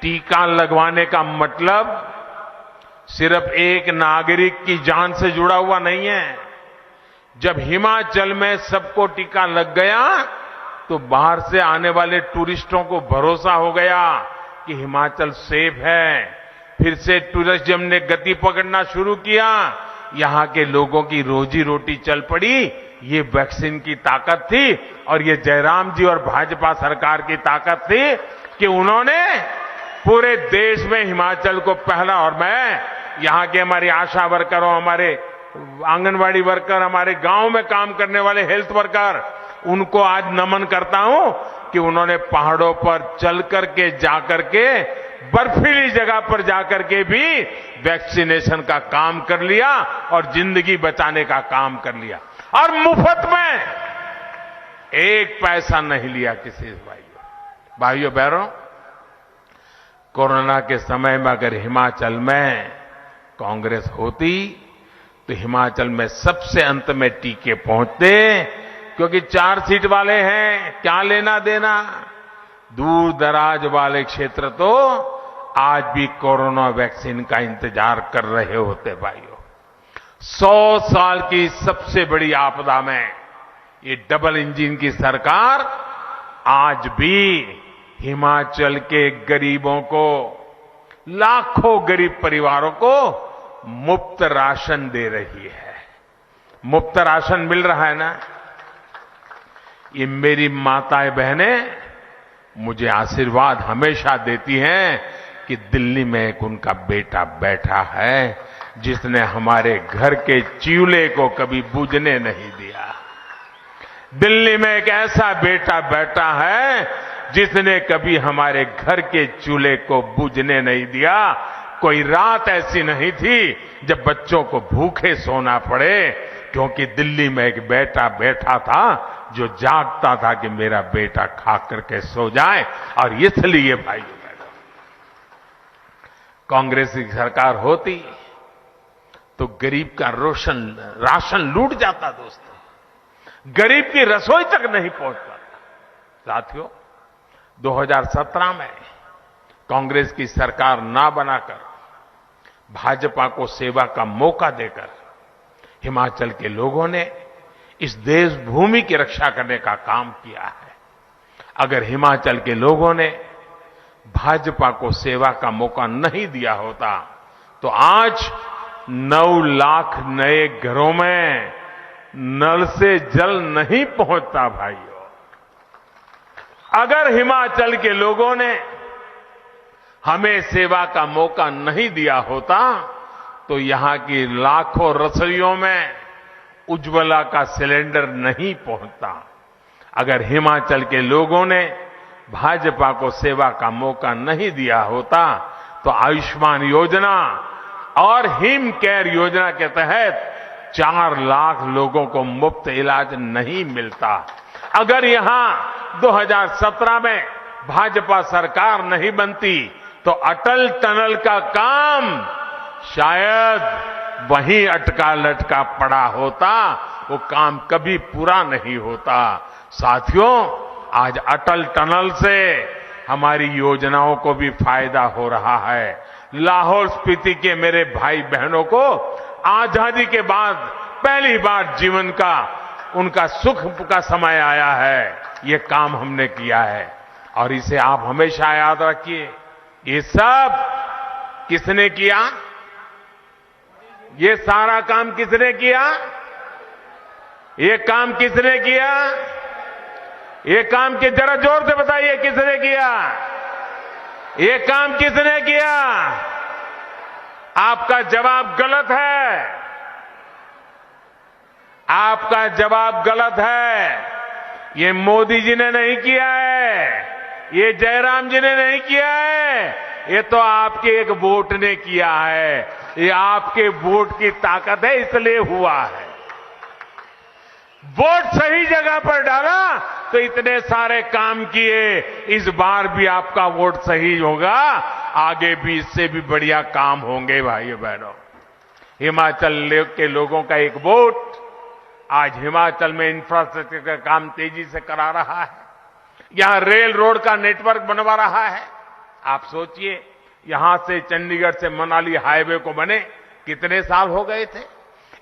S20: टीका लगवाने का मतलब सिर्फ एक नागरिक की जान से जुड़ा हुआ नहीं है। जब हिमाचल में सबको टीका लग गया तो बाहर से आने वाले टूरिस्टों को भरोसा हो गया कि हिमाचल सेफ है। फिर से टूरिज्म ने गति पकड़ना शुरू किया, यहां के लोगों की रोजी रोटी चल पड़ी। ये वैक्सीन की ताकत थी और ये जयराम जी और भाजपा सरकार की ताकत थी कि उन्होंने पूरे देश में हिमाचल को पहला, और मैं यहां के हमारे आशा वर्करों, हमारे आंगनवाड़ी वर्कर, हमारे गांव में काम करने वाले हेल्थ वर्कर, उनको आज नमन करता हूं कि उन्होंने पहाड़ों पर चल करके जाकर के बर्फीली जगह पर जाकर के भी वैक्सीनेशन का काम कर लिया और जिंदगी बचाने का काम कर लिया, और मुफ्त में, एक पैसा नहीं लिया किसी भाइयों बहनों। कोरोना के समय में अगर हिमाचल में कांग्रेस होती तो हिमाचल में सबसे अंत में टीके पहुंचते, क्योंकि 4 सीट वाले हैं, क्या लेना देना। दूर दराज वाले क्षेत्र तो आज भी कोरोना वैक्सीन का इंतजार कर रहे होते भाइयों। 100 साल की सबसे बड़ी आपदा में ये डबल इंजन की सरकार आज भी हिमाचल के गरीबों को, लाखों गरीब परिवारों को मुफ्त राशन दे रही है। मुफ्त राशन मिल रहा है ना। ये मेरी माताएं बहनें मुझे आशीर्वाद हमेशा देती हैं कि दिल्ली में एक उनका बेटा बैठा है जिसने हमारे घर के चियूले को कभी बुझने नहीं दिया। दिल्ली में एक ऐसा बेटा बैठा है जिसने कभी हमारे घर के चूल्हे को बुझने नहीं दिया। कोई रात ऐसी नहीं थी जब बच्चों को भूखे सोना पड़े, क्योंकि दिल्ली में एक बेटा बैठा था जो जागता था कि मेरा बेटा खा करके सो जाए। और इसलिए भाइयों बहनों, कांग्रेस की सरकार होती तो गरीब का राशन लूट जाता दोस्तों, गरीब की रसोई तक नहीं पहुंच पाता। साथियों, 2017 में कांग्रेस की सरकार ना बनाकर भाजपा को सेवा का मौका देकर हिमाचल के लोगों ने इस देश भूमि की रक्षा करने का काम किया है। अगर हिमाचल के लोगों ने भाजपा को सेवा का मौका नहीं दिया होता तो आज 9 लाख नए घरों में नल से जल नहीं पहुंचता भाइयों। अगर हिमाचल के लोगों ने हमें सेवा का मौका नहीं दिया होता तो यहां की लाखों रसोइयों में उज्ज्वला का सिलेंडर नहीं पहुंचता। अगर हिमाचल के लोगों ने भाजपा को सेवा का मौका नहीं दिया होता तो आयुष्मान योजना और हिम केयर योजना के तहत 4 लाख लोगों को मुफ्त इलाज नहीं मिलता। अगर यहां 2017 में भाजपा सरकार नहीं बनती तो अटल टनल का काम शायद वहीं अटका लटका पड़ा होता, वो काम कभी पूरा नहीं होता। साथियों, आज अटल टनल से हमारी योजनाओं को भी फायदा हो रहा है। लाहौल स्पीति के मेरे भाई बहनों को आजादी के बाद पहली बार जीवन का उनका सुख का समय आया है, ये काम हमने किया है। और इसे आप हमेशा याद रखिए, ये सब किसने किया? ये सारा काम किसने किया? ये काम किसने किया? ये काम के जरा जोर से बताइए, किसने किया? ये काम किसने किया? आपका जवाब गलत है। आपका जवाब गलत है। ये मोदी जी ने नहीं किया है, ये जयराम जी ने नहीं किया है, ये तो आपके एक वोट ने किया है। ये आपके वोट की ताकत है, इसलिए हुआ है। वोट सही जगह पर डाला तो इतने सारे काम किए। इस बार भी आपका वोट सही होगा, आगे भी इससे भी बढ़िया काम होंगे भाइयों बहनों। हिमाचल के लोगों का एक वोट आज हिमाचल में इंफ्रास्ट्रक्चर का काम तेजी से करा रहा है, यहां रेल रोड का नेटवर्क बनवा रहा है। आप सोचिए, यहां से चंडीगढ़ से मनाली हाईवे को बने कितने साल हो गए थे।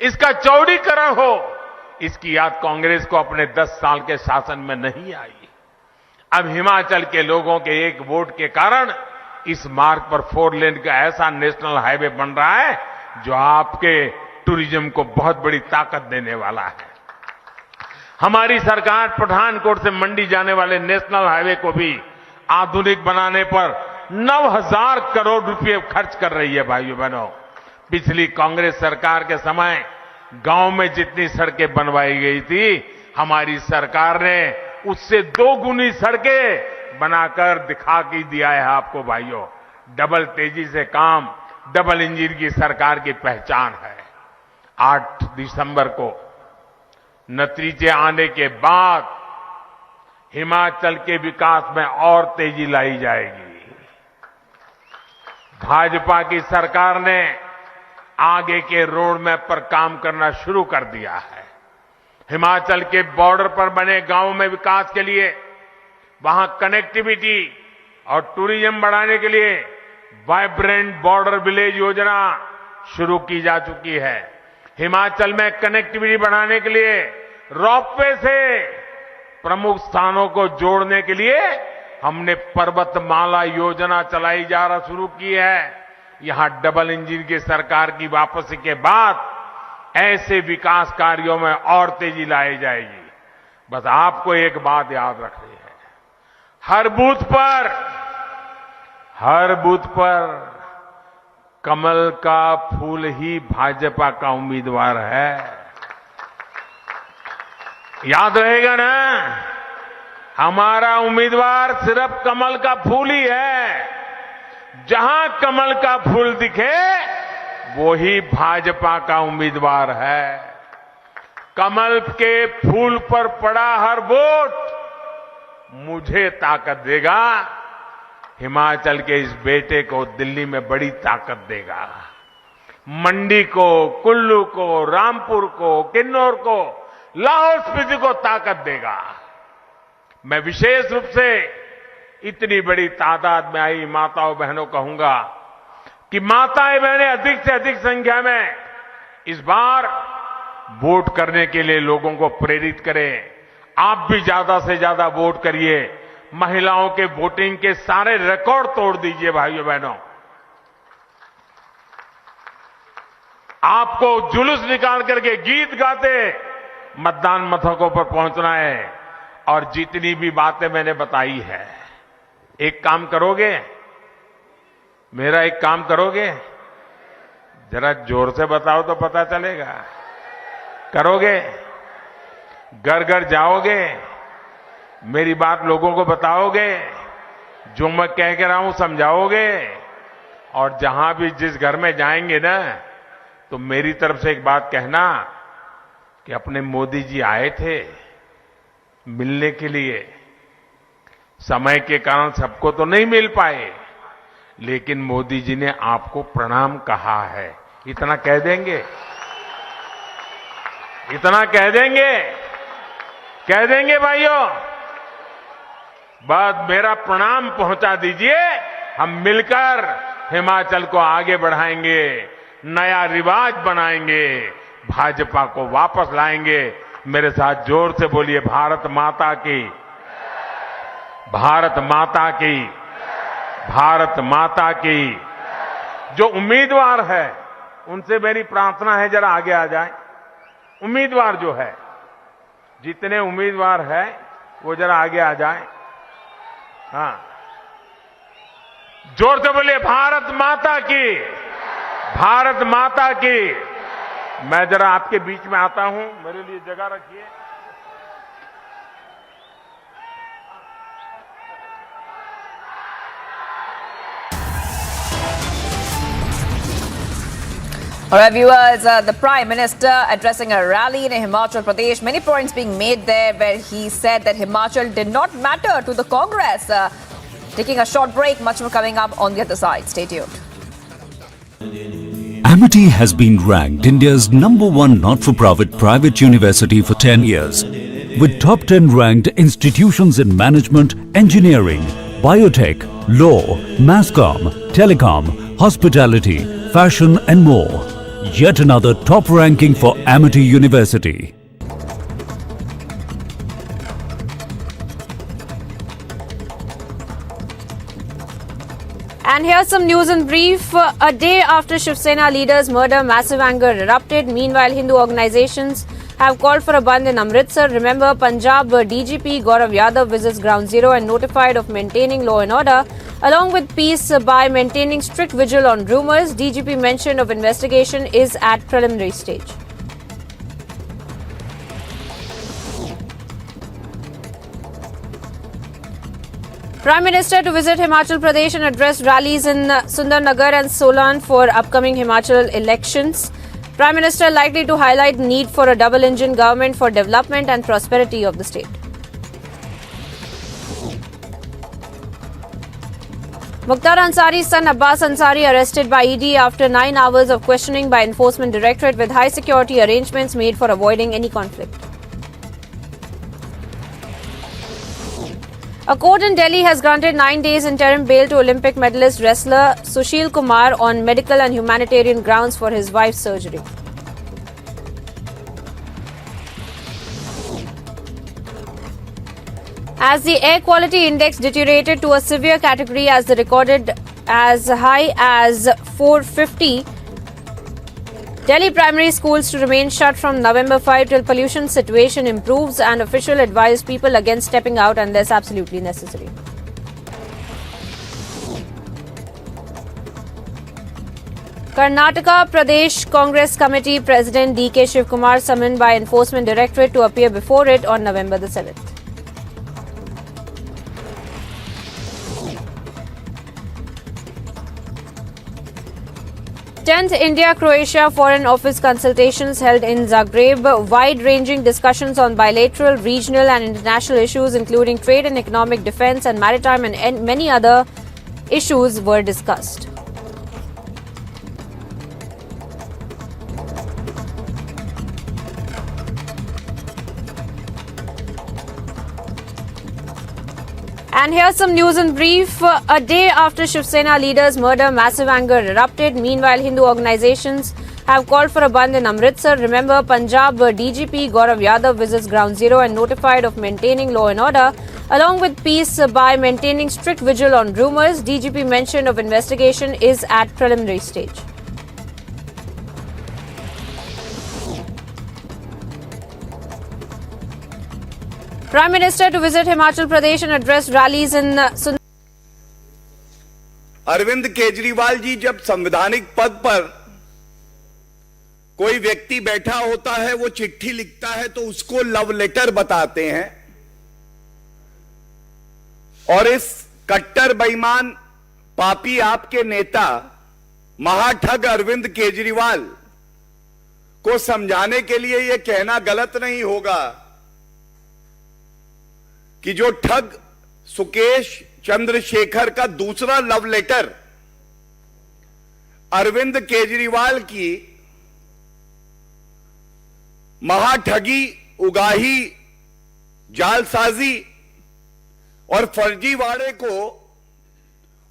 S20: इसका चौड़ीकरण हो, इसकी याद कांग्रेस को अपने 10 साल के शासन में नहीं आई। अब हिमाचल के लोगों के एक वोट के कारण इस मार्ग पर 4 लेन का ऐसा नेशनल हाईवे बन रहा है जो आपके टूरिज्म को बहुत बड़ी ताकत देने वाला है। हमारी सरकार पठानकोट से मंडी जाने वाले नेशनल हाईवे को भी आधुनिक बनाने पर 9,000 करोड़ रुपए खर्च कर रही है भाइयों बहनों। पिछली कांग्रेस सरकार के समय गांव में जितनी सड़कें बनवाई गई थी, हमारी सरकार ने उससे 2 गुनी सड़कें बनाकर दिखा के दिया है आपको भाइयों। डबल तेजी से काम, डबल इंजन की सरकार की पहचान है। 8 दिसंबर को नतीजे आने के बाद हिमाचल के विकास में और तेजी लाई जाएगी। भाजपा की सरकार ने आगे के रोड मैप पर काम करना शुरू कर दिया है। हिमाचल के बॉर्डर पर बने गांवों में विकास के लिए, वहां कनेक्टिविटी और टूरिज्म बढ़ाने के लिए वाइब्रेंट बॉर्डर विलेज योजना शुरू की जा चुकी है। हिमाचल में कनेक्टिविटी बढ़ाने के लिए रोपवे से प्रमुख स्थानों को जोड़ने के लिए हमने पर्वतमाला योजना चलाई जा रहा शुरू की है। यहां डबल इंजन की सरकार की वापसी के बाद ऐसे विकास कार्यों में और तेजी लाई जाएगी। बस आपको एक बात याद रखनी है, हर बूथ पर कमल का फूल ही भाजपा का उम्मीदवार है। याद रहेगा ना, हमारा उम्मीदवार सिर्फ कमल का फूल ही है। जहां कमल का फूल दिखे वो ही भाजपा का उम्मीदवार है। कमल के फूल पर पड़ा हर वोट मुझे ताकत देगा, हिमाचल के इस बेटे को दिल्ली में बड़ी ताकत देगा। मंडी को, कुल्लू को, रामपुर को, किन्नौर को, लाहौल स्पीति को ताकत देगा। मैं विशेष रूप से इतनी बड़ी तादाद में आई माताओं बहनों कहूंगा कि माताएं बहनें अधिक से अधिक संख्या में इस बार वोट करने के लिए लोगों को प्रेरित करें। आप भी ज्यादा से ज्यादा वोट करिए। महिलाओं के वोटिंग के सारे रिकॉर्ड तोड़ दीजिए भाइयों बहनों। आपको जुलूस निकाल करके गीत गाते मतदान मथकों पर पहुंचना है। और जितनी भी बातें मैंने बताई है, एक काम करोगे, मेरा एक काम करोगे, जरा जोर से बताओ तो पता चलेगा। करोगे? घर घर जाओगे, मेरी बात लोगों को बताओगे, जो मैं कह के रहा हूं समझाओगे, और जहां भी जिस घर में जाएंगे ना, तो मेरी तरफ से एक बात कहना कि अपने मोदी जी आए थे मिलने के लिए। समय के कारण सबको तो नहीं मिल पाए, लेकिन मोदी जी ने आपको प्रणाम कहा है। इतना कह देंगे? इतना कह देंगे? कह देंगे भाइयों? बस मेरा प्रणाम पहुंचा दीजिए। हम मिलकर हिमाचल को आगे बढ़ाएंगे, नया रिवाज बनाएंगे, भाजपा को वापस लाएंगे। मेरे साथ जोर से बोलिए भारत माता की, भारत माता की, भारत माता की। जो उम्मीदवार है उनसे मेरी प्रार्थना है जरा आगे आ जाए। उम्मीदवार जो है, जितने उम्मीदवार है वो जरा आगे आ जाए। हाँ, जोर से बोलिए भारत माता की, भारत माता की। मैं जरा आपके बीच में आता हूं, मेरे लिए जगह रखिए।
S18: All right, viewers, the Prime Minister addressing a rally in Himachal Pradesh. Many points being made there where he said that Himachal did not matter to the Congress. Taking a short break, much more coming up on the other side. Stay tuned.
S10: Amity has been ranked India's #1 not-for-profit private university for 10 years, with top 10 ranked institutions in management, engineering, biotech, law, masscom, telecom, hospitality, fashion and more. Yet another top ranking for Amity University.
S2: And here's some news in brief. A day after Shiv Sena leader's murder, massive anger erupted. Meanwhile, Hindu organizations have called for a bandh in Amritsar. Remember, Punjab DGP Gaurav Yadav visits Ground Zero and notified of maintaining law and order, along with peace by maintaining strict vigil on rumours. DGP mentioned of investigation is at preliminary stage. Prime Minister to visit Himachal Pradesh and address rallies in Sundarnagar and Solan for upcoming Himachal elections. Prime Minister likely to highlight need for a double-engine government for development and prosperity of the state. Mukhtar Ansari's son Abbas Ansari arrested by ED after 9 hours of questioning by Enforcement Directorate with high security arrangements made for avoiding any conflict. A court in Delhi has granted 9 days interim bail to Olympic medalist wrestler Sushil Kumar on medical and humanitarian grounds for his wife's surgery. As the air quality index deteriorated to a severe category as the recorded as high as 450, Delhi primary schools to remain shut from November 5 till pollution situation improves, and official advised people against stepping out unless absolutely necessary. Karnataka Pradesh Congress Committee President D.K. Shivakumar summoned by Enforcement Directorate to appear before it on November the 7th. Tenth India-Croatia Foreign Office consultations held in Zagreb. Wide-ranging discussions on bilateral, regional and international issues including trade and economic, defence and maritime and many other issues were discussed. And here's some news in brief. A day after Shiv Sena leader's murder, massive anger erupted. Meanwhile, Hindu organizations have called for a bandh in Amritsar. Remember, Punjab DGP Gaurav Yadav visits Ground Zero and notified of maintaining law and order, along with peace by maintaining strict vigil on rumours. DGP mentioned of investigation is at preliminary stage. Prime Minister to visit Himachal Pradesh and address rallies in
S17: Arvind Kejriwal ji जब संवैधानिक पद पर कोई व्यक्ति बैठा होता है, वो चिट्ठी लिखता है तो उसको लव लेटर बताते हैं, और इस कट्टर बेईमान पापी आपके नेता महाठग अरविंद केजरीवाल को समझाने के लिए यह कहना गलत नहीं होगा कि जो ठग सुकेश चंद्रशेखर का दूसरा लव लेटर अरविंद केजरीवाल की महाठगी, उगाही, जालसाजी और फर्जीवाड़े को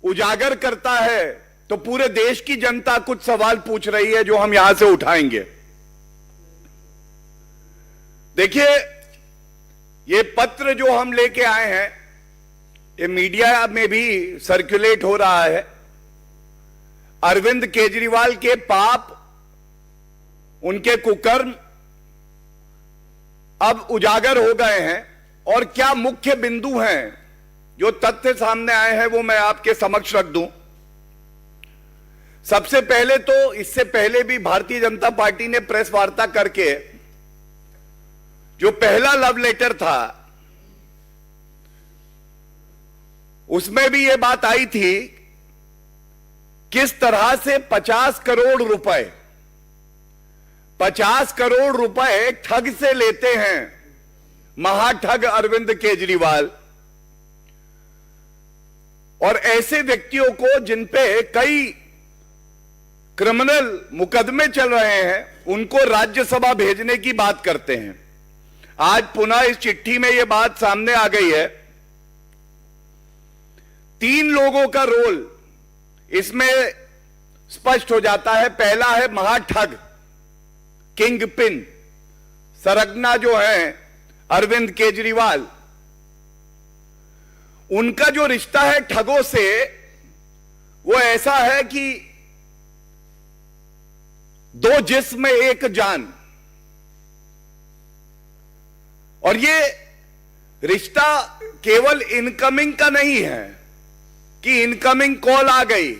S17: उजागर करता है, तो पूरे देश की जनता कुछ सवाल पूछ रही है जो हम यहां से उठाएंगे। देखिए, ये पत्र जो हम लेके आए हैं, ये मीडिया में भी सर्कुलेट हो रहा है। अरविंद केजरीवाल के पाप, उनके कुकर्म अब उजागर हो गए हैं, और क्या मुख्य बिंदु हैं जो तथ्य सामने आए हैं वो मैं आपके समक्ष रख दूं। सबसे पहले तो इससे पहले भी भारतीय जनता पार्टी ने प्रेस वार्ता करके जो पहला लव लेटर था उसमें भी यह बात आई थी किस तरह से 50 करोड़ रुपए 50 करोड़ रुपए ठग से लेते हैं महाठग अरविंद केजरीवाल, और ऐसे व्यक्तियों को जिन पे कई क्रिमिनल मुकदमे चल रहे हैं उनको राज्यसभा भेजने की बात करते हैं। आज पुनः इस चिट्ठी में यह बात सामने आ गई है। 3 लोगों का रोल इसमें स्पष्ट हो जाता है। पहला है महाठग, किंग पिन, सरगना जो है अरविंद केजरीवाल। उनका जो रिश्ता है ठगों से वो ऐसा है कि 2 जिस्म एक जान, और ये रिश्ता केवल इनकमिंग का नहीं है कि इनकमिंग कॉल आ गई,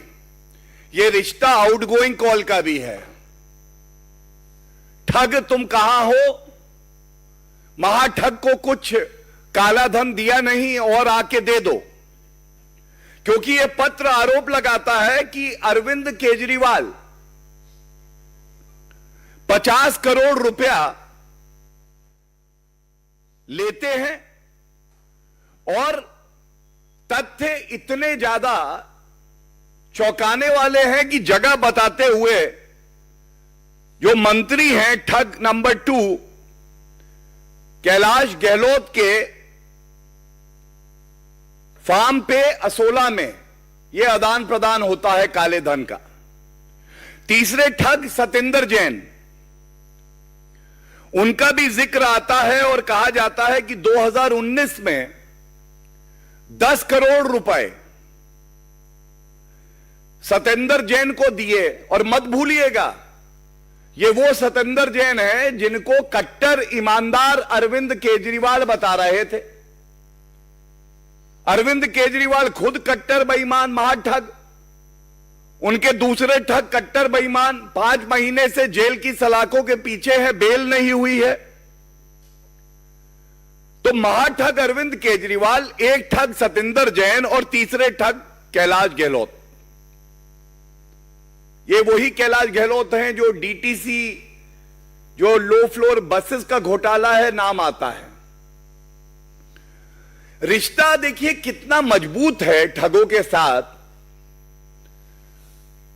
S17: ये रिश्ता आउटगोइंग कॉल का भी है। ठग तुम कहां हो, महाठग को कुछ काला धन दिया नहीं और आके दे दो, क्योंकि यह पत्र आरोप लगाता है कि अरविंद केजरीवाल 50 करोड़ रुपया लेते हैं, और तथ्य इतने ज्यादा चौंकाने वाले हैं कि जगह बताते हुए जो मंत्री हैं ठग नंबर 2 कैलाश गहलोत के फार्म पे असोला में यह आदान प्रदान होता है काले धन का। तीसरे ठग सतेंद्र जैन, उनका भी जिक्र आता है और कहा जाता है कि 2019 में 10 करोड़ रुपए सतेंद्र जैन को दिए। और मत भूलिएगा, ये वो सतेंद्र जैन है जिनको कट्टर ईमानदार अरविंद केजरीवाल बता रहे थे। अरविंद केजरीवाल खुद कट्टर बेईमान महाठग, उनके दूसरे ठग कट्टर बेईमान 5 महीने से जेल की सलाखों के पीछे है, बेल नहीं हुई है। तो महाठग अरविंद केजरीवाल, एक ठग सतेंद्र जैन और तीसरे ठग कैलाश गहलोत। ये वही कैलाश गहलोत हैं जो डीटीसी, जो लो फ्लोर बसेस का घोटाला है, नाम आता है। रिश्ता देखिए कितना मजबूत है ठगों के साथ।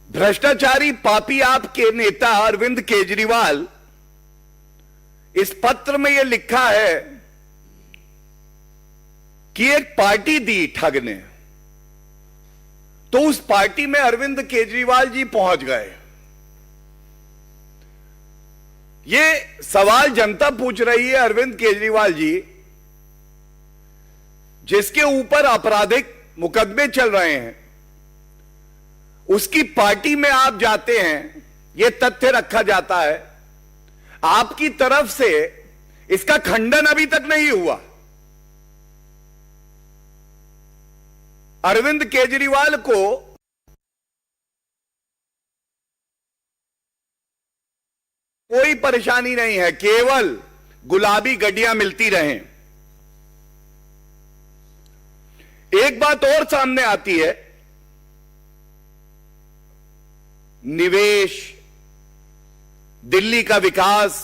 S17: भ्रष्टाचारी पापी आपके नेता अरविंद केजरीवाल, इस पत्र में यह लिखा है कि एक पार्टी दी ठग ने, तो उस पार्टी में अरविंद केजरीवाल जी पहुंच गए। ये सवाल जनता पूछ रही है, अरविंद केजरीवाल जी जिसके ऊपर आपराधिक मुकदमे चल रहे हैं, उसकी पार्टी में आप जाते हैं, यह तथ्य रखा जाता है। आपकी तरफ से इसका खंडन अभी तक नहीं हुआ। अरविंद केजरीवाल को कोई परेशानी नहीं है, केवल गुलाबी गड्डियां मिलती रहें। एक बात और सामने आती है, निवेश, दिल्ली का विकास,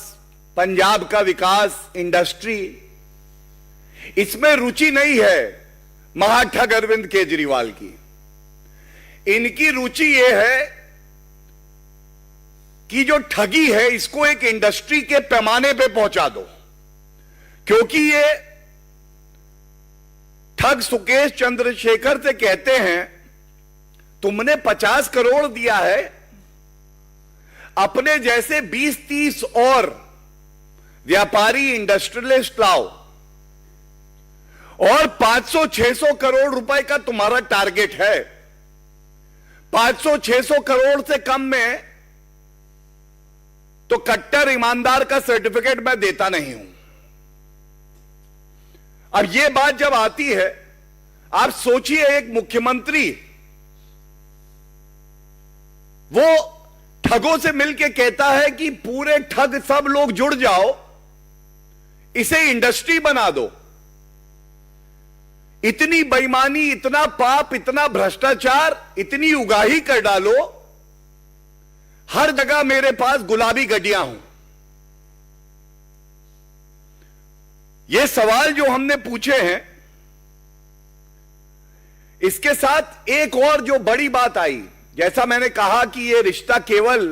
S17: पंजाब का विकास, इंडस्ट्री, इसमें रुचि नहीं है महाठग अरविंद केजरीवाल की। इनकी रुचि यह है कि जो ठगी है इसको एक इंडस्ट्री के पैमाने पे पहुंचा दो, क्योंकि ये ठग सुकेश चंद्रशेखर से कहते हैं तुमने 50 करोड़ दिया है, अपने जैसे 20-30 और व्यापारी, इंडस्ट्रियलिस्ट लाओ और 500-600 करोड़ रुपए का तुम्हारा टारगेट है। 500-600 करोड़ से कम में तो कट्टर ईमानदार का सर्टिफिकेट मैं देता नहीं हूं। अब यह बात जब आती है, आप सोचिए एक मुख्यमंत्री वो ठगों से मिलके कहता है कि पूरे ठग सब लोग जुड़ जाओ, इसे इंडस्ट्री बना दो। इतनी बेईमानी, इतना पाप, इतना भ्रष्टाचार, इतनी उगाही कर डालो, हर जगह मेरे पास गुलाबी गड्डियां हों। ये सवाल जो हमने पूछे हैं, इसके साथ एक और जो बड़ी बात आई, जैसा मैंने कहा कि ये रिश्ता केवल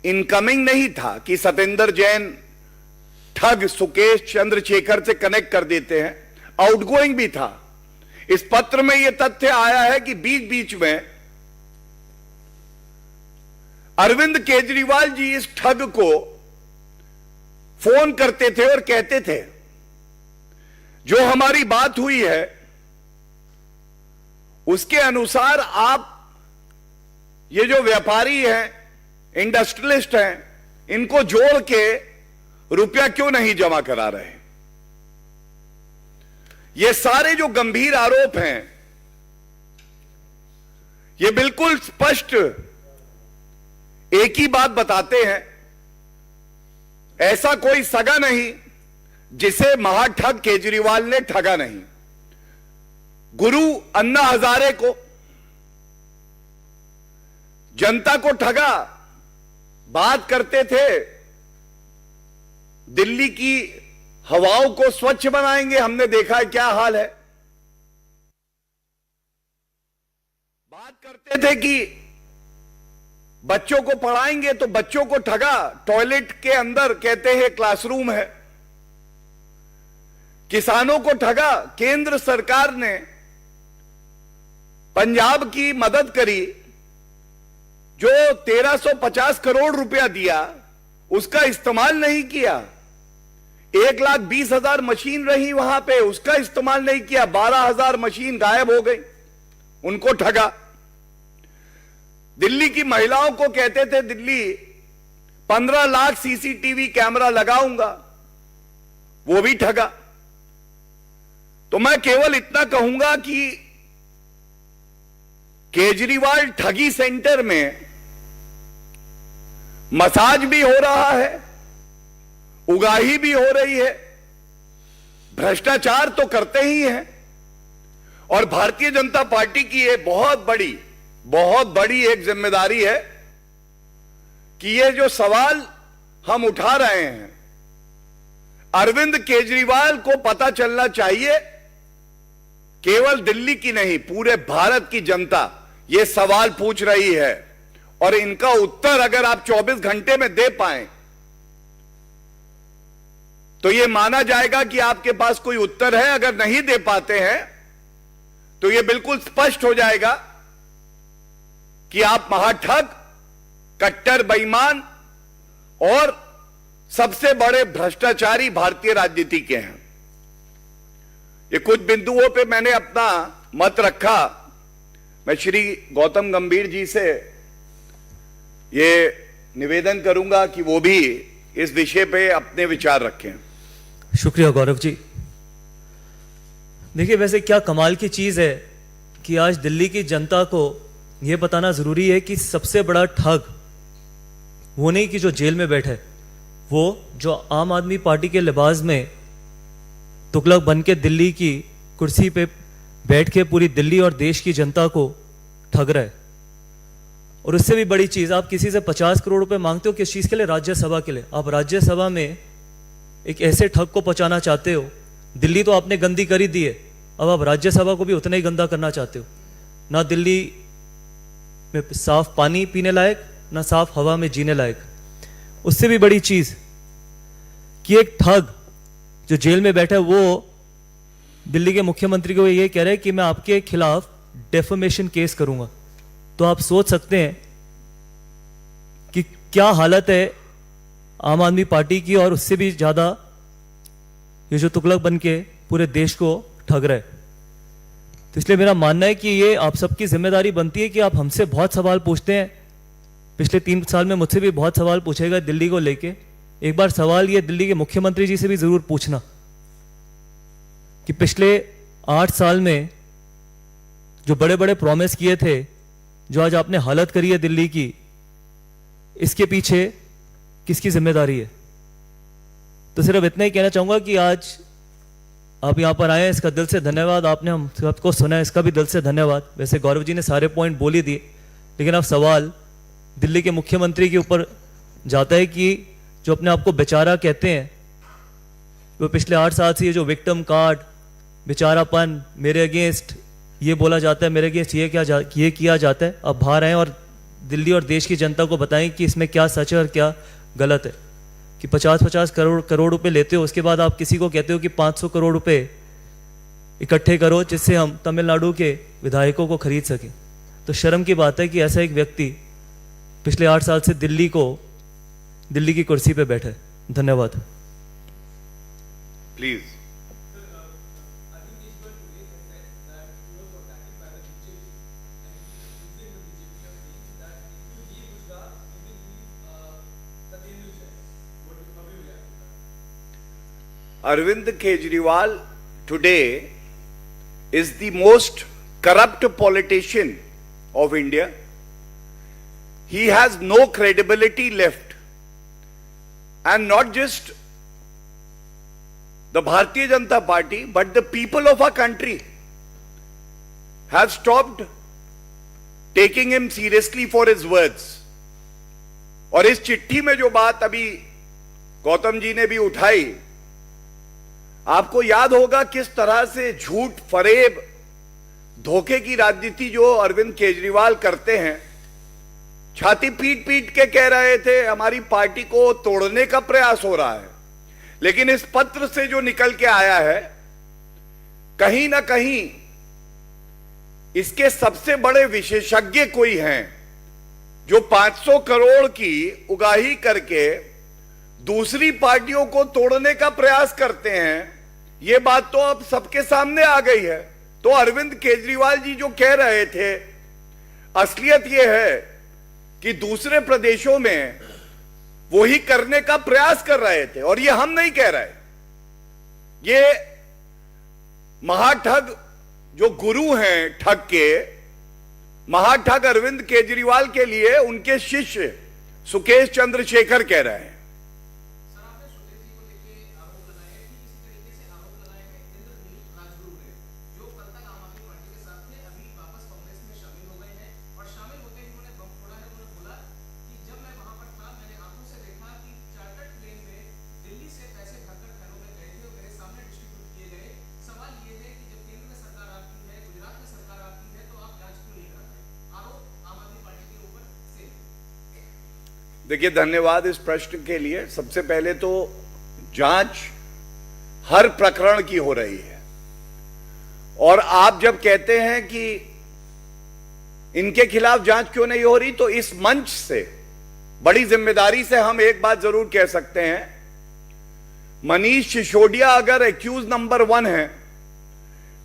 S17: इनकमिंग नहीं था कि सत्येंद्र जैन ठग सुकेश चंद्रशेखर से कनेक्ट कर देते हैं, आउटगोइंग भी था। इस पत्र में यह तथ्य आया है कि बीच बीच में अरविंद केजरीवाल जी इस ठग को फोन करते थे और कहते थे जो हमारी बात हुई है उसके अनुसार आप ये जो व्यापारी हैं, इंडस्ट्रियलिस्ट हैं, इनको जोड़ के रुपया क्यों नहीं जमा करा रहे। ये सारे जो गंभीर आरोप हैं, ये बिल्कुल स्पष्ट एक ही बात बताते हैं, ऐसा कोई सगा नहीं जिसे महाठग केजरीवाल ने ठगा नहीं। गुरु अन्ना हजारे को, जनता को ठगा, बात करते थे दिल्ली की हवाओं को स्वच्छ बनाएंगे, हमने देखा है क्या हाल है। बात करते थे कि बच्चों को पढ़ाएंगे तो बच्चों को ठगा, टॉयलेट के अंदर कहते हैं क्लासरूम है। किसानों को ठगा, केंद्र सरकार ने पंजाब की मदद करी, जो 1350 करोड़ रुपया दिया उसका इस्तेमाल नहीं किया। 1,20,000 मशीन रही वहां पे, उसका इस्तेमाल नहीं किया। 12,000 मशीन गायब हो गई, उनको ठगा। दिल्ली की महिलाओं को कहते थे दिल्ली 15 लाख सीसीटीवी कैमरा लगाऊंगा, वो भी ठगा। तो मैं केवल इतना कहूंगा कि केजरीवाल ठगी सेंटर में मसाज भी हो रहा है, उगाही भी हो रही है, भ्रष्टाचार तो करते ही हैं। और भारतीय जनता पार्टी की ये बहुत बड़ी एक जिम्मेदारी है कि ये जो सवाल हम उठा रहे हैं, अरविंद केजरीवाल को पता चलना चाहिए, केवल दिल्ली की नहीं पूरे भारत की जनता ये सवाल पूछ रही है। और इनका उत्तर अगर आप 24 घंटे में दे पाएं तो यह माना जाएगा कि आपके पास कोई उत्तर है। अगर नहीं दे पाते हैं तो यह बिल्कुल स्पष्ट हो जाएगा कि आप महाठग, कट्टर बेईमान और सबसे बड़े भ्रष्टाचारी भारतीय राजनीति के हैं। ये कुछ बिंदुओं पे मैंने अपना मत रखा। मैं श्री गौतम गंभीर जी से ये निवेदन करूंगा कि वो भी इस विषय पे अपने विचार रखें।
S1: शुक्रिया गौरव जी। देखिए, वैसे क्या कमाल की चीज़ है कि आज दिल्ली की जनता को यह बताना ज़रूरी है कि सबसे बड़ा ठग वो नहीं कि जो जेल में बैठे, वो जो आम आदमी पार्टी के लिबास में तुगलक बन के दिल्ली की कुर्सी पे बैठ के पूरी दिल्ली और देश की जनता को ठग रहा है। और उससे भी बड़ी चीज़, आप किसी से 50 करोड़ रुपए मांगते हो, किस चीज़ के लिए? राज्यसभा के लिए। आप राज्यसभा में एक ऐसे ठग को पहुंचाना चाहते हो। दिल्ली तो आपने गंदी कर ही दी है, अब आप राज्यसभा को भी उतना ही गंदा करना चाहते हो। ना दिल्ली में साफ पानी पीने लायक, ना साफ हवा में जीने लायक। उससे भी बड़ी चीज़ कि एक ठग जो जेल में बैठा है वो दिल्ली के मुख्यमंत्री को ये कह रहे हैं कि मैं आपके खिलाफ डेफेमेशन केस करूंगा। तो आप सोच सकते हैं कि क्या हालत है आम आदमी पार्टी की, और उससे भी ज़्यादा ये जो तुगलक बन के पूरे देश को ठग रहे। तो इसलिए मेरा मानना है कि ये आप सबकी जिम्मेदारी बनती है कि आप हमसे बहुत सवाल पूछते हैं। पिछले 3 साल में मुझसे भी बहुत सवाल पूछे गए दिल्ली को लेके। एक बार सवाल ये दिल्ली के मुख्यमंत्री जी से भी ज़रूर पूछना कि पिछले 8 साल में जो बड़े बड़े प्रॉमिस किए थे, जो आज आपने हालत करी है दिल्ली की, इसके पीछे किसकी जिम्मेदारी है। तो सिर्फ इतना ही कहना चाहूँगा कि आज आप यहाँ पर आए हैं, इसका दिल से धन्यवाद। आपने हम सबको सुना है, इसका भी दिल से धन्यवाद। वैसे गौरव जी ने सारे पॉइंट बोल ही दिए, लेकिन अब सवाल दिल्ली के मुख्यमंत्री के ऊपर जाता है कि जो अपने आप को बेचारा कहते हैं, वो पिछले 8 साल से ये जो विक्टिम कार्ड, बेचारापन, मेरे अगेंस्ट ये बोला जाता है, मेरे अगेंस्ट ये किया जाता है, अब बाहर आए और दिल्ली और देश की जनता को बताएं कि इसमें क्या सच है और क्या गलत है। कि 50-50 करोड़ रुपए लेते हो, उसके बाद आप किसी को कहते हो कि 500 करोड़ रुपए इकट्ठे करो जिससे हम तमिलनाडु के विधायकों को खरीद सकें। तो शर्म की बात है कि ऐसा एक व्यक्ति पिछले 8 साल से दिल्ली की कुर्सी पे बैठा है। धन्यवाद।
S17: Please. Arvind Kejriwal today is the most corrupt politician of India. He has no credibility left. And not just the Bharatiya Janata Party, but the people of our country have stopped taking him seriously for his words. और इस चिट्ठी में जो बात अभी गौतम जी ने भी उठाई, आपको याद होगा किस तरह से झूठ, फरेब, धोखे की राजनीति जो अरविंद केजरीवाल करते हैं। छाती पीट पीट के कह रहे थे हमारी पार्टी को तोड़ने का प्रयास हो रहा है, लेकिन इस पत्र से जो निकल के आया है, कहीं ना कहीं इसके सबसे बड़े विशेषज्ञ कोई हैं जो 500 करोड़ की उगाही करके दूसरी पार्टियों को तोड़ने का प्रयास करते हैं। ये बात तो अब सबके सामने आ गई है। तो अरविंद केजरीवाल जी जो कह रहे थे, असलियत यह है कि दूसरे प्रदेशों में वही करने का प्रयास कर रहे थे। और ये हम नहीं कह रहे, ये महाठग जो गुरु हैं ठग के, महाठग अरविंद केजरीवाल के लिए उनके शिष्य सुकेश चंद्रशेखर कह रहे हैं। देखिए, धन्यवाद इस प्रश्न के लिए। सबसे पहले तो जांच हर प्रकरण की हो रही है, और आप जब कहते हैं कि इनके खिलाफ जांच क्यों नहीं हो रही, तो इस मंच से बड़ी जिम्मेदारी से हम एक बात जरूर कह सकते हैं, मनीष सिसोदिया अगर एक्यूज नंबर 1 है,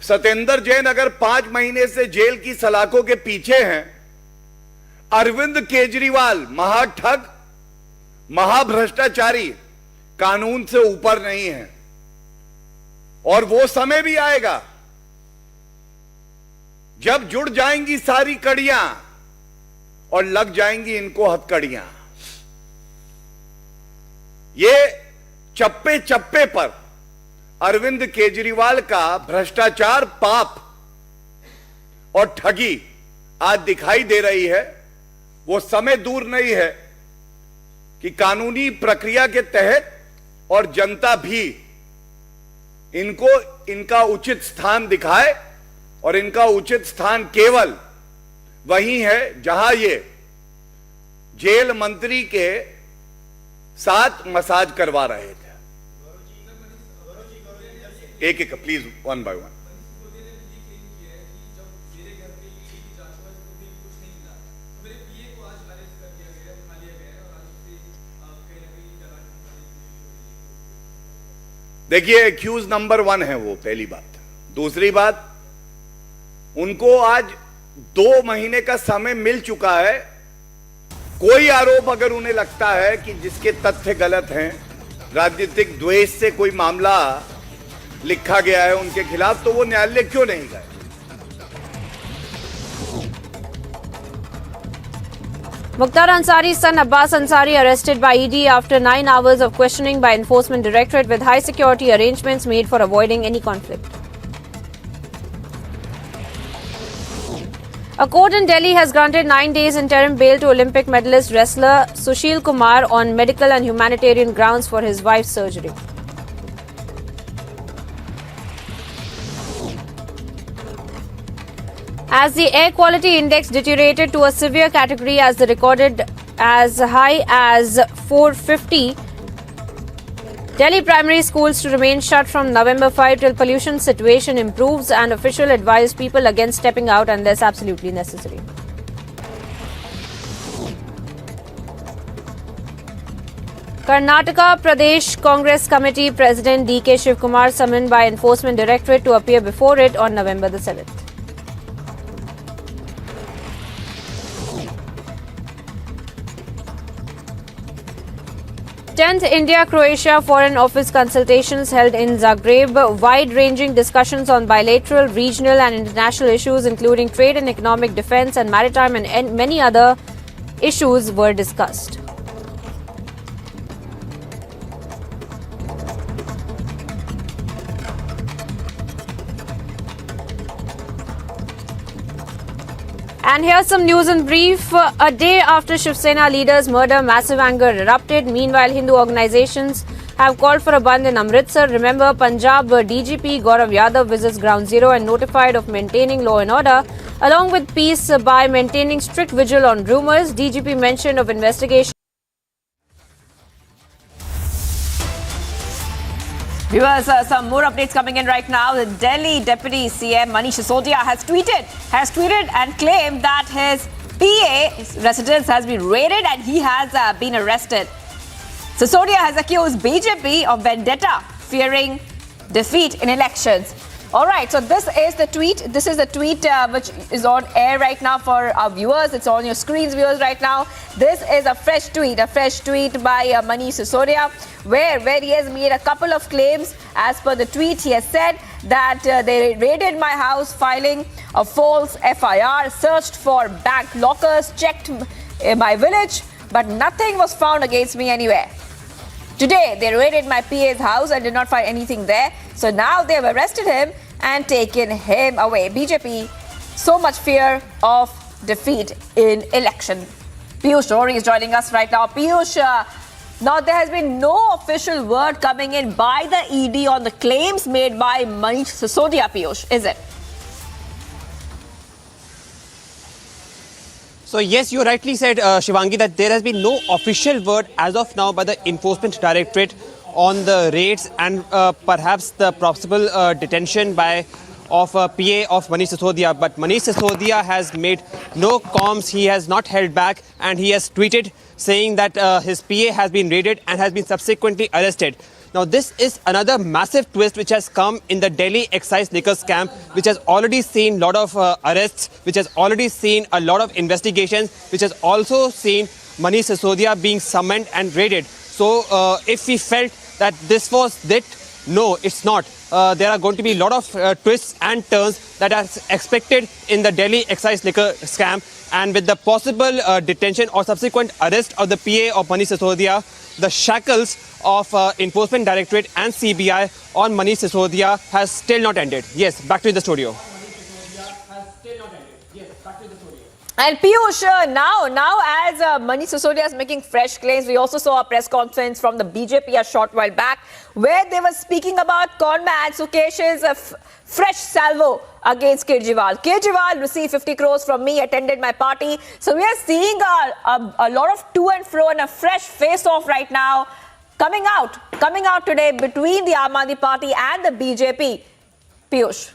S17: सत्येंद्र जैन अगर 5 महीने से जेल की सलाखों के पीछे हैं, अरविंद केजरीवाल महाठग, महाभ्रष्टाचारी कानून से ऊपर नहीं है। और वो समय भी आएगा जब जुड़ जाएंगी सारी कड़ियां और लग जाएंगी इनको हथकड़ियां। ये चप्पे चप्पे पर अरविंद केजरीवाल का भ्रष्टाचार, पाप और ठगी आज दिखाई दे रही है। वो समय दूर नहीं है कि कानूनी प्रक्रिया के तहत और जनता भी इनको इनका उचित स्थान दिखाए, और इनका उचित स्थान केवल वही है जहां ये जेल मंत्री के साथ मसाज करवा रहे थे। एक एक प्लीज, वन बाय वन। देखिए, एक्यूज नंबर 1 है वो, पहली बात। दूसरी बात, उनको आज 2 महीने का समय मिल चुका है। कोई आरोप अगर उन्हें लगता है कि जिसके तथ्य गलत हैं, राजनीतिक द्वेष से कोई मामला लिखा गया है उनके खिलाफ, तो वो न्यायालय क्यों नहीं गए?
S2: Mukhtar Ansari's son Abbas Ansari arrested by ED after 9 hours of questioning by Enforcement Directorate with high security arrangements made for avoiding any conflict. A court in Delhi has granted 9 days interim bail to Olympic medalist wrestler Sushil Kumar on medical and humanitarian grounds for his wife's surgery. As the air quality index deteriorated to a severe category as recorded as high as 450, Delhi primary schools to remain shut from November 5 till pollution situation improves, and official advised people against stepping out unless absolutely necessary. Karnataka Pradesh Congress Committee President D.K. Shivakumar summoned by Enforcement Directorate to appear before it on November the 7th. 10th India-Croatia Foreign Office consultations held in Zagreb. Wide-ranging discussions on bilateral, regional and international issues including trade and economic, defence and maritime and many other issues were discussed. And here's some news in brief. A day after Shiv Sena leaders' murder, massive anger erupted. Meanwhile, Hindu organizations have called for a bandh in Amritsar. Remember, Punjab DGP Gaurav Yadav visits Ground Zero and notified of maintaining law and order, along with peace by maintaining strict vigil on rumours. DGP mentioned of investigation.
S18: Viewers, some more updates coming in right now. The Delhi Deputy CM Manisha Sisodia has tweeted and claimed that his PA residence has been raided and he has been arrested. Sisodia has accused BJP of vendetta, fearing defeat in elections. All right, so this is the tweet. This is the tweet which is on air right now for our viewers. It's on your screens, viewers, right now. This is a fresh tweet by Manisha Sisodia, where he has made a couple of claims. As per the tweet, he has said that they raided my house, filing a false FIR, searched for bank lockers, checked my village, but nothing was found against me anywhere. Today, they raided my PA's house and did not find anything there. So now they have arrested him and taken him away. BJP, so much fear of defeat in election. Piyush Rohri is joining us right now. Piyush, now there has been no official word coming in by the ED on the claims made by Manisha Sisodia, Piyush, is it?
S11: So yes, you rightly said, Shivangi, that there has been no official word as of now by the Enforcement Directorate on the raids and perhaps the possible detention of PA of Manisha Sisodia. But Manisha Sisodia has made no comms. He has not held back and he has tweeted saying that his PA has been raided and has been subsequently arrested. Now, this is another massive twist which has come in the Delhi excise liquor scam, which has already seen a lot of arrests, which has already seen a lot of investigations, which has also seen Manisha Sisodia being summoned and raided. So, if we felt that this was it, no, it's not. There are going to be a lot of twists and turns that are expected in the Delhi excise liquor scam. And with the possible detention or subsequent arrest of the PA of Manisha Sisodia, the shackles of Enforcement Directorate and CBI on Manisha Sisodia has still not ended. Yes, back to the studio.
S18: And Piyush, now as Manisha Sisodia is making fresh claims, we also saw a press conference from the BJP a short while back where they were speaking about conman Sukesh's fresh salvo against Kejriwal. Kejriwal received 50 crores from me, attended my party. So we are seeing a lot of to and fro and a fresh face-off right now coming out today between the Aam Aadmi Party and the BJP. Piyush.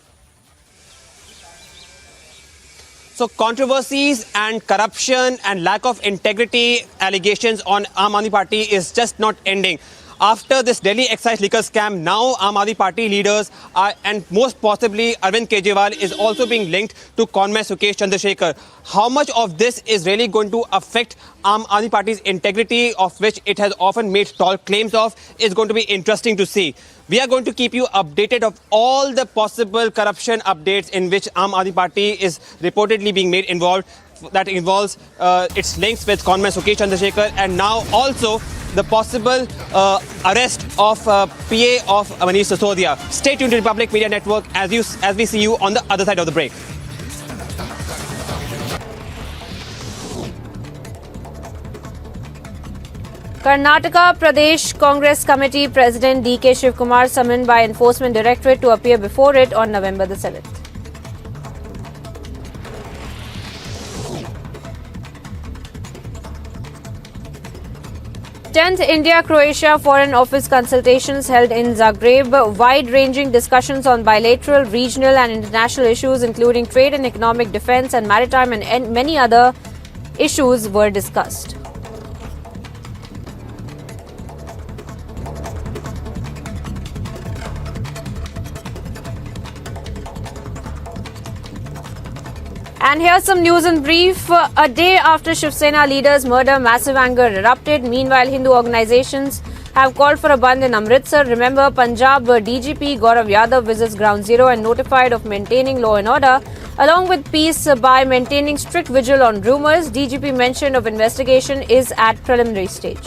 S11: So controversies and corruption and lack of integrity allegations on Aam Aadmi Party is just not ending. After this Delhi excise liquor scam, now Aam Aadmi Party leaders and most possibly Arvind Kejriwal is also being linked to conman Sukesh Chandrashekhar. How much of this is really going to affect Aam Aadmi Party's integrity, of which it has often made tall claims of, is going to be interesting to see. We are going to keep you updated of all the possible corruption updates in which Aam Aadmi Party is reportedly being made involved. That involves its links with conman Sukesh Chandrashekhar and now also the possible arrest of PA of Manisha Sisodia. Stay tuned to Republic Media Network as we see you on the other side of the break.
S2: Karnataka Pradesh Congress Committee President D.K. Shivakumar summoned by Enforcement Directorate to appear before it on November the 7th. Tenth India-Croatia Foreign Office consultations held in Zagreb. Wide-ranging discussions on bilateral, regional and international issues including trade and economic, defence and maritime and many other issues were discussed. And here's some news in brief. A day after Shiv Sena leaders' murder, massive anger erupted. Meanwhile, Hindu organizations have called for a bandh in Amritsar. Remember, Punjab DGP Gaurav Yadav visits Ground Zero and notified of maintaining law and order, along with peace by maintaining strict vigil on rumours. DGP mentioned of investigation is at preliminary stage.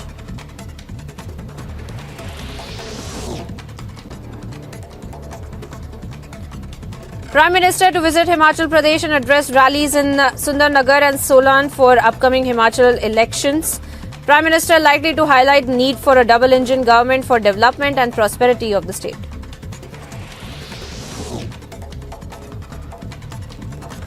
S2: Prime Minister to visit Himachal Pradesh and address rallies in Sundarnagar and Solan for upcoming Himachal elections. Prime Minister likely to highlight the need for a double-engine government for development and prosperity of the state.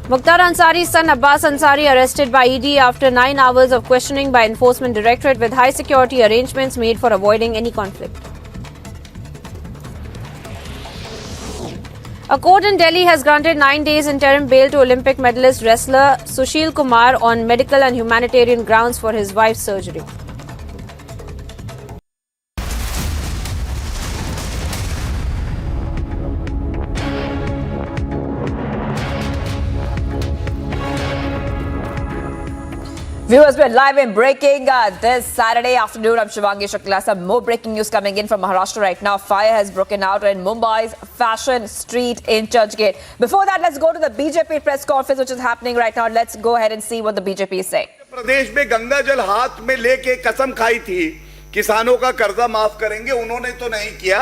S2: Mukhtar Ansari's son Abbas Ansari arrested by ED after 9 hours of questioning by Enforcement Directorate with high security arrangements made for avoiding any conflict. A court in Delhi has granted 9 days interim bail to Olympic medalist wrestler Sushil Kumar on medical and humanitarian grounds for his wife's surgery.
S18: Viewers, we're live and breaking this Saturday afternoon. I'm Shivangi Shukla. Some more breaking news coming in from Maharashtra right now. Fire has broken out in Mumbai's Fashion Street in Churchgate. Before that, let's go to the BJP press conference, which is happening right now. Let's go ahead and see what the BJP is saying.
S17: प्रदेश में गंगा जल हाथ में लेके कसम खाई थी किसानों का कर्जा माफ करेंगे, उन्होंने तो नहीं किया,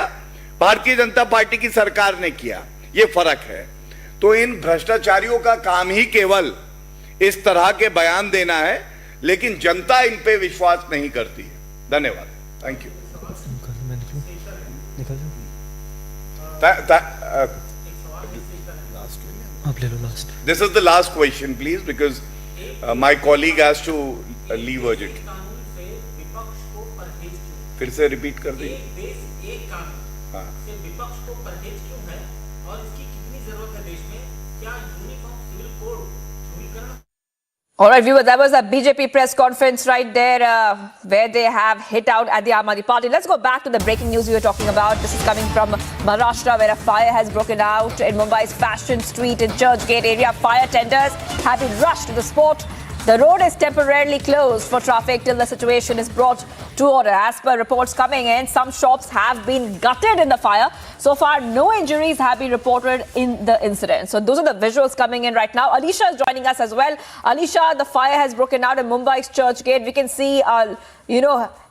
S17: भारतीय जनता पार्टी की सरकार ने किया। ये फर्क है। तो इन भ्रष्टाचारियों का काम ही केवल इस तरह के बयान देना है, लेकिन जनता इन पे विश्वास नहीं करती है। धन्यवाद। Thank you. This is the last question, please, because my colleague has to leave urgently. फिर से रिपीट कर दीजिए। हाँ।
S18: All right, viewers, that was a BJP press conference right there where they have hit out at the Aam Aadmi Party. Let's go back to the breaking news we were talking about. This is coming from Maharashtra, where a fire has broken out in Mumbai's Fashion Street in Churchgate area. Fire tenders have been rushed to the spot. The road is temporarily closed for traffic till the situation is brought to order. As per reports coming in, some shops have been gutted in the fire. So far, no injuries have been reported in the incident. So those are the visuals coming in right now. Alicia is joining us as well. Alicia, the fire has broken out in Mumbai's Churchgate. We can see,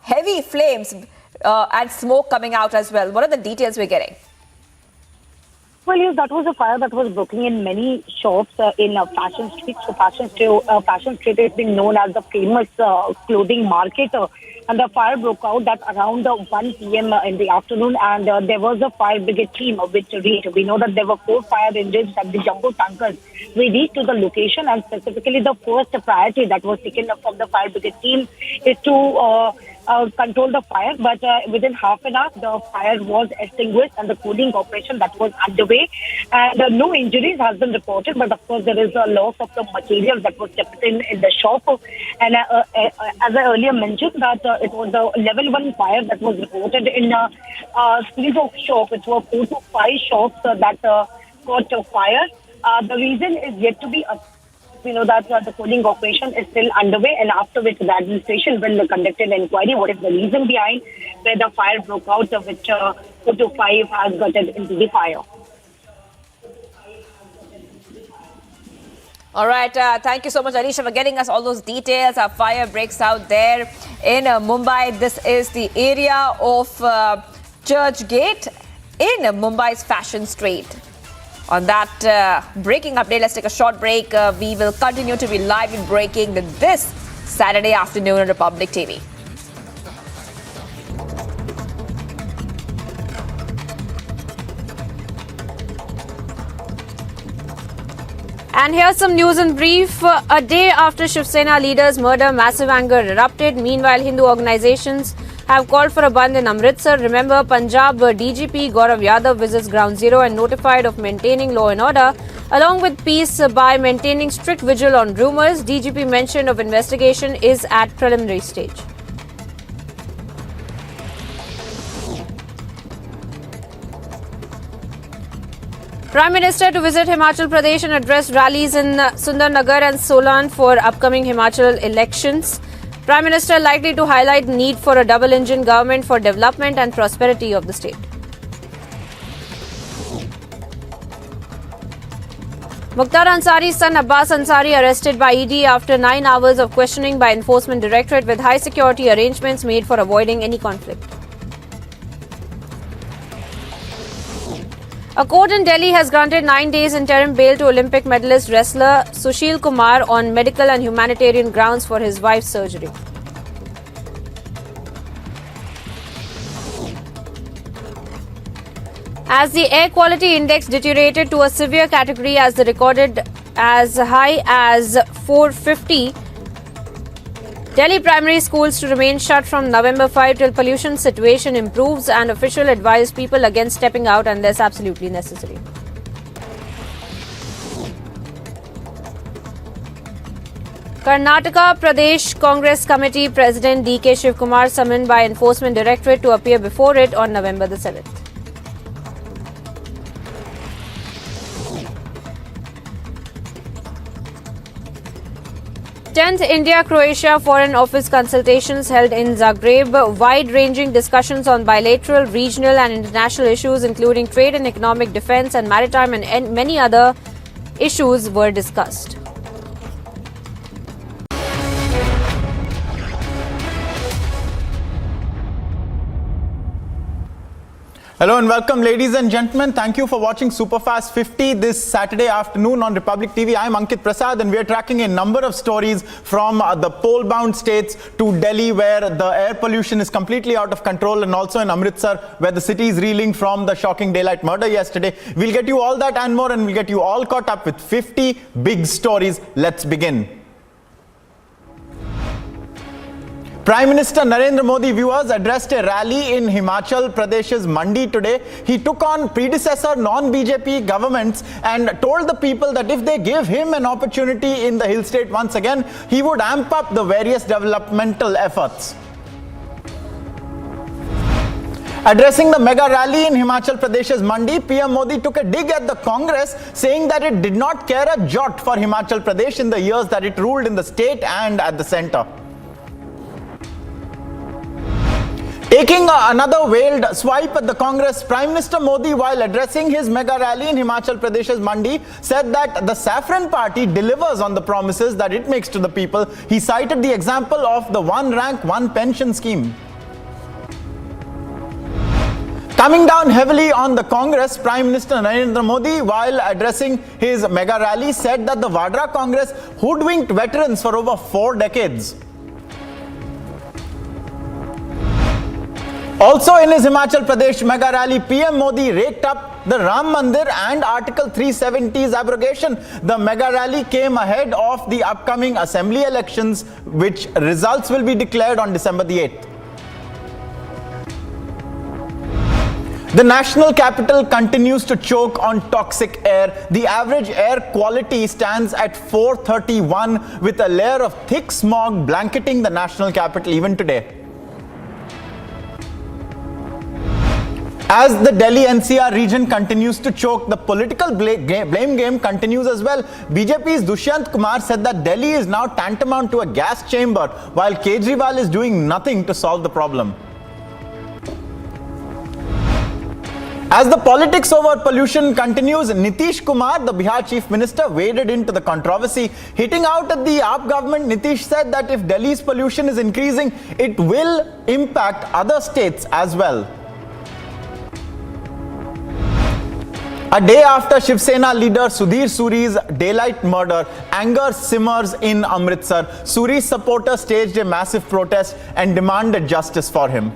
S18: heavy flames and smoke coming out as well. What are the details we're getting?
S13: Well, yes, that was a fire that was broken in many shops in Fashion Street. So Fashion Street is being known as the famous clothing market. And the fire broke out at around 1 p.m. in the afternoon. And there was a fire brigade team which reached. We know that there were 4 fire engines and the jumbo tankers. We reached to the location, and specifically the first priority that was taken up from the fire brigade team is to control the fire, but within half an hour, the fire was extinguished and the cooling operation that was underway. And no injuries has been reported, but of course there is a loss of the material that was kept in the shop. And as I earlier mentioned, that it was a level 1 fire that was reported in a series of shops. It was 4 to 5 shops that caught fire. The reason is yet to be that the cooling operation is still underway, and after which the administration will conduct an inquiry. What is the reason behind where the fire broke out, which 4 to 5 has gotten into the fire.
S18: All right. Thank you so much, Manisha, for getting us all those details. A fire breaks out there in Mumbai. This is the area of Church Gate in Mumbai's Fashion Street. On that breaking update, let's take a short break. We will continue to be live in breaking this Saturday afternoon on Republic TV.
S2: And here's some news in brief. A day after Shiv Sena leader's murder, massive anger erupted. Meanwhile, Hindu organizations have called for a bandh in Amritsar. Remember, Punjab DGP Gaurav Yadav visits Ground Zero and notified of maintaining law and order, along with peace by maintaining strict vigil on rumours. DGP mentioned of investigation is at preliminary stage. Prime Minister to visit Himachal Pradesh and address rallies in Sundarnagar and Solan for upcoming Himachal elections. Prime Minister likely to highlight need for a double-engine government for development and prosperity of the state. Mukhtar Ansari's son Abbas Ansari arrested by ED after 9 hours of questioning by Enforcement Directorate with high security arrangements made for avoiding any conflict. A court in Delhi has granted 9 days interim bail to Olympic medalist wrestler Sushil Kumar on medical and humanitarian grounds for his wife's surgery. As the air quality index deteriorated to a severe category as recorded as high as 450, Delhi primary schools to remain shut from November 5 till pollution situation improves, and official advise people against stepping out unless absolutely necessary. Karnataka Pradesh Congress Committee President D.K. Shivakumar summoned by Enforcement Directorate to appear before it on November the 7th. Tenth India-Croatia Foreign Office consultations held in Zagreb. Wide-ranging discussions on bilateral, regional and international issues including trade and economic, defence and maritime and many other issues were discussed.
S22: Hello and welcome, ladies and gentlemen. Thank you for watching Superfast 50 this Saturday afternoon on Republic TV. I'm Ankit Prasad and we are tracking a number of stories from the pole-bound states to Delhi, where the air pollution is completely out of control, and also in Amritsar, where the city is reeling from the shocking daylight murder yesterday. We'll get you all that and more, and we'll get you all caught up with 50 big stories. Let's begin. Prime Minister Narendra Modi, viewers, addressed a rally in Himachal Pradesh's Mandi today. He took on predecessor non-BJP governments and told the people that if they give him an opportunity in the hill state once again, he would amp up the various developmental efforts. Addressing the mega rally in Himachal Pradesh's Mandi, PM Modi took a dig at the Congress, saying that it did not care a jot for Himachal Pradesh in the years that it ruled in the state and at the centre. Taking another veiled swipe at the Congress, Prime Minister Modi, while addressing his mega rally in Himachal Pradesh's Mandi, said that the Saffron Party delivers on the promises that it makes to the people. He cited the example of the one rank, one pension scheme. Coming down heavily on the Congress, Prime Minister Narendra Modi, while addressing his mega rally, said that the Vadra Congress hoodwinked veterans for over 4 decades. Also in his Himachal Pradesh mega rally, PM Modi raked up the Ram Mandir and Article 370's abrogation. The mega rally came ahead of the upcoming assembly elections, which results will be declared on December the 8th.
S3: The national capital continues to choke on toxic air. The average air quality stands at 431 with a layer of thick smog blanketing the national capital even today. As the Delhi-NCR region continues to choke, the political blame game continues as well. BJP's Dushyant Kumar said that Delhi is now tantamount to a gas chamber, while Kejriwal is doing nothing to solve the problem. As the politics over pollution continues, Nitish Kumar, the Bihar Chief Minister, waded into the controversy. Hitting out at the AAP government, Nitish said that if Delhi's pollution is increasing, it will impact other states as well. A day after Shiv Sena leader Sudhir Suri's daylight murder, anger simmers in Amritsar. Suri's supporters staged a massive protest and demanded justice for him.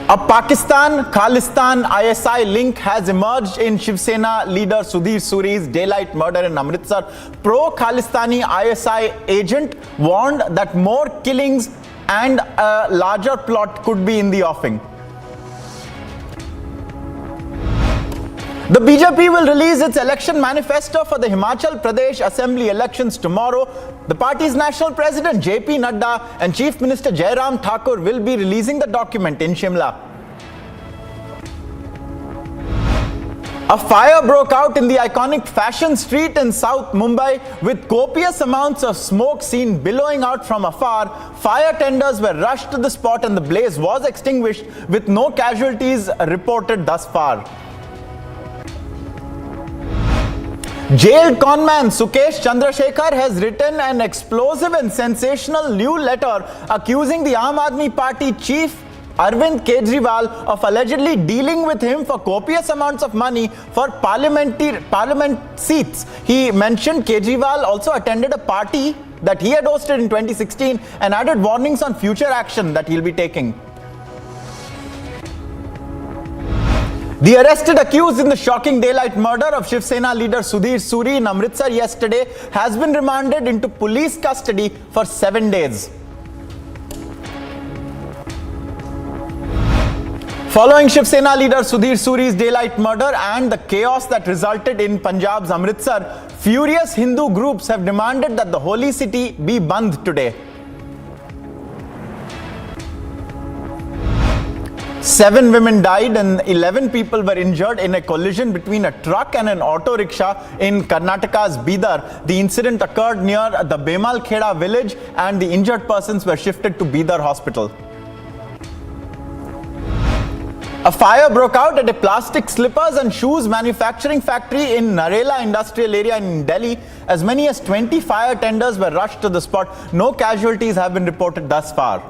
S3: A Pakistan-Khalistan ISI link has emerged in Shiv Sena leader Sudhir Suri's daylight murder in Amritsar. Pro-Khalistani ISI agent warned that more killings and a larger plot could be in the offing. The BJP will release its election manifesto for the Himachal Pradesh Assembly elections tomorrow. The party's national president JP Nadda and Chief Minister Jairam Thakur will be releasing the document in Shimla. A fire broke out in the iconic Fashion Street in South Mumbai with copious amounts of smoke seen billowing out from afar. Fire tenders were rushed to the spot and the blaze was extinguished with no casualties reported thus far. Jailed conman Sukesh Chandrashekhar has written an explosive and sensational new letter accusing the Aam Aadmi Party chief Arvind Kejriwal of allegedly dealing with him for copious amounts of money for parliament seats. He mentioned Kejriwal also attended a party that he had hosted in 2016 and added warnings on future action that he'll be taking. The arrested accused in the shocking daylight murder of Shiv Sena leader Sudhir Suri in Amritsar yesterday has been remanded into police custody for 7 days. Following Shiv Sena leader Sudhir Suri's daylight murder and the chaos that resulted in Punjab's Amritsar, furious Hindu groups have demanded that the holy city be bandh today. 7 women died and 11 people were injured in a collision between a truck and an auto rickshaw in Karnataka's Bidar. The incident occurred near the Bemal Kheda village and the injured persons were shifted to Bidar hospital. A fire broke out at a plastic slippers and shoes manufacturing factory in Narella industrial area in Delhi. As many as 20 fire tenders were rushed to the spot. No casualties have been reported thus far.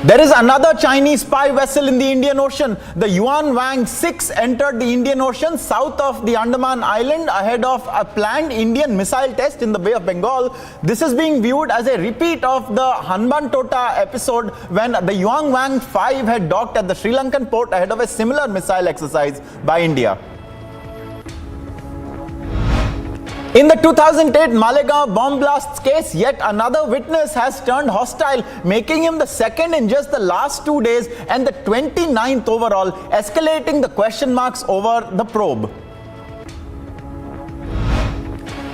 S3: There is another Chinese spy vessel in the Indian Ocean. The Yuan Wang 6 entered the Indian Ocean south of the Andaman Island ahead of a planned Indian missile test in the Bay of Bengal. This is being viewed as a repeat of the Hanbantota episode when the Yuan Wang 5 had docked at the Sri Lankan port ahead of a similar missile exercise by India. In the 2008 Malegaon bomb blasts case, yet another witness has turned hostile, making him the second in just the last 2 days and the 29th overall, escalating the question marks over the probe.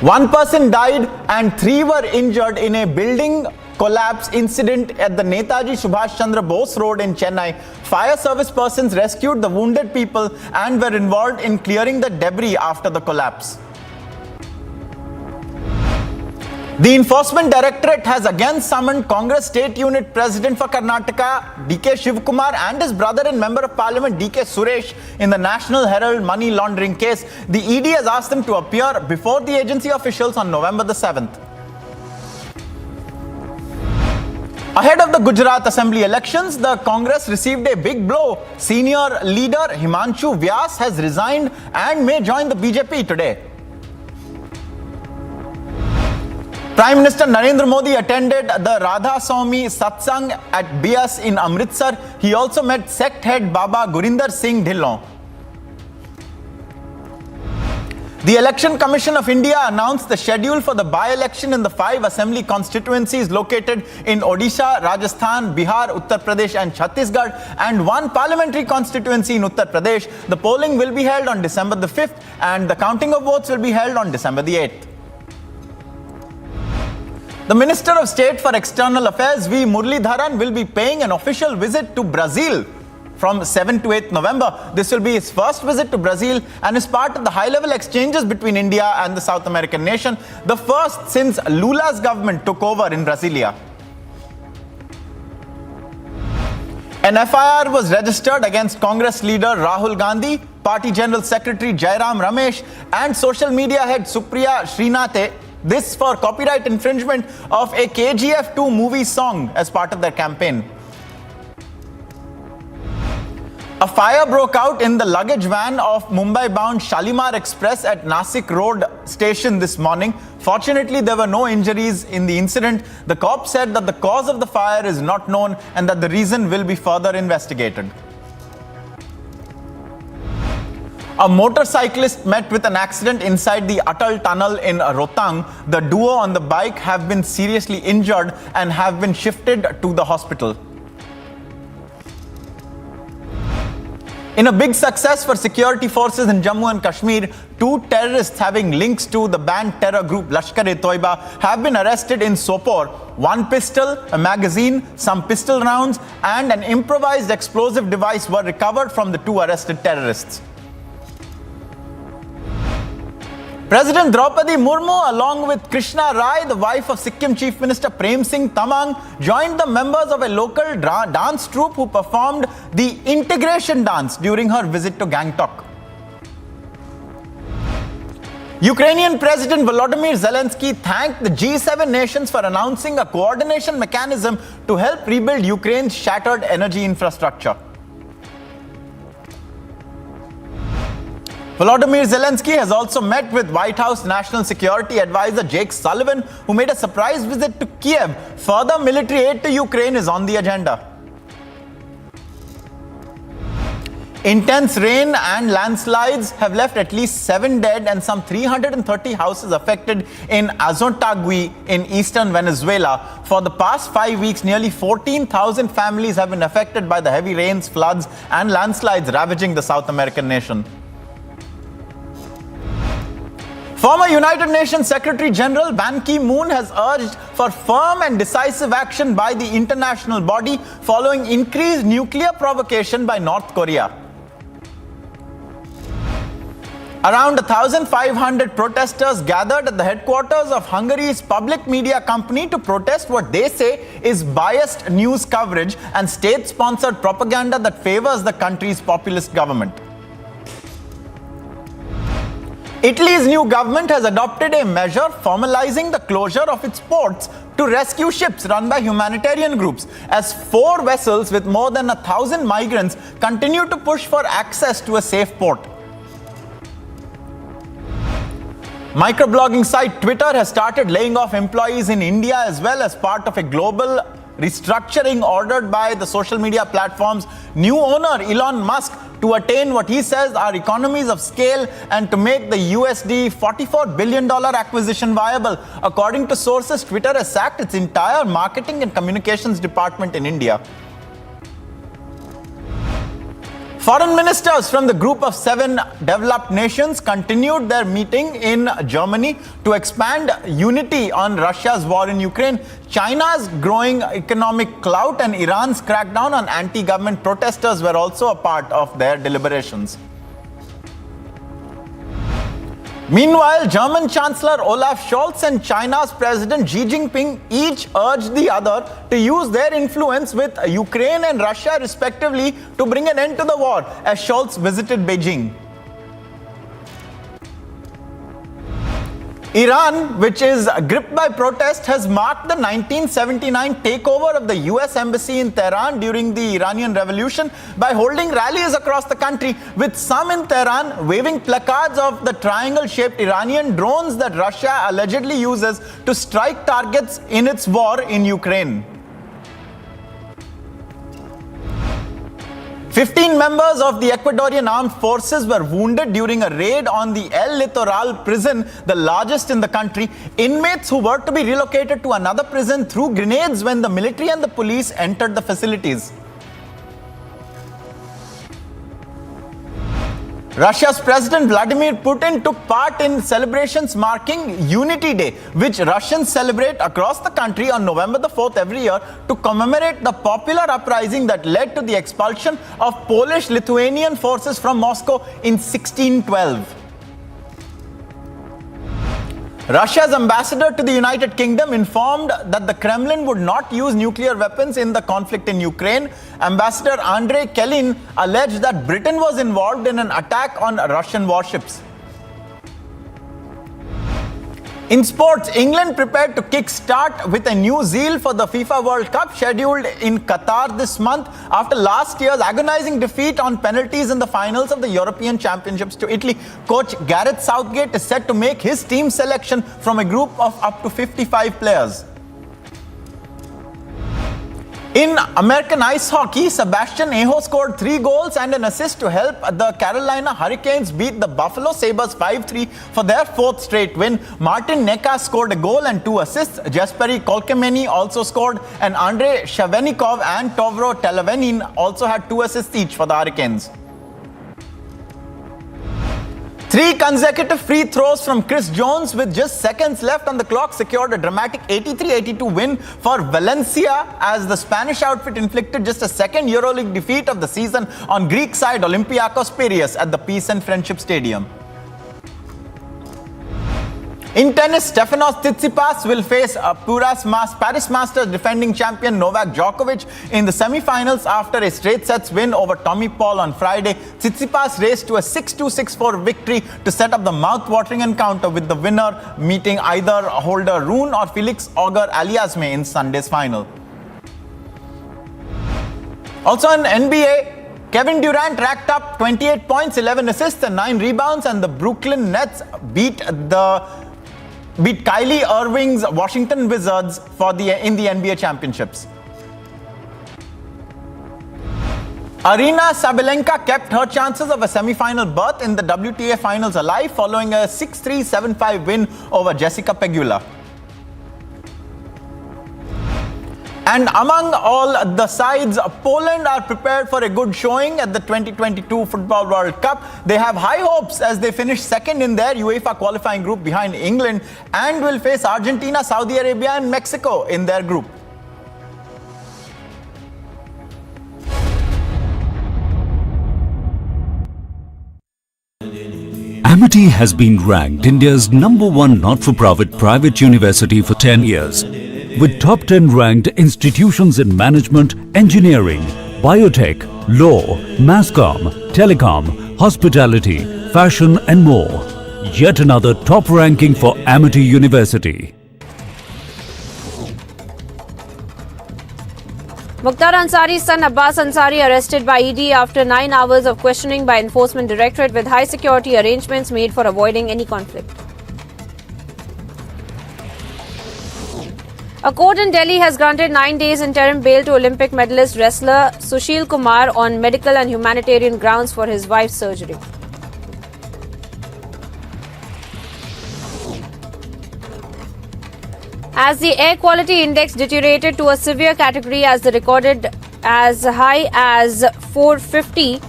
S3: 1 person died and 3 were injured in a building collapse incident at the Netaji Subhash Chandra Bose Road in Chennai. Fire service persons rescued the wounded people and were involved in clearing the debris after the collapse. The Enforcement Directorate has again summoned Congress State Unit President for Karnataka, DK Shivakumar, and his brother and Member of Parliament, DK Suresh, in the National Herald money laundering case. The ED has asked them to appear before the agency officials on November the 7th. Ahead of the Gujarat Assembly elections, the Congress received a big blow. Senior leader Himanshu Vyas has resigned and may join the BJP today. Prime Minister Narendra Modi attended the Radha Swami Satsang at Bias in Amritsar. He also met sect head Baba Gurinder Singh Dhillon. The Election Commission of India announced the schedule for the by-election in the 5 assembly constituencies located in Odisha, Rajasthan, Bihar, Uttar Pradesh and Chhattisgarh, and 1 parliamentary constituency in Uttar Pradesh. The polling will be held on December the 5th and the counting of votes will be held on December the 8th. The Minister of State for External Affairs, V. Muralidharan, will be paying an official visit to Brazil from 7 to 8 November. This will be his first visit to Brazil and is part of the high-level exchanges between India and the South American nation, the first since Lula's government took over in Brasilia. An FIR was registered against Congress leader Rahul Gandhi, Party General Secretary Jairam Ramesh and social media head Supriya Srinath. This for copyright infringement of a KGF 2 movie song as part of their campaign. A fire broke out in the luggage van of Mumbai-bound Shalimar Express at Nashik Road station this morning. Fortunately, there were no injuries in the incident. The cops said that the cause of the fire is not known and that the reason will be further investigated. A motorcyclist met with an accident inside the Atal tunnel in Rohtang. The duo on the bike have been seriously injured and have been shifted to the hospital. In a big success for security forces in Jammu and Kashmir, 2 terrorists having links to the banned terror group Lashkar-e-Toiba have been arrested in Sopore. 1 pistol, a magazine, some pistol rounds and an improvised explosive device were recovered from the 2 arrested terrorists. President Draupadi Murmu, along with Krishna Rai, the wife of Sikkim Chief Minister Prem Singh Tamang, joined the members of a local dance troupe who performed the integration dance during her visit to Gangtok. Ukrainian President Volodymyr Zelensky thanked the G7 nations for announcing a coordination mechanism to help rebuild Ukraine's shattered energy infrastructure. Volodymyr Zelensky has also met with White House National Security Advisor Jake Sullivan, who made a surprise visit to Kiev. Further military aid to Ukraine is on the agenda. Intense rain and landslides have left at least 7 dead and some 330 houses affected in Azotagui in eastern Venezuela. For the past 5 weeks, nearly 14,000 families have been affected by the heavy rains, floods and landslides ravaging the South American nation. Former United Nations Secretary General Ban Ki-moon has urged for firm and decisive action by the international body following increased nuclear provocation by North Korea. Around 1,500 protesters gathered at the headquarters of Hungary's public media company to protest what they say is biased news coverage and state-sponsored propaganda that favors the country's populist government. Italy's new government has adopted a measure formalizing the closure of its ports to rescue ships run by humanitarian groups, as 4 vessels with more than 1,000 migrants continue to push for access to a safe port. Microblogging site Twitter has started laying off employees in India as well as part of a global restructuring ordered by the social media platform's new owner Elon Musk to attain what he says are economies of scale and to make the USD $44 billion acquisition viable. According to sources, Twitter has sacked its entire marketing and communications department in India. Foreign ministers from the group of 7 developed nations continued their meeting in Germany to expand unity on Russia's war in Ukraine. China's growing economic clout and Iran's crackdown on anti-government protesters were also a part of their deliberations. Meanwhile, German Chancellor Olaf Scholz and China's President Xi Jinping each urged the other to use their influence with Ukraine and Russia respectively to bring an end to the war as Scholz visited Beijing. Iran, which is gripped by protest, has marked the 1979 takeover of the US embassy in Tehran during the Iranian Revolution by holding rallies across the country, with some in Tehran waving placards of the triangle-shaped Iranian drones that Russia allegedly uses to strike targets in its war in Ukraine. 15 members of the Ecuadorian armed forces were wounded during a raid on the El Litoral prison, the largest in the country. Inmates who were to be relocated to another prison threw grenades when the military and the police entered the facilities. Russia's President Vladimir Putin took part in celebrations marking Unity Day, which Russians celebrate across the country on November the 4th every year to commemorate the popular uprising that led to the expulsion of Polish-Lithuanian forces from Moscow in 1612. Russia's ambassador to the United Kingdom informed that the Kremlin would not use nuclear weapons in the conflict in Ukraine. Ambassador Andrei Kelin alleged that Britain was involved in an attack on Russian warships. In sports, England prepared to kick-start with a new zeal for the FIFA World Cup scheduled in Qatar this month after last year's agonizing defeat on penalties in the finals of the European Championships to Italy. Coach Gareth Southgate is set to make his team selection from a group of up to 55 players. In American ice hockey, Sebastian Aho scored 3 goals and an assist to help the Carolina Hurricanes beat the Buffalo Sabres 5-3 for their 4th straight win. Martin Necas scored a goal and 2 assists. Jesperi Kotkaniemi also scored, and Andrei Shavenikov and Tovro Televenin also had 2 assists each for the Hurricanes. 3 consecutive free throws from Chris Jones with just seconds left on the clock secured a dramatic 83-82 win for Valencia as the Spanish outfit inflicted just a second EuroLeague defeat of the season on Greek side Olympiacos Piraeus at the Peace and Friendship Stadium. In tennis, Stefanos Tsitsipas will face Paris Masters defending champion Novak Djokovic in the semi-finals after a straight sets win over Tommy Paul on Friday. Tsitsipas raced to a 6-2, 6-4 victory to set up the mouth-watering encounter with the winner meeting either Holder Rune or Felix Auger-Aliassime in Sunday's final. Also in NBA, Kevin Durant racked up 28 points, 11 assists and 9 rebounds, and the Brooklyn Nets beat Kyrie Irving's Washington Wizards in the NBA championships. Arina Sabalenka kept her chances of a semi-final berth in the WTA finals alive following a 6-3, 7-5 win over Jessica Pegula. And among all the sides, Poland are prepared for a good showing at the 2022 Football World Cup. They have high hopes as they finish second in their UEFA qualifying group behind England and will face Argentina, Saudi Arabia and Mexico in their group.
S10: Amity has been ranked India's #1 not-for-profit private university for 10 years. With top 10 ranked institutions in management, engineering, biotech, law, mass comm, telecom, hospitality, fashion and more. Yet another top ranking for Amity University.
S2: Mukhtar Ansari's son Abbas Ansari arrested by ED after 9 hours of questioning by Enforcement Directorate with high security arrangements made for avoiding any conflict. A court in Delhi has granted 9 days interim bail to Olympic medalist wrestler Sushil Kumar on medical and humanitarian grounds for his wife's surgery. As the air quality index deteriorated to a severe category as recorded as high as 450,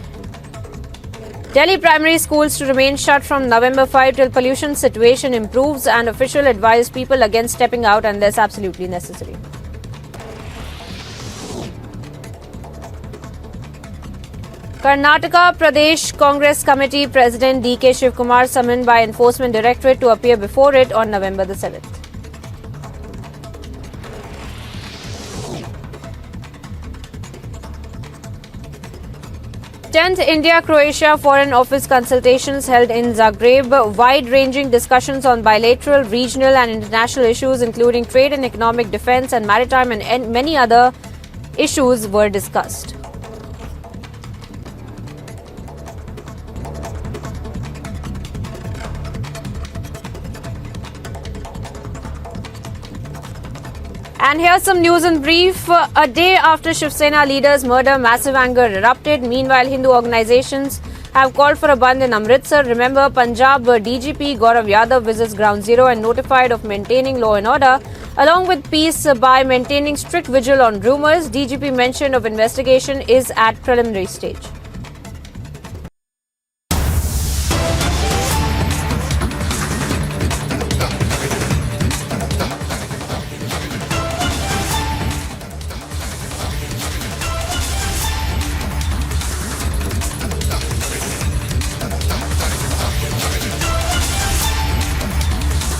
S2: Delhi primary schools to remain shut from November 5 till pollution situation improves, and official advise people against stepping out unless absolutely necessary. Karnataka Pradesh Congress Committee President D.K. Shivakumar summoned by Enforcement Directorate to appear before it on November the 7th. Tenth India-Croatia Foreign Office consultations held in Zagreb. Wide-ranging discussions on bilateral, regional and international issues including trade and economic, defence and maritime and many other issues were discussed. And here's some news in brief. A day after Shiv Sena leader's murder, massive anger erupted. Meanwhile, Hindu organizations have called for a bandh in Amritsar. Remember, Punjab DGP Gaurav Yadav visits Ground Zero and notified of maintaining law and order, along with peace by maintaining strict vigil on rumours. DGP mention of investigation is at preliminary stage.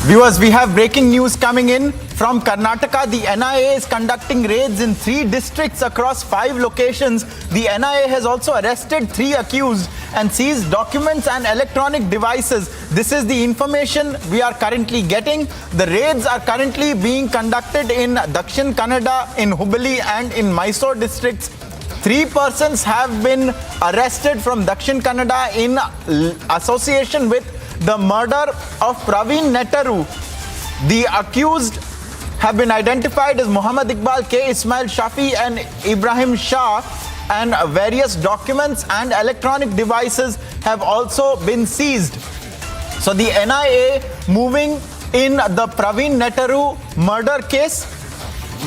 S3: Viewers, we have breaking news coming in from Karnataka. The NIA is conducting raids in 3 districts across 5 locations. The NIA has also arrested 3 accused and seized documents and electronic devices. This is the information we are currently getting. The raids are currently being conducted in Dakshin Kannada, in Hubballi and in Mysore districts. 3 persons have been arrested from Dakshin Kannada in association with the murder of Praveen Nettaru. The accused have been identified as Muhammad Iqbal, K. Ismail Shafi and Ibrahim Shah, and various documents and electronic devices have also been seized. So the NIA moving in the Praveen Nettaru murder case.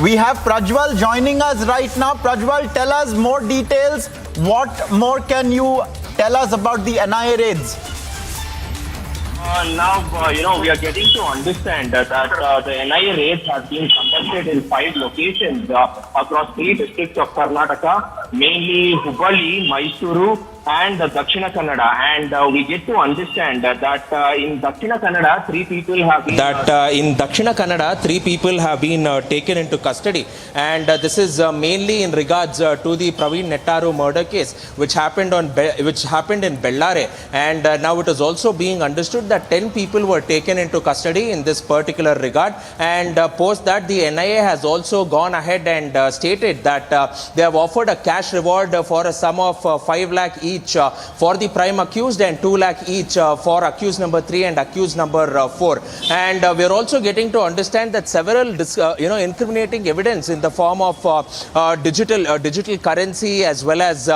S3: We have Prajwal joining us right now. Prajwal, tell us more details. What more can you tell us about the NIA raids?
S5: Now, we are getting to understand that the NIA raids have been conducted in 5 locations across 3 districts of Karnataka, mainly Hubballi, Mysuru, and Dakshina Kannada. And we get to understand that in Dakshina Kannada, 3 people have been taken into custody. And this is mainly in regards to the Praveen Nettaru murder case, which happened in Bellare. And now it is also being understood that 10 people were taken into custody in this particular regard. And post that, the NIA has also gone ahead and stated that they have offered a cash reward for a sum of 5 lakh each for the prime accused and 2 lakh each for accused number 3 and accused number 4. And we are also getting to understand that several incriminating evidence in the form of digital currency as well as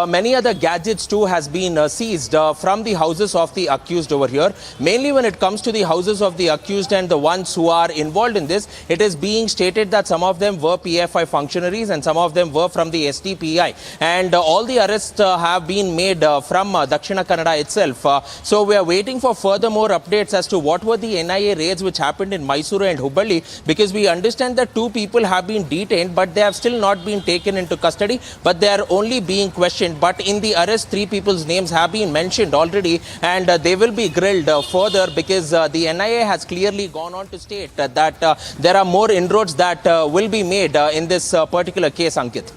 S5: many other gadgets too has been seized from the houses of the accused over here. Mainly when it comes to the houses of the accused and the ones who are involved in this, it is being stated that some of them were PFI functionaries and some of them were from the STPI. And all the arrests have been made from Dakshina Kannada itself. So we are waiting for further more updates as to what were the NIA raids which happened in Mysuru and Hubballi, because we understand that 2 people have been detained but they have still not been taken into custody, but they are only being questioned. But in the arrest, 3 people's names have been mentioned already, and they will be grilled further, because the NIA has clearly gone on to state that there are more inroads that will be made in this particular case, Ankit.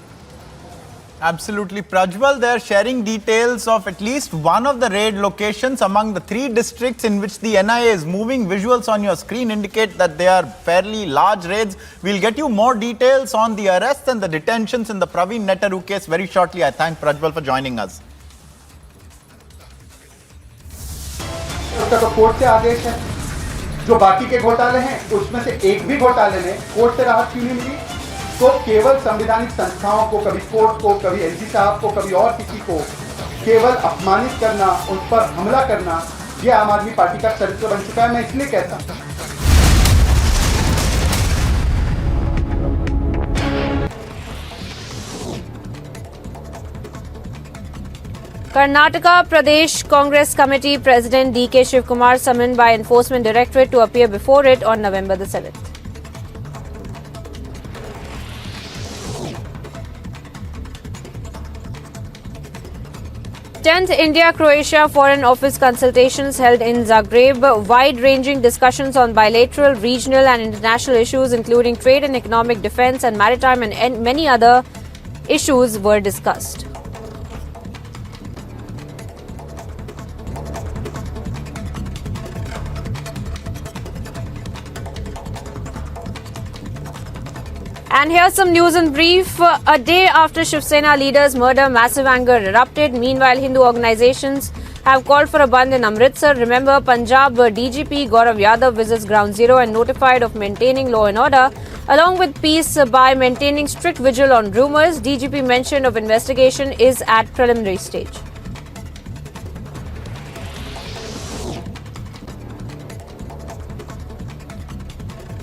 S3: Absolutely. Prajwal, they are sharing details of at least one of the raid locations among the 3 districts in which the NIA is moving. Visuals on your screen indicate that they are fairly large raids. We'll get you more details on the arrests and the detentions in the Praveen Nettaru case very shortly. I thank Prajwal for joining us.
S21: उसका तो court से आदेश है, जो बाकी के घोटाले हैं उसमें से एक भी घोटाले में कोर्ट से राहत क्यों नहीं मिली? तो केवल संवैधानिक संस्थाओं को, कभी कोर्ट को, कभी एलजी साहब को, कभी और किसी को केवल अपमानित करना, उन पर हमला करना, ये आम आदमी पार्टी का चरित्र बन चुका है। मैं इसलिए कहता हूं
S2: Karnataka Pradesh Congress Committee President D.K. Shivakumar summoned by Enforcement Directorate to appear before it on November the 7th. Tenth India-Croatia Foreign Office consultations held in Zagreb. Wide-ranging discussions on bilateral, regional and international issues including trade and economic, defence and maritime and many other issues were discussed. And here's some news in brief. A day after Shiv Sena leader's murder, massive anger erupted. Meanwhile, Hindu organizations have called for a bandh in Amritsar. Remember, Punjab DGP Gaurav Yadav visits Ground Zero and notified of maintaining law and order, along with peace by maintaining strict vigil on rumours. DGP mention of investigation is at preliminary stage.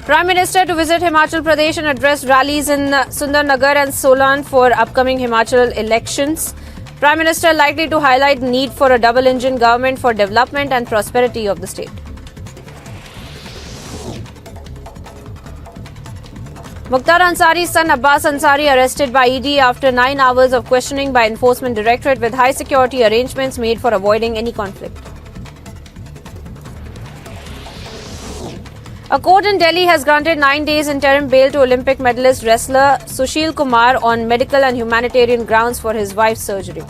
S2: Prime Minister to visit Himachal Pradesh and address rallies in Sundarnagar and Solan for upcoming Himachal elections. Prime Minister likely to highlight need for a double-engine government for development and prosperity of the state. Mukhtar Ansari's son Abbas Ansari arrested by ED after 9 hours of questioning by Enforcement Directorate with high security arrangements made for avoiding any conflict. A court in Delhi has granted 9 days interim bail to Olympic medalist wrestler Sushil Kumar on medical and humanitarian grounds for his wife's surgery.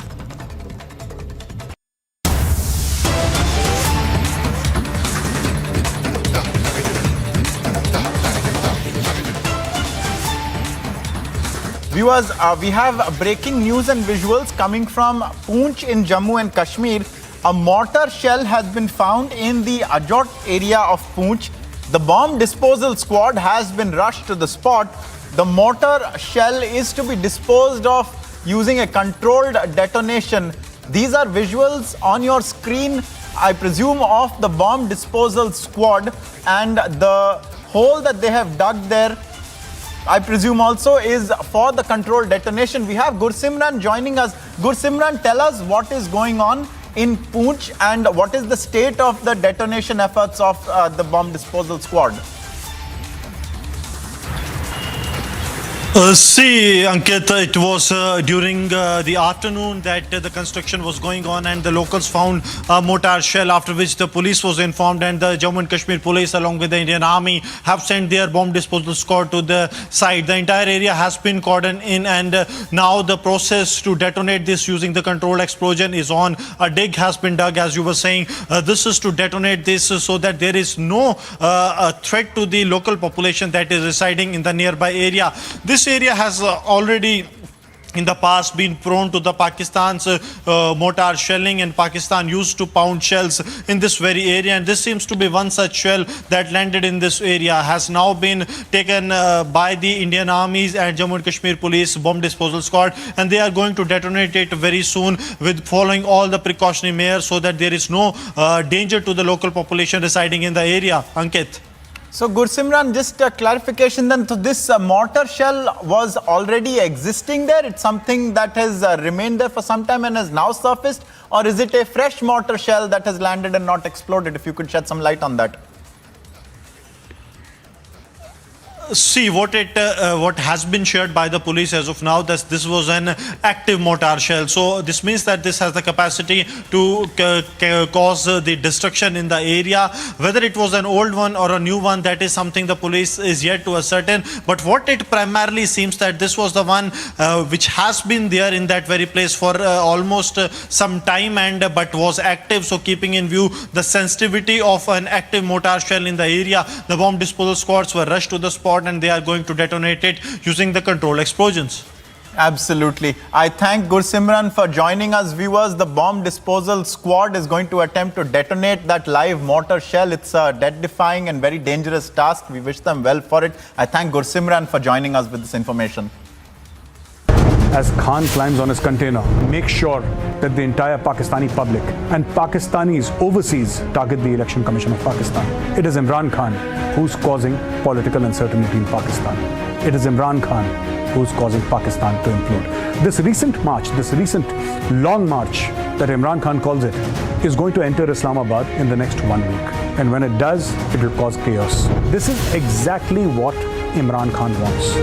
S3: Viewers, we have breaking news and visuals coming from Poonch in Jammu and Kashmir. A mortar shell has been found in the Ajot area of Poonch. The bomb disposal squad has been rushed to the spot. The mortar shell is to be disposed of using a controlled detonation. These are visuals on your screen, I presume, of the bomb disposal squad, and the hole that they have dug there, I presume also is for the controlled detonation. We have Gursimran joining us. Gursimran, tell us what is going on in Poonch and what is the state of the detonation efforts of the bomb disposal squad?
S6: See, Ankit, it was during the afternoon that the construction was going on and the locals found a mortar shell, after which the police was informed, and the Jammu and Kashmir police along with the Indian Army have sent their bomb disposal squad to the site. The entire area has been cordoned in, and now the process to detonate this using the controlled explosion is on. A dig has been dug, as you were saying. This is to detonate this so that there is no threat to the local population that is residing in the nearby area. This area has already in the past been prone to the Pakistan's mortar shelling, and Pakistan used to pound shells in this very area, and this seems to be one such shell that landed in this area, has now been taken by the Indian armies and Jammu and Kashmir police bomb disposal squad, and they are going to detonate it very soon with following all the precautionary measures so that there is no danger to the local population residing in the area. Ankit.
S3: So Gursimran, just a clarification then, so this mortar shell was already existing there? It's something that has remained there for some time and has now surfaced, or is it a fresh mortar shell that has landed and not exploded? If you could shed some light on that.
S6: See, what has been shared by the police as of now, that this was an active mortar shell. So this means that this has the capacity to cause the destruction in the area. Whether it was an old one or a new one, that is something the police is yet to ascertain. But what it primarily seems that this was the one which has been there in that very place for almost some time, and but was active. So keeping in view the sensitivity of an active mortar shell in the area, the bomb disposal squads were rushed to the spot, and they are going to detonate it using the controlled explosions.
S3: Absolutely. I thank Gursimran for joining us. Viewers, the bomb disposal squad is going to attempt to detonate that live mortar shell. It's a death-defying and very dangerous task. We wish them well for it. I thank Gursimran for joining us with this information.
S8: As Khan climbs on his container, make sure that the entire Pakistani public and Pakistanis overseas target the Election Commission of Pakistan. It is Imran Khan who's causing political uncertainty in Pakistan. It is Imran Khan who's causing Pakistan to implode. This recent march, this recent long march that Imran Khan calls it, is going to enter Islamabad in the next 1 week. And when it does, it will cause chaos. This is exactly what Imran Khan wants.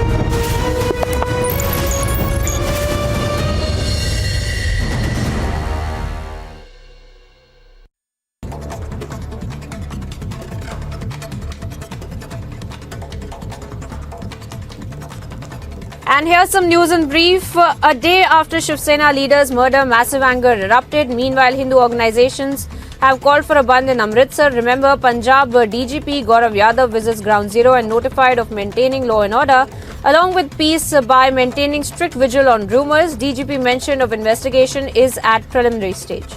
S2: And here's some news in brief. A day after Shiv Sena leader's murder, massive anger erupted. Meanwhile, Hindu organizations have called for a bandh in Amritsar. Remember, Punjab DGP Gaurav Yadav visits Ground Zero and notified of maintaining law and order, along with peace by maintaining strict vigil on rumours. DGP mention of investigation is at preliminary stage.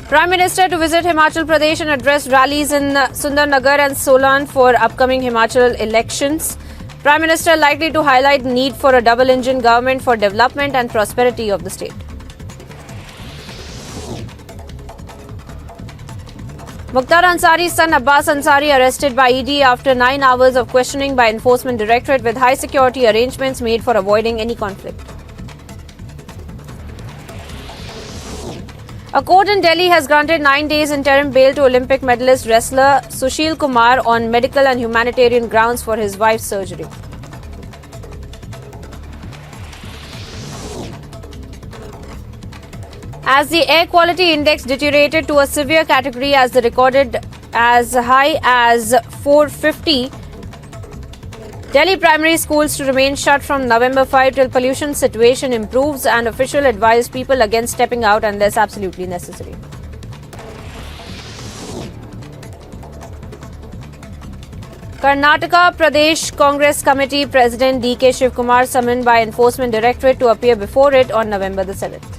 S2: Prime Minister to visit Himachal Pradesh and address rallies in Sundarnagar and Solan for upcoming Himachal elections. Prime Minister likely to highlight need for a double-engine government for development and prosperity of the state. Mukhtar Ansari's son Abbas Ansari arrested by ED after 9 hours of questioning by Enforcement Directorate with high security arrangements made for avoiding any conflict. A court in Delhi has granted 9 days interim bail to Olympic medalist wrestler Sushil Kumar on medical and humanitarian grounds for his wife's surgery. As the air quality index deteriorated to a severe category as recorded as high as 450, Delhi primary schools to remain shut from November 5 till pollution situation improves, and official advise people against stepping out unless absolutely necessary. Karnataka Pradesh Congress Committee President D.K. Shivakumar summoned by Enforcement Directorate to appear before it on November the 7th.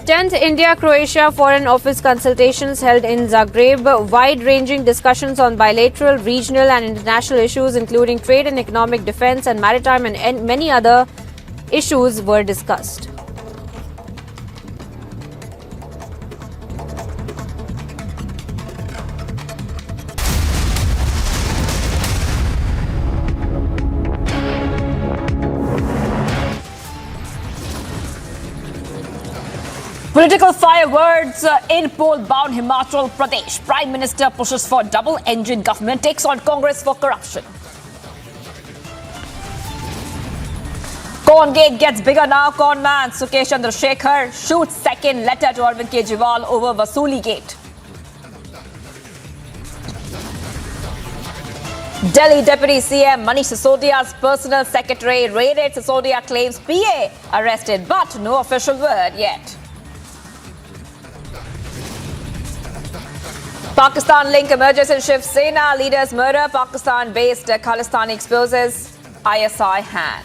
S2: Tenth India-Croatia Foreign Office consultations held in Zagreb. Wide-ranging discussions on bilateral, regional and international issues including trade and economic, defence and maritime and many other issues were discussed.
S18: Political fireworks in poll-bound Himachal Pradesh. Prime Minister pushes for double-engine government, takes on Congress for corruption. Con gate gets bigger now. Con man Sukesh Chandrashekhar shoots second letter to Arvind Kejriwal over Vasuli gate. Delhi Deputy CM Manisha Sisodia's personal secretary raided. Sisodia claims PA arrested, but no official word yet. Pakistan link emerges in Shiv Sena leader's murder. Pakistan-based Khalistani exposes ISI hand.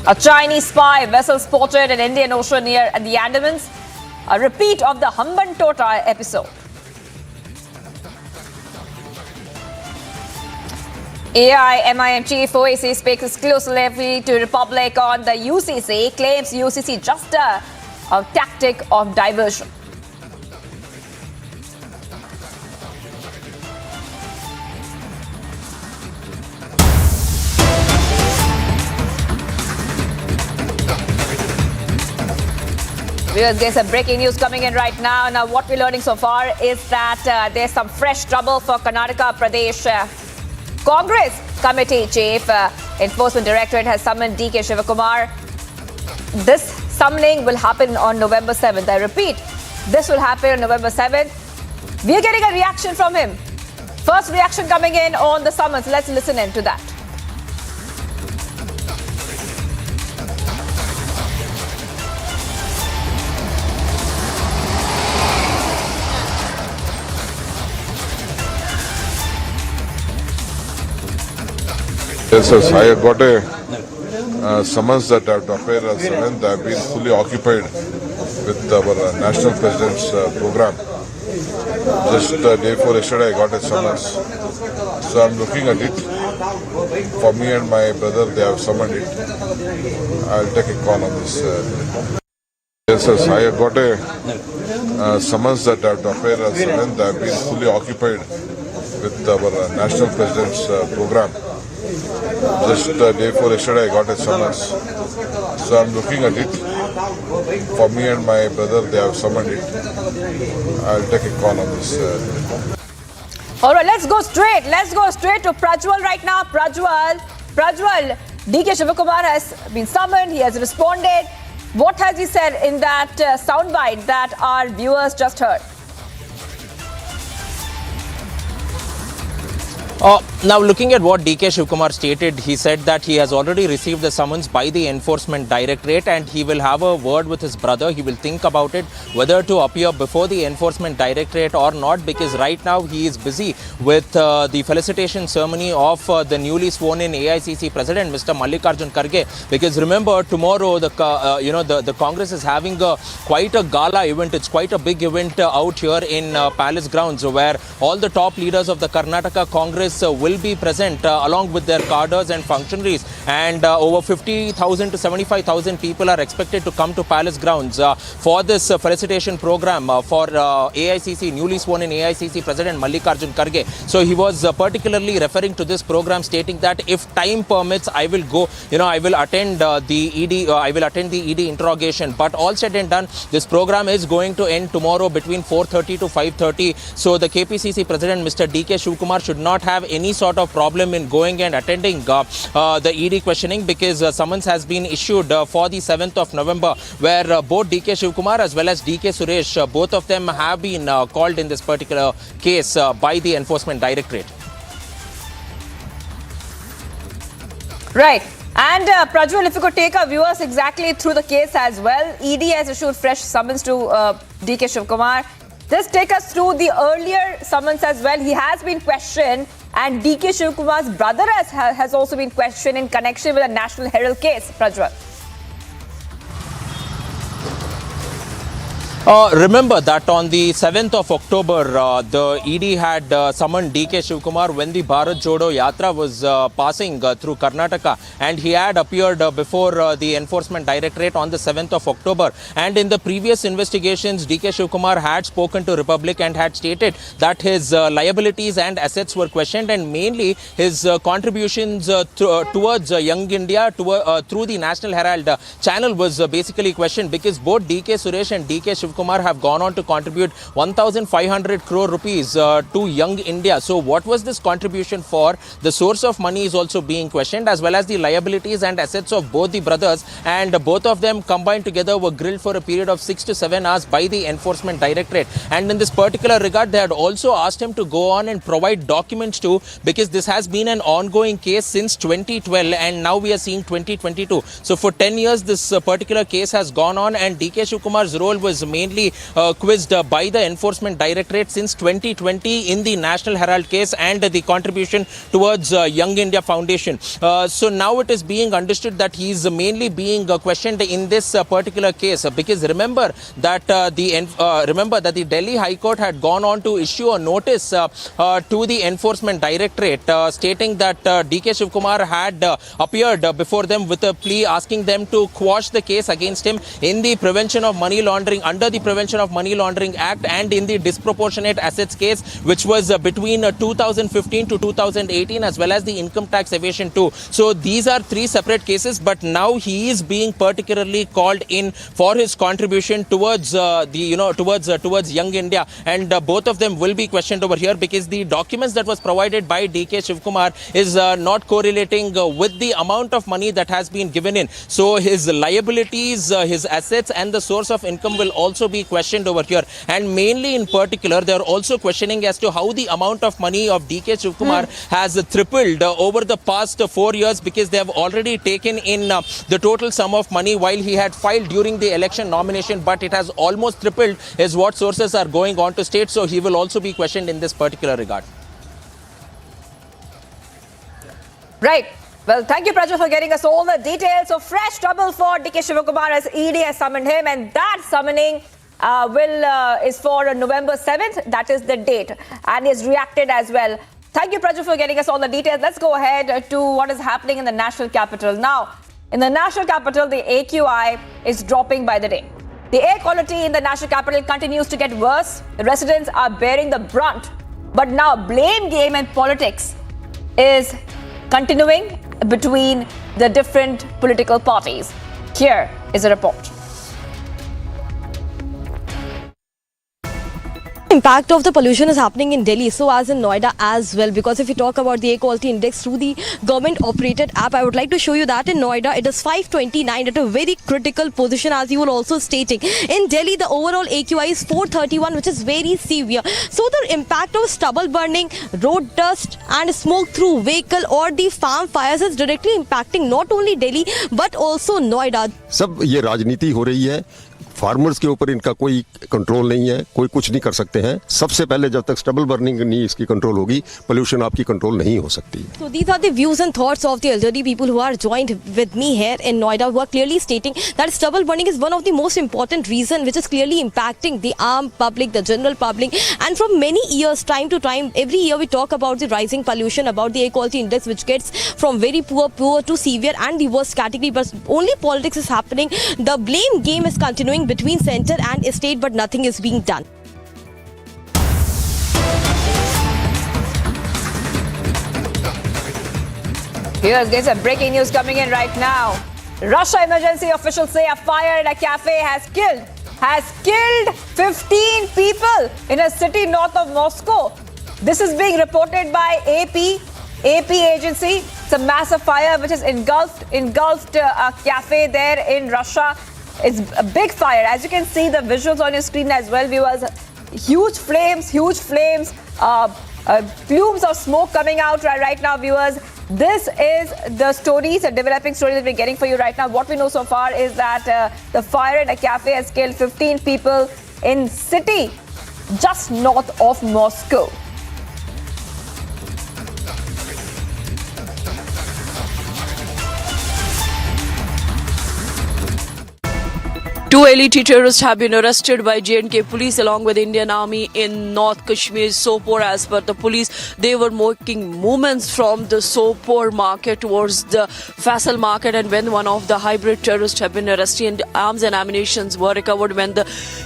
S18: A Chinese spy vessel spotted in Indian Ocean near the Andamans. A repeat of the Hambantota episode. AIMIM chief Owaisi speaks exclusively to Republic on the UCC. Claims UCC just a tactic of diversion. Viewers, there's some breaking news coming in right now. Now, what we're learning so far is that there's some fresh trouble for Karnataka Pradesh Congress Committee Chief. Enforcement Directorate has summoned D.K. Shivakumar. This summoning will happen on November 7th. I repeat, this will happen on November 7th. We're getting a reaction from him. First reaction coming in on the summons. Let's listen in to that.
S19: Yes, yes, I got a summons that I have to appear on 7th. I have been fully occupied with our national president's program. Just the day before yesterday, I got a summons. So I am looking at it. For me and my brother, they have summoned it. I will take a call on this. Yes, yes, I got a summons that I have to appear on 7th. I have been fully occupied with our national president's program. Just the day before yesterday, I got a summons. So I am looking at it. For me and my brother, they have summoned it. I will take a call on this.
S18: All right, let's go straight. Let's go straight to Prajwal right now. Prajwal, D.K. Shivakumar has been summoned. He has responded. What has he said in that soundbite that our viewers just heard?
S5: Now, looking at what DK Shivakumar stated, he said that he has already received the summons by the Enforcement Directorate and he will have a word with his brother. He will think about it, whether to appear before the Enforcement Directorate or not, because right now he is busy with the felicitation ceremony of the newly sworn in AICC President, Mr. Mallikarjun Kharge. Because remember, tomorrow the Congress is having quite a gala event. It's quite a big event out here in Palace grounds, where all the top leaders of the Karnataka Congress will be present along with their cadres and functionaries, and over 50,000 to 75,000 people are expected to come to Palace grounds for this felicitation program for newly sworn in AICC President Mallikarjun Kharge. So he was particularly referring to this program, stating that if time permits, I will go, I will attend the ED interrogation. But all said and done, this program is going to end tomorrow between 4:30 to 5:30. So the KPCC President, Mr. DK Shivakumar, should not have any sort of problem in going and attending the ED questioning, because summons has been issued for the 7th of November, where both DK Shivakumar as well as DK Suresh, both of them have been called in this particular case by the Enforcement Directorate.
S18: Right. And Prajwal, if you could take our viewers exactly through the case as well. ED has issued fresh summons to DK Shivakumar. Just take us through the earlier summons as well. He has been questioned, and DK Shivakumar's brother has also been questioned in connection with a National Herald case. Prajwal.
S5: Remember that on the 7th of October, the ED had summoned DK Shivakumar when the Bharat Jodo Yatra was passing through Karnataka, and he had appeared before the Enforcement Directorate on the 7th of October. And in the previous investigations, DK Shivakumar had spoken to Republic and had stated that his liabilities and assets were questioned, and mainly his contributions towards Young India through the National Herald channel was basically questioned, because both DK Suresh and DK Shivakumar have gone on to contribute 1,500 crore rupees to Young India. So what was this contribution for? The source of money is also being questioned, as well as the liabilities and assets of both the brothers, and both of them combined together were grilled for a period of 6 to 7 hours by the Enforcement Directorate. And in this particular regard, they had also asked him to go on and provide documents too, because this has been an ongoing case since 2012, and now we are seeing 2022. So for 10 years this particular case has gone on, and DK Shivakumar's role was mainly quizzed by the Enforcement Directorate since 2020 in the National Herald case and the contribution towards Young India Foundation. So now it is being understood that he is mainly being questioned in this particular case, because remember that the Delhi High Court had gone on to issue a notice to the Enforcement Directorate stating that DK Shivakumar had appeared before them with a plea asking them to quash the case against him in the Prevention of Money Laundering under the Prevention of Money Laundering Act and in the disproportionate assets case, which was between 2015 to 2018, as well as the income tax evasion too. So these are three separate cases, but now he is being particularly called in for his contribution towards towards Young India, and both of them will be questioned over here, because the documents that was provided by DK Shivakumar is not correlating with the amount of money that has been given in. So his liabilities, his assets and the source of income will also be questioned over here, and mainly in particular they are also questioning as to how the amount of money of DK Shivakumar has tripled over the past 4 years, because they have already taken in the total sum of money while he had filed during the election nomination, but it has almost tripled is what sources are going on to state. So he will also be questioned in this particular regard.
S18: Right. Well, thank you, Prajwal, for getting us all the details. So fresh trouble for DK Shivakumar as ED has summoned him, and that summoning is for November 7th. That is the date, and is reacted as well. Thank you, Prajwal, for getting us all the details. Let's go ahead to what is happening in the national capital. Now, in the national capital, the AQI is dropping by the day. The air quality in the national capital continues to get worse. The residents are bearing the brunt. But now blame game and politics is continuing between the different political parties. Here is a report.
S9: impact of the pollution is happening in Delhi, so as in Noida as well. Because if you talk about the air quality index through the government operated app, I would like to show you that in Noida it is 529 at a very critical position, as you were also stating. In Delhi, the overall AQI is 431, which is very severe. So the impact of stubble burning, road dust and smoke through vehicle or the farm fires is directly impacting not only Delhi but also Noida.
S12: सब ये राजनीति हो रही है, farmers के ऊपर इनका कोई कंट्रोल नहीं है, कोई कुछ नहीं कर सकते हैं. सबसे पहले जब तक स्टबल बर्निंग नहीं इसकी कंट्रोल होगी, पोल्यूशन आपकी कंट्रोल नहीं हो सकती.
S9: So these are the views and thoughts of the elderly people who are joined with me here in Noida, who are clearly stating that stubble burning is one of the most important reason which is clearly impacting the armed public, the general public. And from many years, time to time, every year we talk about the rising pollution, about the air quality index which gets from very poor to severe and the worst category. But only politics is happening. The blame game is continuing between centre and state, but nothing is being done.
S18: Here's there's a breaking news coming in right now. Russia emergency officials say a fire in a cafe has killed 15 people in a city north of Moscow. This is being reported by AP agency. It's a massive fire which has engulfed a cafe there in Russia. It's a big fire. As you can see the visuals on your screen as well, viewers. Huge flames, plumes of smoke coming out right now, viewers. This is the stories, a developing story that we're getting for you right now. What we know so far is that the fire in a cafe has killed 15 people in city just north of Moscow.
S23: Two elite terrorists have been arrested by J&K police along with Indian Army in North Kashmir, Sopore. As per the police, they were making movements from the Sopore market towards the Faisal market, and when one of the hybrid terrorists have been arrested and arms and ammunitions were recovered, when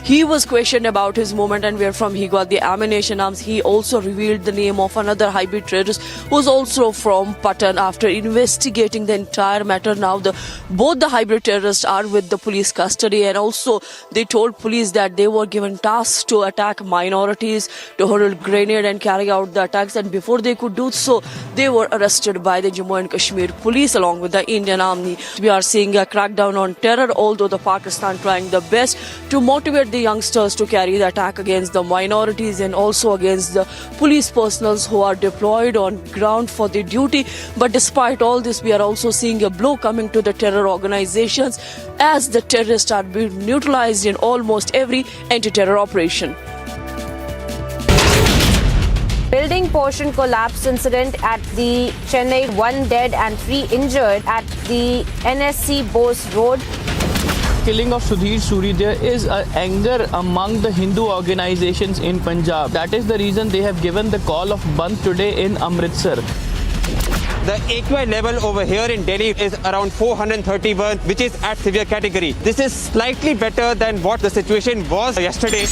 S23: he was questioned about his movement and where from he got the ammunition arms, he also revealed the name of another hybrid terrorist who's also from Patan. After investigating the entire matter, now both the hybrid terrorists are with the police custody, and also they told police that they were given tasks to attack minorities, to hurl grenade and carry out the attacks, and before they could do so, they were arrested by the Jammu and Kashmir police along with the Indian Army. We are seeing a crackdown on terror, although the Pakistan trying the best to motivate the youngsters to carry the attack against the minorities and also against the police personnel who are deployed on ground for the duty. But despite all this, we are also seeing a blow coming to the terror organizations as the terrorists are being neutralized in almost every anti-terror operation.
S2: Building portion collapse incident at the Chennai, 1 dead and 3 injured at the NSC Bose Road.
S16: Killing of Sudhir Suri, there is anger among the Hindu organizations in Punjab. That is the reason they have given the call of Bandh today in Amritsar.
S11: The AQI level over here in Delhi is around 431, which is at severe category. This is slightly better than what the situation was yesterday.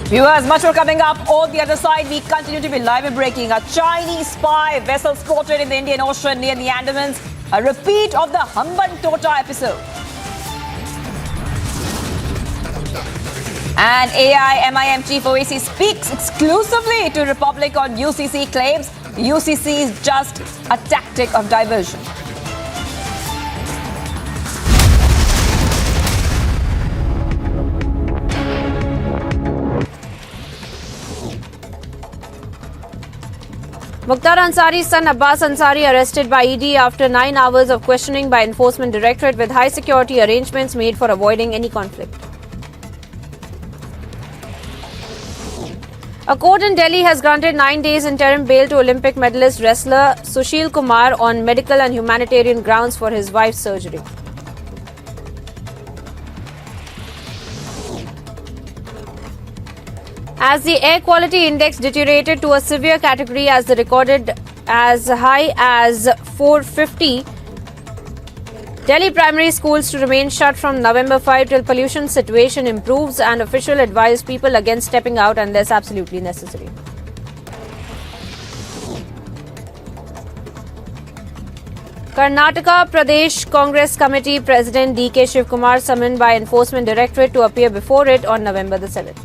S18: Viewers, much more coming up on the other side. We continue to be live and breaking. A Chinese spy vessel spotted in the Indian Ocean near the Andamans. A repeat of the Hamban Tota episode. And AI-MIM Chief Owaisi speaks exclusively to Republic on UCC claims. UCC is just a tactic of diversion.
S2: Mukhtar Ansari's son Abbas Ansari arrested by ED after 9 hours of questioning by Enforcement Directorate with high security arrangements made for avoiding any conflict. A court in Delhi has granted 9 days interim bail to Olympic medalist wrestler Sushil Kumar on medical and humanitarian grounds for his wife's surgery. As the air quality index deteriorated to a severe category as recorded as high as 450, Delhi primary schools to remain shut from November 5 till pollution situation improves, and official advise people against stepping out unless absolutely necessary. Karnataka Pradesh Congress Committee President D.K. Shivakumar summoned by Enforcement Directorate to appear before it on November the 7th.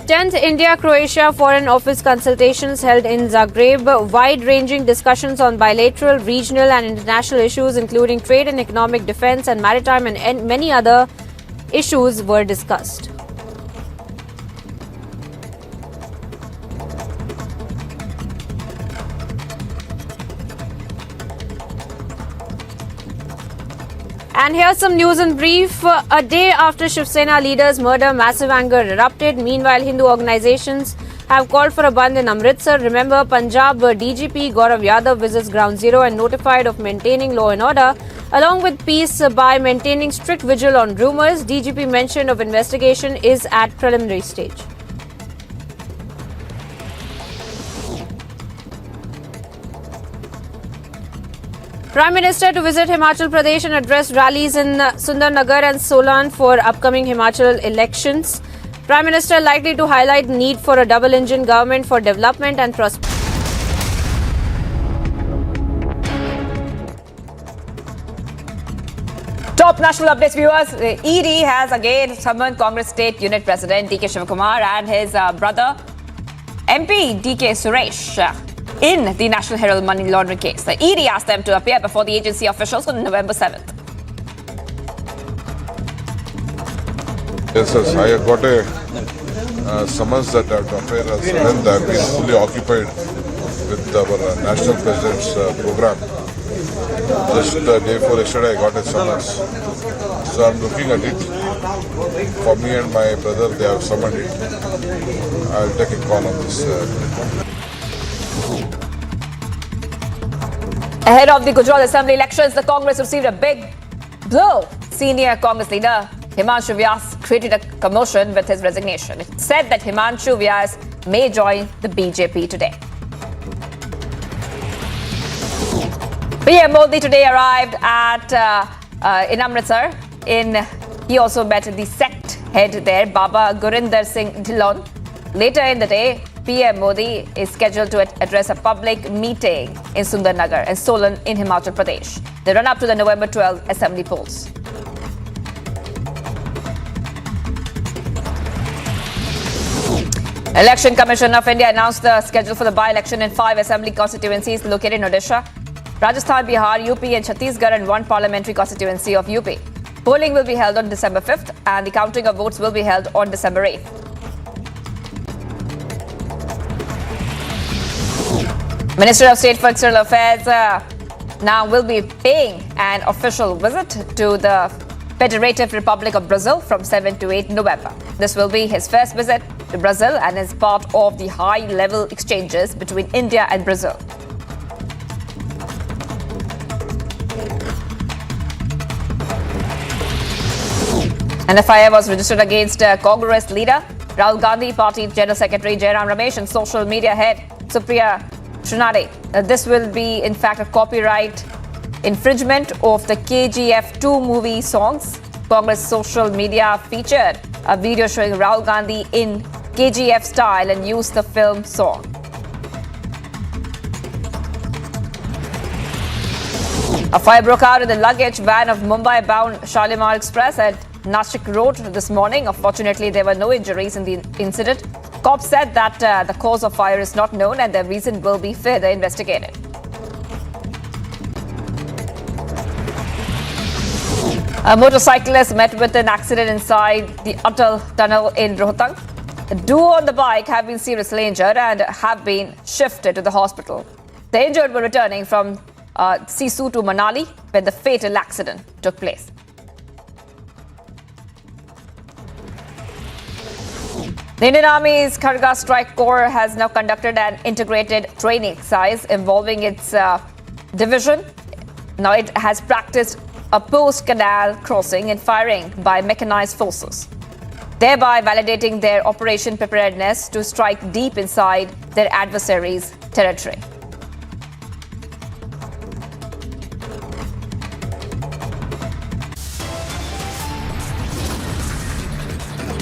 S2: Tenth India-Croatia Foreign Office consultations held in Zagreb. Wide-ranging discussions on bilateral, regional and international issues including trade and economic, defence and maritime and many other issues were discussed. And here's some news in brief. A day after Shiv Sena leader's murder, massive anger erupted. Meanwhile, Hindu organizations have called for a bandh in Amritsar. Remember, Punjab DGP Gaurav Yadav visits Ground Zero and notified of maintaining law and order, along with peace by maintaining strict vigil on rumours. DGP mentioned of investigation is at preliminary stage. Prime Minister to visit Himachal Pradesh and address rallies in Sundarnagar and Solan for upcoming Himachal elections. Prime Minister likely to highlight need for a double-engine government for development and prosperity.
S18: Top national updates, viewers. The ED has again summoned Congress State Unit President D.K. Shivakumar and his brother MP D.K. Suresh in the National Herald money laundering case. The ED asked them to appear before the agency officials on November 7th.
S4: Yes, I got a summons that I have to appear as well. I have been fully occupied with our national president's program. Just the day before yesterday, I got a summons. So I'm looking at it. For me and my brother, they have summoned it. I'll take a call on this.
S18: Ahead of the Gujarat Assembly elections, the Congress received a big blow. Senior Congress leader Himanshu Vyas created a commotion with his resignation. It said that Himanshu Vyas may join the BJP today. PM Modi today arrived at in Amritsar. He also met the sect head there, Baba Gurinder Singh Dhillon. Later in the day, PM Modi is scheduled to address a public meeting in Sundarnagar and Solan in Himachal Pradesh. They run up to the November 12 assembly polls. Election Commission of India announced the schedule for the by-election in 5 assembly constituencies located in Odisha, Rajasthan, Bihar, UP and Chhattisgarh and 1 parliamentary constituency of UP. Polling will be held on December 5th and the counting of votes will be held on December 8th. Minister of State for External Affairs now will be paying an official visit to the Federative Republic of Brazil from 7 to 8 November. This will be his first visit to Brazil and is part of the high-level exchanges between India and Brazil. An FIR was registered against Congress leader Rahul Gandhi, Party General Secretary Jairam Ramesh and social media head Supriya Srinade. This will be, in fact, a copyright infringement of the KGF 2 movie songs. Congress social media featured a video showing Rahul Gandhi in KGF style and used the film song. A fire broke out in the luggage van of Mumbai-bound Shalimar Express at Nashik Road this morning. Unfortunately, there were no injuries in the incident. Cops said that the cause of fire is not known and the reason will be further investigated. A motorcyclist met with an accident inside the Atal tunnel in Rohtang. The duo on the bike have been seriously injured and have been shifted to the hospital. The injured were returning from Sisu to Manali when the fatal accident took place. The Indian Army's Kharga Strike Corps has now conducted an integrated training exercise involving its division. Now it has practiced a post-canal crossing and firing by mechanized forces, thereby validating their operation preparedness to strike deep inside their adversaries' territory.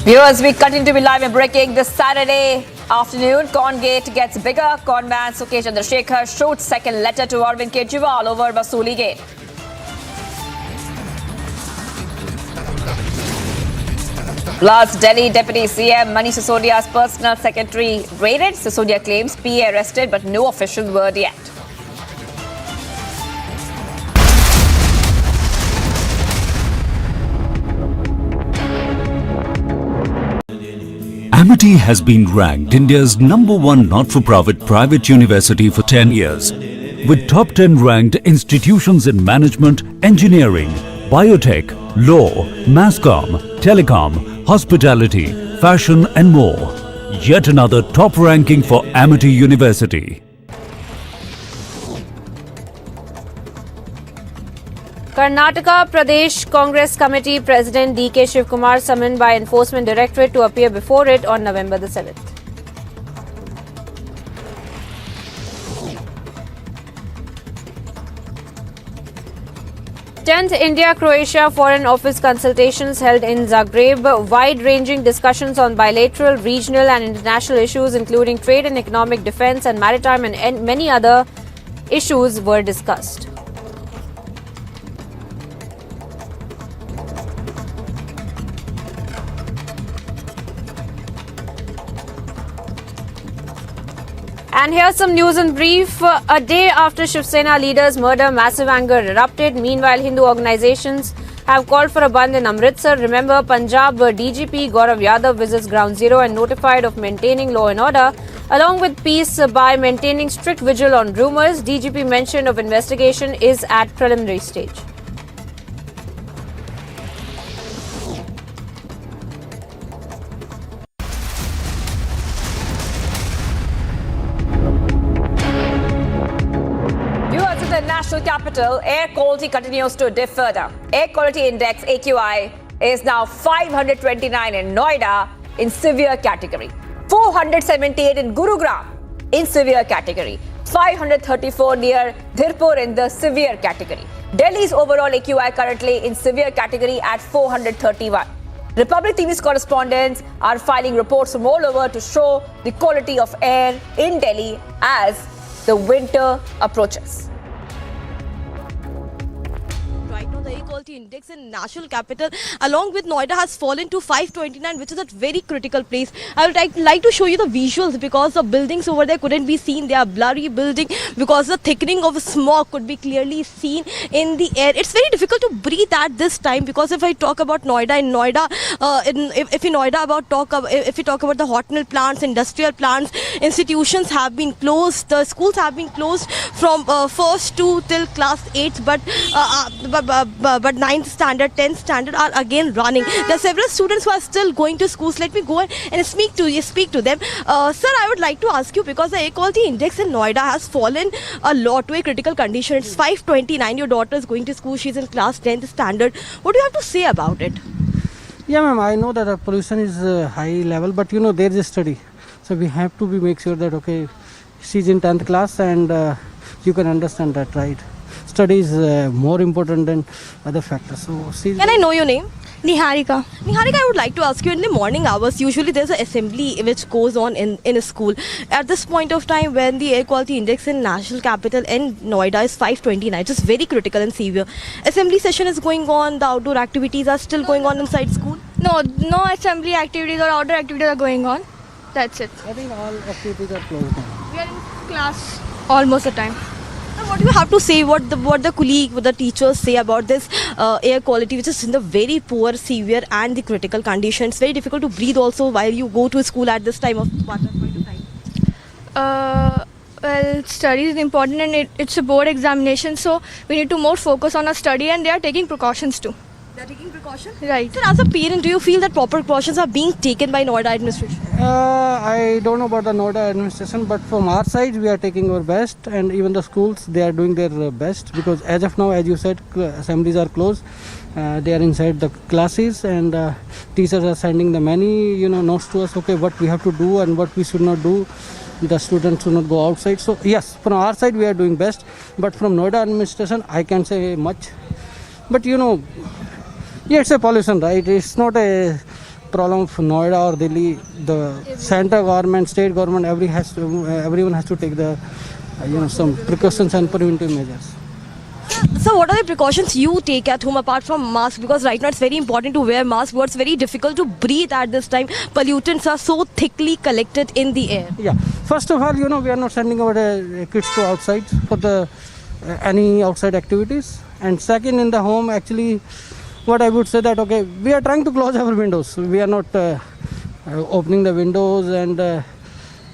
S18: Viewers, we continue to be live and breaking this Saturday afternoon. Congate gets bigger. Conman Sukesh Chandrashekhar shoots second letter to Arvind Kejriwal over Vasuli Gate. Plus, Delhi Deputy CM Manisha Sisodia's personal secretary raided. Sisodia claims PA arrested, but no official word yet.
S10: Amity has been ranked India's #1 not-for-profit private university for 10 years, with top 10 ranked institutions in management, engineering, biotech, law, mass comm, telecom, hospitality, fashion and more. Yet another top ranking for Amity University.
S2: Karnataka Pradesh Congress Committee President D.K. Shivakumar summoned by Enforcement Directorate to appear before it on November the 7th. Tenth India-Croatia Foreign Office consultations held in Zagreb. Wide-ranging discussions on bilateral, regional and international issues including trade and economic, defence and maritime and many other issues were discussed. And here's some news in brief. A day after Shiv Sena leader's murder, massive anger erupted. Meanwhile, Hindu organizations have called for a bandh in Amritsar. Remember, Punjab DGP Gaurav Yadav visits Ground Zero and notified of maintaining law and order, along with peace by maintaining strict vigil on rumours. DGP mentioned of investigation is at preliminary stage.
S18: National capital, air quality continues to dip further. Air quality index AQI is now 529 in Noida in severe category, 478 in Gurugram in severe category, 534 near Dhirpur in the severe category. Delhi's overall AQI currently in severe category at 431. Republic TV's correspondents are filing reports from all over to show the quality of air in Delhi as the winter approaches.
S9: Right now, the air quality index in national capital along with Noida has fallen to 529, which is a very critical place. I would like to show you the visuals because the buildings over there couldn't be seen. They are blurry building because the thickening of smog could be clearly seen in the air. It's very difficult to breathe at this time because if I talk about Noida, in Noida, if we talk about the hot mill plants, industrial plants, institutions have been closed. The schools have been closed from first to till class 8, but 9th standard, 10th standard are again running. There are several students who are still going to schools. Let me go and speak to them. Sir, I would like to ask you, because the air quality index in Noida has fallen a lot to a critical condition. It's 529. Your daughter is going to school. She's in class 10th standard. What do you have to say about it?
S7: Yeah, ma'am, I know that the pollution is high level, but there is a study. So we have to make sure that, okay, she's in 10th class and you can understand that, right? Study is more important than other factors. So,
S9: can I know your name?
S14: Niharika.
S9: Niharika, I would like to ask you, in the morning hours, usually there's an assembly which goes on in a school. At this point of time, when the air quality index in national capital in Noida is 529, which is very critical and severe, assembly session is going on, the outdoor activities are still going on inside school?
S14: No assembly activities or outdoor activities are going on. That's it.
S7: I think all activities are closed now.
S14: We are in class almost the time.
S9: What do you have to say, what the teachers say about this air quality, which is in the very poor, severe and the critical condition? It's very difficult to breathe also while you go to school at this time of time.
S14: Well, study is important and it's a board examination, so we need to more focus on our study, and they are taking precautions too.
S9: They are taking precautions?
S14: Right.
S9: So as a parent, do you feel that proper precautions are being taken by Noida administration?
S7: I don't know about the Noida administration, but from our side, we are taking our best, and even the schools, they are doing their best, because as of now, as you said, assemblies are closed. They are inside the classes, and teachers are sending the many, notes to us, okay, what we have to do and what we should not do. The students should not go outside. So yes, from our side, we are doing best, but from Noida administration, I can't say much. But yeah, it's a pollution, right? It's not a problem of Noida or Delhi, the central government, state government, everyone has to take the some precautions and preventive measures.
S9: So what are the precautions you take at home apart from mask? Because right now it's very important to wear mask, but it's very difficult to breathe at this time. Pollutants are so thickly collected in the air.
S7: Yeah. First of all, we are not sending our kids to outside for the any outside activities. And second, in the home, actually, what I would say that, okay, we are trying to close our windows. We are not opening the windows and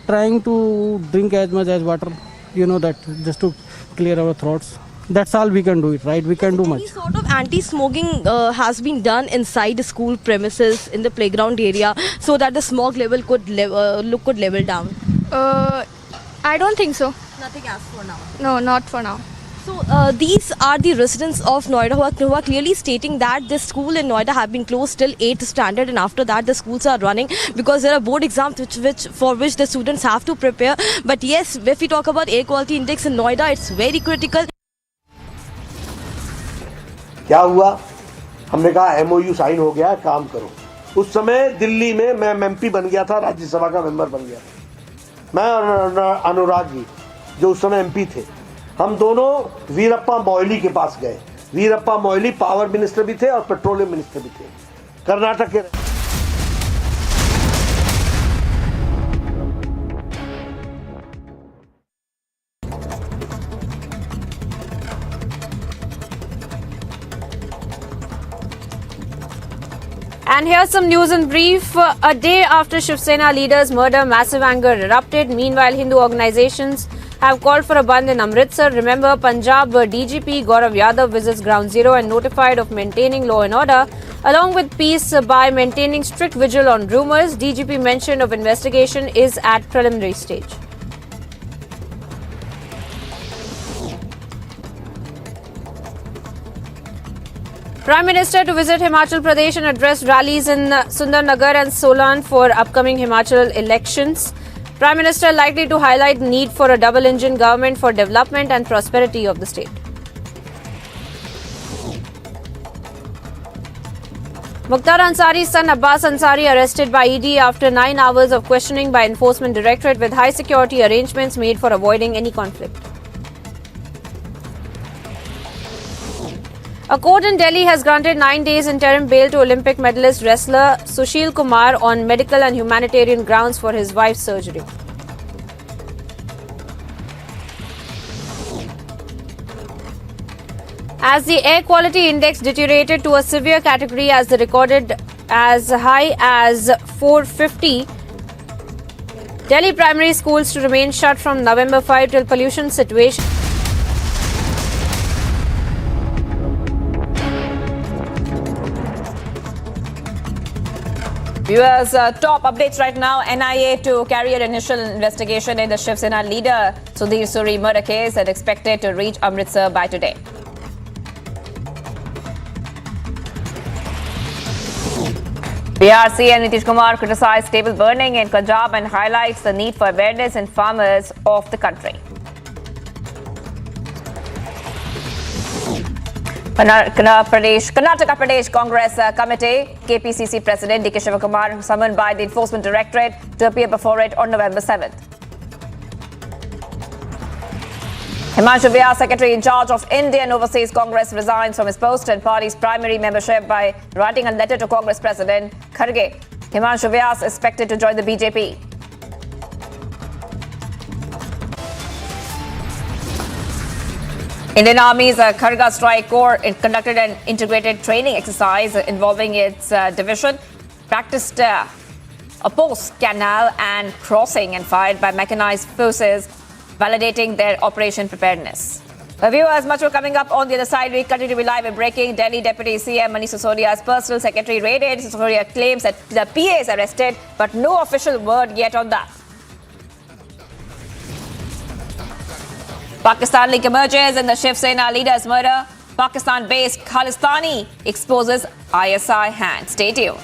S7: trying to drink as much as water, that just to clear our throats. That's all we can do it, right? We can do much.
S9: Any sort of anti-smoking has been done inside the school premises, in the playground area, so that the smog level could level down?
S14: I don't think so.
S9: Nothing as for now.
S14: No, not for now.
S9: So these are the residents of Noida who are clearly stating that this school in Noida have been closed till 8th standard, and after that the schools are running because there are board exams for which the students have to prepare. But yes, if we talk about air quality index in Noida, it's very critical.
S1: क्या हुआ? हमने कहा MOU sign हो गया, काम करो. उस समय दिल्ली में मैं MP बन गया था, राज्यसभा का मेंबर बन गया था. मैं और अनुराग जी जो उस समय MP थे, हम दोनों वीरप्पा मोइली के पास गए. वीरप्पा मोइली पावर मिनिस्टर भी थे और पेट्रोलियम मिनिस्टर भी थे, कर्नाटक के.
S2: And here's some news in brief. A day after Shiv Sena leader's murder, massive anger erupted. Meanwhile, Hindu organizations have called for a bandh in Amritsar. Remember, Punjab DGP Gaurav Yadav visits Ground Zero and notified of maintaining law and order, along with peace by maintaining strict vigil on rumours. DGP mention of investigation is at preliminary stage. Prime Minister to visit Himachal Pradesh and address rallies in Sundarnagar and Solan for upcoming Himachal elections. Prime Minister likely to highlight the need for a double-engine government for development and prosperity of the state. Mukhtar Ansari's son Abbas Ansari arrested by ED after 9 hours of questioning by Enforcement Directorate with high security arrangements made for avoiding any conflict. A court in Delhi has granted 9 days interim bail to Olympic medalist wrestler Sushil Kumar on medical and humanitarian grounds for his wife's surgery. As the air quality index deteriorated to a severe category as recorded as high as 450, Delhi primary schools to remain shut from November 5 till pollution situation.
S18: Viewers, top updates right now. NIA to carry an initial investigation in the Shiv Sena leader Sudhir Suri murder case and expected to reach Amritsar by today. PRC and Nitish Kumar criticized stable burning in Punjab and highlights the need for awareness in farmers of the country. Karnataka Pradesh Congress Committee, KPCC President D.K. Shivakumar summoned by the Enforcement Directorate to appear before it on November 7th. Himanshu Vyas, Secretary in charge of Indian Overseas Congress, resigns from his post and party's primary membership by writing a letter to Congress President Kharge. Himanshu Vyas is expected to join the BJP. Indian Army's Kharga Strike Corps conducted an integrated training exercise involving its division, practiced a post canal and crossing and fired by mechanized forces, validating their operation preparedness. Viewers, much more coming up on the other side. We continue to be live and breaking. Delhi Deputy CM Manisha Sisodia's personal secretary raided. Sisodia claims that the PA is arrested, but no official word yet on that. Pakistan link emerges in the Shiv Sena leader's murder. Pakistan-based Khalistani exposes ISI hand. Stay tuned.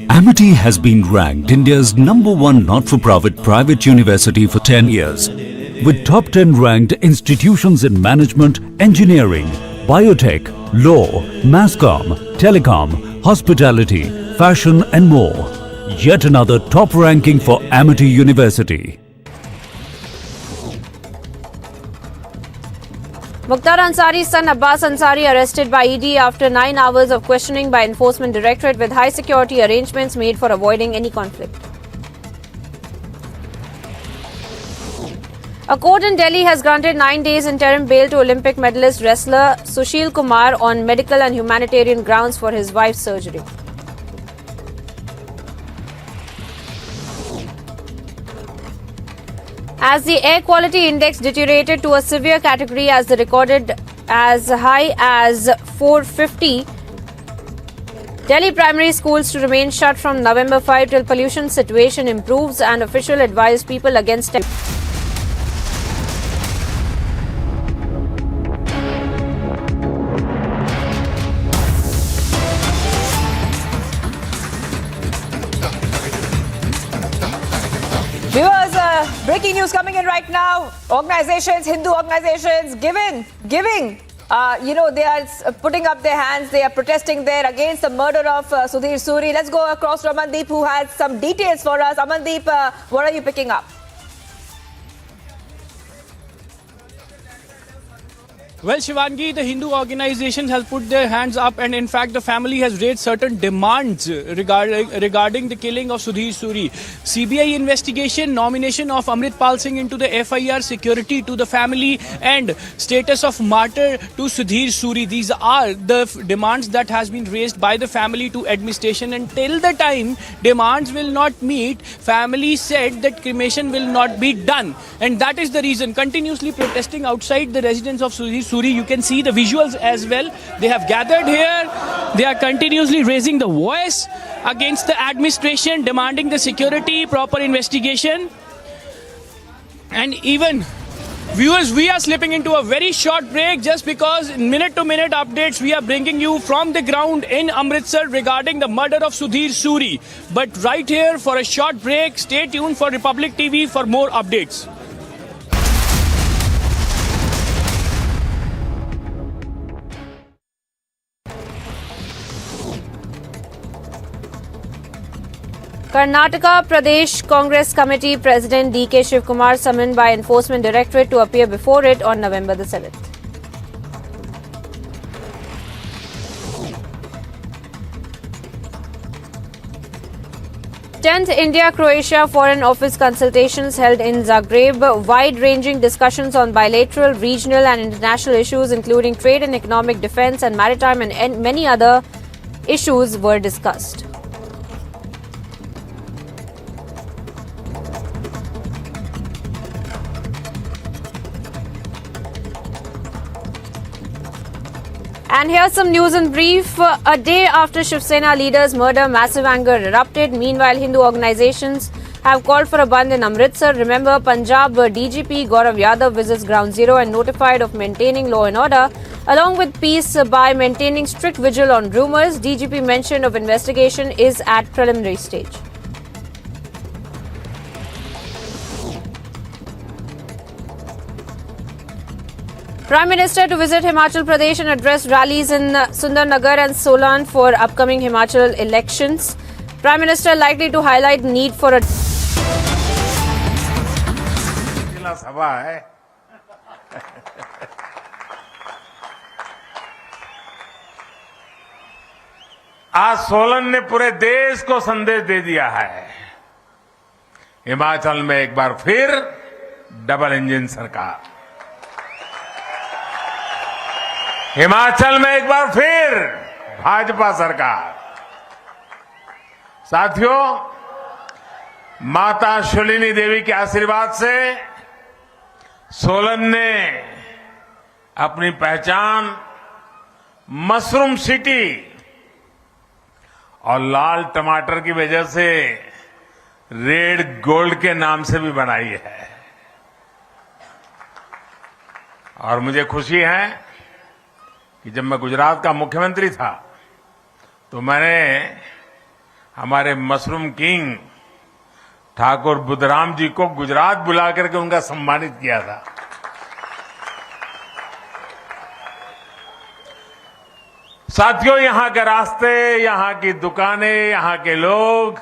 S10: Amity has been ranked India's #1 not-for-profit private university for 10 years. with top 10 ranked institutions in management, engineering, biotech, law, mass comm, telecom, hospitality, fashion and more. Yet another top ranking for Amity University.
S2: Mukhtar Ansari's son Abbas Ansari arrested by ED after 9 hours of questioning by Enforcement Directorate with high security arrangements made for avoiding any conflict. A court in Delhi has granted 9 days interim bail to Olympic medalist wrestler Sushil Kumar on medical and humanitarian grounds for his wife's surgery. As the air quality index deteriorated to a severe category as recorded as high as 450, Delhi primary schools to remain shut from November 5 till pollution situation improves, and official advised people against
S18: Viewers, breaking news coming in right now. Organizations, Hindu organizations, giving, they are putting up their hands. They are protesting there against the murder of Sudhir Suri. Let's go across to Amandeep, who has some details for us. Amandeep, what are you picking up?
S16: Well, Shivangi, the Hindu organization has put their hands up, and in fact the family has raised certain demands regarding the killing of Sudhir Suri. CBI investigation, nomination of Amritpal Singh into the FIR, security to the family, and status of martyr to Sudhir Suri. These are the demands that has been raised by the family to administration, and till the time demands will not meet, family said that cremation will not be done, and that is the reason continuously protesting outside the residence of Sudhir Suri. You can see the visuals as well. They have gathered here. They are continuously raising the voice against the administration, demanding the security, proper investigation. And even, viewers, we are slipping into a very short break just because minute-to-minute updates we are bringing you from the ground in Amritsar regarding the murder of Sudhir Suri. But right here for a short break, stay tuned for Republic TV for more updates.
S2: Karnataka Pradesh Congress Committee President D.K. Shivakumar summoned by Enforcement Directorate to appear before it on November the 7th. Tenth India-Croatia Foreign Office consultations held in Zagreb. Wide-ranging discussions on bilateral, regional and international issues including trade and economic, defence and maritime and many other issues were discussed. And here's some news in brief. A day after Shiv Sena leader's murder, massive anger erupted. Meanwhile, Hindu organizations have called for a bandh in Amritsar. Remember, Punjab DGP Gaurav Yadav visits Ground Zero and notified of maintaining law and order, along with peace by maintaining strict vigil on rumours. DGP mention of investigation is at preliminary stage. Prime Minister to visit Himachal Pradesh and address rallies in Sundarnagar and Solan for upcoming Himachal elections. Prime Minister likely to highlight need for a
S15: सभा है आज सोलन ने पूरे देश को संदेश दे दिया है। हिमाचल में एक बार फिर डबल इंजन सरकार, हिमाचल में एक बार फिर भाजपा सरकार। साथियों, माता शूलिनी देवी के आशीर्वाद से सोलन ने अपनी पहचान मशरूम सिटी और लाल टमाटर की वजह से रेड गोल्ड के नाम से भी बनाई है। और मुझे खुशी है कि जब मैं गुजरात का मुख्यमंत्री था तो मैंने हमारे मशरूम किंग ठाकुर बुद्धराम जी को गुजरात बुला करके उनका सम्मानित किया था। साथियों, यहां के रास्ते, यहां की दुकानें, यहां के लोग,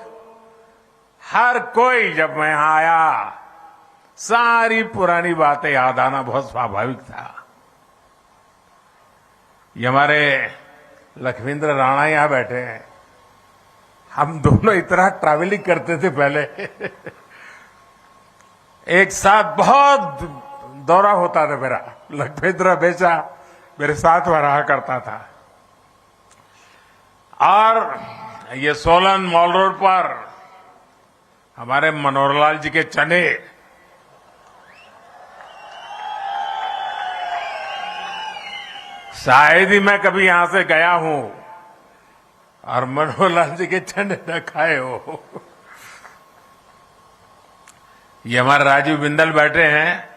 S15: हर कोई जब मैं यहां आया, सारी पुरानी बातें याद आना बहुत स्वाभाविक था। ये हमारे लखविंद्र राणा यहां बैठे हैं। हम दोनों इतना ट्रैवलिंग करते थे पहले एक साथ बहुत दौरा होता था मेरा। लखविंद्र हमेशा मेरे साथ वहां रहा करता था। और ये सोलन मॉल रोड पर हमारे मनोहरलाल जी के चने, शायद ही मैं कभी यहां से गया हूं और मनोहरलाल जी के चने न खाए हो। ये हमारे राजीव बिंदल बैठे हैं,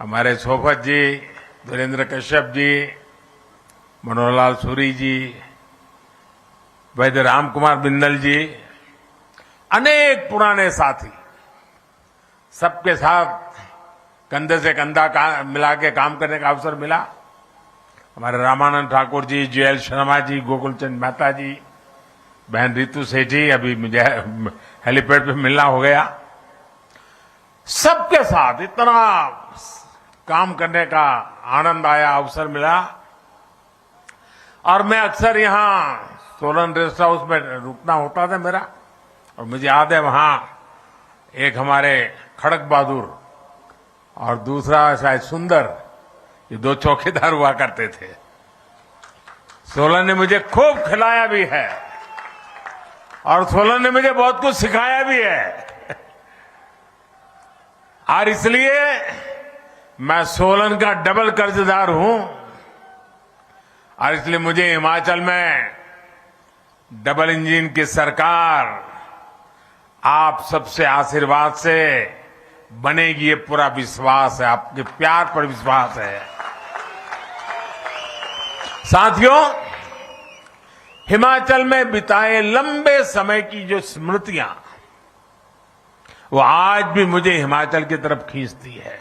S15: हमारे सोफत जी, धीरेन्द्र कश्यप जी, मनोहरलाल सूरी जी, वैद्य राम कुमार बिंदल जी, अनेक पुराने साथी, सबके साथ कंधे से कंधा मिला के काम करने का अवसर मिला। हमारे रामानंद ठाकुर जी, JL शर्मा जी, गोकुलचंद मेहता जी, बहन रितु सेठी, अभी मुझे हेलीपैड पे मिलना हो गया। सबके साथ इतना काम करने का आनंद आया, अवसर मिला। और मैं अक्सर यहां सोलन रेस्ट हाउस में रुकना होता था मेरा, और मुझे याद है वहां एक हमारे खड़क बहादुर और दूसरा शायद सुंदर, ये दो चौकीदार हुआ करते थे। सोलन ने मुझे खूब खिलाया भी है और सोलन ने मुझे बहुत कुछ सिखाया भी है। और इसलिए मैं सोलन का डबल कर्जदार हूं, और इसलिए मुझे हिमाचल में डबल इंजन की सरकार आप सबसे आशीर्वाद से बनेगी, ये पूरा विश्वास है, आपके प्यार पर विश्वास है। साथियों, हिमाचल में बिताए लंबे समय की जो स्मृतियां, वो आज भी मुझे हिमाचल की तरफ खींचती है।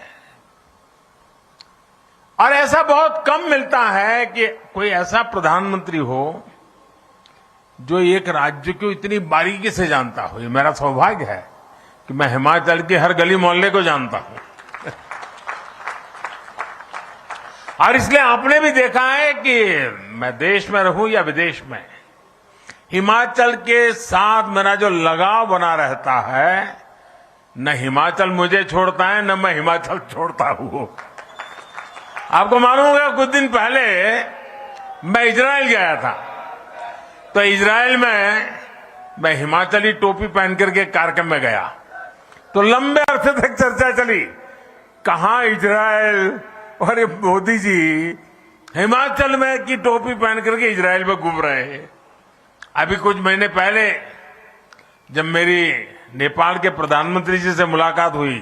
S15: और ऐसा बहुत कम मिलता है कि कोई ऐसा प्रधानमंत्री हो जो एक राज्य को इतनी बारीकी से जानता हो। ये मेरा सौभाग्य है कि मैं हिमाचल के हर गली मोहल्ले को जानता हूं। और इसलिए आपने भी देखा है कि मैं देश में रहूं या विदेश में, हिमाचल के साथ मेरा जो लगाव बना रहता है, न हिमाचल मुझे छोड़ता है, न मैं हिमाचल छोड़ता हूं। आपको मालूम होगा, कुछ दिन पहले मैं इजराइल गया था, तो इजराइल में मैं हिमाचली टोपी पहन करके कार्यक्रम में गया, तो लंबे अरसे तक चर्चा चली, कहां इजराइल और ये मोदी जी हिमाचल में की टोपी पहन करके इजराइल में घूम रहे हैं। अभी कुछ महीने पहले जब मेरी नेपाल के प्रधानमंत्री जी से मुलाकात हुई,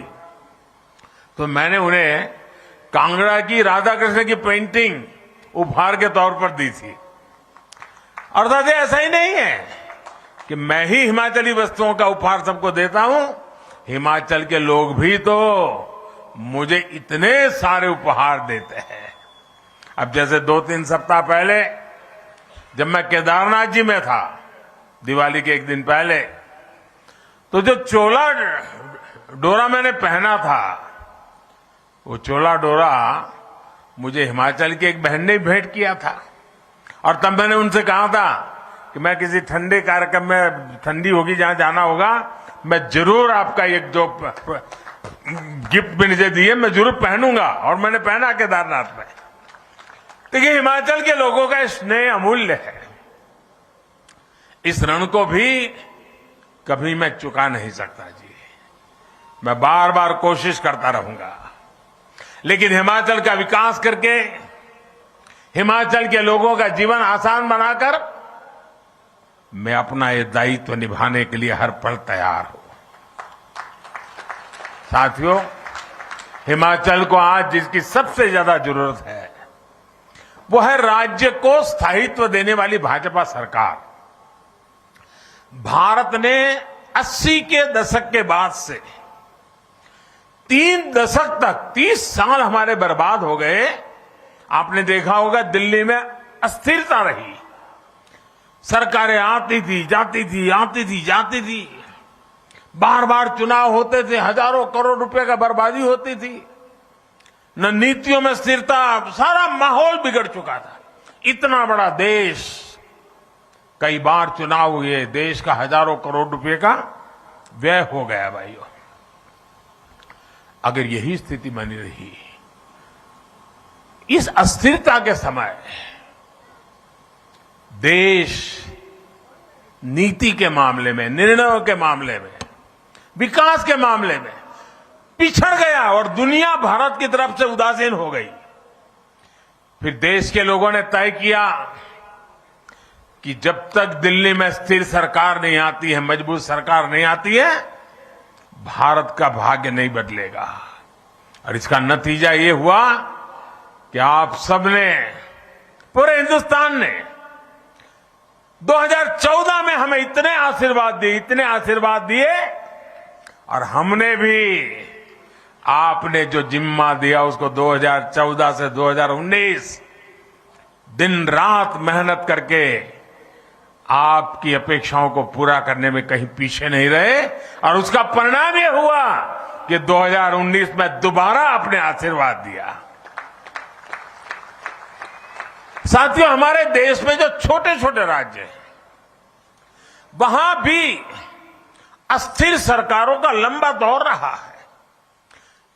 S15: तो मैंने उन्हें कांगड़ा की राधा कृष्ण की पेंटिंग उपहार के तौर पर दी थी। और दादा, ऐसा ही नहीं है कि मैं ही हिमाचली वस्तुओं का उपहार सबको देता हूं, हिमाचल के लोग भी तो मुझे इतने सारे उपहार देते हैं। अब जैसे 2-3 सप्ताह पहले जब मैं केदारनाथ जी में था, दिवाली के एक दिन पहले, तो जो चोला डोरा मैंने पहना था, वो चोला डोरा मुझे हिमाचल की एक बहन ने भेंट किया था। और तब मैंने उनसे कहा था कि मैं किसी ठंडे कार्यक्रम में, ठंडी होगी जहां जाना होगा, मैं जरूर आपका एक जो गिफ्ट भी मुझे दिए मैं जरूर पहनूंगा। और मैंने पहना केदारनाथ में। देखिए, हिमाचल के लोगों का स्नेह अमूल्य है। इस ऋण को भी कभी मैं चुका नहीं सकता जी। मैं बार बार कोशिश करता रहूंगा, लेकिन हिमाचल का विकास करके, हिमाचल के लोगों का जीवन आसान बनाकर मैं अपना ये दायित्व निभाने के लिए हर पल तैयार हूं। साथियों, हिमाचल को आज जिसकी सबसे ज्यादा जरूरत है, वो है राज्य को स्थायित्व देने वाली भाजपा सरकार। भारत ने 80 के दशक के बाद से 3 दशक तक 30 साल हमारे बर्बाद हो गए। आपने देखा होगा दिल्ली में अस्थिरता रही, सरकारें आती थी जाती थी, आती थी जाती थी, बार बार चुनाव होते थे, हजारों करोड़ रुपए का बर्बादी होती थी, न नीतियों में स्थिरता, सारा माहौल बिगड़ चुका था। इतना बड़ा देश, कई बार चुनाव हुए, देश का हजारों करोड़ रुपए का व्यय हो गया भाइयों। अगर यही स्थिति बनी रही, इस अस्थिरता के समय देश नीति के मामले में, निर्णयों के मामले में, विकास के मामले में पिछड़ गया और दुनिया भारत की तरफ से उदासीन हो गई, फिर देश के लोगों ने तय किया कि जब तक दिल्ली में स्थिर सरकार नहीं आती है, मजबूत सरकार नहीं आती है, भारत का भाग्य नहीं बदलेगा। और इसका नतीजा ये हुआ कि आप सबने, पूरे हिंदुस्तान ने 2014 में हमें इतने आशीर्वाद दिए और हमने भी आपने जो जिम्मा दिया उसको 2014 से 2019 दिन रात मेहनत करके आपकी अपेक्षाओं को पूरा करने में कहीं पीछे नहीं रहे और उसका परिणाम यह हुआ कि 2019 में दोबारा आपने आशीर्वाद दिया। साथियों, हमारे देश में जो छोटे छोटे राज्य हैं, वहां भी अस्थिर सरकारों का लंबा दौर रहा है।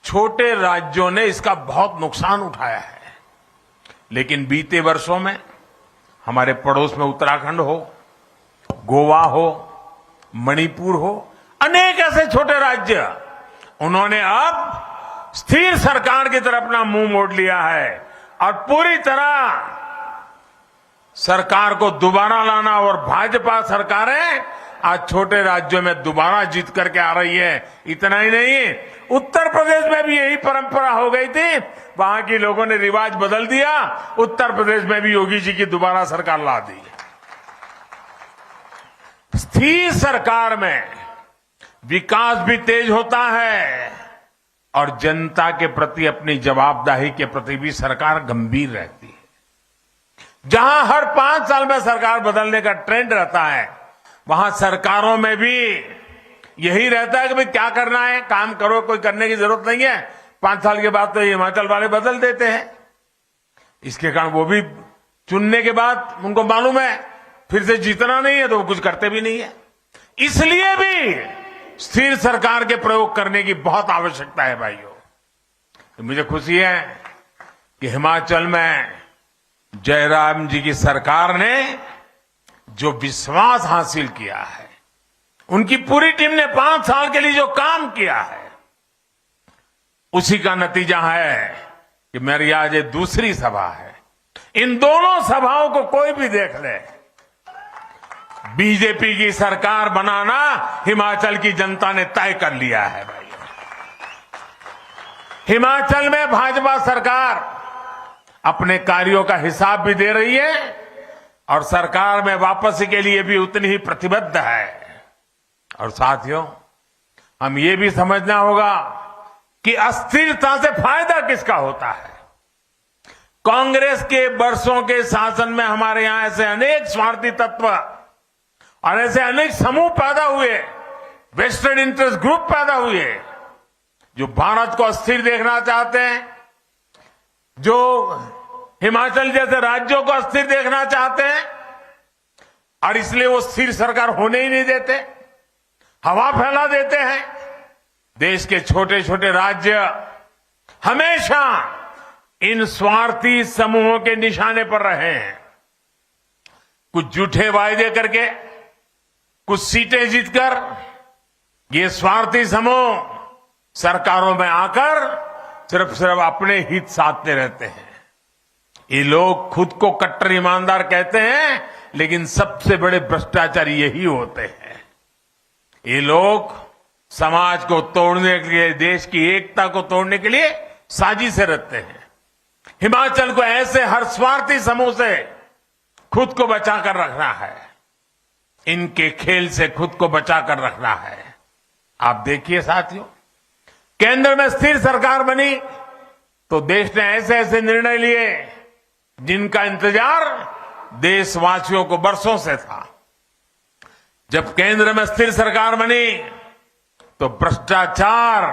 S15: छोटे राज्यों ने इसका बहुत नुकसान उठाया है, लेकिन बीते वर्षों में हमारे पड़ोस में उत्तराखंड हो, गोवा हो, मणिपुर हो, अनेक ऐसे छोटे राज्य, उन्होंने अब स्थिर सरकार की तरफ अपना मुंह मोड़ लिया है और पूरी तरह सरकार को दोबारा लाना, और भाजपा सरकारें आज छोटे राज्यों में दोबारा जीत करके आ रही है। इतना ही नहीं, उत्तर प्रदेश में भी यही परंपरा हो गई थी, वहां के लोगों ने रिवाज बदल दिया, उत्तर प्रदेश में भी योगी जी की दोबारा सरकार ला दी। स्थिर सरकार में विकास भी तेज होता है और जनता के प्रति, अपनी जवाबदेही के प्रति भी सरकार गंभीर रहती है। जहां हर 5 साल में सरकार बदलने का ट्रेंड रहता है, वहां सरकारों में भी यही रहता है कि भाई क्या करना है, काम करो, कोई करने की जरूरत नहीं है। 5 साल के बाद तो हिमाचल वाले बदल देते हैं। इसके कारण वो भी चुनने के बाद उनको मालूम है फिर से जीतना नहीं है, तो वो कुछ करते भी नहीं है। इसलिए भी स्थिर सरकार के प्रयोग करने की बहुत आवश्यकता है भाइयों। तो मुझे खुशी है कि हिमाचल में जयराम जी की सरकार ने जो विश्वास हासिल किया है, उनकी पूरी टीम ने 5 साल के लिए जो काम किया है, उसी का नतीजा है कि मेरी आज ये दूसरी सभा है। इन दोनों सभाओं को कोई भी देख ले, बीजेपी की सरकार बनाना हिमाचल की जनता ने तय कर लिया है भाई। हिमाचल में भाजपा सरकार अपने कार्यों का हिसाब भी दे रही है और सरकार में वापसी के लिए भी उतनी ही प्रतिबद्ध है। और साथियों, हम ये भी समझना होगा कि अस्थिरता से फायदा किसका होता है। कांग्रेस के वर्षों के शासन में हमारे यहां ऐसे अनेक स्वार्थी तत्व और ऐसे अनेक समूह पैदा हुए, वेस्टेड इंटरेस्ट ग्रुप पैदा हुए, जो भारत को अस्थिर देखना चाहते हैं, जो हिमाचल जैसे राज्यों को अस्थिर देखना चाहते हैं, और इसलिए वो स्थिर सरकार होने ही नहीं देते, हवा फैला देते हैं। देश के छोटे छोटे राज्य हमेशा इन स्वार्थी समूहों के निशाने पर रहे हैं। कुछ झूठे वायदे करके, कुछ सीटें जीतकर ये स्वार्थी समूह सरकारों में आकर सिर्फ अपने हित साधते रहते हैं। ये लोग खुद को कट्टर ईमानदार कहते हैं, लेकिन सबसे बड़े भ्रष्टाचारी यही होते हैं। ये लोग समाज को तोड़ने के लिए, देश की एकता को तोड़ने के लिए साजिशें रचते हैं। हिमाचल को ऐसे हर स्वार्थी समूह से खुद को बचाकर रखना है। इनके खेल से खुद को बचा कर रखना है। आप देखिए साथियों, केंद्र में स्थिर सरकार बनी तो देश ने ऐसे ऐसे निर्णय लिए जिनका इंतजार देशवासियों को बरसों से था। जब केंद्र में स्थिर सरकार बनी तो भ्रष्टाचार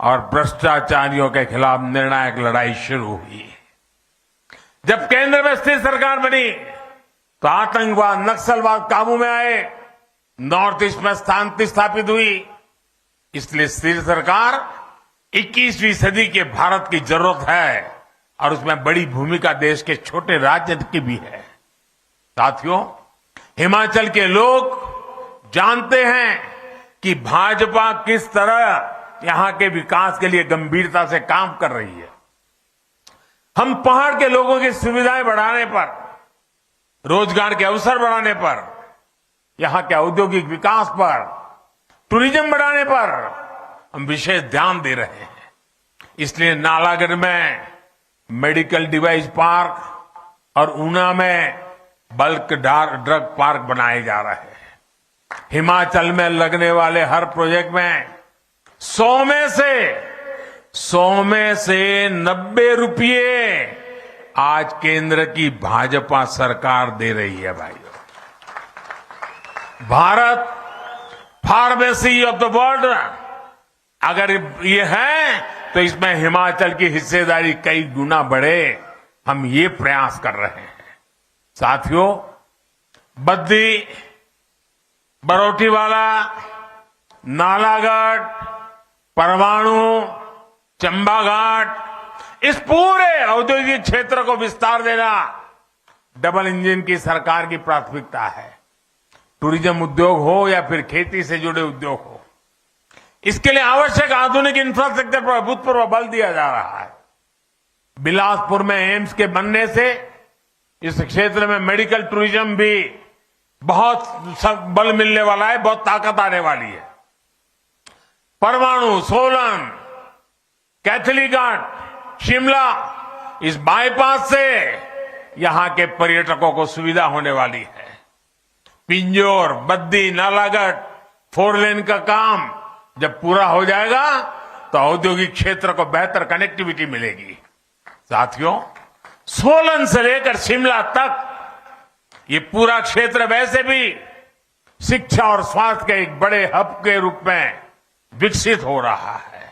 S15: और भ्रष्टाचारियों के खिलाफ निर्णायक लड़ाई शुरू हुई। जब केंद्र में स्थिर सरकार बनी तो आतंकवाद, नक्सलवाद काबू में आए, नॉर्थ ईस्ट में शांति स्थापित हुई। इसलिए स्थिर सरकार 21वीं सदी के भारत की जरूरत है और उसमें बड़ी भूमिका देश के छोटे राज्य की भी है। साथियों, हिमाचल के लोग जानते हैं कि भाजपा किस तरह यहां के विकास के लिए गंभीरता से काम कर रही है। हम पहाड़ के लोगों की सुविधाएं बढ़ाने पर, रोजगार के अवसर बढ़ाने पर, यहां के औद्योगिक विकास पर, टूरिज्म बढ़ाने पर हम विशेष ध्यान दे रहे हैं। इसलिए नालागढ़ में मेडिकल डिवाइस पार्क और ऊना में बल्क ड्रग पार्क बनाए जा रहे हैं। हिमाचल में लगने वाले हर प्रोजेक्ट में 100 में से 90 रुपये आज केंद्र की भाजपा सरकार दे रही है। भाइयों, Bharat pharmacy of the world अगर ये है तो इसमें हिमाचल की हिस्सेदारी कई गुना बढ़े, हम ये प्रयास कर रहे हैं। साथियों, बद्दी, बरोटीवाला, नालागढ़, परमाणु, चंबाघाट, इस पूरे औद्योगिक क्षेत्र को विस्तार देना डबल इंजन की सरकार की प्राथमिकता है। टूरिज्म उद्योग हो या फिर खेती से जुड़े उद्योग हो, इसके लिए आवश्यक आधुनिक इंफ्रास्ट्रक्चर पर अभूतपूर्व बल दिया जा रहा है। बिलासपुर में एम्स के बनने से इस क्षेत्र में मेडिकल टूरिज्म भी बहुत बल मिलने वाला है, बहुत ताकत आने वाली है। परमाणु, सोलन, कैथलीघाट, शिमला, इस बाईपास से यहां के पर्यटकों को सुविधा होने वाली है। पिंजौर, बद्दी, नालागढ़ 4 लेन का काम जब पूरा हो जाएगा तो औद्योगिक क्षेत्र को बेहतर कनेक्टिविटी मिलेगी। साथियों, सोलन से लेकर शिमला तक ये पूरा क्षेत्र वैसे भी शिक्षा और स्वास्थ्य के एक बड़े हब के रूप में विकसित हो रहा है।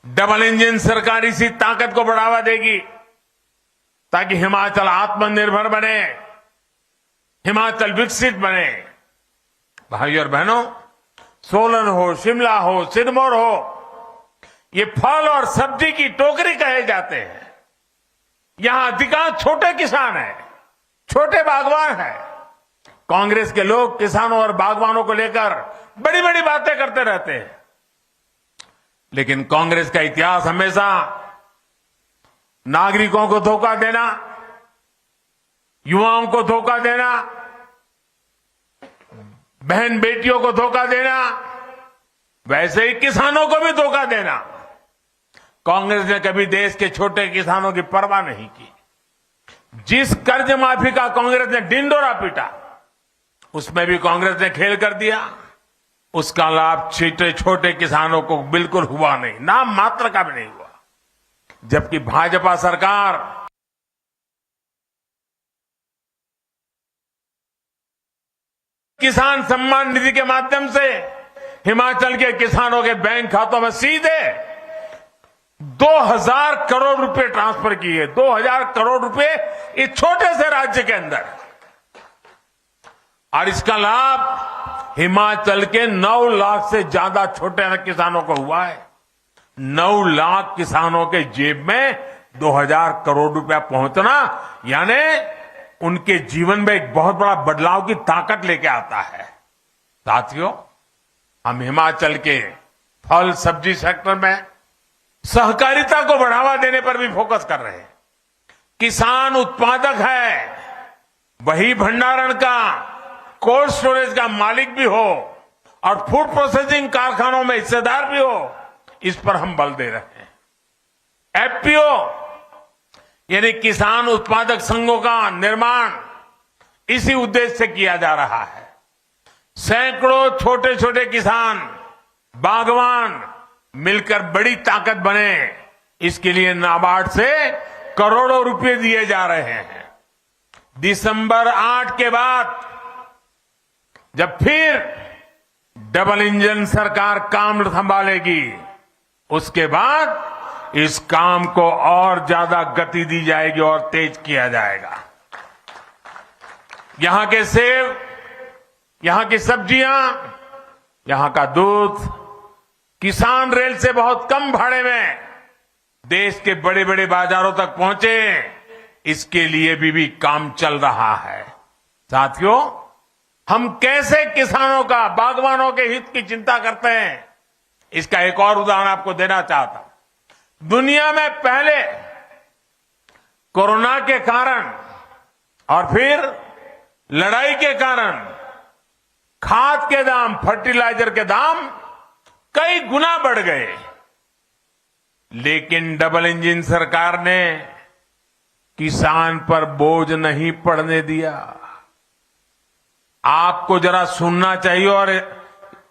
S15: डबल इंजन सरकार इसी ताकत को बढ़ावा देगी ताकि हिमाचल आत्मनिर्भर बने, हिमाचल विकसित बने। भाइयों और बहनों, सोलन हो, शिमला हो, सिरमौर हो, ये फल और सब्जी की टोकरी कहे जाते हैं। यहां अधिकांश छोटे किसान हैं, छोटे बागवान हैं। कांग्रेस के लोग किसानों और बागवानों को लेकर बड़ी बड़ी बातें करते रहते हैं, लेकिन कांग्रेस का इतिहास हमेशा नागरिकों को धोखा देना, युवाओं को धोखा देना, बहन बेटियों को धोखा देना, वैसे ही किसानों को भी धोखा देना। कांग्रेस ने कभी देश के छोटे किसानों की परवाह नहीं की। जिस कर्ज माफी का कांग्रेस ने ढिंढोरा पीटा, उसमें भी कांग्रेस ने खेल कर दिया। उसका लाभ छोटे छोटे किसानों को बिल्कुल हुआ नहीं, नाम मात्र का भी नहीं हुआ। जबकि भाजपा सरकार किसान सम्मान निधि के माध्यम से हिमाचल के किसानों के बैंक खातों में सीधे 2000 करोड़ रुपए ट्रांसफर किए। 2000 करोड़ रुपए इस छोटे से राज्य के अंदर, और इसका लाभ हिमाचल के 9 लाख से ज्यादा छोटे किसानों को हुआ है। 9 लाख किसानों के जेब में 2000 करोड़ रुपया पहुंचना यानी उनके जीवन में एक बहुत बड़ा बदलाव की ताकत लेके आता है। साथियों, हम हिमाचल के फल सब्जी सेक्टर में सहकारिता को बढ़ावा देने पर भी फोकस कर रहे हैं। किसान उत्पादक है, वही भंडारण का, कोल्ड स्टोरेज का मालिक भी हो और फूड प्रोसेसिंग कारखानों में हिस्सेदार भी हो, इस पर हम बल दे रहे हैं। एफपीओ यानी किसान उत्पादक संघों का निर्माण इसी उद्देश्य से किया जा रहा है। सैकड़ों छोटे छोटे किसान, बागवान मिलकर बड़ी ताकत बने, इसके लिए नाबार्ड से करोड़ों रुपए दिए जा रहे हैं। दिसंबर 8 के बाद जब फिर डबल इंजन सरकार काम संभालेगी, उसके बाद इस काम को और ज्यादा गति दी जाएगी और तेज किया जाएगा। यहां के सेब, यहां की सब्जियां, यहां का दूध किसान रेल से बहुत कम भाड़े में देश के बड़े बड़े बाजारों तक पहुंचे, इसके लिए भी काम चल रहा है। साथियों, हम कैसे किसानों का, बागवानों के हित की चिंता करते हैं, इसका एक और उदाहरण आपको देना चाहता हूं। दुनिया में पहले कोरोना के कारण और फिर लड़ाई के कारण खाद के दाम, फर्टिलाइजर के दाम कई गुना बढ़ गए, लेकिन डबल इंजन सरकार ने किसान पर बोझ नहीं पड़ने दिया। आपको जरा सुनना चाहिए और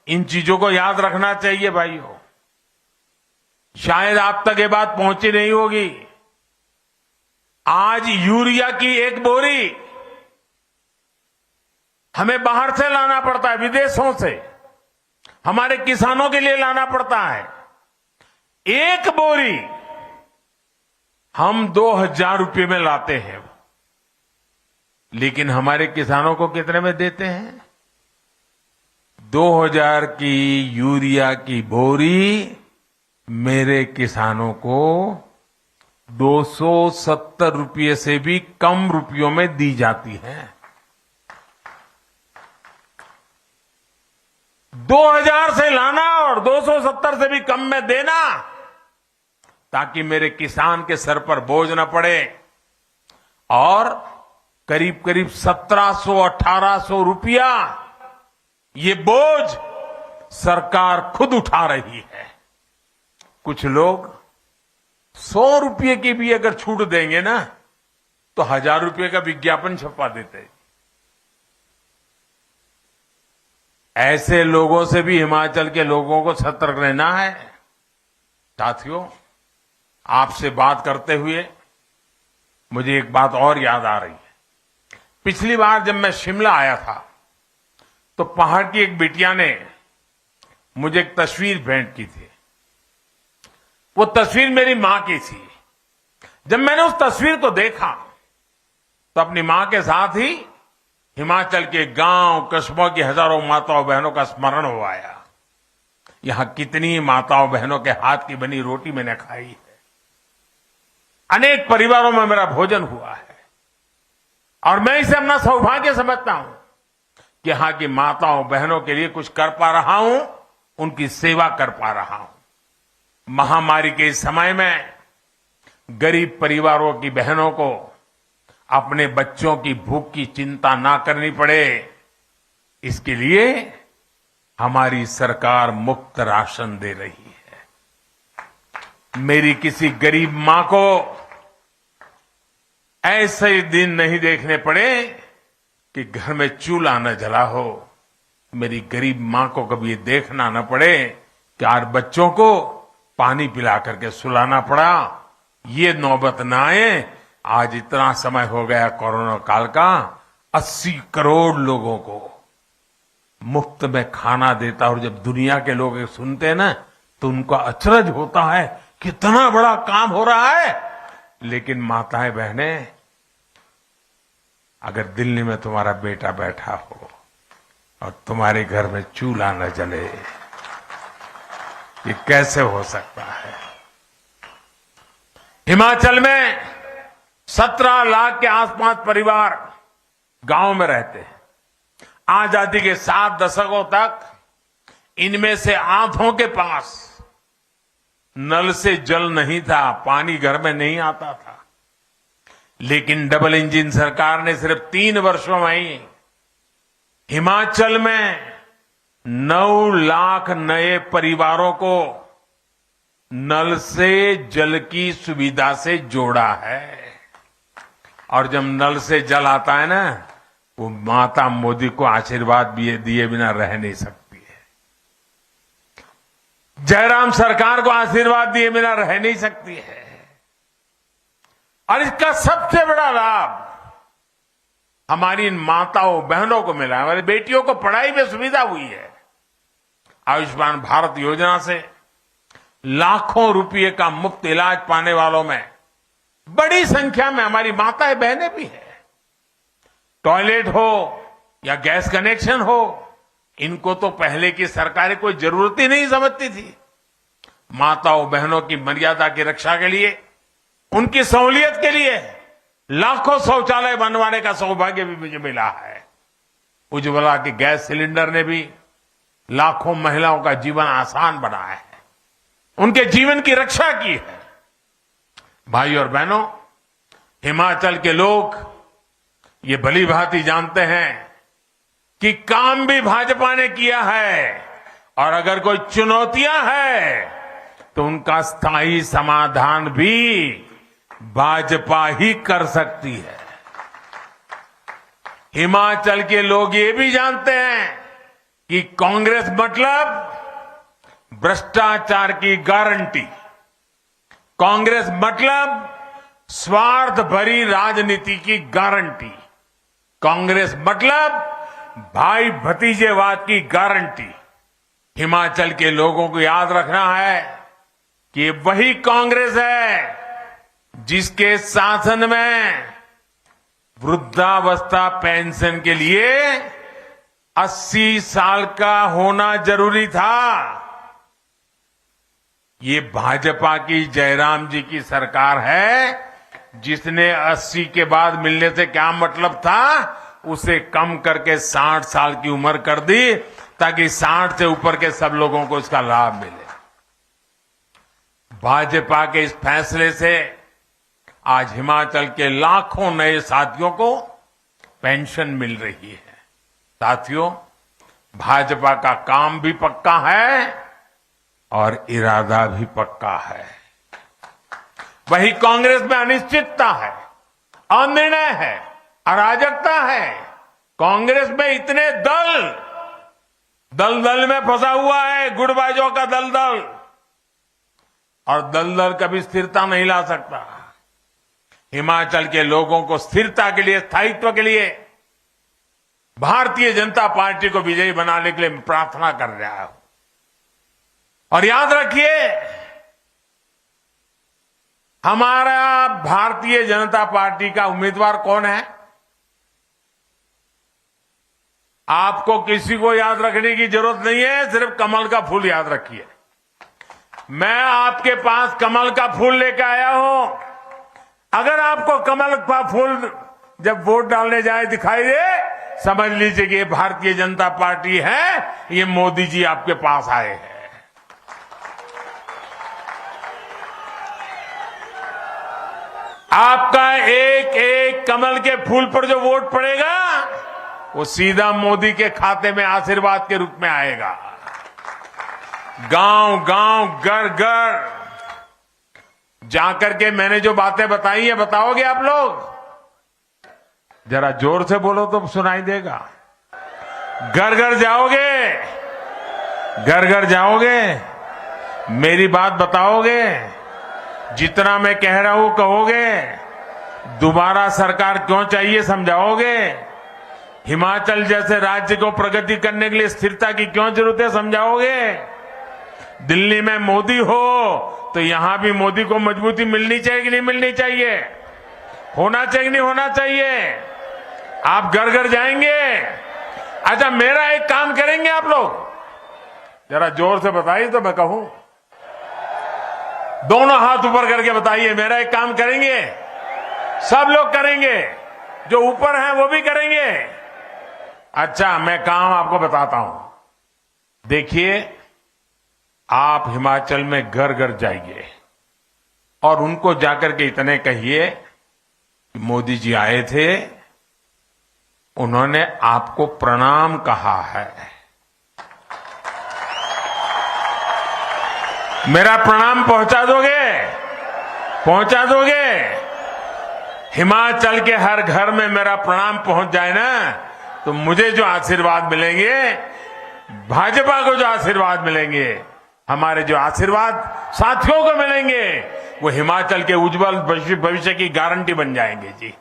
S15: इन चीजों को याद रखना चाहिए भाइयों। शायद आप तक ये बात पहुंची नहीं होगी। आज यूरिया की एक बोरी हमें बाहर से लाना पड़ता है, विदेशों से हमारे किसानों के लिए लाना पड़ता है। एक बोरी हम 2000 रुपये में लाते हैं, लेकिन हमारे किसानों को कितने में देते हैं? 2000 की यूरिया की बोरी मेरे किसानों को 270 रुपये से भी कम रुपयों में दी जाती है। 2000 से लाना और 270 से भी कम में देना, ताकि मेरे किसान के सर पर बोझ न पड़े। और करीब करीब 1700-1800 रुपया ये बोझ सरकार खुद उठा रही है। कुछ लोग 100 रुपये की भी अगर छूट देंगे ना, तो 1000 रुपये का विज्ञापन छपवा देते। ऐसे लोगों से भी हिमाचल के लोगों को सतर्क रहना है। साथियों, आपसे बात करते हुए मुझे एक बात और याद आ रही है। पिछली बार जब मैं शिमला आया था, तो पहाड़ की एक बिटिया ने मुझे एक तस्वीर भेंट की थी। वो तस्वीर मेरी मां की थी। जब मैंने उस तस्वीर को देखा, तो अपनी मां के साथ ही हिमाचल के गांव, कस्बों की हजारों माताओं बहनों का स्मरण हो आया। यहां कितनी माताओं बहनों के हाथ की बनी रोटी मैंने खाई है। अनेक परिवारों में मेरा भोजन हुआ है, और मैं इसे अपना सौभाग्य समझता हूं कि यहां की माताओं बहनों के लिए कुछ कर पा रहा हूं, उनकी सेवा कर पा रहा हूं। महामारी के इस समय में गरीब परिवारों की बहनों को अपने बच्चों की भूख की चिंता ना करनी पड़े, इसके लिए हमारी सरकार मुफ्त राशन दे रही है। मेरी किसी गरीब मां को ऐसे दिन नहीं देखने पड़े कि घर में चूल्हा न जला हो। मेरी गरीब मां को कभी ये देखना न पड़े कि आज बच्चों को पानी पिला करके सुलाना पड़ा। ये नौबत न आए। आज इतना समय हो गया कोरोना काल का, 80 करोड़ लोगों को मुफ्त में खाना देता, और जब दुनिया के लोग ये सुनते हैं ना, तो उनका अचरज होता है, कितना बड़ा काम हो रहा है। लेकिन माताएं बहनें, अगर दिल्ली में तुम्हारा बेटा बैठा हो और तुम्हारे घर में चूल्हा न जले, ये कैसे हो सकता है? हिमाचल में 17 लाख के आसपास परिवार गांव में रहते हैं। आजादी के 7 दशकों तक इनमें से आधों के पास नल से जल नहीं था, पानी घर में नहीं आता था। लेकिन डबल इंजन सरकार ने सिर्फ 3 वर्षों में ही हिमाचल में 9 लाख नए परिवारों को नल से जल की सुविधा से जोड़ा है। और जब नल से जल आता है ना, वो माता मोदी को आशीर्वाद दिए बिना रह नहीं सकती है। जयराम सरकार को आशीर्वाद दिए बिना रह नहीं सकती है। और इसका सबसे बड़ा लाभ हमारी इन माताओं बहनों को मिला है। हमारी बेटियों को पढ़ाई में सुविधा हुई है। आयुष्मान भारत योजना से लाखों रुपए का मुफ्त इलाज पाने वालों में बड़ी संख्या में हमारी माताएं बहनें भी हैं। टॉयलेट हो या गैस कनेक्शन हो, इनको तो पहले की सरकारें कोई जरूरत ही नहीं समझती थी। माताओं बहनों की मर्यादा की रक्षा के लिए, उनकी सहूलियत के लिए लाखों शौचालय बनवाने का सौभाग्य भी मुझे मिला है। उज्ज्वला के गैस सिलेंडर ने भी लाखों महिलाओं का जीवन आसान बनाया है, उनके जीवन की रक्षा की है। भाई और बहनों, हिमाचल के लोग ये भली भांति जानते हैं कि काम भी भाजपा ने किया है, और अगर कोई चुनौतियां हैं तो उनका स्थायी समाधान भी भाजपा ही कर सकती है। हिमाचल के लोग ये भी जानते हैं कि कांग्रेस मतलब भ्रष्टाचार की गारंटी, कांग्रेस मतलब स्वार्थ भरी राजनीति की गारंटी, कांग्रेस मतलब भाई भतीजेवाद की गारंटी। हिमाचल के लोगों को याद रखना है कि वही कांग्रेस है जिसके शासन में वृद्धावस्था पेंशन के लिए 80 साल का होना जरूरी था। ये भाजपा की जयराम जी की सरकार है जिसने 80 के बाद मिलने से क्या मतलब था, उसे कम करके 60 साल की उम्र कर दी ताकि 60 से ऊपर के सब लोगों को इसका लाभ मिले। भाजपा के इस फैसले से आज हिमाचल के लाखों नए साथियों को पेंशन मिल रही है। साथियों, भाजपा का काम भी पक्का है और इरादा भी पक्का है। वही कांग्रेस में अनिश्चितता है, अनिर्णय है, अराजकता है। कांग्रेस में इतने दल में फंसा हुआ है, गुटबाजों का दलदल, और दलदल कभी स्थिरता नहीं ला सकता। हिमाचल के लोगों को स्थिरता के लिए, स्थायित्व के लिए भारतीय जनता पार्टी को विजयी बनाने के लिए प्रार्थना कर रहा हूं। और याद रखिए, हमारा भारतीय जनता पार्टी का उम्मीदवार कौन है? आपको किसी को याद रखने की जरूरत नहीं है, सिर्फ कमल का फूल याद रखिए। मैं आपके पास कमल का फूल लेकर आया हूं। अगर आपको कमल का फूल जब वोट डालने जाए दिखाई दे, समझ लीजिए कि ये भारतीय जनता पार्टी है, ये मोदी जी आपके पास आए हैं। आपका एक एक कमल के फूल पर जो वोट पड़ेगा वो सीधा मोदी के खाते में आशीर्वाद के रूप में आएगा। गांव गांव, घर घर जाकर के मैंने जो बातें बताई है, बताओगे आप लोग? जरा जोर से बोलो तो सुनाई देगा। घर घर जाओगे? घर घर जाओगे? मेरी बात बताओगे? जितना मैं कह रहा हूं कहोगे? दोबारा सरकार क्यों चाहिए समझाओगे? हिमाचल जैसे राज्य को प्रगति करने के लिए स्थिरता की क्यों जरूरत है समझाओगे? दिल्ली में मोदी हो तो यहां भी मोदी को मजबूती मिलनी चाहिए कि नहीं मिलनी चाहिए? होना चाहिए नहीं होना चाहिए? आप घर घर जाएंगे? अच्छा, मेरा एक काम करेंगे आप लोग? जरा जोर से बताइए तो मैं कहूं। दोनों हाथ ऊपर करके बताइए, मेरा एक काम करेंगे? सब लोग करेंगे, जो ऊपर हैं वो भी करेंगे। अच्छा, मैं काम आपको बताता हूं। देखिए, आप हिमाचल में घर घर जाइए और उनको जाकर के इतने कहिए, मोदी जी आए थे, उन्होंने आपको प्रणाम कहा है। मेरा प्रणाम पहुंचा दोगे? पहुंचा दोगे? हिमाचल के हर घर में मेरा प्रणाम पहुंच जाए ना, तो मुझे जो आशीर्वाद मिलेंगे, भाजपा को जो आशीर्वाद मिलेंगे, हमारे जो आशीर्वाद साथियों को मिलेंगे, वो हिमाचल के उज्जवल भविष्य की गारंटी बन जाएंगे जी।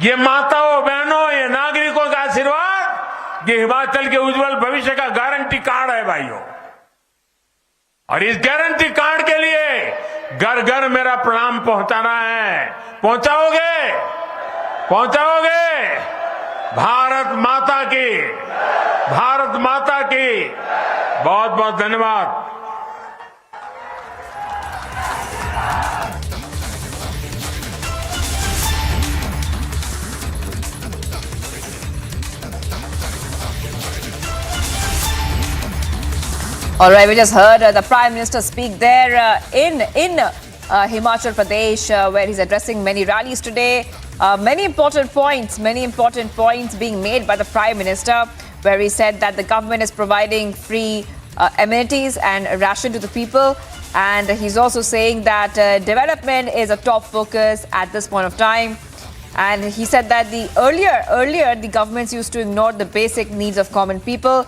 S15: ये माताओं बहनों, ये नागरिकों का आशीर्वाद, ये हिमाचल के उज्जवल भविष्य का गारंटी कार्ड है भाइयों। और इस गारंटी कार्ड के लिए घर घर मेरा प्रणाम पहुंचाना है। पहुंचाओगे? पहुंचाओगे? भारत माता की, भारत माता की बहुत बहुत धन्यवाद।
S18: All right, we just heard the Prime Minister speak there in Himachal Pradesh, where he's addressing many rallies today. Many important points being made by the Prime Minister, where he said that the government is providing free amenities and ration to the people. And he's also saying that development is a top focus at this point of time. And he said that earlier the governments used to ignore the basic needs of common people.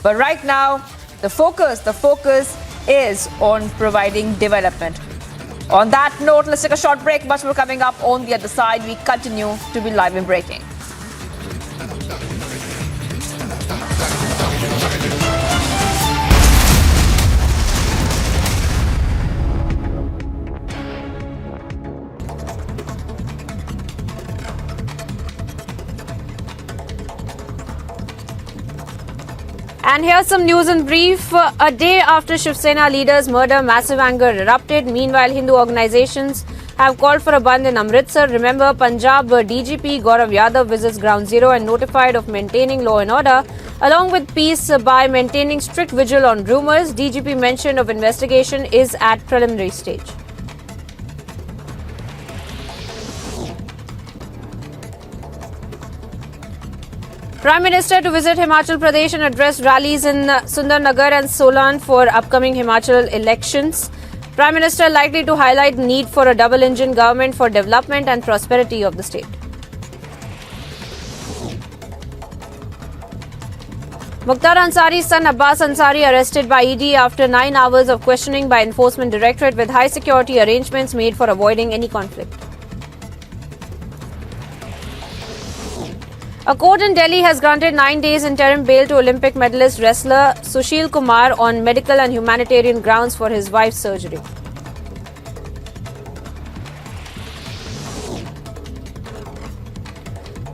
S18: But right now, the focus is on providing development. On that note, let's take a short break. Much more coming up on the other side. We continue to be live in breaking.
S2: And here's some news in brief. A day after Shiv Sena leader's murder, massive anger erupted. Meanwhile, Hindu organizations have called for a bandh in Amritsar. Remember, Punjab DGP Gaurav Yadav visits Ground Zero and notified of maintaining law and order, along with peace by maintaining strict vigil on rumours. DGP mention of investigation is at preliminary stage. Prime Minister to visit Himachal Pradesh and address rallies in Sundarnagar and Solan for upcoming Himachal elections. Prime Minister likely to highlight the need for a double-engine government for development and prosperity of the state. Mukhtar Ansari's son Abbas Ansari arrested by ED after 9 hours of questioning by Enforcement Directorate with high security arrangements made for avoiding any conflict. A court in Delhi has granted 9 days interim bail to Olympic medalist wrestler Sushil Kumar on medical and humanitarian grounds for his wife's surgery.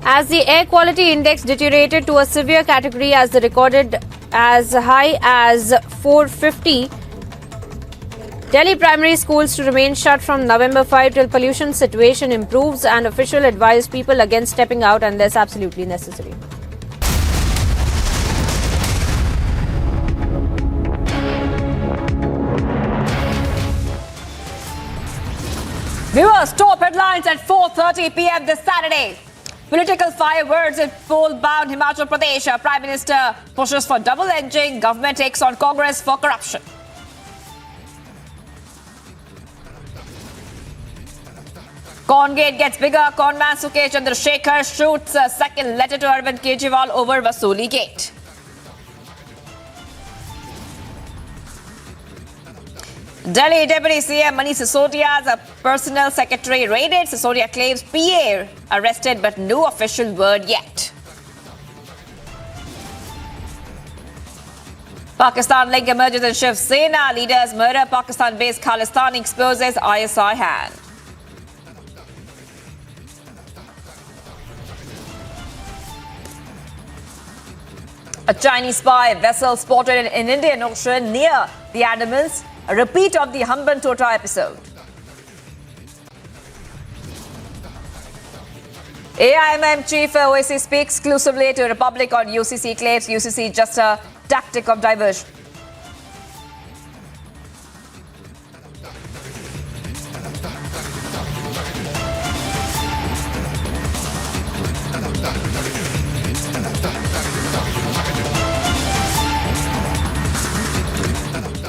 S2: As the air quality index deteriorated to a severe category as recorded as high as 450, Delhi primary schools to remain shut from November 5 till pollution situation improves, and official advise people against stepping out unless absolutely necessary.
S18: Viewers, top headlines at 4:30 p.m. this Saturday. Political fireworks in poll-bound Himachal Pradesh. Prime Minister pushes for double engine. Government takes on Congress for corruption. Congate gets bigger. Conman Sukesh Chandrashekhar shoots a second letter to Arvind Kejriwal over Vasuli Gate. Delhi Deputy CM Manisha Sisodia's personal secretary raided. Sisodia claims PA arrested, but no official word yet. Pakistan link emerges in Shiv Sena leaders murder. Pakistan-based Khalistani exposes ISI hand. A Chinese spy vessel spotted in Indian Ocean near the Andamans. A repeat of the Humban Tota episode. AIMM Chief Owaisi speaks exclusively to Republic on UCC, claims UCC just a tactic of diversion.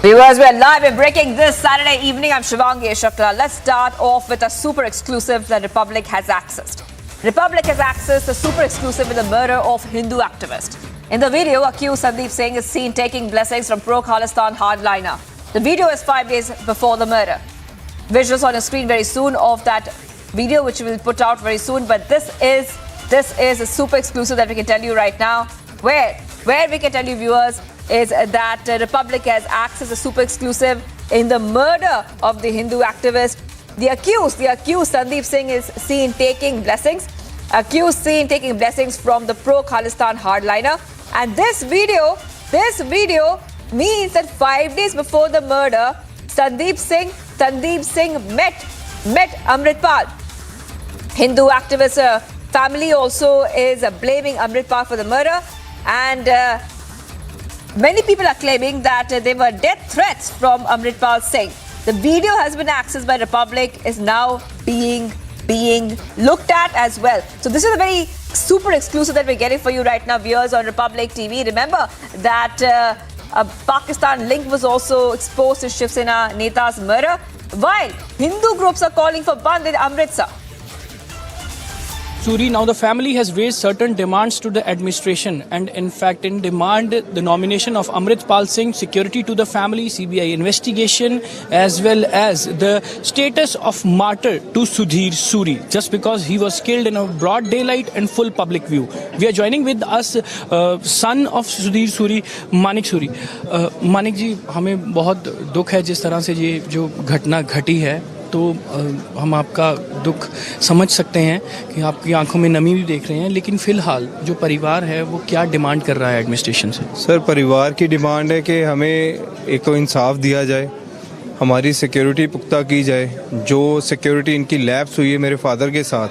S18: Viewers, we are live and breaking this Saturday evening. I'm Shivangi Shakla. Let's start off with a super exclusive that Republic has accessed. Republic has accessed the super exclusive with the murder of Hindu activist. In the video, accused Sandeep Singh is seen taking blessings from pro-Khalistan hardliner. The video is 5 days before the murder. Visuals on your screen very soon of that video, which we will put out very soon. But this is a super exclusive that we can tell you right now. Where we can tell you, viewers, is that Republic has accessed a super exclusive in the murder of the Hindu activist. The accused Sandeep Singh is seen taking blessings. Accused seen taking blessings from the pro-Khalistan hardliner. And this video means that 5 days before the murder, Sandeep Singh met Amritpal. Hindu activist family also is blaming Amritpal for the murder, and many people are claiming that there were death threats from Amritpal Singh. The video has been accessed by Republic, is now being looked at as well. So this is a very super exclusive that we're getting for you right now, viewers, on Republic TV. Remember that a Pakistan link was also exposed to Shiv Sena Neta's murder, while Hindu groups are calling for Bandh in Amritsar.
S16: Suri, now the family has raised certain demands to the administration, and in fact in demand the nomination of Amritpal Singh, security to the family, CBI investigation, as well as the status of martyr to Sudhir Suri, just because he was killed in a broad daylight and full public view. We are joining with us son of Sudhir Suri, Manik Suri. Manik ji, हमें बहुत दुख है जिस तरह से ये जो घटना घटी है, तो हम आपका दुख समझ सकते हैं कि आपकी आंखों में नमी भी देख रहे हैं, लेकिन फिलहाल जो परिवार है वो क्या डिमांड कर रहा है एडमिनिस्ट्रेशन से?
S13: सर, परिवार की डिमांड है कि हमें एक तो इंसाफ दिया जाए, हमारी सिक्योरिटी पुख्ता की जाए। जो सिक्योरिटी इनकी लैप्स हुई है मेरे फादर के साथ,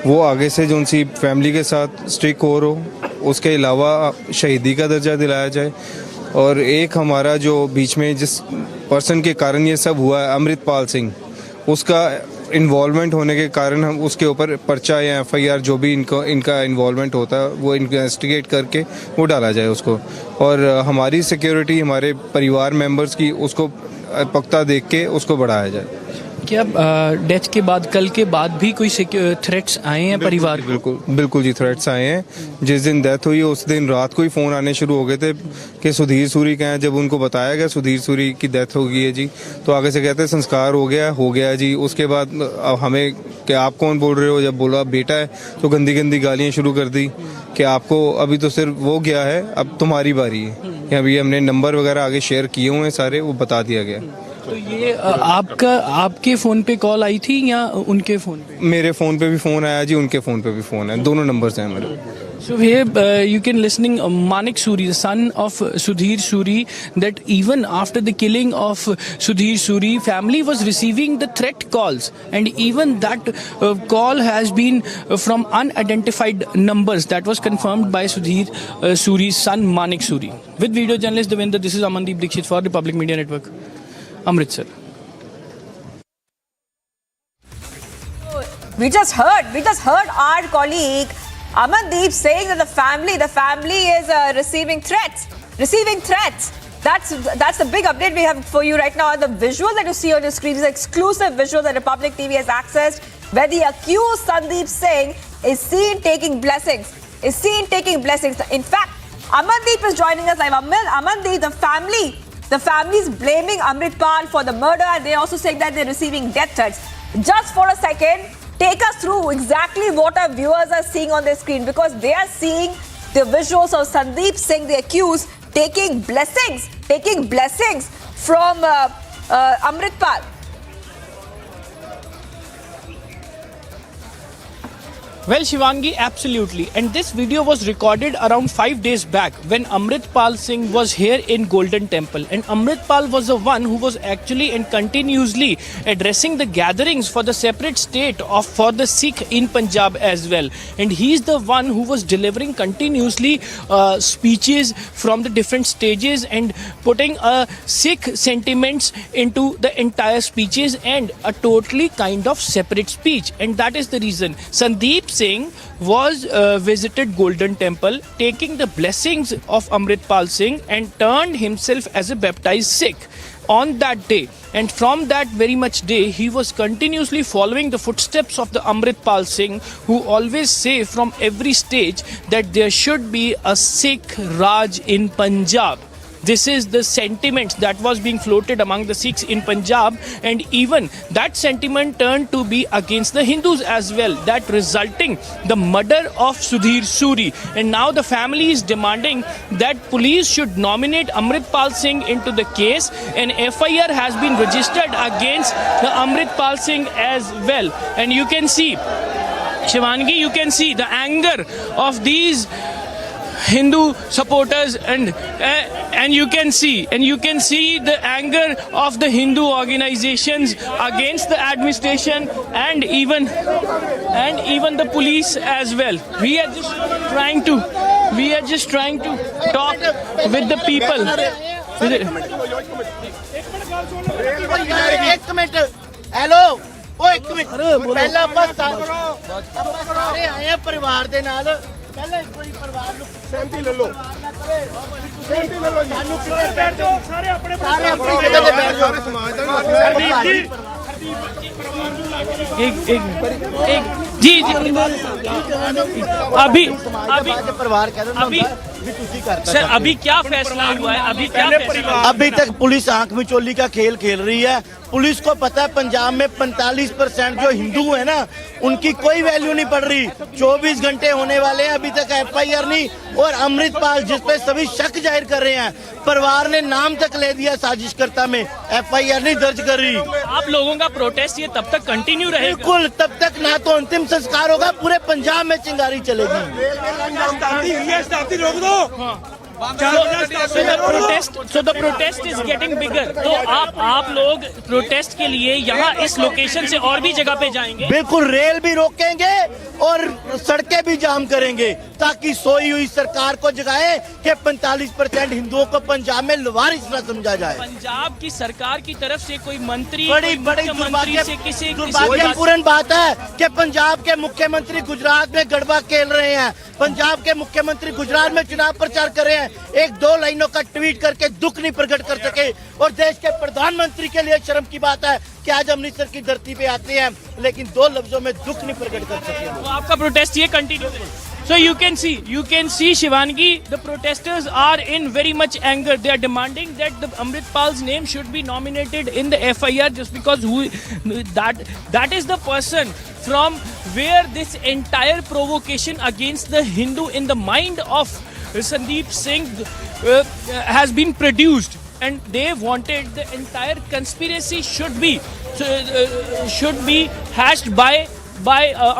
S13: वो आगे से जो उनकी फैमिली के साथ स्ट्रिक हो। उसके अलावा शहीदी का दर्जा दिलाया जाए। और एक हमारा जो बीच में जिस पर्सन के कारण ये सब हुआ है, अमृतपाल सिंह, उसका इन्वॉल्वमेंट होने के कारण हम उसके ऊपर पर्चा या FIR जो भी इनका इन्वॉल्वमेंट होता है वो इन्वेस्टिगेट करके वो डाला जाए उसको। और हमारी सिक्योरिटी, हमारे परिवार मेंबर्स की, उसको पुख्ता देख के उसको बढ़ाया जाए।
S16: क्या डेथ के बाद, कल के बाद भी कोई थ्रेट्स आए हैं परिवार?
S13: बिल्कुल जी, थ्रेट्स आए हैं। जिस दिन डेथ हुई उस दिन रात को ही फ़ोन आने शुरू हो गए थे कि सुधीर सूरी कहाँ हैं। जब उनको बताया गया सुधीर सूरी की डेथ हो गई है जी, तो आगे से कहते हैं संस्कार हो गया जी। उसके बाद हमें कि आप कौन बोल रहे हो, जब बोला बेटा है तो गंदी गंदी गालियाँ शुरू कर दी कि आपको अभी तो सिर्फ वो गया है, अब तुम्हारी बारी है। अभी हमने नंबर वगैरह आगे शेयर किए हुए हैं सारे, वो बता दिया गया।
S16: तो ये आपके फोन पे कॉल आई थी या उनके फोन पे?
S13: मेरे फोन पे भी फोन आया जी, उनके फोन पे भी फोन है, दोनों नंबर्स हैं मेरे।
S16: So here you can listening Manik Suri, the son of Sudhir Suri, that even after the killing of Sudhir Suri, family was receiving the threat calls, and even that call has been from unidentified numbers. That was confirmed by Sudhir Suri's son Manik Suri. With video journalist Devinder, this is Amandeep Dixit for Republic Media Network, Amritsar.
S18: We just heard our colleague Amandeep saying that the family is receiving threats. That's the big update we have for you right now. The visual that you see on your screen is exclusive visual that Republic TV has accessed, where the accused Sandeep Singh is seen taking blessings. In fact, Amandeep is joining us live. Amandeep, the family is blaming Amritpal for the murder, and they're also saying that they're receiving death threats. Just for a second, take us through exactly what our viewers are seeing on their screen, because they are seeing the visuals of Sandeep Singh, the accused, taking blessings from Amritpal.
S16: Well, Shivangi, absolutely. And this video was recorded around 5 days back when Amritpal Singh was here in Golden Temple. And Amritpal was the one who was actually and continuously addressing the gatherings for the separate state for the Sikh in Punjab as well. And he's the one who was delivering continuously speeches from the different stages and putting Sikh sentiments into the entire speeches and a totally kind of separate speech. And that is the reason Sandeep Singh was visited Golden Temple, taking the blessings of Amritpal Singh and turned himself as a baptized Sikh. on that day. And from that very much day, he was continuously following the footsteps of the Amritpal Singh, who always say from every stage that there should be a Sikh Raj in Punjab. This is the sentiment that was being floated among the Sikhs in Punjab, and even that sentiment turned to be against the Hindus as well, that resulting the murder of Sudhir Suri. And now the family is demanding that police should nominate Amritpal Singh into the case. An FIR has been registered against the Amritpal Singh as well. And you can see, Shivangi, you can see the anger of these Hindu supporters, and you can see the anger of the Hindu organizations against the administration and even the police as well. We are just trying to talk with the people.
S17: Hello, एक minute पहला बस सारे आए हैं परिवार दे नाल पहले एक कोई परिवार नु सहमति ले लो सानू किथे बैठ जाओ सारे अपनी जगह ते बैठ जाओ समाज दा
S16: एक जी सर अभी क्या फैसला हुआ है?
S17: अभी तक पुलिस आंख मिचौली का खेल खेल रही है। पुलिस को पता है पंजाब में 45% जो हिंदू है ना, उनकी कोई वैल्यू नहीं पड़ रही। 24 घंटे होने वाले हैं, अभी तक FIR नहीं। और अमृतपाल जिस पे सभी शक जाहिर कर रहे हैं, परिवार ने नाम तक ले दिया साजिशकर्ता में, FIR नहीं दर्ज कर रही।
S16: आप लोगों का प्रोटेस्ट ये तब तक कंटिन्यू रहेगा?
S17: बिल्कुल, तब तक ना तो अंतिम संस्कार होगा, पूरे पंजाब में चिंगारी चलेगी।
S16: रोक दो। So the protest is getting bigger. तो आप लोग प्रोटेस्ट के लिए यहाँ इस लोकेशन से और भी जगह पे जाएंगे?
S17: बिल्कुल, रेल भी रोकेंगे और सड़कें भी जाम करेंगे, ताकि सोई हुई सरकार को जगाए कि 45% हिंदुओं को पंजाब में लवारिस न समझा जाए।
S16: पंजाब की सरकार की तरफ से कोई मंत्री,
S17: बड़ी दुर्भाग्यपूर्ण बात है कि पंजाब के मुख्यमंत्री गुजरात में गड़बा खेल रहे हैं। पंजाब के मुख्यमंत्री गुजरात में चुनाव प्रचार कर रहे हैं, 1-2 लाइनों का ट्वीट करके दुख नहीं प्रकट कर सके। और देश के प्रधानमंत्री के लिए शर्म की बात है कि आज अमृतसर की धरती पे आते हैं, लेकिन 2 लफ्जों में दुख नहीं प्रकट कर सके।
S16: तो आपका प्रोटेस्ट ये कंटिन्यू है? So you can see Shivangi, the protesters are in very much anger. They are demanding that the Amritpal's name should be nominated in the FIR, just because that is the person from where this entire provocation against the Hindu in the mind of Sandeep Singh has been produced, and they wanted the entire conspiracy should be hashed by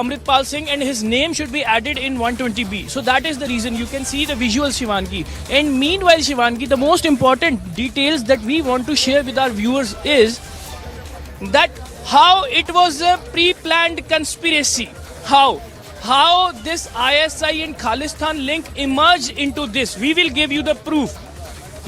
S16: Amritpal Singh, and his name should be added in 120B. So that is the reason. You can see the visuals, Shivangi. And meanwhile, Shivangi, the most important details that we want to share with our viewers is that how it was a pre-planned conspiracy. How this ISI and Khalistan link emerged into this. We will give you the proof.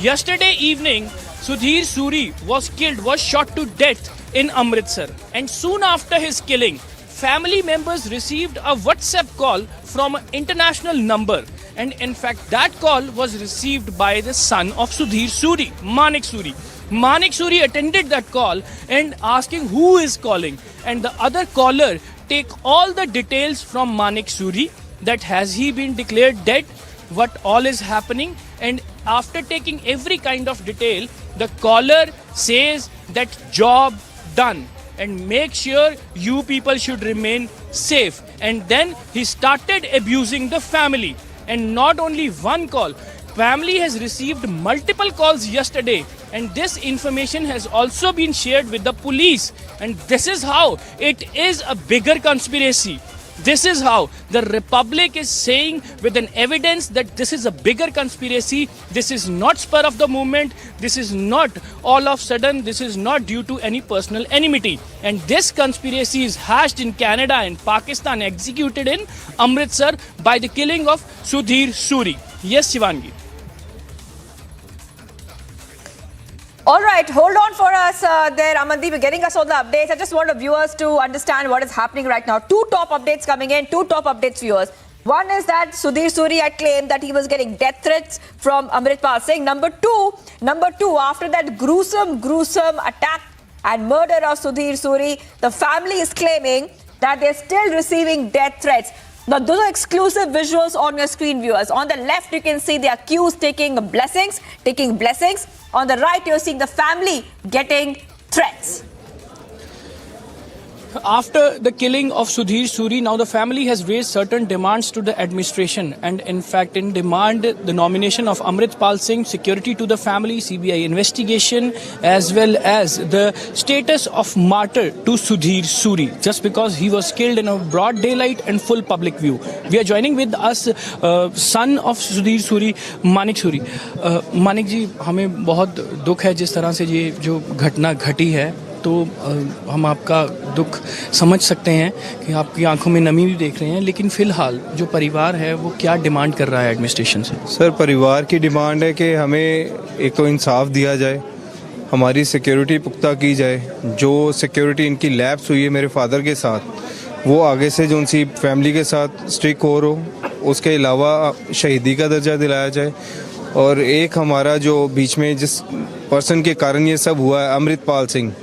S16: Yesterday evening, Sudhir Suri was shot to death in Amritsar. And soon after his killing, family members received a WhatsApp call from an international number. And in fact, that call was received by the son of Sudhir Suri, Manik Suri. Manik Suri attended that call and asking who is calling. And the other caller take all the details from Manik Suri, that has he been declared dead, what all is happening. And after taking every kind of detail, the caller says that job done, and make sure you people should remain safe. And then he started abusing the family. And not only one call, family has received multiple calls yesterday, and this information has also been shared with the police. And this is how it is a bigger conspiracy. This is how the Republic is saying with an evidence that this is a bigger conspiracy. This is not spur of the moment. This is not all of a sudden. This is not due to any personal enmity. And this conspiracy is hashed in Canada and Pakistan, executed in Amritsar by the killing of Sudhir Suri. Yes, Shivangi.
S18: All right, hold on for us there, Amandeep. You're getting us all the updates. I just want the viewers to understand what is happening right now. 2 top updates coming in, 2 top updates, viewers. One is that Sudhir Suri had claimed that he was getting death threats from Amritsar Singh. Number two, after that gruesome attack and murder of Sudhir Suri, the family is claiming that they're still receiving death threats. Now, those are exclusive visuals on your screen, viewers. On the left, you can see the accused taking blessings. On the right, you're seeing the family getting threats.
S16: After the killing of Sudhir Suri, now the family has raised certain demands to the administration, and in fact in demand the nomination of Amritsar Singh, security to the family, CBI investigation, as well as the status of martyr to Sudhir Suri, just because he was killed in a broad daylight and full public view. We are joining with us son of Sudhir Suri, Manik Suri. Manik ji, हमें बहुत दुख है जिस तरह से ये जो घटना घटी है, तो हम आपका दुख समझ सकते हैं कि आपकी आंखों में नमी भी देख रहे हैं, लेकिन फिलहाल जो परिवार है वो क्या डिमांड कर रहा है एडमिनिस्ट्रेशन से?
S13: सर, परिवार की डिमांड है कि हमें एक तो इंसाफ दिया जाए, हमारी सिक्योरिटी पुख्ता की जाए। जो सिक्योरिटी इनकी लैप्स हुई है मेरे फादर के साथ, वो आगे से जो उनकी फैमिली के साथ स्ट्रिक्ट हो, उसके अलावा शहीदी का दर्जा दिलाया जाए। और एक हमारा जो बीच में जिस पर्सन के कारण ये सब हुआ है, अमृतपाल सिंह,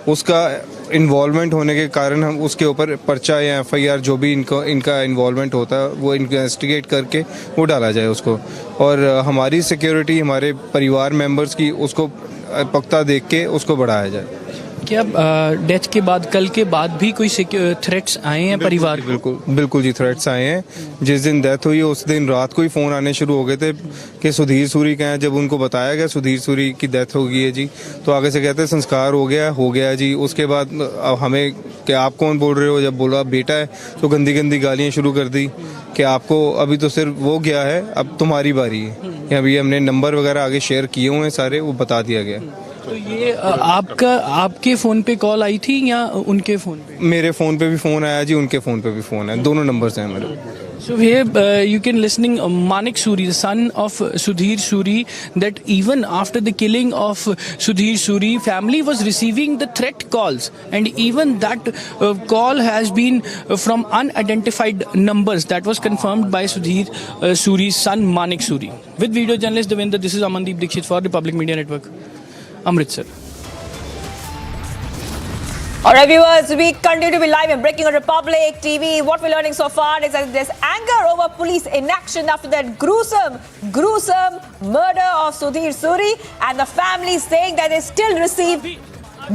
S13: उसका इन्वॉल्वमेंट होने के कारण हम उसके ऊपर पर्चा या FIR जो भी इनका इन्वॉल्वमेंट होता है वो इन्वेस्टिगेट करके वो डाला जाए उसको। और हमारी सिक्योरिटी, हमारे परिवार मेंबर्स की, उसको पुख्ता देख के उसको बढ़ाया जाए।
S16: क्या डेथ के बाद, कल के बाद भी कोई थ्रेट्स आए हैं परिवार?
S13: बिल्कुल जी, थ्रेट्स आए हैं। जिस दिन डेथ हुई उस दिन रात को ही फ़ोन आने शुरू हो गए थे कि सुधीर सूरी कहाँ हैं। जब उनको बताया गया सुधीर सूरी की डेथ हो गई है जी, तो आगे से कहते हैं संस्कार हो गया जी। उसके बाद हमें कि आप कौन बोल रहे हो, जब बोला बेटा है तो गंदी गंदी गालियाँ शुरू कर दी कि आपको अभी तो सिर्फ वो गया है, अब तुम्हारी बारी है। अभी हमने नंबर वगैरह आगे शेयर किए हुए हैं सारे, वो बता दिया गया।
S16: तो ये आपके फोन पे कॉल आई थी या उनके फोन पे?
S13: मेरे फोन पे भी फोन आया जी, उनके फोन पे भी फोन है, दोनों नंबर्स हैं मेरे।
S16: So here you can listening Manik Suri, the son of Sudhir Suri, that even after the killing of Sudhir Suri, family was receiving the threat calls, and even that call has been from unidentified numbers. That was confirmed by Sudhir Suri's son Manik Suri. With video journalist Devinder, this is Amandeep Dixit for Republic Media Network, Amritsar.
S18: All right, viewers, we continue to be live and breaking on Republic TV. What we're learning so far is that there's anger over police inaction after that gruesome murder of Sudhir Suri, and the family saying that they still receive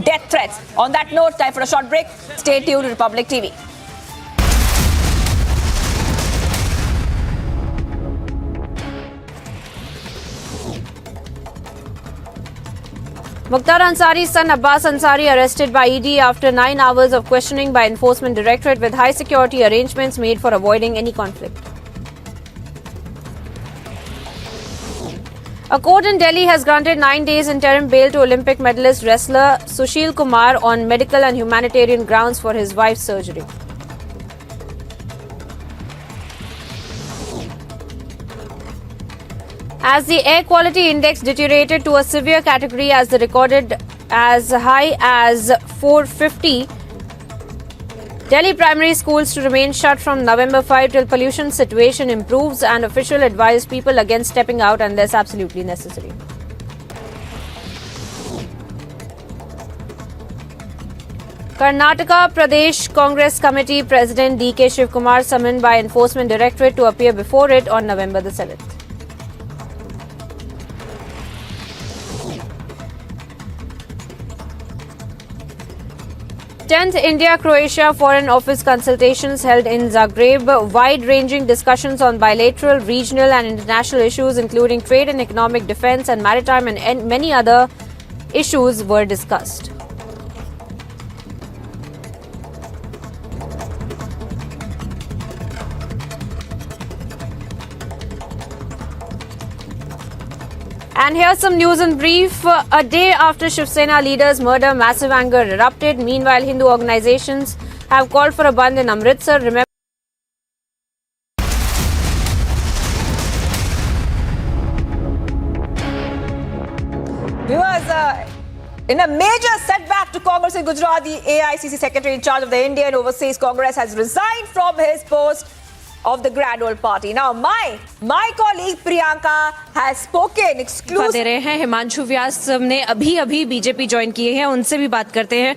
S18: death threats. On that note, time for a short break. Stay tuned to Republic TV.
S2: Mukhtar Ansari's son Abbas Ansari arrested by ED after 9 hours of questioning by Enforcement Directorate with high security arrangements made for avoiding any conflict. A court in Delhi has granted 9 days interim bail to Olympic medalist wrestler Sushil Kumar on medical and humanitarian grounds for his wife's surgery. As the air quality index deteriorated to a severe category as recorded as high as 450, Delhi primary schools to remain shut from November 5 till pollution situation improves, and official advised people against stepping out unless absolutely necessary. Karnataka Pradesh Congress Committee President D.K. Shivakumar summoned by Enforcement Directorate to appear before it on November the 7th. 10th India-Croatia Foreign Office consultations held in Zagreb. Wide-ranging discussions on bilateral, regional and international issues including trade and economic, defence and maritime and many other issues were discussed. And here's some news in brief. A day after Shiv Sena leader's murder, massive anger erupted. Meanwhile, Hindu organizations have called for a bandh in Amritsar. Remember,
S18: viewers, in a major setback to Congress in Gujarat, the AICC secretary in charge of the Indian Overseas Congress has resigned from his post of the grand old party. Now, my colleague Priyanka has spoken exclusively.
S2: दे रहे हैं हिमांशु व्यास ने अभी BJP join किए हैं, उनसे भी बात करते हैं।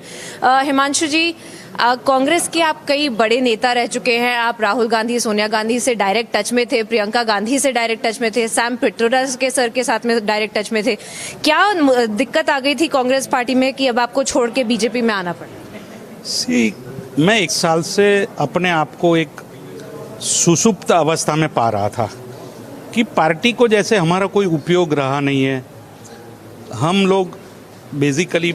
S2: हिमांशु जी, कांग्रेस के आप कई बड़े नेता रह चुके हैं। आप राहुल गांधी, सोनिया गांधी से डायरेक्ट टच में थे, प्रियंका गांधी से डायरेक्ट टच में थे, सैम पित्रोदा के सर के साथ में डायरेक्ट टच में थे। क्या दिक्कत आ गई थी कांग्रेस पार्टी में कि अब आपको छोड़ के बीजेपी में आना पड़ा?
S20: मैं 1 साल से अपने आप को एक सुसुप्त अवस्था में पा रहा था कि पार्टी को जैसे हमारा कोई उपयोग रहा नहीं है। हम लोग बेसिकली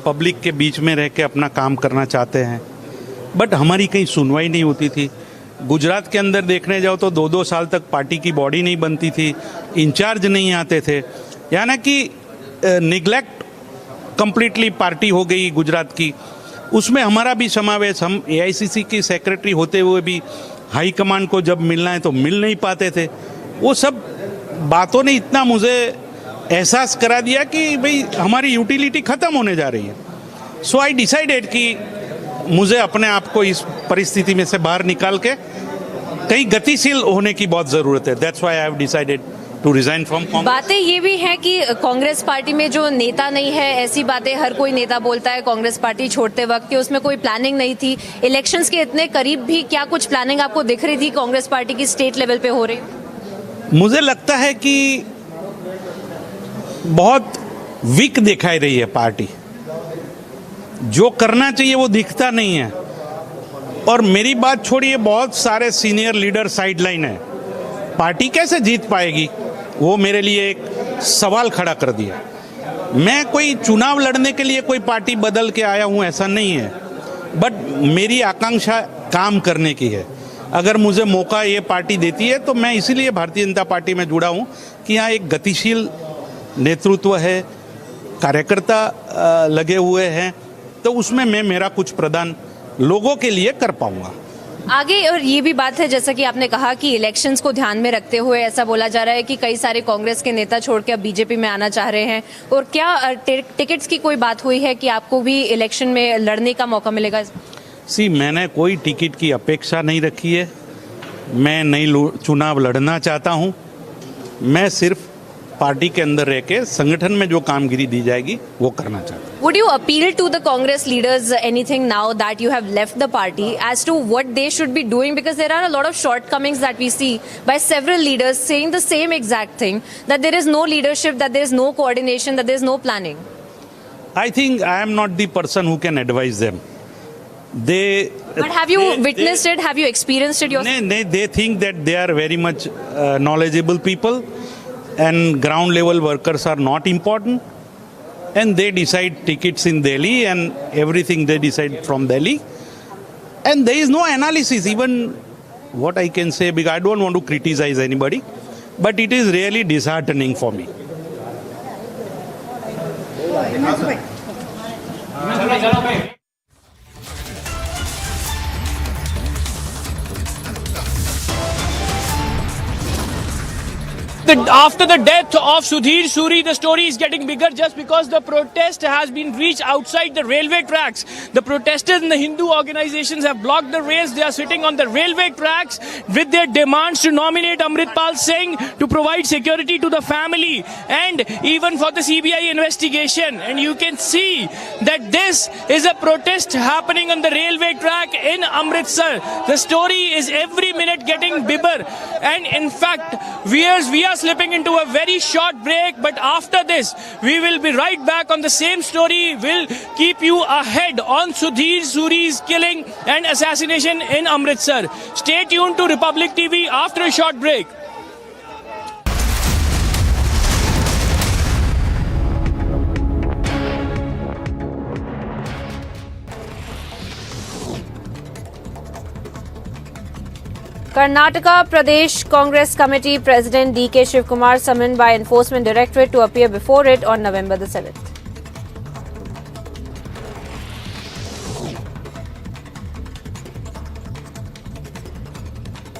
S20: पब्लिक के बीच में रह के अपना काम करना चाहते हैं, बट हमारी कहीं सुनवाई नहीं होती थी। गुजरात के अंदर देखने जाओ तो 2-2 साल तक पार्टी की बॉडी नहीं बनती थी, इंचार्ज नहीं आते थे, यानी कि निगलेक्ट कंप्लीटली पार्टी हो गई गुजरात की। उसमें हमारा भी समावेश, हम AICC की सेक्रेटरी होते हुए भी हाई कमांड को जब मिलना है तो मिल नहीं पाते थे। वो सब बातों ने इतना मुझे एहसास करा दिया कि भाई हमारी यूटिलिटी ख़त्म होने जा रही है। सो आई डिसाइडेड कि मुझे अपने आप को इस परिस्थिति में से बाहर निकाल के कहीं गतिशील होने की बहुत ज़रूरत है। That's why I have decided to resign from Congress.
S2: बातें ये भी हैं कि कांग्रेस पार्टी में जो नेता नहीं है, ऐसी बातें हर कोई नेता बोलता है कांग्रेस पार्टी छोड़ते वक्त कि उसमें कोई प्लानिंग नहीं थी। इलेक्शंस के इतने करीब भी क्या कुछ प्लानिंग आपको दिख रही थी कांग्रेस पार्टी की स्टेट लेवल पे हो रही?
S20: मुझे लगता है कि बहुत वीक दिखाई रही है पार्टी, जो करना चाहिए वो दिखता नहीं है। और मेरी बात छोड़िए, बहुत सारे सीनियर लीडर साइडलाइन है, पार्टी कैसे जीत पाएगी वो मेरे लिए एक सवाल खड़ा कर दिया। मैं कोई चुनाव लड़ने के लिए कोई पार्टी बदल के आया हूं ऐसा नहीं है, बट मेरी आकांक्षा काम करने की है। अगर मुझे मौका ये पार्टी देती है तो मैं इसीलिए भारतीय जनता पार्टी में जुड़ा हूं कि यहाँ एक गतिशील नेतृत्व है, कार्यकर्ता लगे हुए हैं, तो उसमें मैं मेरा कुछ प्रदान लोगों के लिए कर पाऊंगा
S2: आगे। और ये भी बात है, जैसा कि आपने कहा कि इलेक्शंस को ध्यान में रखते हुए ऐसा बोला जा रहा है कि कई सारे कांग्रेस के नेता छोड़ के अब बीजेपी में आना चाह रहे हैं। और क्या टिकट्स की कोई बात हुई है कि आपको भी इलेक्शन में लड़ने का मौका मिलेगा?
S20: मैंने कोई टिकट की अपेक्षा नहीं रखी है। मैं नई चुनाव लड़ना चाहता हूं। मैं सिर्फ पार्टी के अंदर रह के संगठन में जो कामगिरी दी जाएगी वो करना चाहता हूं।
S2: Would you appeal to the Congress leaders anything now that you have left the party as to what they should be doing? Because there are a lot of shortcomings that we see by several leaders saying the same exact thing, that there is no leadership, that there is no coordination, that there is no planning.
S20: I think I am not the person who can advise them.
S2: But have you witnessed it? Have you experienced it yourself?
S20: They think that they are very much knowledgeable people and ground level workers are not important, and they decide tickets in Delhi and everything they decide from Delhi, and there is no analysis. Even what I can say, because I don't want to criticize anybody, but it is really disheartening for me.
S16: After the death of Sudhir Suri, the story is getting bigger just because the protest has been reached outside the railway tracks. The protesters and the Hindu organizations have blocked the rails. They are sitting on the railway tracks with their demands to nominate Amritpal Singh to provide security to the family and even for the CBI investigation. And you can see that this is a protest happening on the railway track in Amritsar. The story is every minute getting bigger, and in fact, we are slipping into a very short break, but after this we will be right back on the same story. We'll keep you ahead on Sudhir Suri's killing and assassination in Amritsar. Stay tuned to Republic TV after a short break.
S2: Karnataka Pradesh Congress Committee President D.K. Shivakumar summoned by Enforcement Directorate to appear before it on November the 7th.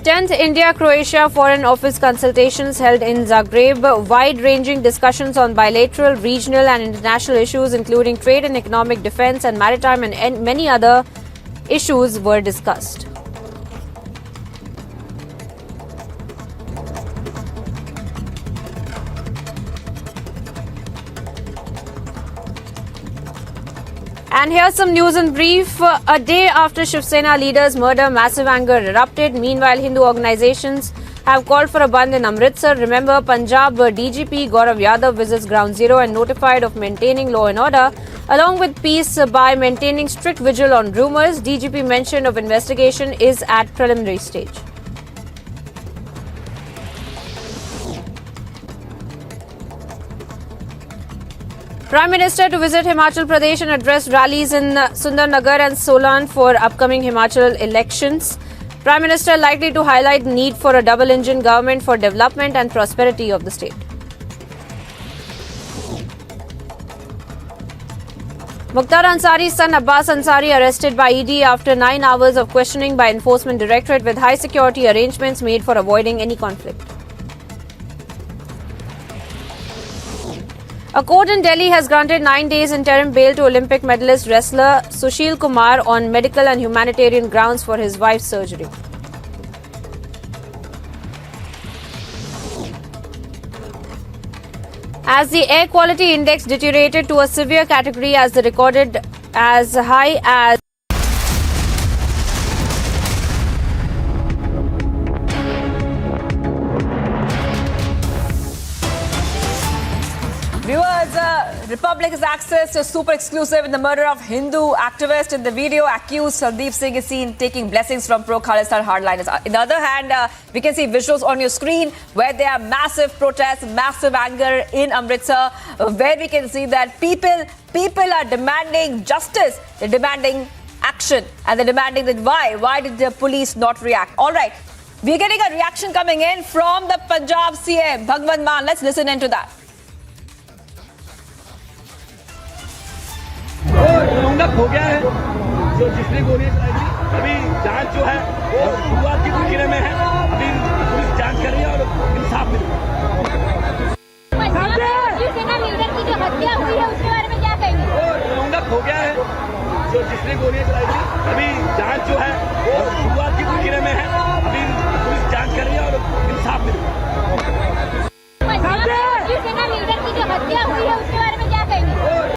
S2: Tenth India-Croatia Foreign Office consultations held in Zagreb. Wide-ranging discussions on bilateral, regional and international issues including trade and economic, defence and maritime and many other issues were discussed. And here's some news in brief. A day after Shiv Sena leader's murder, massive anger erupted. Meanwhile, Hindu organizations have called for a bandh in Amritsar. Remember, Punjab DGP Gaurav Yadav visits Ground Zero and notified of maintaining law and order, along with peace by maintaining strict vigil on rumours. DGP mention of investigation is at preliminary stage. Prime Minister to visit Himachal Pradesh and address rallies in Sundarnagar and Solan for upcoming Himachal elections. Prime Minister likely to highlight the need for a double-engine government for development and prosperity of the state. Mukhtar Ansari's son Abbas Ansari arrested by ED after 9 hours of questioning by Enforcement Directorate with high security arrangements made for avoiding any conflict. A court in Delhi has granted 9 days interim bail to Olympic medalist wrestler Sushil Kumar on medical and humanitarian grounds for his wife's surgery. As the air quality index deteriorated to a severe category as the recorded as high as
S18: Viewers, Republic has access to super exclusive in the murder of Hindu activist. In the video, accused Sandeep Singh is seen taking blessings from pro-Khalistan hardliners. On the other hand, we can see visuals on your screen where there are massive protests, massive anger in Amritsar, where we can see that people are demanding justice. They're demanding action, and they're demanding that why did the police not react? All right, we're getting a reaction coming in from the Punjab CM, Bhagwant Mann. Let's listen into that.
S6: Roundup हो गया है जो जिसने गोलियां चलाई थी अभी जांच जो है वो शुरुआत की प्रक्रिया में है अभी पुलिस जांच कर रही है